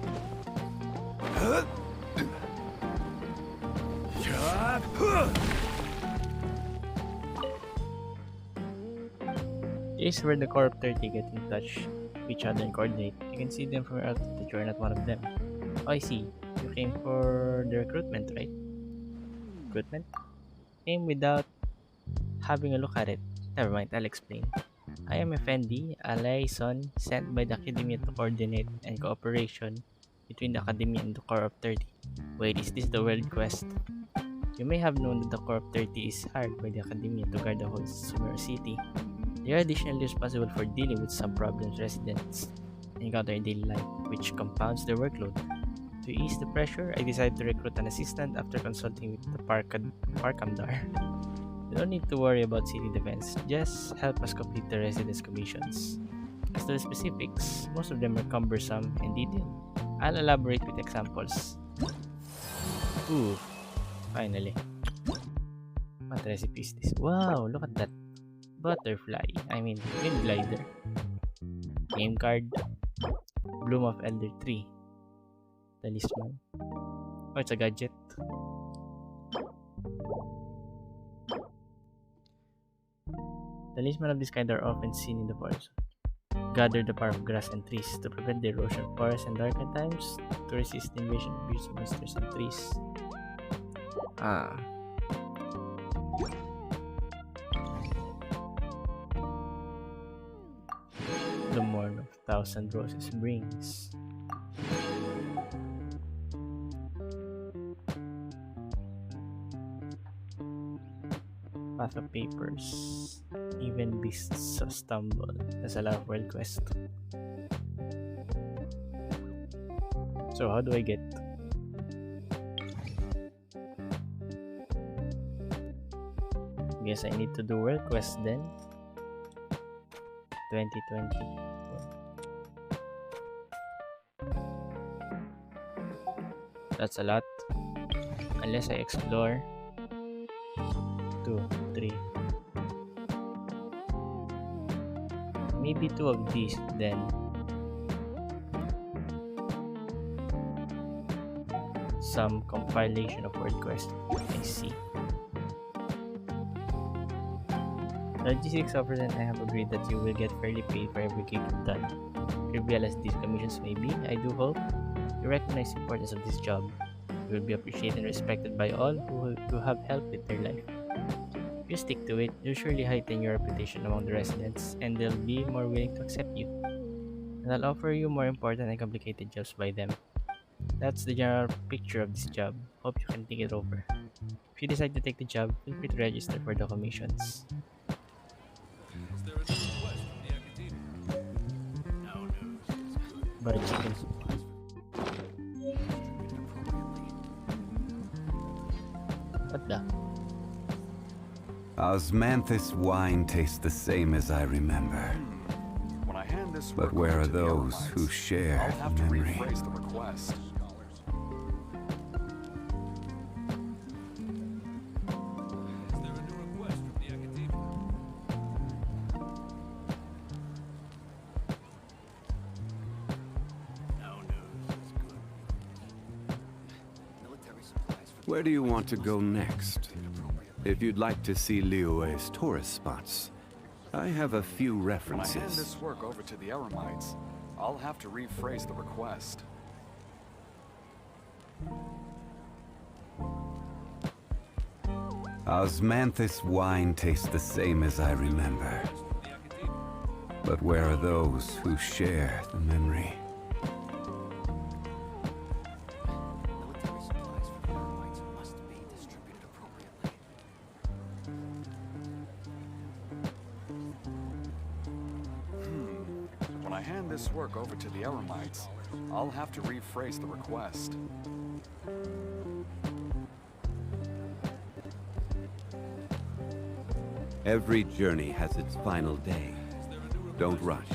Here's where the Core of 30 get in touch with each other and coordinate. You can see them from your outfit that you're not one of them. Oh, I see. You came for the recruitment, right? Recruitment? Came without having a look at it. Never mind, I'll explain. I am Effendi, a liaison sent by the Academia to coordinate and cooperation between the Academia and the Core of 30. Wait, is this the world quest? You may have known that the Core of 30 is hired by the Academia to guard the whole Sumeru city. They are additionally responsible for dealing with some problems residents encounter in daily life, which compounds their workload. To ease the pressure, I decided to recruit an assistant after consulting with the Parkamdar. You don't need to worry about city defense, just help us complete the residents' commissions. As to the specifics, most of them are cumbersome and detailed. I'll elaborate with examples. Ooh, finally. What recipe is this? Wow, look at that. Butterfly, wind glider. Name card. Bloom of Elder Tree. Talisman. Oh, it's a gadget. Talisman of this kind are often seen in the forest. Gather the power of grass and trees to prevent the erosion of forests and darker times, to resist the invasion of beast monsters and trees. The morn of 1,000 roses brings. Path of papers. Even beasts stumble. That's a lot of world quest. So how do I get? Guess I need to do world quest then. 2020. That's a lot. Unless I explore. 2, 3. Maybe 2 of these then. Some compilation of word quest. I see. Logistics officers and I have agreed that you will get fairly paid for every gig you've done. Trivial as these commissions may be, I do hope you recognize the importance of this job. You will be appreciated and respected by all who have helped with their life. If you stick to it, you'll surely heighten your reputation among the residents, and they'll be more willing to accept you. And I'll offer you more important and complicated jobs by them. That's the general picture of this job. Hope you can think it over. If you decide to take the job, feel free to register for the commissions. Butter chicken. What the? Osmanthus wine tastes the same as I remember. When I hand this But work where over are to the those Eremites, who share I'll have the to memory? rephrase the request. Where do you want to go next? If you'd like to see Liyue's tourist spots, I have a few When I hand references. this work over to the Eremites, I'll have to rephrase the request. Osmanthus wine tastes the same as I remember. But where are those who share the memory? When I hand this work over to the Eremites, I'll have to rephrase the request. Every journey has its final day. Don't rush.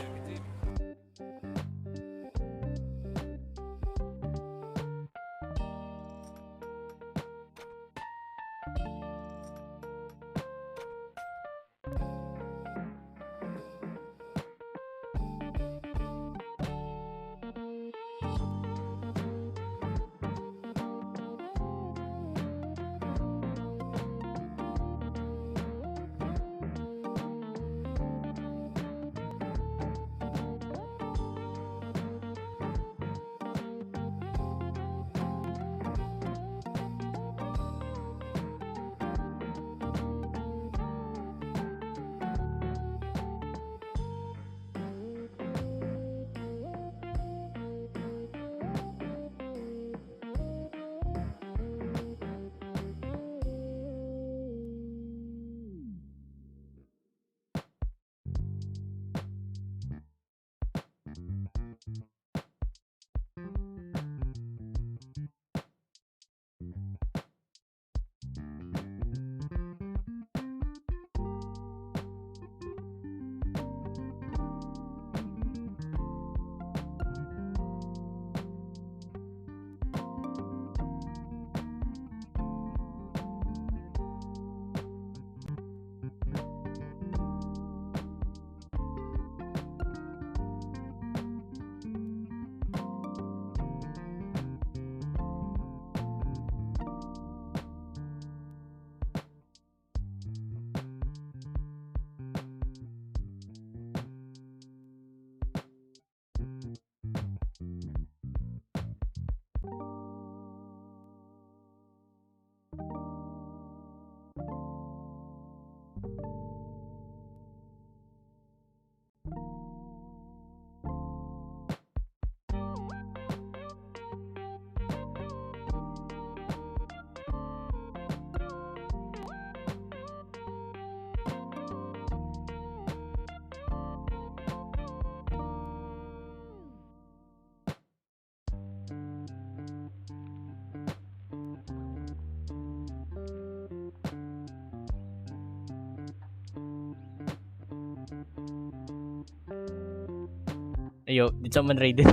Ayo, did someone raid it?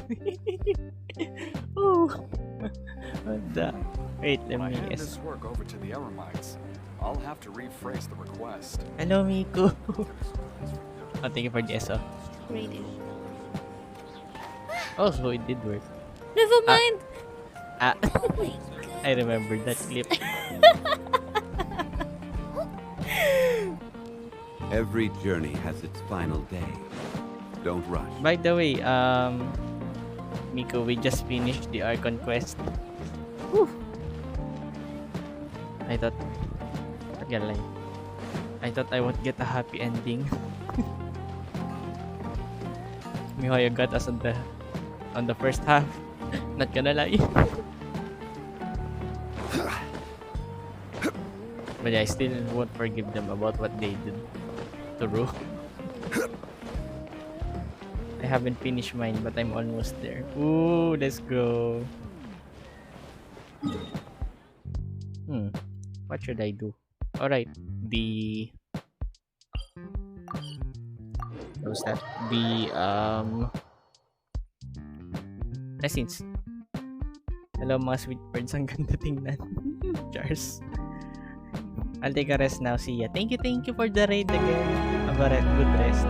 Oh. What the? Wait, let When I me hand guess. this work over to the Eremites, I'll have to rephrase the request. Hello, Miku. Oh, thank you for the SO. Radio. Oh, so it did work. Never mind. I remember that clip. Every journey has its final day. Don't rush. By the way, Miko, we just finished the Archon quest. Whew. I thought, not gonna lie, I thought I would get a happy ending. Mihoyo got us on the first half. Not gonna lie. But yeah, I still won't forgive them about what they did to Ru. I haven't finished mine, but I'm almost there. Ooh, let's go. What should I do? Alright, what was that? Resins. Hello mga sweet birds, ang ganda tingnan. Chars. I'll take a rest now, see ya. Thank you for the raid again. Have a good rest.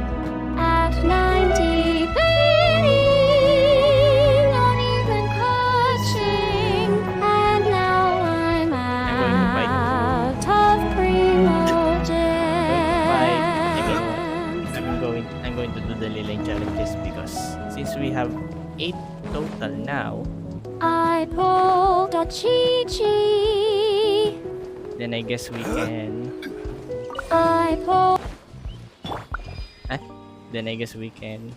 At 90, baby, not even clutching, and now I'm out of I'm going to do the Lilane challenges because since we have 8 total now, I pulled a Chi-Chi. then I guess we can... Then I guess we can...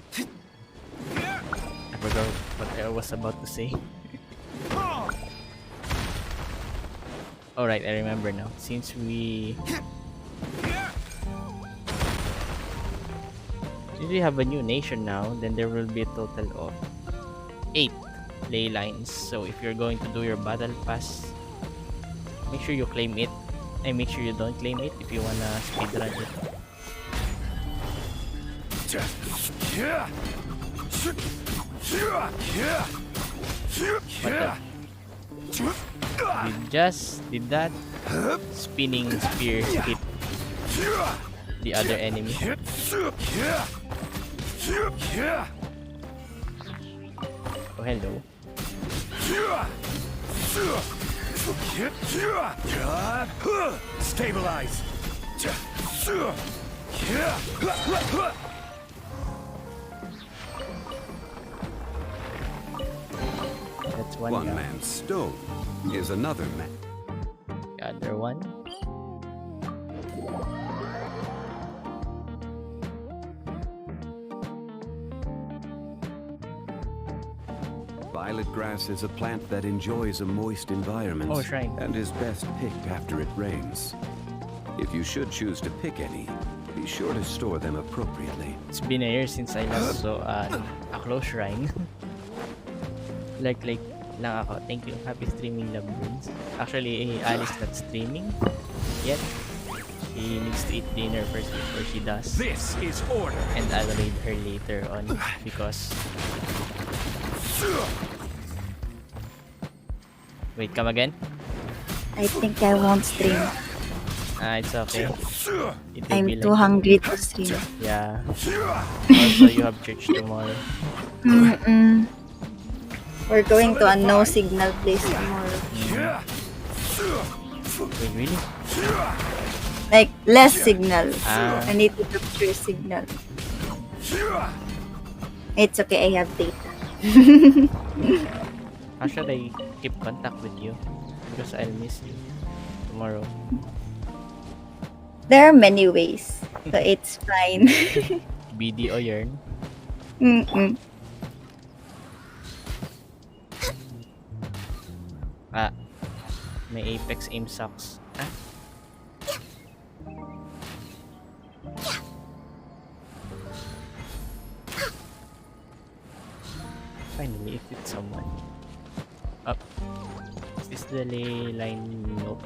I forgot what I was about to say. Alright, I remember now. Since we have a new nation now, then there will be a total of 8 ley lines. So if you're going to do your battle pass, make sure you claim it, and make sure you don't claim it if you wanna speedrun it. We just did that. Spinning spear hit the other enemy. Oh, hello. Stabilize. That's one man's stone is another man. The other one. Violet grass is a plant that enjoys a moist environment and is best picked after it rains. If you should choose to pick any, be sure to store them appropriately. It's been a year since I last saw a close shrine. like lang ako. Thank you. Happy streaming, love birds. Actually, Alice not streaming yet. She needs to eat dinner first before she does. This is order. And I will raid her later on because... Wait, come again? I think I won't stream. It's okay. I'm too hungry to stream. Yeah. Also, you have church tomorrow. We're going to a no signal place tomorrow. Wait, really? Like, less signal. I need to capture signal. It's okay, I have data. How should I keep contact with you? Because I'll miss you tomorrow. There are many ways, so it's fine. BD o Yearn? May Apex aim sucks. Finally, it hit someone. Up. Is this the ley line? Nope.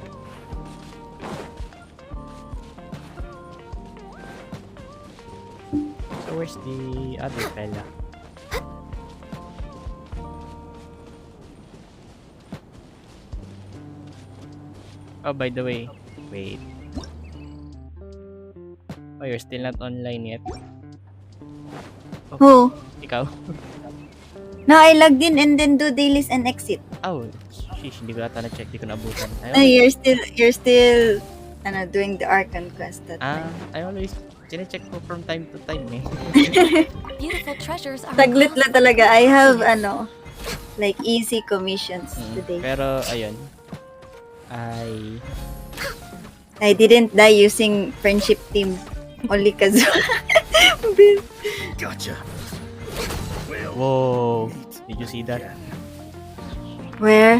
So where's the other fella? Oh, by the way, wait. Oh, you're still not online yet? Who? Ikaw? No, I logged in and then do dailies and exit. Oh, sheesh, hindi ko ata na-check, hindi ko naabutan. You're still doing the Archon quest that time. I always chine-check ko from time to time eh. Beautiful treasures are Taglit lang talaga. I have like easy commissions today. Pero ayun. I didn't die using friendship team. Only cause Gotcha. Whoa, did you see that? Where?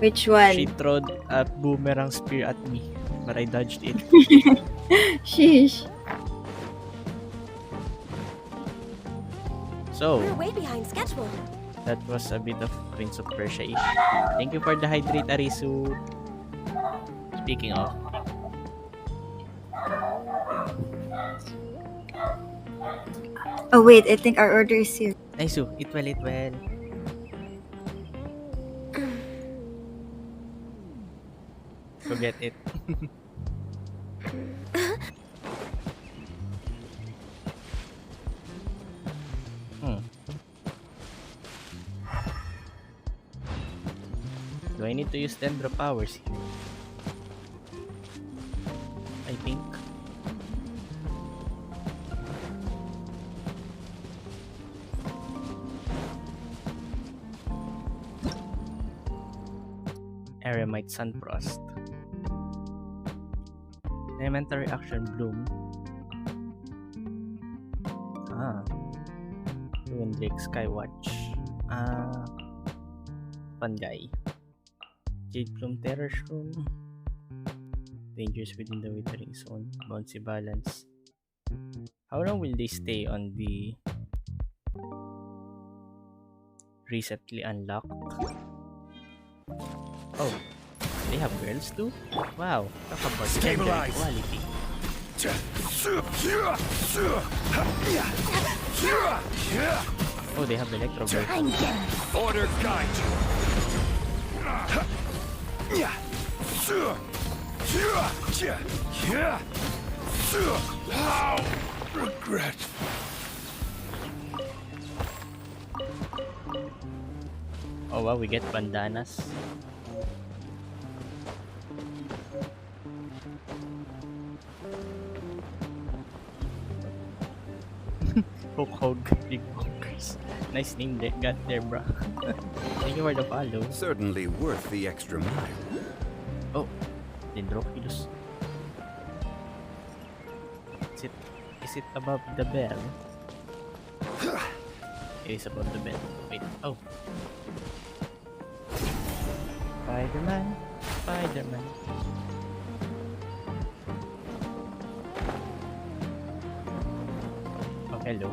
Which one? She threw a boomerang spear at me. but I dodged it. Sheesh. So, We're way behind schedule. that was a bit of Prince of Persia-ish. Thank you for the hydrate, Arisu. Speaking of, Oh wait, I think our order is here. Arisu, eat well, eat well. Forget it. Do I need to use Dendro powers here? I think. Eremite Sunfrost. Elementary Action Bloom. Twin Drake Skywatch. Fun guy. Jade Plume Terror Shroom. Dangers within the Withering Zone. Bouncy Balance. How long will they stay on the recently unlocked? Oh, they have girls too? Wow, talk about gender equality. Oh, they have Electro Burst. Order guide. Regret. Oh wow, we get bandanas. Hog, big honkers. Nice name they got there, bro. Thank you for the follow. Certainly worth the extra mile. Oh, Dendrophilus. Is it above the bell? It is above the bell. Wait, oh. Spider-Man, Spider-Man. Oh, hello.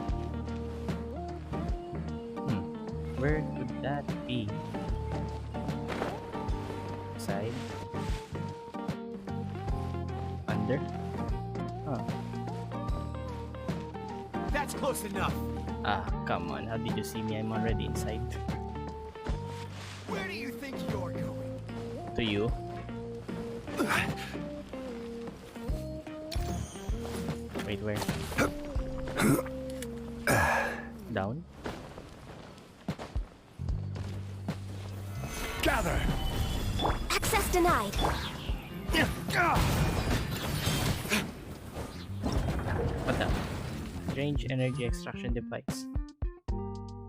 Where could that be? Side? Under? Huh. That's close enough. Ah, come on. How did you see me? I'm already inside. Where do you think you're going? To you. Wait, where? Down? Gather! Access denied. What the? Strange energy extraction device.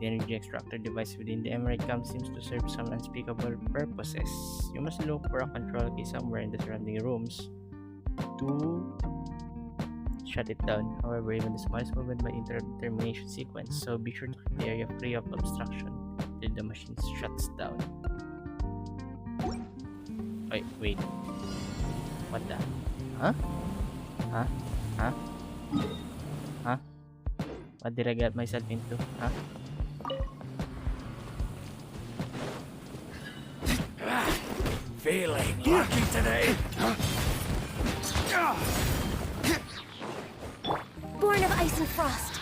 The energy extractor device within the Emerald Camp seems to serve some unspeakable purposes. You must look for a control key somewhere in the surrounding rooms to shut it down. However, even the smallest movement might interrupt the termination sequence, so be sure to keep the area free of obstruction till the machine shuts down. Wait. What the? Huh? Huh? Huh? Huh? What did I get myself into? Huh? Feeling lucky today. Born of ice and frost.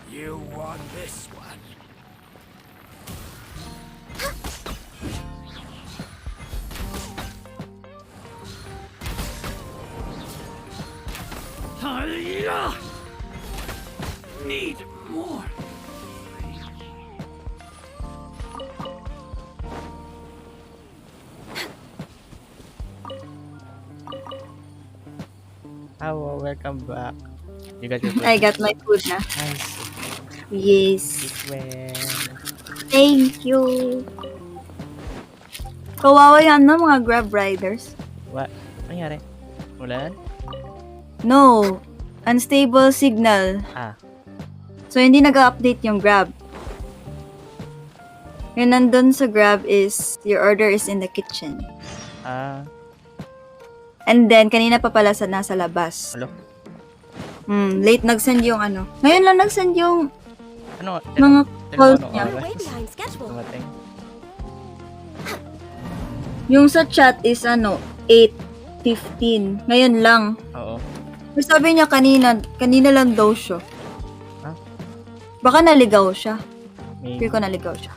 You won this one. Need more. Hello, welcome back. You got your food? I got my food na. Nice. Yes. Eat well. Thank you. Kawawa yan no, mga Grab riders. What? Nangyari? Ulan? No. Unstable signal. So, hindi nag-update yung Grab. Yung nandun sa Grab is, your order is in the kitchen. And then, kanina pa pala nasa labas. Hello? Late nag-send yung ano. Ngayon lang nag-send yung Ano? mga calls Telepono niya. oras. Dumating. Yung sa chat is 8:15. Ngayon lang. Oo. Pero sabi niya kanina lang daw siya. Huh? Baka naligaw siya. Maybe. Feel ko naligaw siya.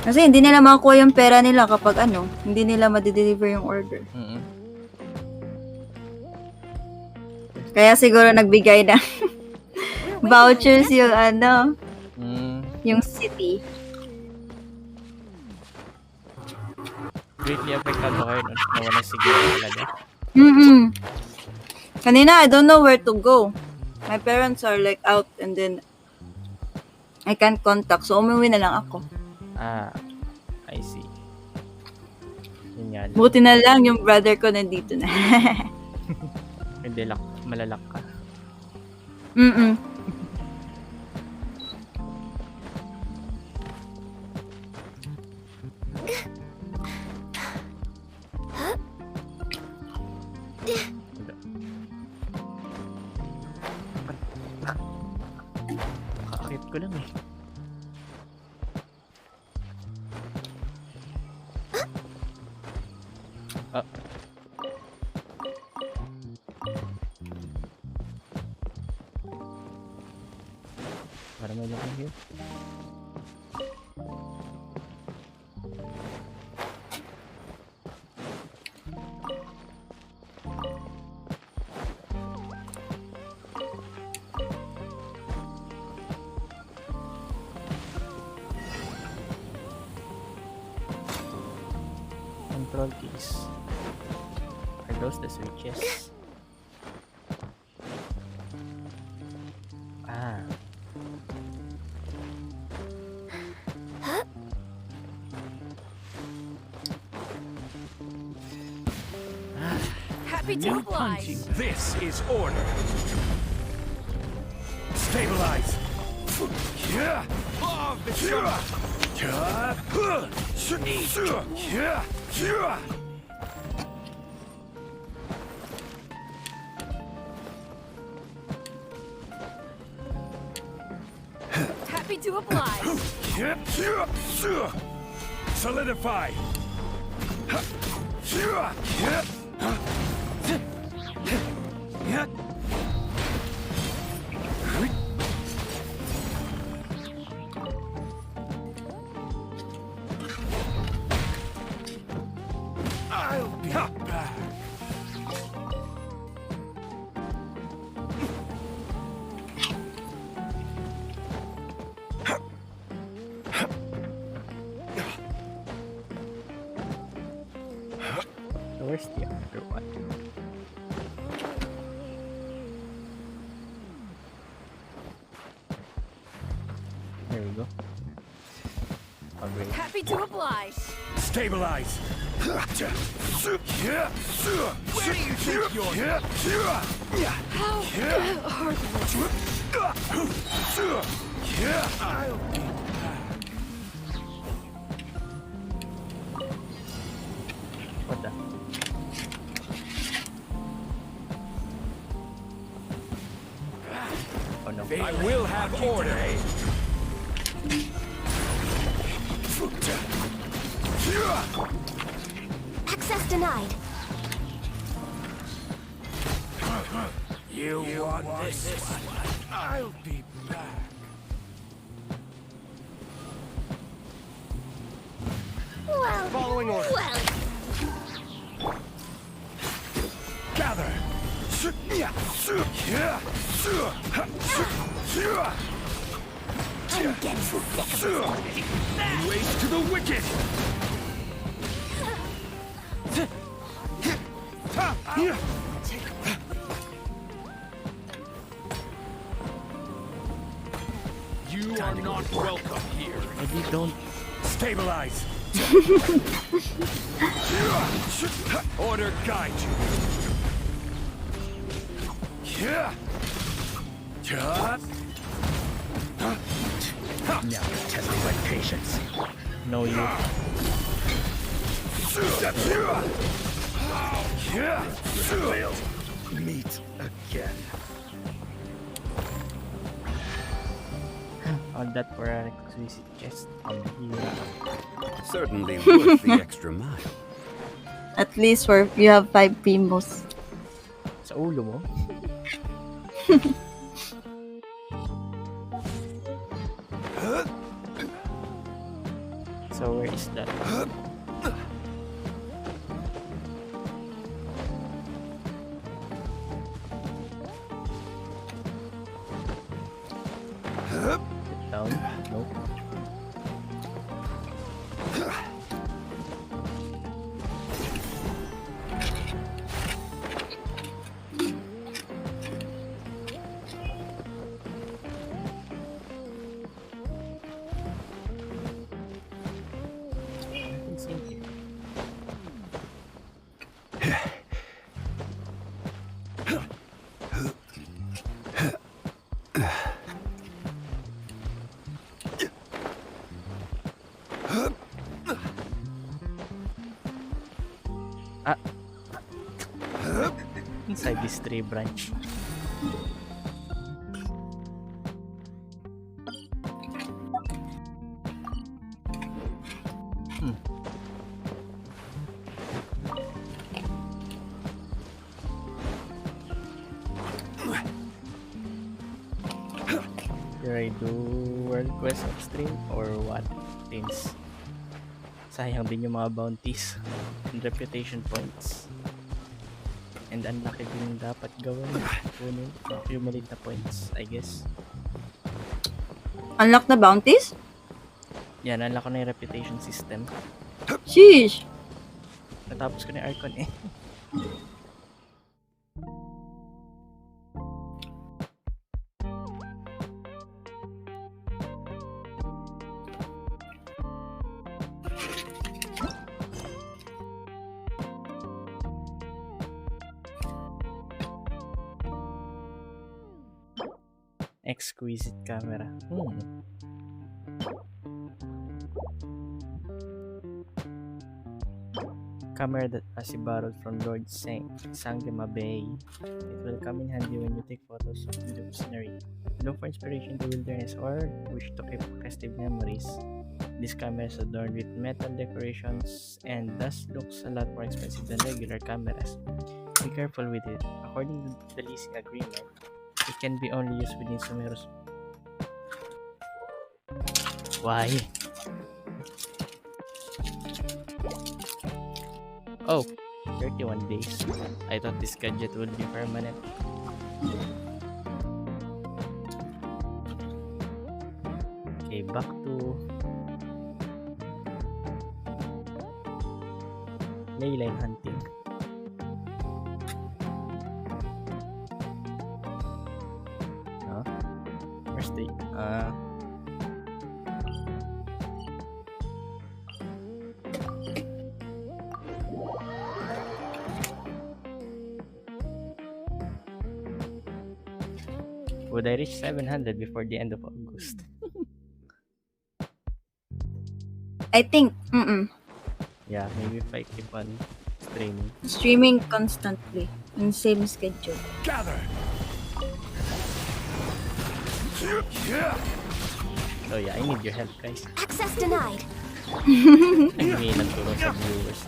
Kasi hindi nila makukuha yung pera nila kapag hindi nila ma-deliver yung order. Kaya siguro nagbigay ng vouchers yung yung city. Greatly affectado kayo nun. Nawalan signal talaga. Kanina, I don't know where to go. My parents are like out and then I can't contact. So, umuwi na lang ako. I see. Yun nga lang. Buti na lang yung brother ko nandito na. Hindi malalak ka. Kakakit ko lang eh. Para may looking here. Control keys. Are those the switches? Happy to oblige. This is order. Stabilize. Law of the Happy to oblige. Solidify. I'll be back. So where's the other one? There we go. Great. Happy to oblige. Stabilize. Where do you think you're? How heartless. I'll be back. What the? Oh no. I will have order. Access denied. You want this one? I'll be back. Well, Following order. Gather. I'm getting sick of this. Waste to the wicked. You are not welcome here. Maybe don't stabilize. Order guide you. Now you're testing my patience. know you. Meet again. All that for an exquisite chest on here. Certainly worth the extra mile. At least for you have 5 primos. Sa ulo mo? So where is that? Down? Nope. Inside this tree branch. Did I do world quest upstream or what? Things. Sayang din yung mga bounties and reputation points. And unlucky din dapat gawin. Kunin, accumulate na points, I guess. Unlock the bounties? Yan, unlock ko na yung reputation system. Sheesh! Natapos ko na yung Archon eh. Exquisite camera. Camera that Asi borrowed from Lord Sangema Bay. It will come in handy when you take photos of beautiful scenery. Look for inspiration to wilderness or wish to keep festive memories. This camera is adorned with metal decorations and thus looks a lot more expensive than regular cameras. Be careful with it. According to the leasing agreement, it can be only used within Sumeru's. Why? Oh, 31 days. I thought this gadget would be permanent. Okay, back to leyline hunting. Where's the would I reach 700 before the end of August? I think, Yeah, maybe if I keep on streaming. Streaming constantly in same schedule. Gather. So yeah, I need your help, guys. Access denied. I mean, nagtulong sa viewers.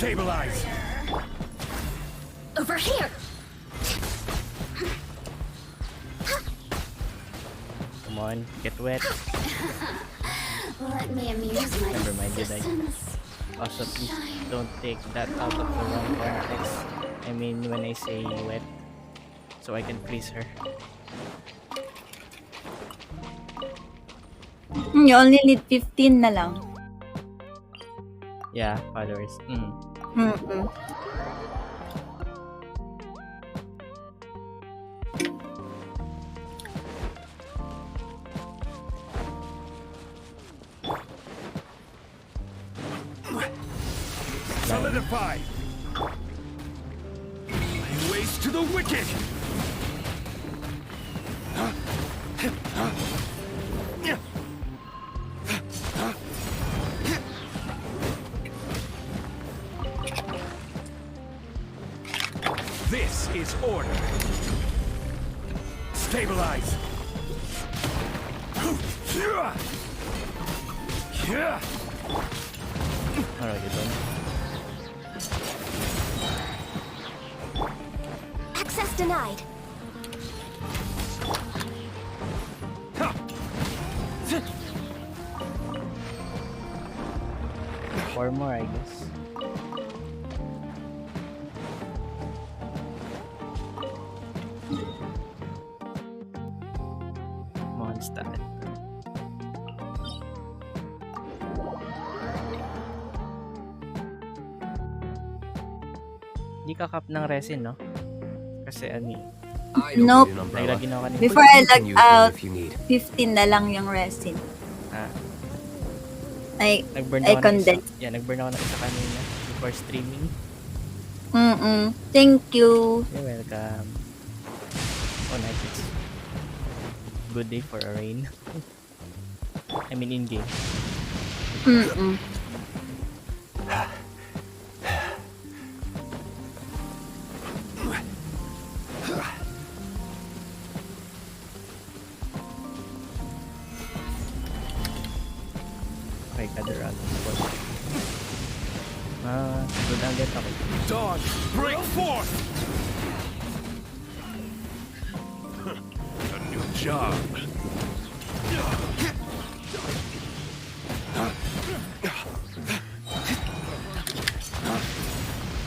Stabilize. Over here. Come on, get wet. Let me amuse myself. Never mind, did I? Also, please don't take that out of the wrong context. I mean, when I say wet, so I can please her. You only need 15 na lang. Yeah, followers. Solidify! Lay waste to the wicked! This is order. Stabilize. Alright, ito. Access denied. Four more, I guess. Monster. Hindi ka kap ng resin, no? Kasi ano eh. Nope. Naglagay na ako kanina. Before I log out, 15 na lang yung resin. Ah. I Nag-burn ako ng condensed. isa. Yeah, nag-burn ako ng isa kanina before streaming. Thank you. You're welcome. Oh, nice. It's good day for a rain. I mean, in-game. Okay, kada round. Good ang get ako. Dawn, break forth! A new job.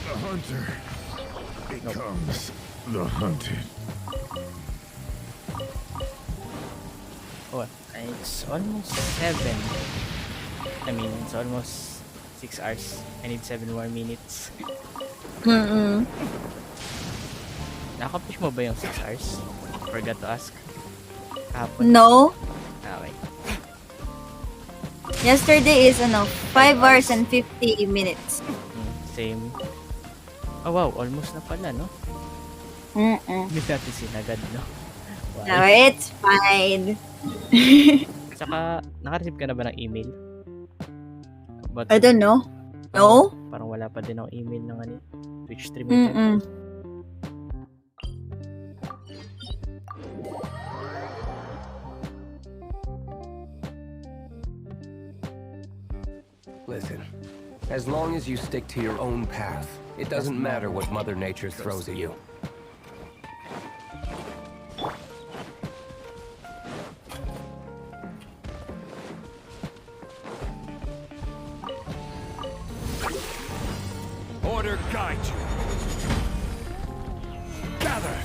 The hunter becomes the hunted. Oh, it's almost 7. I mean, it's almost 6 hours. I need 7 more minutes. Na-accomplish mo ba yung 6 hours? Forgot to ask. Kahapon. No. Okay. Yesterday is 5 hours and 50 minutes. Same. Oh wow, almost na pala, no? Hindi natin sinagad, no? Wow. No, it's fine. Saka, naka-receive ka na ba ng email? I don't know. No? Parang wala pa din ako email ng ano, Twitch stream. Listen, as long as you stick to your own path, it doesn't matter what Mother Nature throws at you. Order guide you. Gather.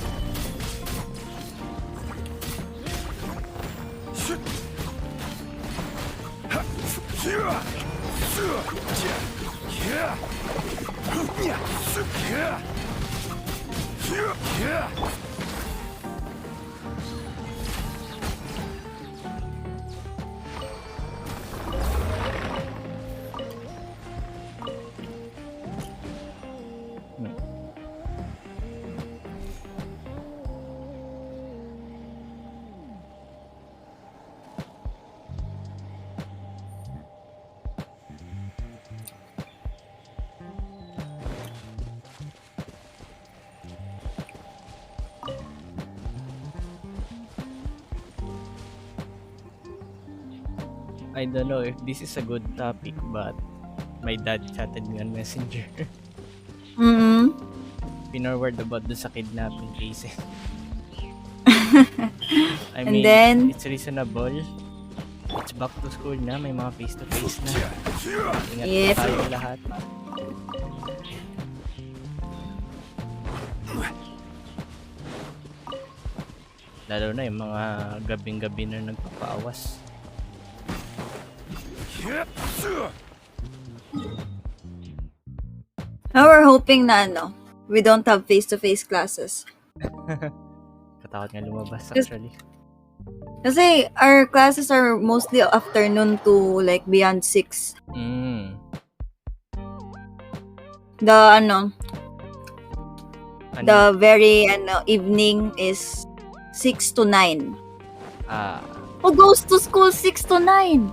I don't know if this is a good topic, but my dad chatted me on Messenger. Pinorward about the sa kidnapping case. I mean, then it's reasonable. It's back to school na, may mga face-to-face na. Ingat Yes. tayo lahat. Lalo na yung mga gabing-gabi na nagpapaawas. Now we're hoping na we don't have face-to-face classes. Katakot nga lumabas actually. Kasi our classes are mostly afternoon to like beyond 6. The Ano? the very evening is 6 to 9. Who goes to school 6 to 9?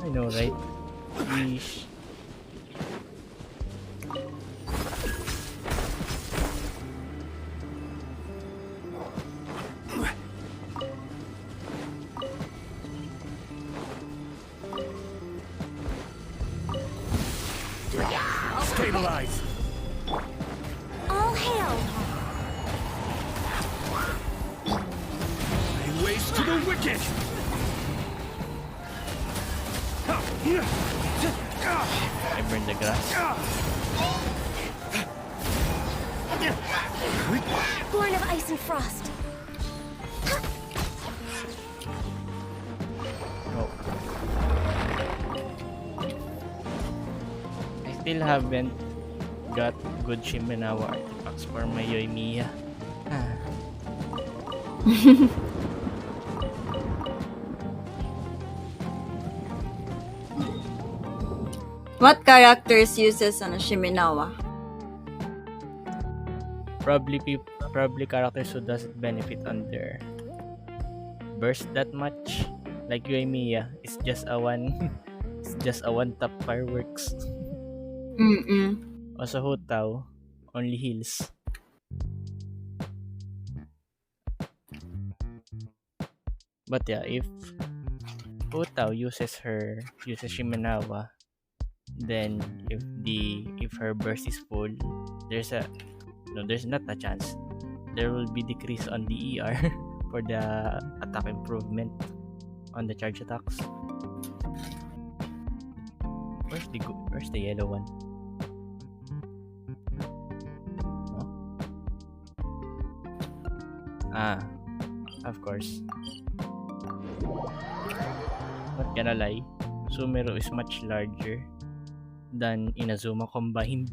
I know, right? Yeesh. Stabilize. All hail. Lay waste to the wicked. I burned the grass. Born of ice and frost. Oh. I still haven't got good Shimenawa artifacts for my Yoimiya. What characters uses Shimenawa? Probably characters who doesn't benefit on their burst that much. Like Yoimiya, it's just a one it's just a one tap fireworks. Also Hutao only heals. But yeah, if Hutao uses Shimenawa, then if her burst is full, there's not a chance. There will be decrease on the ER for the attack improvement on the charge attacks. Where's the yellow one? Oh. Of course. Not gonna lie, Sumeru is much larger than Inazuma combined.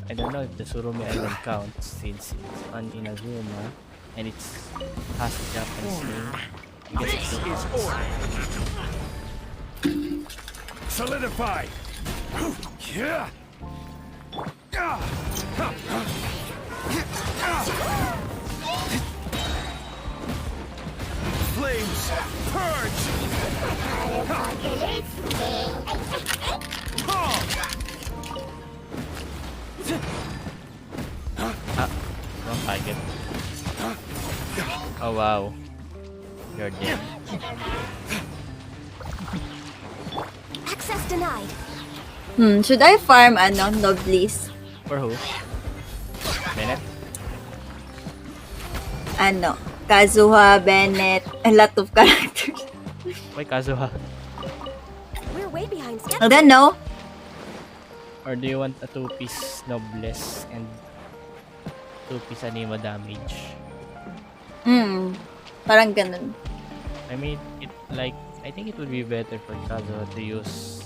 I don't know if the Surumi Island counts since it's on Inazuma and it has a Japanese name. I guess it's This is order. Solidify. Yeah. Flames purge. Wrong target. Oh wow. You're dead. Access denied. Should I farm Noblis? For who? Bennett? Kazuha, Bennett, a lot of characters. Why Kazuha? We're way behind schedule. I don't know. Or do you want a 2-piece Noblesse and 2-piece Anima damage? Parang ganun. I mean, I think it would be better for Kazuha to use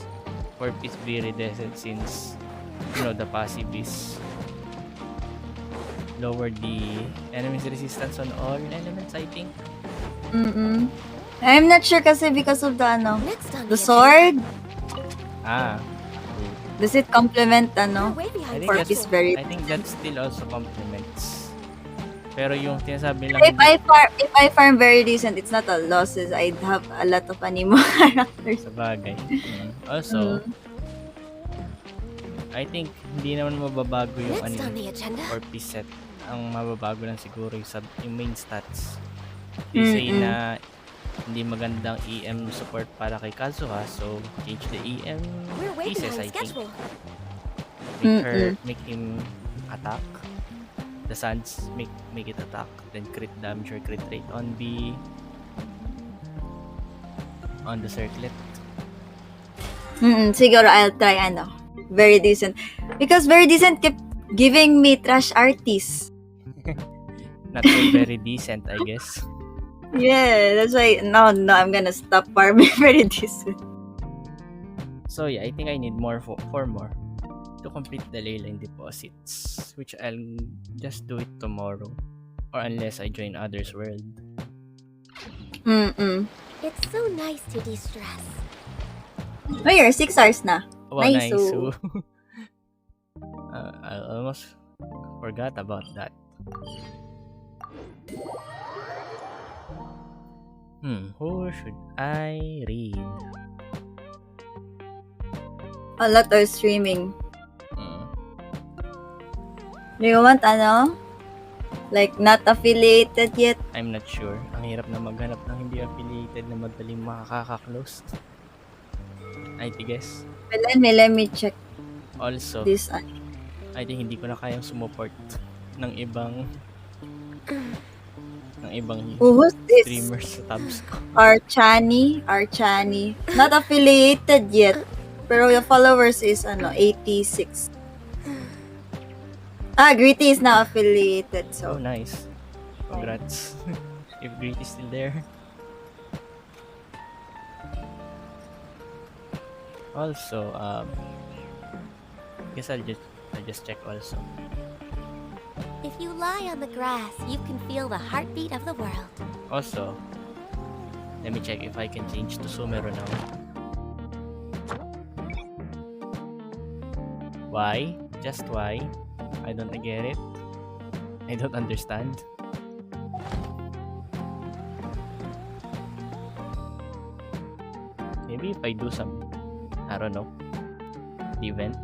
4-piece Viridescent since, the passive is lower the enemy's resistance on all elements, I think. I'm not sure kasi because of the sword. Does it complement I think that still also complements. Pero yung sinasabi lang If I farm very decent, it's not a loss. I'd have a lot of animo characters. Sabagay. Also, I think hindi naman mababago yung 4-piece set. Ang mababago lang siguro yung main stats. They say na hindi magandang EM support para kay Kazuha, so change the EM pieces, I think. Make him attack. The Sands make it attack, then crit damage or crit rate on the circlet. Siguro I'll try very decent. Because very decent kept giving me trash artists. Not so very decent, I guess. Yeah, that's why no, I'm gonna stop farming very decent. So yeah, I think I need four more to complete the leyline deposits, which I'll just do it tomorrow, or unless I join others' world. It's so nice to de-stress. Oh, you're 6 hours na. Wow, Nice. nice. I almost forgot about that. Who should I read? A lot are streaming. Do you want like not affiliated yet? I'm not sure. Ang hirap na maghanap ng hindi affiliated na madaling makaka-close. I guess. Let me check. Also, This I think hindi ko na kayang sumuport ng ibang who's this? streamers sa tabs ko. Archani. Not affiliated yet. Pero your followers is 86. Gritty is now affiliated, so. Oh, nice. Congrats. If Gritty is still there. Also, guess I'll just check also. If you lie on the grass, you can feel the heartbeat of the world. Also, let me check if I can change to Sumero now. Why? Just why? I don't get it. I don't understand. Maybe if I do some, I don't know, event.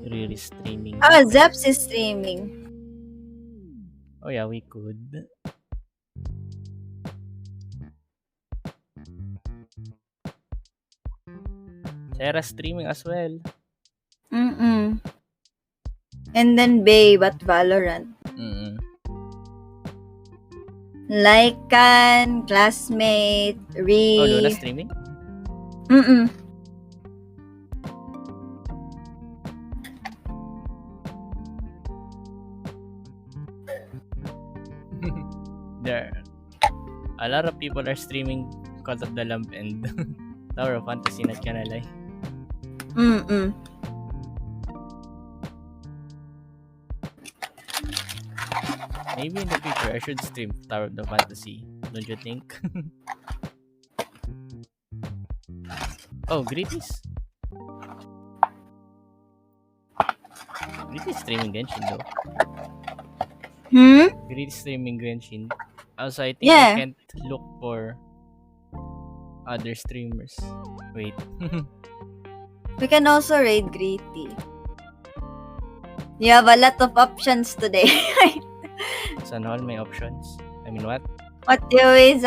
Really streaming. Zeps is streaming. Oh yeah, we could. Sarah streaming as well. And then Babe at Valorant. Lycan, Classmate, Ree. Oh, Luna streaming? There, a lot of people are streaming Cult of the Lamb and Tower of Fantasy, not gonna lie. Maybe in the future I should stream Tower of the Fantasy, don't you think? Oh, Gritty's streaming Genshin though. Gritty's streaming Genshin. Also, I think I can't look for other streamers. Wait. We can also raid Gritty. You have a lot of options today. Sana all my options. I mean, what? What do you always,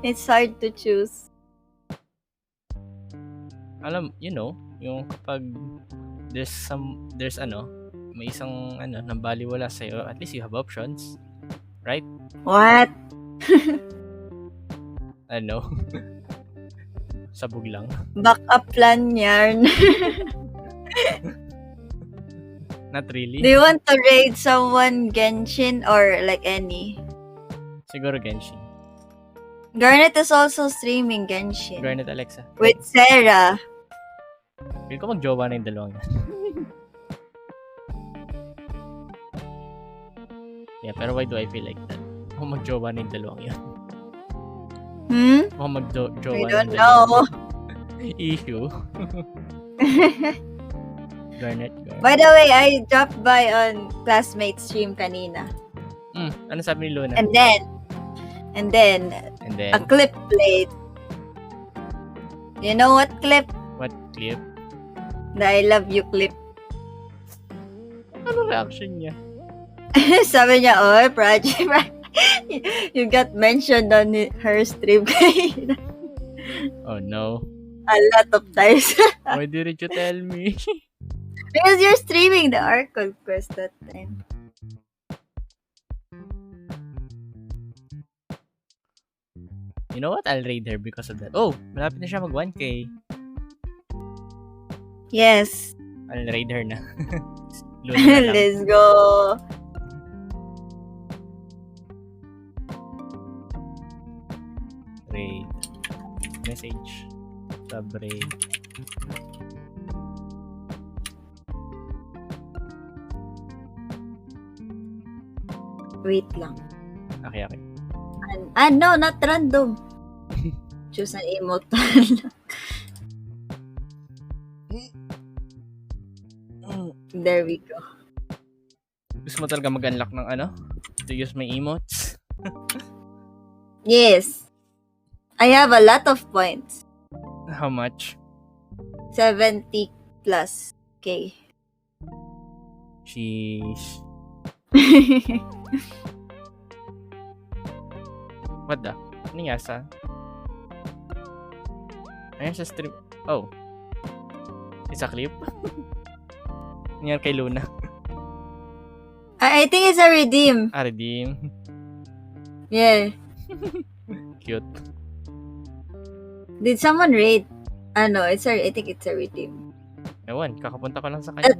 it's hard to choose. Alam, you know, yung kapag there's may isang nambaliwala sa'yo, at least you have options. Right? What? Ano? Sabog lang. Backup plan yarn. Not really. Do you want to raid someone Genshin or like any? Siguro Genshin. Garnet is also streaming Genshin. Garnet Alexa. With Sarah. Feel ko mag-jowa na yung dalawang yan. Yeah, pero why do I feel like that? Kung mag-jowa na yung dalawang yan. Kung mag-jowa na yung I don't know. Issue. Garnet. By the way, I dropped by on Classmate stream kanina. Ano sabi ni Luna? And then a clip played. You know what clip? What clip? The I love you clip. Ano reaction niya? Sabi niya, oh, project. You got mentioned on her stream kanina. Oh no. A lot of times. Why didn't you tell me? Because you're streaming the Archon quest that time. You know what? I'll raid her because of that. Oh, malapit na siya mag 1K. Yes. I'll raid her na. Na Let's go. Raid. Message. Sub-raid. Wait lang. Okay. No, not random. Choose an emote. There we go. Gusto mo talaga mag-unlock ng ano? To use my emotes? Yes. I have a lot of points. How much? 70 plus K. Sheesh. What the? Ano nga sa? Ayun sa stream. Oh. It's a clip? Nangyari kay Luna. I think it's a redeem. Redeem. Yeah. Cute. Did someone raid? No, I think it's a redeem. Ewan, kakapunta ko lang sa kanya.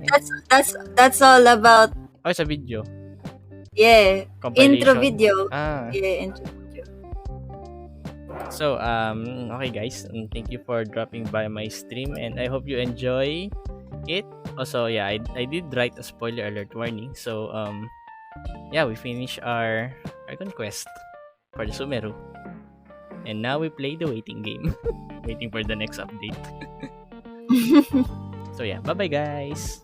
That's all about. Oh, sa video. Yeah. Compilation. Intro video. Yeah, intro video. So, okay guys, thank you for dropping by my stream and I hope you enjoy it. Also, yeah, I did write a spoiler alert warning. So, yeah, we finished our Archon quest for the Sumeru. And now we play the waiting game. Waiting for the next update. So, yeah, bye-bye guys!